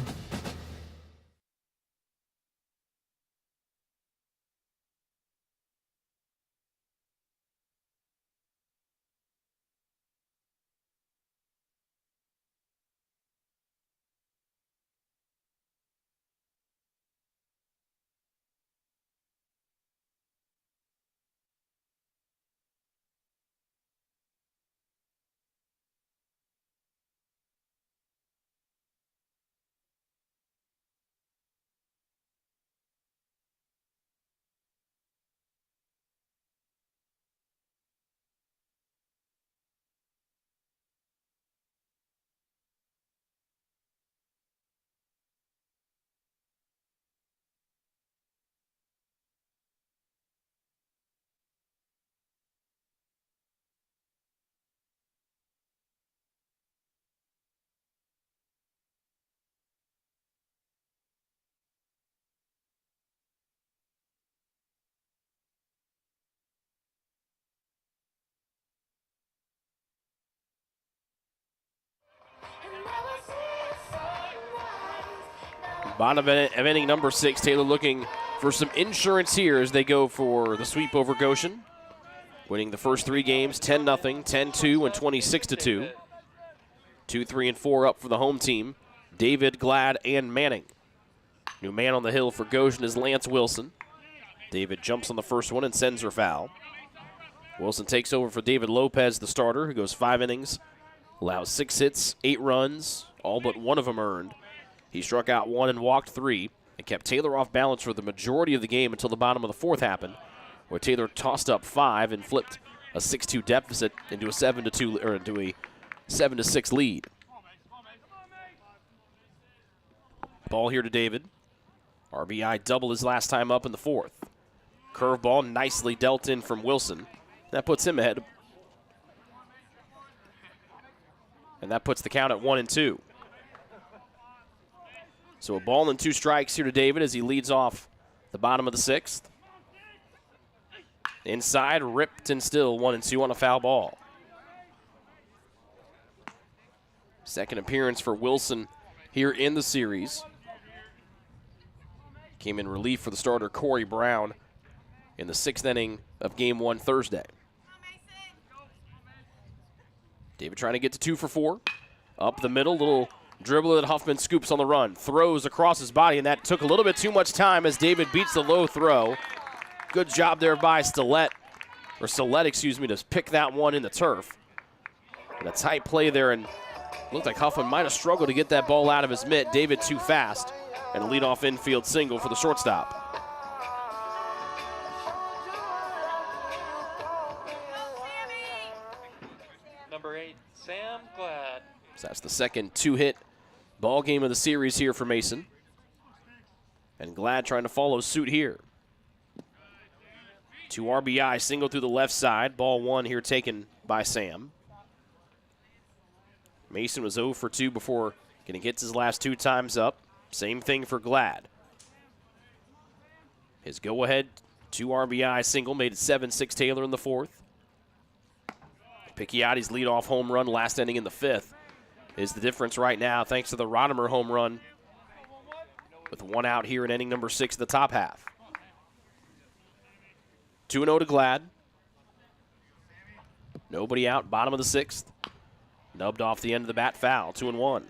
Bottom of inning number 6, Taylor looking for some insurance here as they go for the sweep over Goshen. Winning the first 3 games, 10-0, 10-2, and 26-2. 2, 3, and 4 up for the home team. David, Glad, and Manning. New man on the hill for Goshen is Lance Wilson. David jumps on the first one and sends her foul. Wilson takes over for David Lopez, the starter, who goes 5 innings, allows 6 hits, 8 runs, all but 1 of them earned. He struck out 1 and walked 3 and kept Taylor off balance for the majority of the game until the bottom of the 4th happened, where Taylor tossed up 5 and flipped a 6-2 deficit into a 7-2 or into a 7-6 lead. Ball here to David. RBI double his last time up in the 4th. Curveball nicely dealt in from Wilson. That puts him ahead. And that puts the count at 1-2. So a ball and 2 strikes here to David as he leads off the bottom of the 6th. Inside, ripped and still 1-2 on a foul ball. Second appearance for Wilson here in the series. Came in relief for the starter Corey Brown in the 6th inning of Game 1 Thursday. David trying to get to 2 for 4. Up the middle, little dribble that Huffman scoops on the run. Throws across his body, and that took a little bit too much time as David beats the low throw. Good job there by Stillett, to pick that one in the turf. And a tight play there, and looked like Huffman might have struggled to get that ball out of his mitt. David too fast, and a leadoff infield single for the shortstop. Number 8, Sam Glad. So that's the second 2-hit ball game of the series here for Mason. And Glad trying to follow suit here. 2 RBI, single through the left side. Ball 1 here taken by Sam. Mason was 0 for 2 before getting hits his last 2 times up. Same thing for Glad. His go-ahead 2 RBI single made it 7-6 Taylor in the 4th. Picciotti's leadoff home run last inning in the 5th is the difference right now, thanks to the Rodimer home run with 1 out here in inning number 6 of the top half. 2-0 to Glad. Nobody out, bottom of the 6th. Nubbed off the end of the bat foul, 2-1.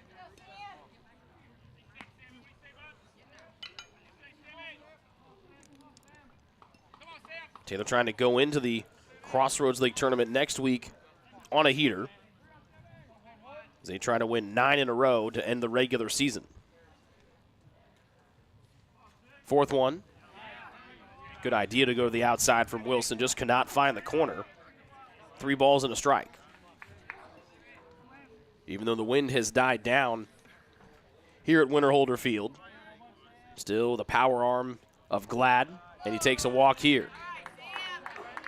Taylor trying to go into the Crossroads League tournament next week on a heater as they try to win 9 in a row to end the regular season. 4th one. Good idea to go to the outside from Wilson. Just cannot find the corner. 3 balls and a strike. Even though the wind has died down here at Winterholder Field, still the power arm of Glad, and he takes a walk here.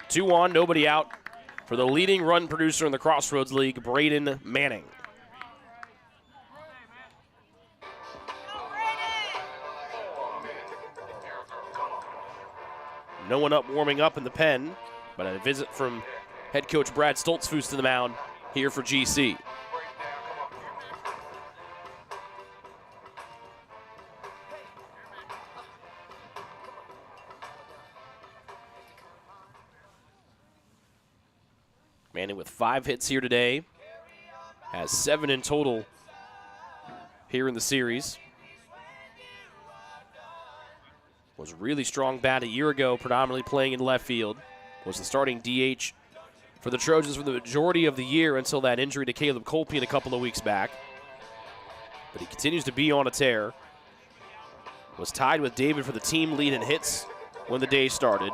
2 on, nobody out for the leading run producer in the Crossroads League, Braden Manning. No one up warming up in the pen, but a visit from Head coach Brad Stoltzfus to the mound here for GC. Manning with 5 hits here today. Has 7 in total here in the series. Was really strong bat a year ago, predominantly playing in left field. Was the starting DH for the Trojans for the majority of the year until that injury to Caleb Colpian a couple of weeks back. But he continues to be on a tear. Was tied with David for the team lead in hits when the day started.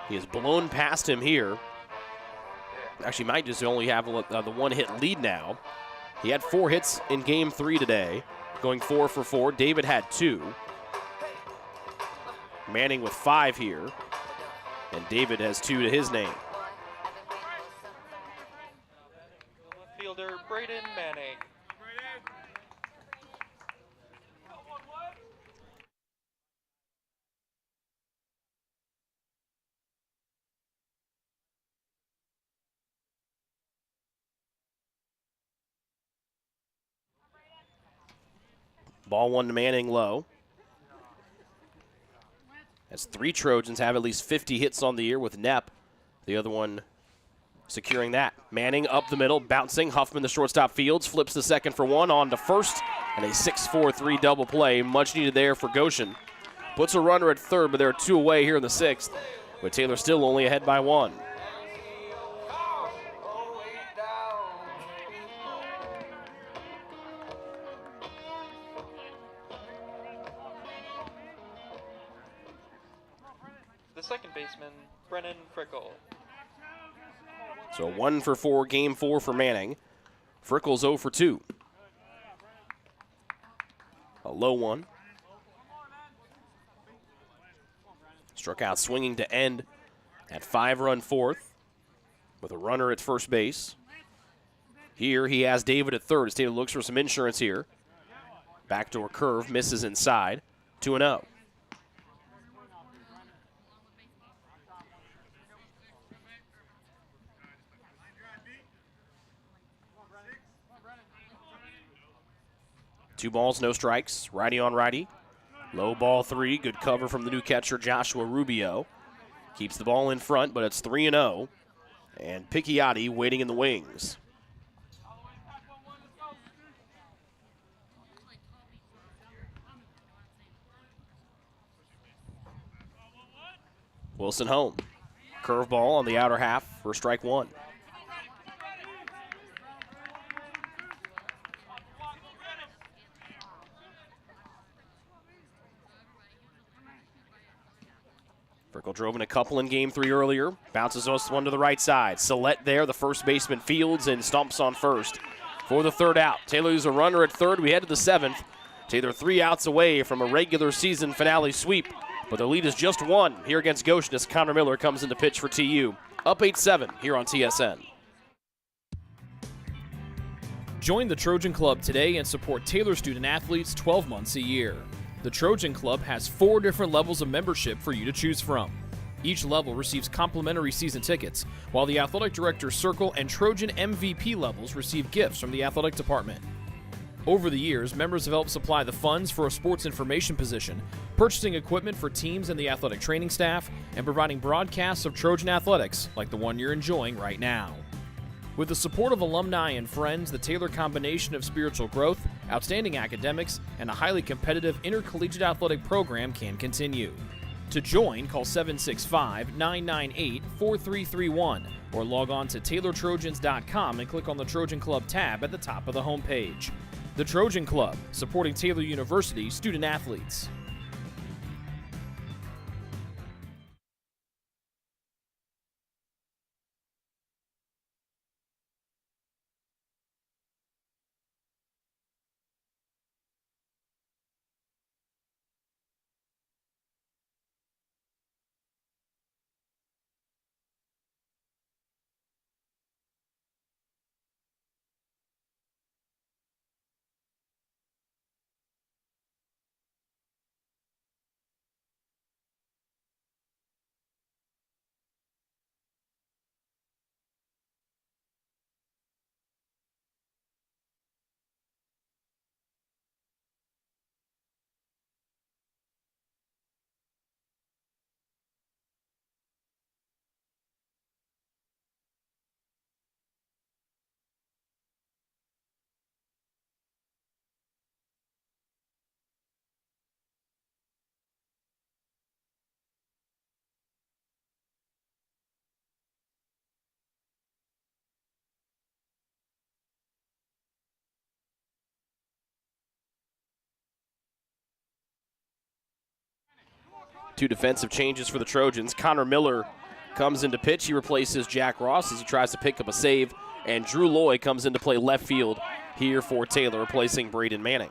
He has blown past him here. Actually might just only have the 1-hit lead now. He had 4 hits in game 3 today, going 4 for 4. David had 2. Manning with 5 here, and David has 2 to his name. Fielder Braden Manning. Ball 1 to Manning low. As 3 Trojans have at least 50 hits on the year with Knepp, the other one securing that. Manning up the middle, bouncing. Huffman, the shortstop fields, flips the second for 1 on to first, and a 6-4-3 double play. Much needed there for Goshen. Puts a runner at third, but there are 2 away here in the 6th, with Taylor still only ahead by 1. Second baseman, Brennan Frickle. So 1 for 4, game 4 for Manning. Frickle's 0 for 2. A low one. Struck out swinging to end at 5-run 4th with a runner at first base. Here he has David at third as Taylor looks for some insurance here. Backdoor curve, misses inside. 2-0. Two balls, no strikes. Righty on righty. Low ball 3. Good cover from the new catcher, Joshua Rubio. Keeps the ball in front, but it's 3-0. And Picciotti waiting in the wings. Wilson home. Curveball on the outer half for strike 1. Frickle drove in a couple in game 3 earlier. Bounces us one to the right side. Sillette there, the first baseman fields and stomps on first for the 3rd out. Taylor's a runner at 3rd. We head to the 7th. Taylor 3 outs away from a regular season finale sweep, but the lead is just 1 here against Goshen as Connor Miller comes into pitch for TU. Up 8-7 here on TSN. Join the Trojan Club today and support Taylor student athletes 12 months a year. The Trojan Club has 4 different levels of membership for you to choose from. Each level receives complimentary season tickets, while the Athletic Director's Circle and Trojan MVP levels receive gifts from the athletic department. Over the years, members have helped supply the funds for a sports information position, purchasing equipment for teams and the athletic training staff, and providing broadcasts of Trojan athletics like the one you're enjoying right now. With the support of alumni and friends, the Taylor combination of spiritual growth, outstanding academics, and a highly competitive intercollegiate athletic program can continue. To join, call 765-998-4331 or log on to TaylorTrojans.com and click on the Trojan Club tab at the top of the homepage. The Trojan Club, supporting Taylor University student athletes. Two defensive changes for the Trojans. Connor Miller comes into pitch. He replaces Jack Ross as he tries to pick up a save. And Drew Loy comes into play left field here for Taylor, replacing Braden Manning.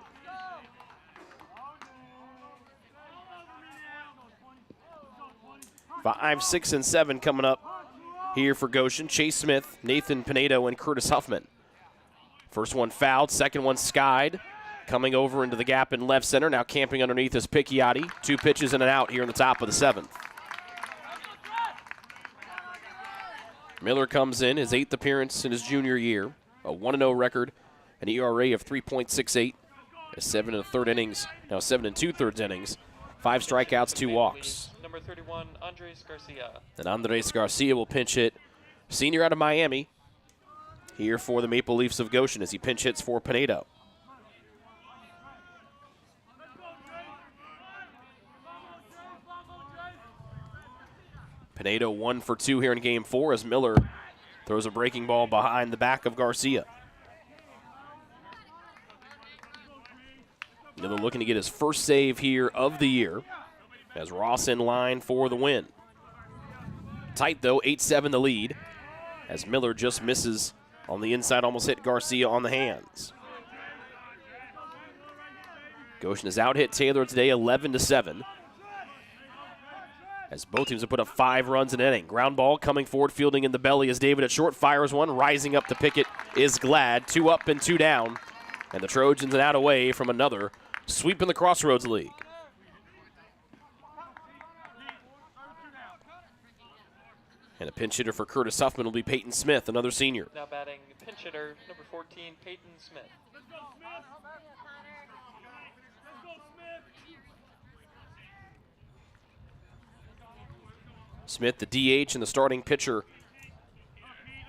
Five, 6, and 7 coming up here for Goshen. Chase Smith, Nathan Pinedo, and Curtis Huffman. First one fouled, second one skied. Coming over into the gap in left center, now camping underneath is Picchiotti. 2 pitches and an out here in the top of the 7th. Miller comes in, his 8th appearance in his junior year. A 1-0 record, an ERA of 3.68. 7 2/3 innings, now 7 2/3 innings. 5 strikeouts, 2 walks. Number 31, Andres Garcia. And Andres Garcia will pinch hit. Senior out of Miami here for the Maple Leafs of Goshen as he pinch hits for Pinedo. Pinedo 1 for 2 here in game 4 as Miller throws a breaking ball behind the back of Garcia. Miller looking to get his first save here of the year as Ross in line for the win. Tight though, 8-7 the lead as Miller just misses on the inside, almost hit Garcia on the hands. Goshen has out-hit Taylor today 11-7. As both teams have put up 5 runs an inning. Ground ball coming forward, fielding in the belly as David at short fires one. Rising up to pick it is Glad. 2 up and 2 down. And the Trojans an out away from another sweep in the Crossroads League. And a pinch hitter for Curtis Huffman will be Peyton Smith, another senior. Now batting pinch hitter, number 14, Peyton Smith. Smith, the DH and the starting pitcher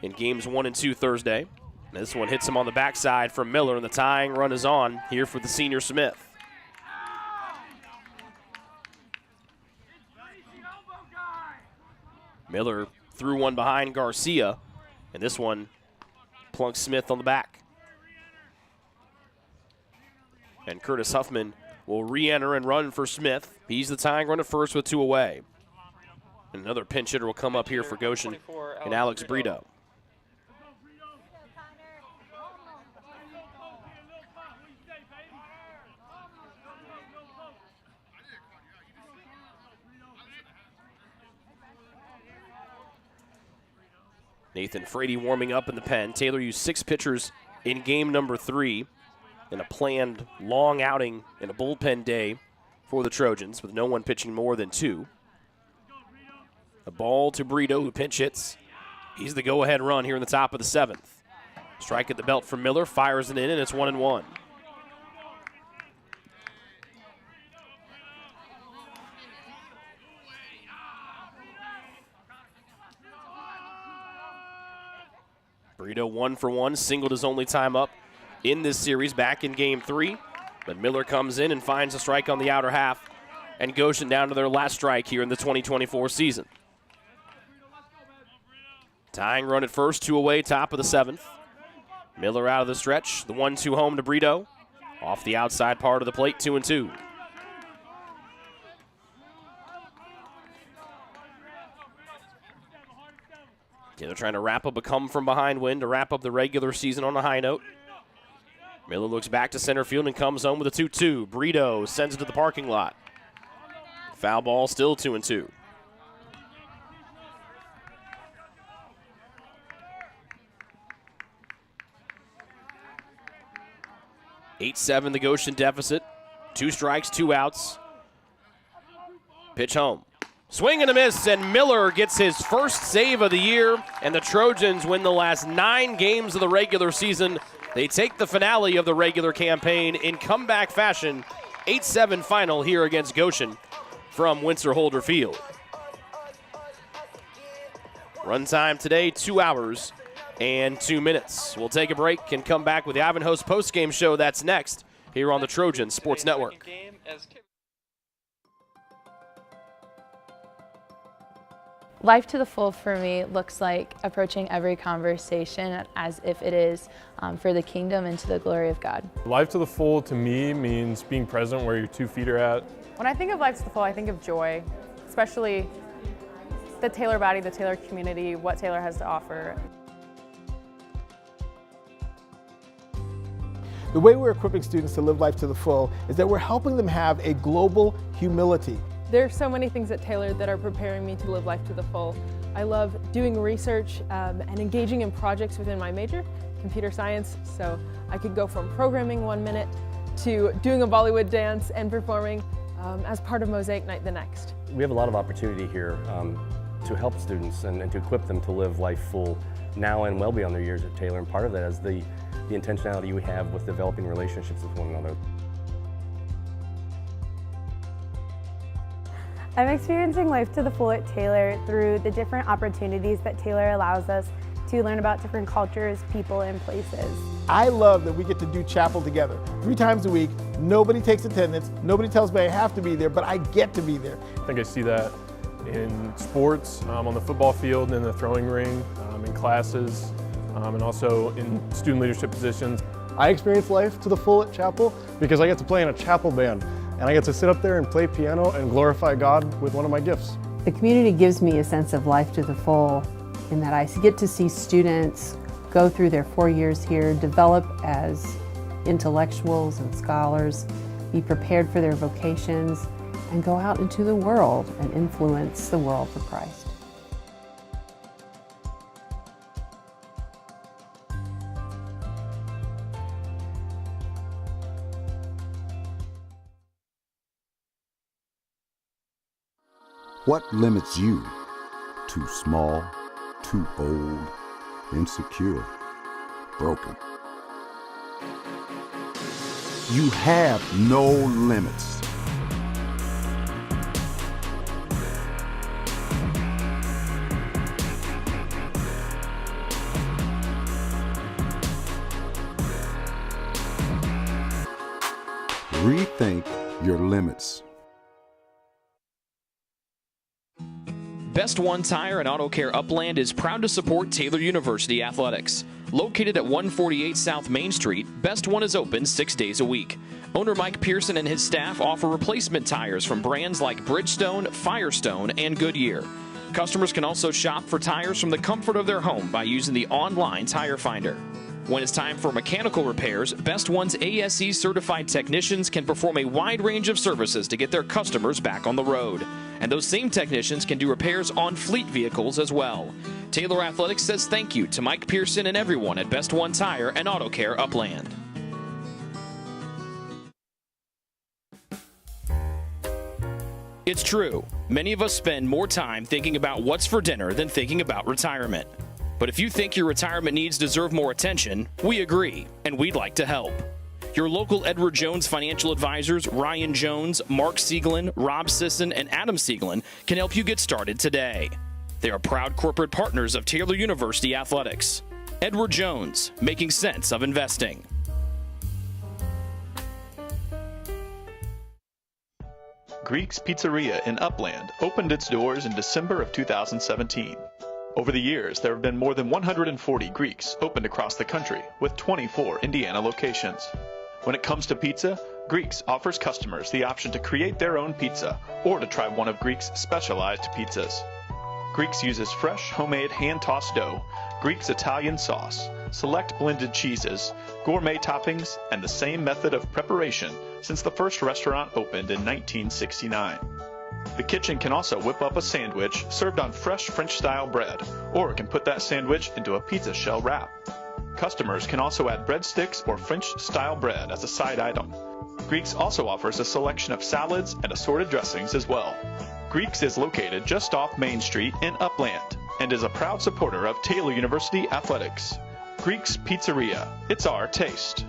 in games 1 and 2 Thursday. And this one hits him on the backside from Miller, and the tying run is on here for the senior Smith. Miller threw one behind Garcia, and this one plunks Smith on the back. And Curtis Huffman will re-enter and run for Smith. He's the tying run at first with 2 away. And another pinch hitter will come up here for Goshen and Alex Brito. Nathan Frady warming up in the pen. Taylor used 6 pitchers in game number 3 in a planned long outing in a bullpen day for the Trojans, with no one pitching more than 2. A ball to Brito, who pinch hits. He's the go-ahead run here in the top of the 7th. Strike at the belt from Miller, fires it in, and it's 1-1. Brito 1 for 1, singled his only time up in this series back in game 3. But Miller comes in and finds a strike on the outer half, and Goshen down to their last strike here in the 2024 season. Tying run at first, 2 away, top of the 7th. Miller out of the stretch, the 1-2 home to Brito. Off the outside part of the plate, 2-2. Taylor trying to wrap up a come-from-behind win to wrap up the regular season on a high note. Miller looks back to center field and comes home with a 2-2. Brito sends it to the parking lot. Foul ball, still 2-2. (8-7) the Goshen deficit. 2 strikes, 2 outs. Pitch home. Swing and a miss, and Miller gets his first save of the year, and the Trojans win the last 9 games of the regular season. They take the finale of the regular campaign in comeback fashion. 8-7 final here against Goshen from Windsor Holder Field. Run time today, 2 hours and 2 minutes. We'll take a break and come back with the Ivanhoe's postgame show. That's next here on the Trojan Sports Network. Life to the full for me looks like approaching every conversation as if it is for the kingdom and to the glory of God. Life to the full to me means being present where your 2 feet are at, When I think of Life to the Full, I think of joy, especially the Taylor body, the Taylor community, what Taylor has to offer. The way we're equipping students to live life to the full is that we're helping them have a global humility. There are so many things at Taylor that are preparing me to live life to the full. I love doing research and engaging in projects within my major, computer science, so I could go from programming 1 minute to doing a Bollywood dance and performing as part of Mosaic Night the next. We have a lot of opportunity here to help students and to equip them to live life full now and well beyond their years at Taylor, and part of that is the intentionality we have with developing relationships with one another. I'm experiencing life to the full at Taylor through the different opportunities that Taylor allows us to learn about different cultures, people, and places. I love that we get to do chapel together 3 times a week. Nobody takes attendance. Nobody tells me I have to be there, but I get to be there. I think I see that in sports, on the football field, in the throwing ring, in classes, and also in student leadership positions. I experience life to the full at chapel because I get to play in a chapel band, and I get to sit up there and play piano and glorify God with one of my gifts. The community gives me a sense of life to the full in that I get to see students go through their 4 years here, develop as intellectuals and scholars, be prepared for their vocations, and go out into the world and influence the world for Christ. What limits you? Too small, too old, insecure, broken. You have no limits. Rethink your limits. Best One Tire and Auto Care Upland is proud to support Taylor University Athletics. Located at 148 South Main Street, Best One is open 6 days a week. Owner Mike Pearson and his staff offer replacement tires from brands like Bridgestone, Firestone, and Goodyear. Customers can also shop for tires from the comfort of their home by using the online tire finder. When it's time for mechanical repairs, Best One's ASE certified technicians can perform a wide range of services to get their customers back on the road. And those same technicians can do repairs on fleet vehicles as well. Taylor Athletics says thank you to Mike Pearson and everyone at Best One Tire and Auto Care Upland. It's true. Many of us spend more time thinking about what's for dinner than thinking about retirement. But if you think your retirement needs deserve more attention, we agree, and we'd like to help. Your local Edward Jones financial advisors, Ryan Jones, Mark Sieglin, Rob Sisson, and Adam Sieglin, can help you get started today. They are proud corporate partners of Taylor University Athletics. Edward Jones, making sense of investing. Greek's Pizzeria in Upland opened its doors in December of 2017. Over the years, there have been more than 140 Greeks opened across the country, with 24 Indiana locations. When it comes to pizza, Greeks offers customers the option to create their own pizza or to try one of Greek's specialized pizzas. Greeks uses fresh, homemade, hand-tossed dough, Greek's Italian sauce, select blended cheeses, gourmet toppings, and the same method of preparation since the first restaurant opened in 1969. The kitchen can also whip up a sandwich served on fresh French-style bread, or it can put that sandwich into a pizza shell wrap. Customers can also add breadsticks or French-style bread as a side item. Greeks also offers a selection of salads and assorted dressings as well. Greeks is located just off Main Street in Upland and is a proud supporter of Taylor University Athletics. Greek's Pizzeria. It's our taste.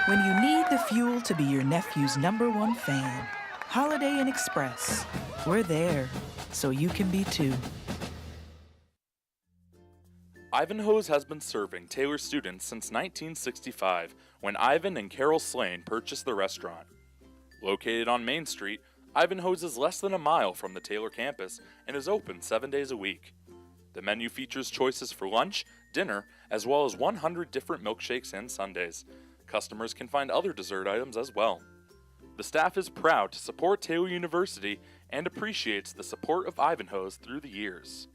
When you need the fuel to be your nephew's #1 fan, Holiday Inn Express. We're there, so you can be too. Ivanhoe's has been serving Taylor students since 1965, when Ivan and Carol Slane purchased the restaurant. Located on Main Street, Ivanhoe's is less than a mile from the Taylor campus and is open 7 days a week. The menu features choices for lunch, dinner, as well as 100 different milkshakes and sundaes. Customers can find other dessert items as well. The staff is proud to support Taylor University and appreciates the support of Ivanhoe's through the years.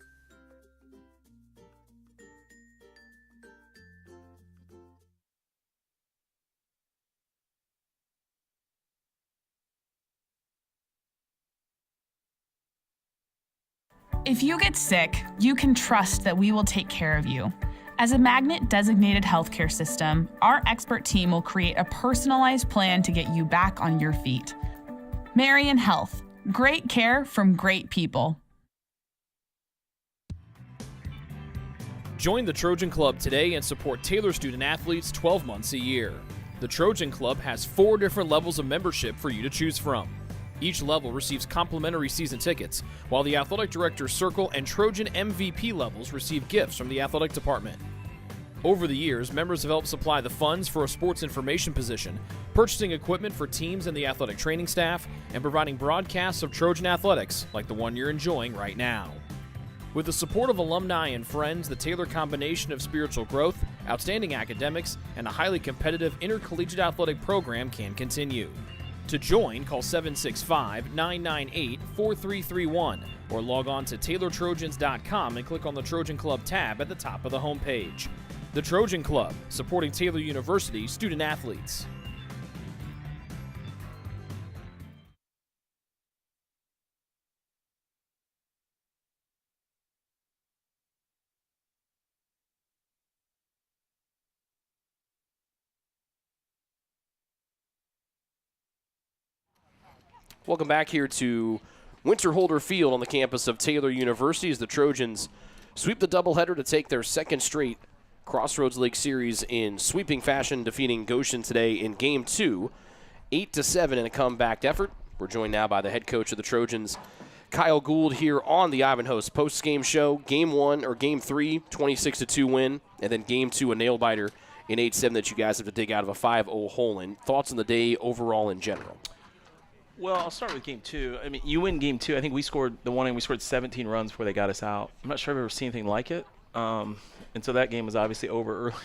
If you get sick, you can trust that we will take care of you. As a Magnet-designated healthcare system, our expert team will create a personalized plan to get you back on your feet. Marion Health. Great care from great people. Join the Trojan Club today and support Taylor student athletes 12 months a year. The Trojan Club has 4 different levels of membership for you to choose from. Each level receives complimentary season tickets, while the Athletic Director's Circle and Trojan MVP levels receive gifts from the athletic department. Over the years, members have helped supply the funds for a sports information position, purchasing equipment for teams and the athletic training staff, and providing broadcasts of Trojan athletics like the one you're enjoying right now. With the support of alumni and friends, the Taylor combination of spiritual growth, outstanding academics, and a highly competitive intercollegiate athletic program can continue. To join, call 765-998-4331 or log on to TaylorTrojans.com and click on the Trojan Club tab at the top of the homepage. The Trojan Club, supporting Taylor University student athletes. Welcome back here to Winterholder Field on the campus of Taylor University as the Trojans sweep the doubleheader to take their second straight Crossroads Lake Series in sweeping fashion, defeating Goshen today in Game 2, 8-7 in a comeback effort. We're joined now by the head coach of the Trojans, Kyle Gould, here on the Ivanhoe's post-game show. Game 3, 26-2 win, and then Game 2, a nail-biter in 8-7 that you guys have to dig out of a 5-0 hole in. Thoughts on the day overall in general? Well, I'll start with Game 2. I mean, you win Game 2. I think we scored 17 runs before they got us out. I'm not sure I've ever seen anything like it. And so that game was obviously over early.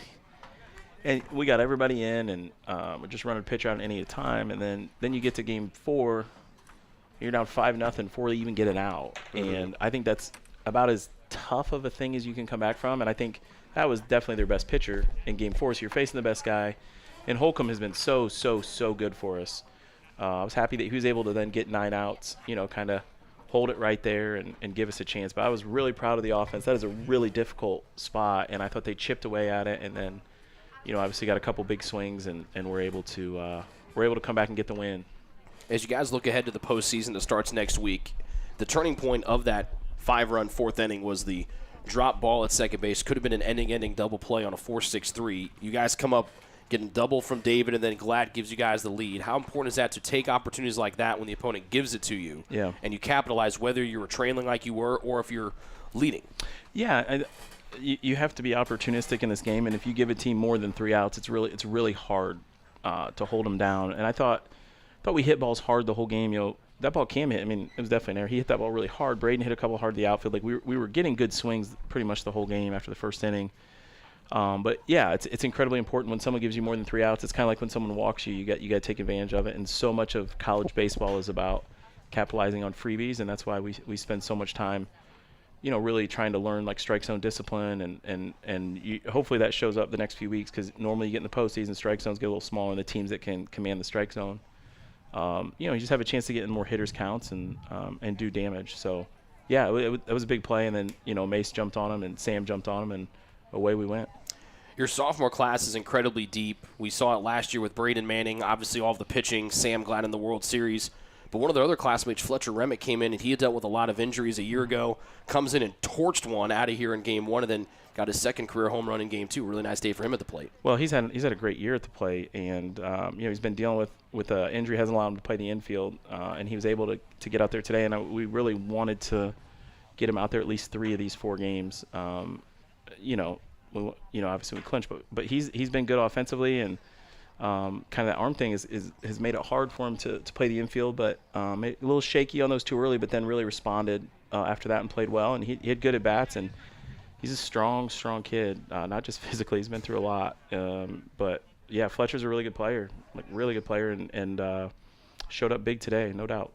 And we got everybody in, and we're just running pitch out any time. And then you get to Game 4, you're down 5-0 before they even get it out. Mm-hmm. And I think that's about as tough of a thing as you can come back from. And I think that was definitely their best pitcher in Game 4. So you're facing the best guy. And Holcomb has been so good for us. I was happy that he was able to then get 9 outs, kind of hold it right there and give us a chance. But I was really proud of the offense. That is a really difficult spot, and I thought they chipped away at it, and then, obviously got a couple big swings, and we're able to come back and get the win. As you guys look ahead to the postseason that starts next week, the turning point of that 5-run fourth inning was the drop ball at second base. Could have been an ending double play on a 4-6-3. You guys come up getting double from David, and then Glad gives you guys the lead. How important is that to take opportunities like that when the opponent gives it to you, and you capitalize, whether you're trailing like you were or if you're leading? Yeah, you have to be opportunistic in this game, and if you give a team more than 3 outs, it's really hard to hold them down. And I thought we hit balls hard the whole game. That ball Cam hit, I mean, it was definitely an error. He hit that ball really hard. Braden hit a couple hard to the outfield. Like we were getting good swings pretty much the whole game after the first inning. But yeah, it's incredibly important when someone gives you more than 3 outs. It's kind of like when someone walks you. You got to take advantage of it. And so much of college baseball is about capitalizing on freebies, and that's why we spend so much time, really trying to learn like strike zone discipline, and hopefully that shows up the next few weeks, because normally you get in the postseason, strike zones get a little smaller, and the teams that can command the strike zone, you just have a chance to get in more hitters counts and do damage. So yeah, it was a big play, and then Mace jumped on him and Sam jumped on him, and away we went. Your sophomore class is incredibly deep. We saw it last year with Braden Manning, obviously all of the pitching, Sam Glad in the World Series. But one of their other classmates, Fletcher Remick, came in, and he had dealt with a lot of injuries a year ago, comes in and torched one out of here in Game 1, and then got his second career home run in Game 2. Really nice day for him at the plate. Well, he's had a great year at the plate, and he's been dealing with injury, hasn't allowed him to play the infield, and he was able to get out there today, and we really wanted to get him out there at least 3 of these 4 games. obviously we clinched, but he's been good offensively, and kind of that arm thing has made it hard for him to play the infield, but a little shaky on those two early, but then really responded after that and played well, and he had good at bats, and he's a strong kid, not just physically. He's been through a lot, but yeah, Fletcher's a really good player, and showed up big today, no doubt.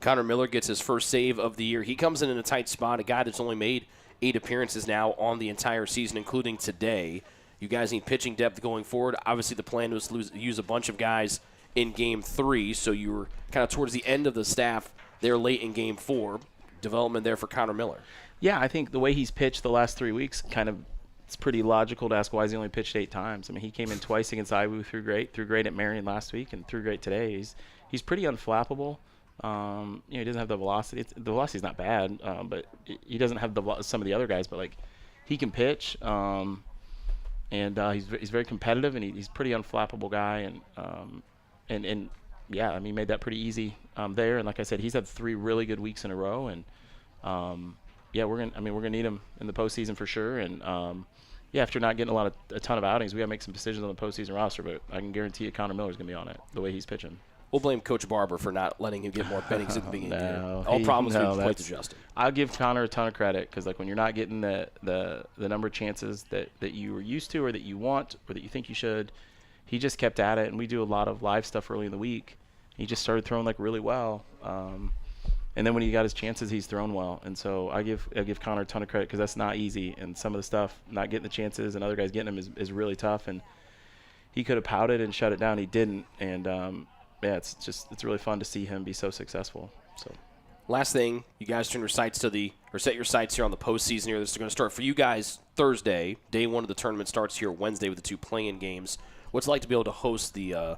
Connor Miller gets his first save of the year. He comes in a tight spot, a guy that's only made 8 appearances now on the entire season, including today. You guys need pitching depth going forward. Obviously, the plan was to use a bunch of guys in Game 3, so you were kind of towards the end of the staff there late in Game 4. Development there for Connor Miller. Yeah, I think the way he's pitched the last 3 weeks, it's pretty logical to ask why he only pitched 8 times. I mean, he came in twice against Iwu, threw great at Marion last week, and threw great today. He's pretty unflappable. He doesn't have the velocity. The velocity's not bad, but he doesn't have some of the other guys. But he can pitch. And he's very competitive, and he's a pretty unflappable guy, and yeah, I mean, he made that pretty easy there. And like I said, he's had 3 really good weeks in a row, and yeah, we're gonna need him in the postseason for sure. And yeah, after not getting a ton of outings, we gotta make some decisions on the postseason roster. But I can guarantee you, Connor Miller's gonna be on it the way he's pitching. We'll blame Coach Barber for not letting him get more innings at the beginning of the year. All problems with plate adjusted. I'll give Connor a ton of credit because when you're not getting the number of chances that you were used to or that you want or that you think you should, he just kept at it. And we do a lot of live stuff early in the week. He just started throwing really well. And then when he got his chances, he's thrown well. And so I give Connor a ton of credit because that's not easy. And some of the stuff, not getting the chances and other guys getting them is really tough. And he could have pouted and shut it down. He didn't. And yeah, it's really fun to see him be so successful. So, last thing, you guys set your sights here on the postseason here. This is going to start for you guys Thursday. Day 1 of the tournament starts here Wednesday with the 2 play-in games. What's it like to be able to host the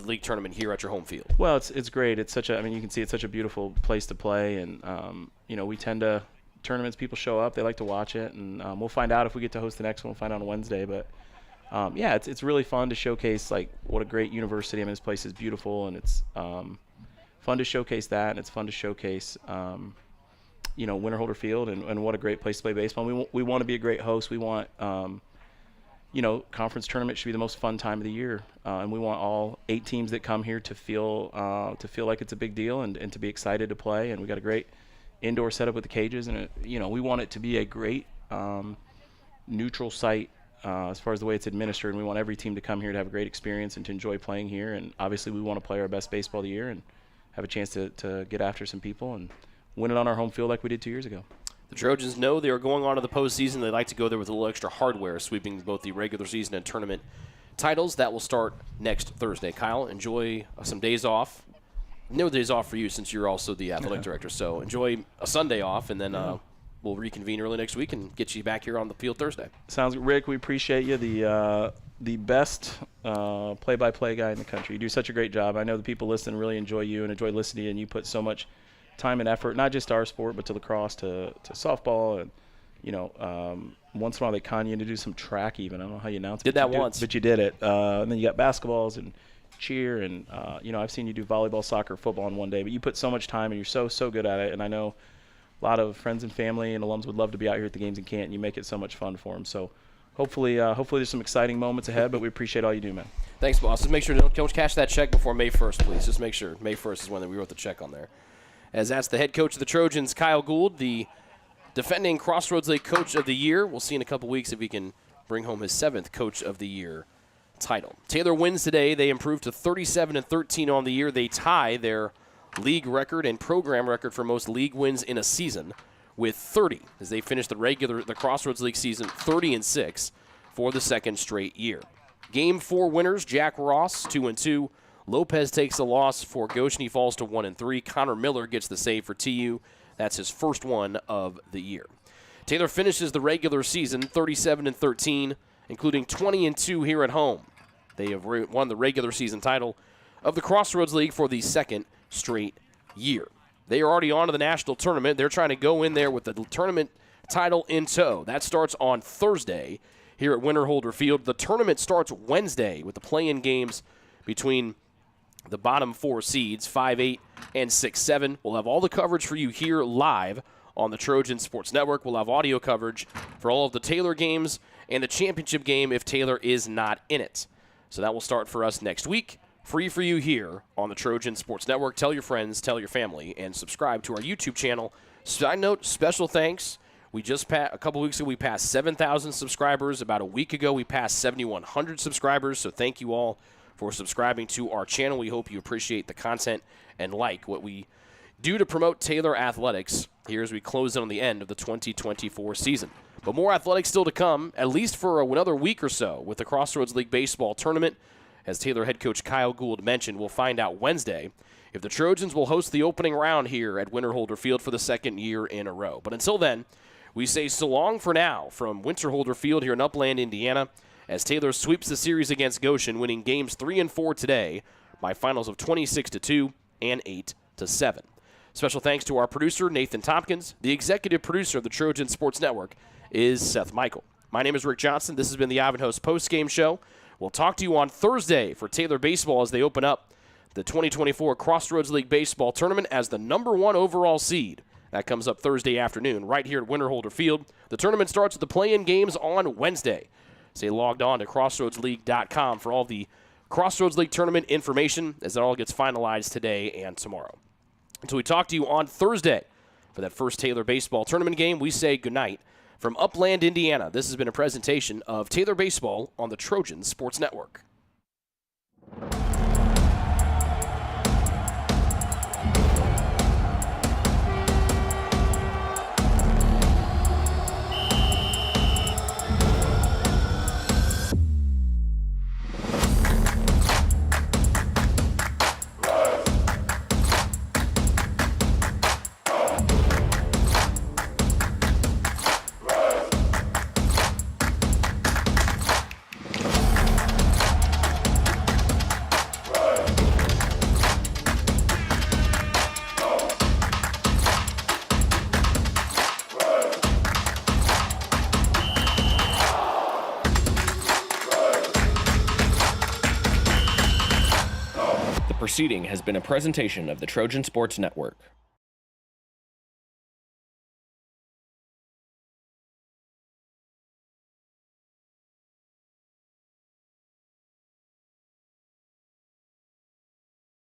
league tournament here at your home field? Well, it's great. It's you can see it's such a beautiful place to play, and we tend to tournaments. People show up, they like to watch it, and we'll find out if we get to host the next one. We'll find out on Wednesday, but. Yeah, it's really fun to showcase what a great university. I mean, this place is beautiful, and it's fun to showcase that, and it's fun to showcase Winterholder Field and what a great place to play baseball. We want to be a great host. We want conference tournament should be the most fun time of the year, and we want all 8 teams that come here to feel like it's a big deal and to be excited to play. And we got a great indoor setup with the cages, and we want it to be a great neutral site. As far as the way it's administered, and we want every team to come here to have a great experience and to enjoy playing here. And obviously we want to play our best baseball of the year and have a chance to get after some people and win it on our home field like we did 2 years ago. The Trojans know they are going on to the postseason. They like to go there with a little extra hardware, sweeping both the regular season and tournament titles. That will start next Thursday. Kyle, enjoy some days off. No days off for you since you're also the athletic director. So enjoy a Sunday off, and then we'll reconvene early next week and get you back here on the field Thursday. Sounds good. Rick, we appreciate you, the best play-by-play guy in the country. You do such a great job. I know the people listening really enjoy you and enjoy listening, and you put so much time and effort, not just to our sport, but to lacrosse, to softball, and once in a while they con you to do some track even. I don't know how you announce it. Did that once. But you did it. And then you got basketballs and cheer, and I've seen you do volleyball, soccer, football in one day, but you put so much time, and you're so good at it, and I know a lot of friends and family and alums would love to be out here at the games in Canton. You make it so much fun for them. So hopefully there's some exciting moments ahead, but we appreciate all you do, man. Thanks, boss. Just make sure don't cash that check before May 1st, please. Just make sure May 1st is when we wrote the check on there. As that's the head coach of the Trojans, Kyle Gould, the defending Crossroads League Coach of the Year. We'll see in a couple weeks if he can bring home his 7th Coach of the Year title. Taylor wins today. They improve to 37-13 on the year. They tie their league record and program record for most league wins in a season with 30 as they finish the Crossroads League season 30-6 for the 2nd straight year. Game 4 winners, Jack Ross 2-2. Lopez takes the loss for Goshen. He falls to 1-3. Connor Miller gets the save for TU. That's his first one of the year. Taylor finishes the regular season 37-13, including 20-2 here at home. They have won the regular season title of the Crossroads League for the 2nd straight year. They are already on to the national tournament. They're trying to go in there with the tournament title in tow. That starts on Thursday here at Winterholder Field. The tournament starts Wednesday with the play-in games between the bottom 4 seeds, 5, 8, and 6, 7. We'll have all the coverage for you here live on the Trojan Sports Network. We'll have audio coverage for all of the Taylor games and the championship game if Taylor is not in it. So that will start for us next week. Free for you here on the Trojan Sports Network. Tell your friends, tell your family, and subscribe to our YouTube channel. Side note, special thanks. We just a couple weeks ago, we passed 7,000 subscribers. About a week ago, we passed 7,100 subscribers. So thank you all for subscribing to our channel. We hope you appreciate the content and like what we do to promote Taylor athletics here as we close in on the end of the 2024 season. But more athletics still to come, at least for another week or so, with the Crossroads League Baseball Tournament. As Taylor head coach Kyle Gould mentioned, we'll find out Wednesday if the Trojans will host the opening round here at Winterholder Field for the second year in a row. But until then, we say so long for now from Winterholder Field here in Upland, Indiana, as Taylor sweeps the series against Goshen, winning games 3 and 4 today by finals of 26-2 and 8-7. Special thanks to our producer, Nathan Tompkins. The executive producer of the Trojan Sports Network is Seth Michael. My name is Rick Johnson. This has been the Ivanhoe's post-game show. We'll talk to you on Thursday for Taylor Baseball as they open up the 2024 Crossroads League Baseball Tournament as the #1 overall seed. That comes up Thursday afternoon right here at Winterholder Field. The tournament starts with the play-in games on Wednesday. Stay logged on to crossroadsleague.com for all the Crossroads League tournament information as it all gets finalized today and tomorrow. Until we talk to you on Thursday for that first Taylor Baseball Tournament game, we say goodnight. From Upland, Indiana, this has been a presentation of Taylor Baseball on the Trojan Sports Network. Proceeding has been a presentation of the Trojan Sports Network.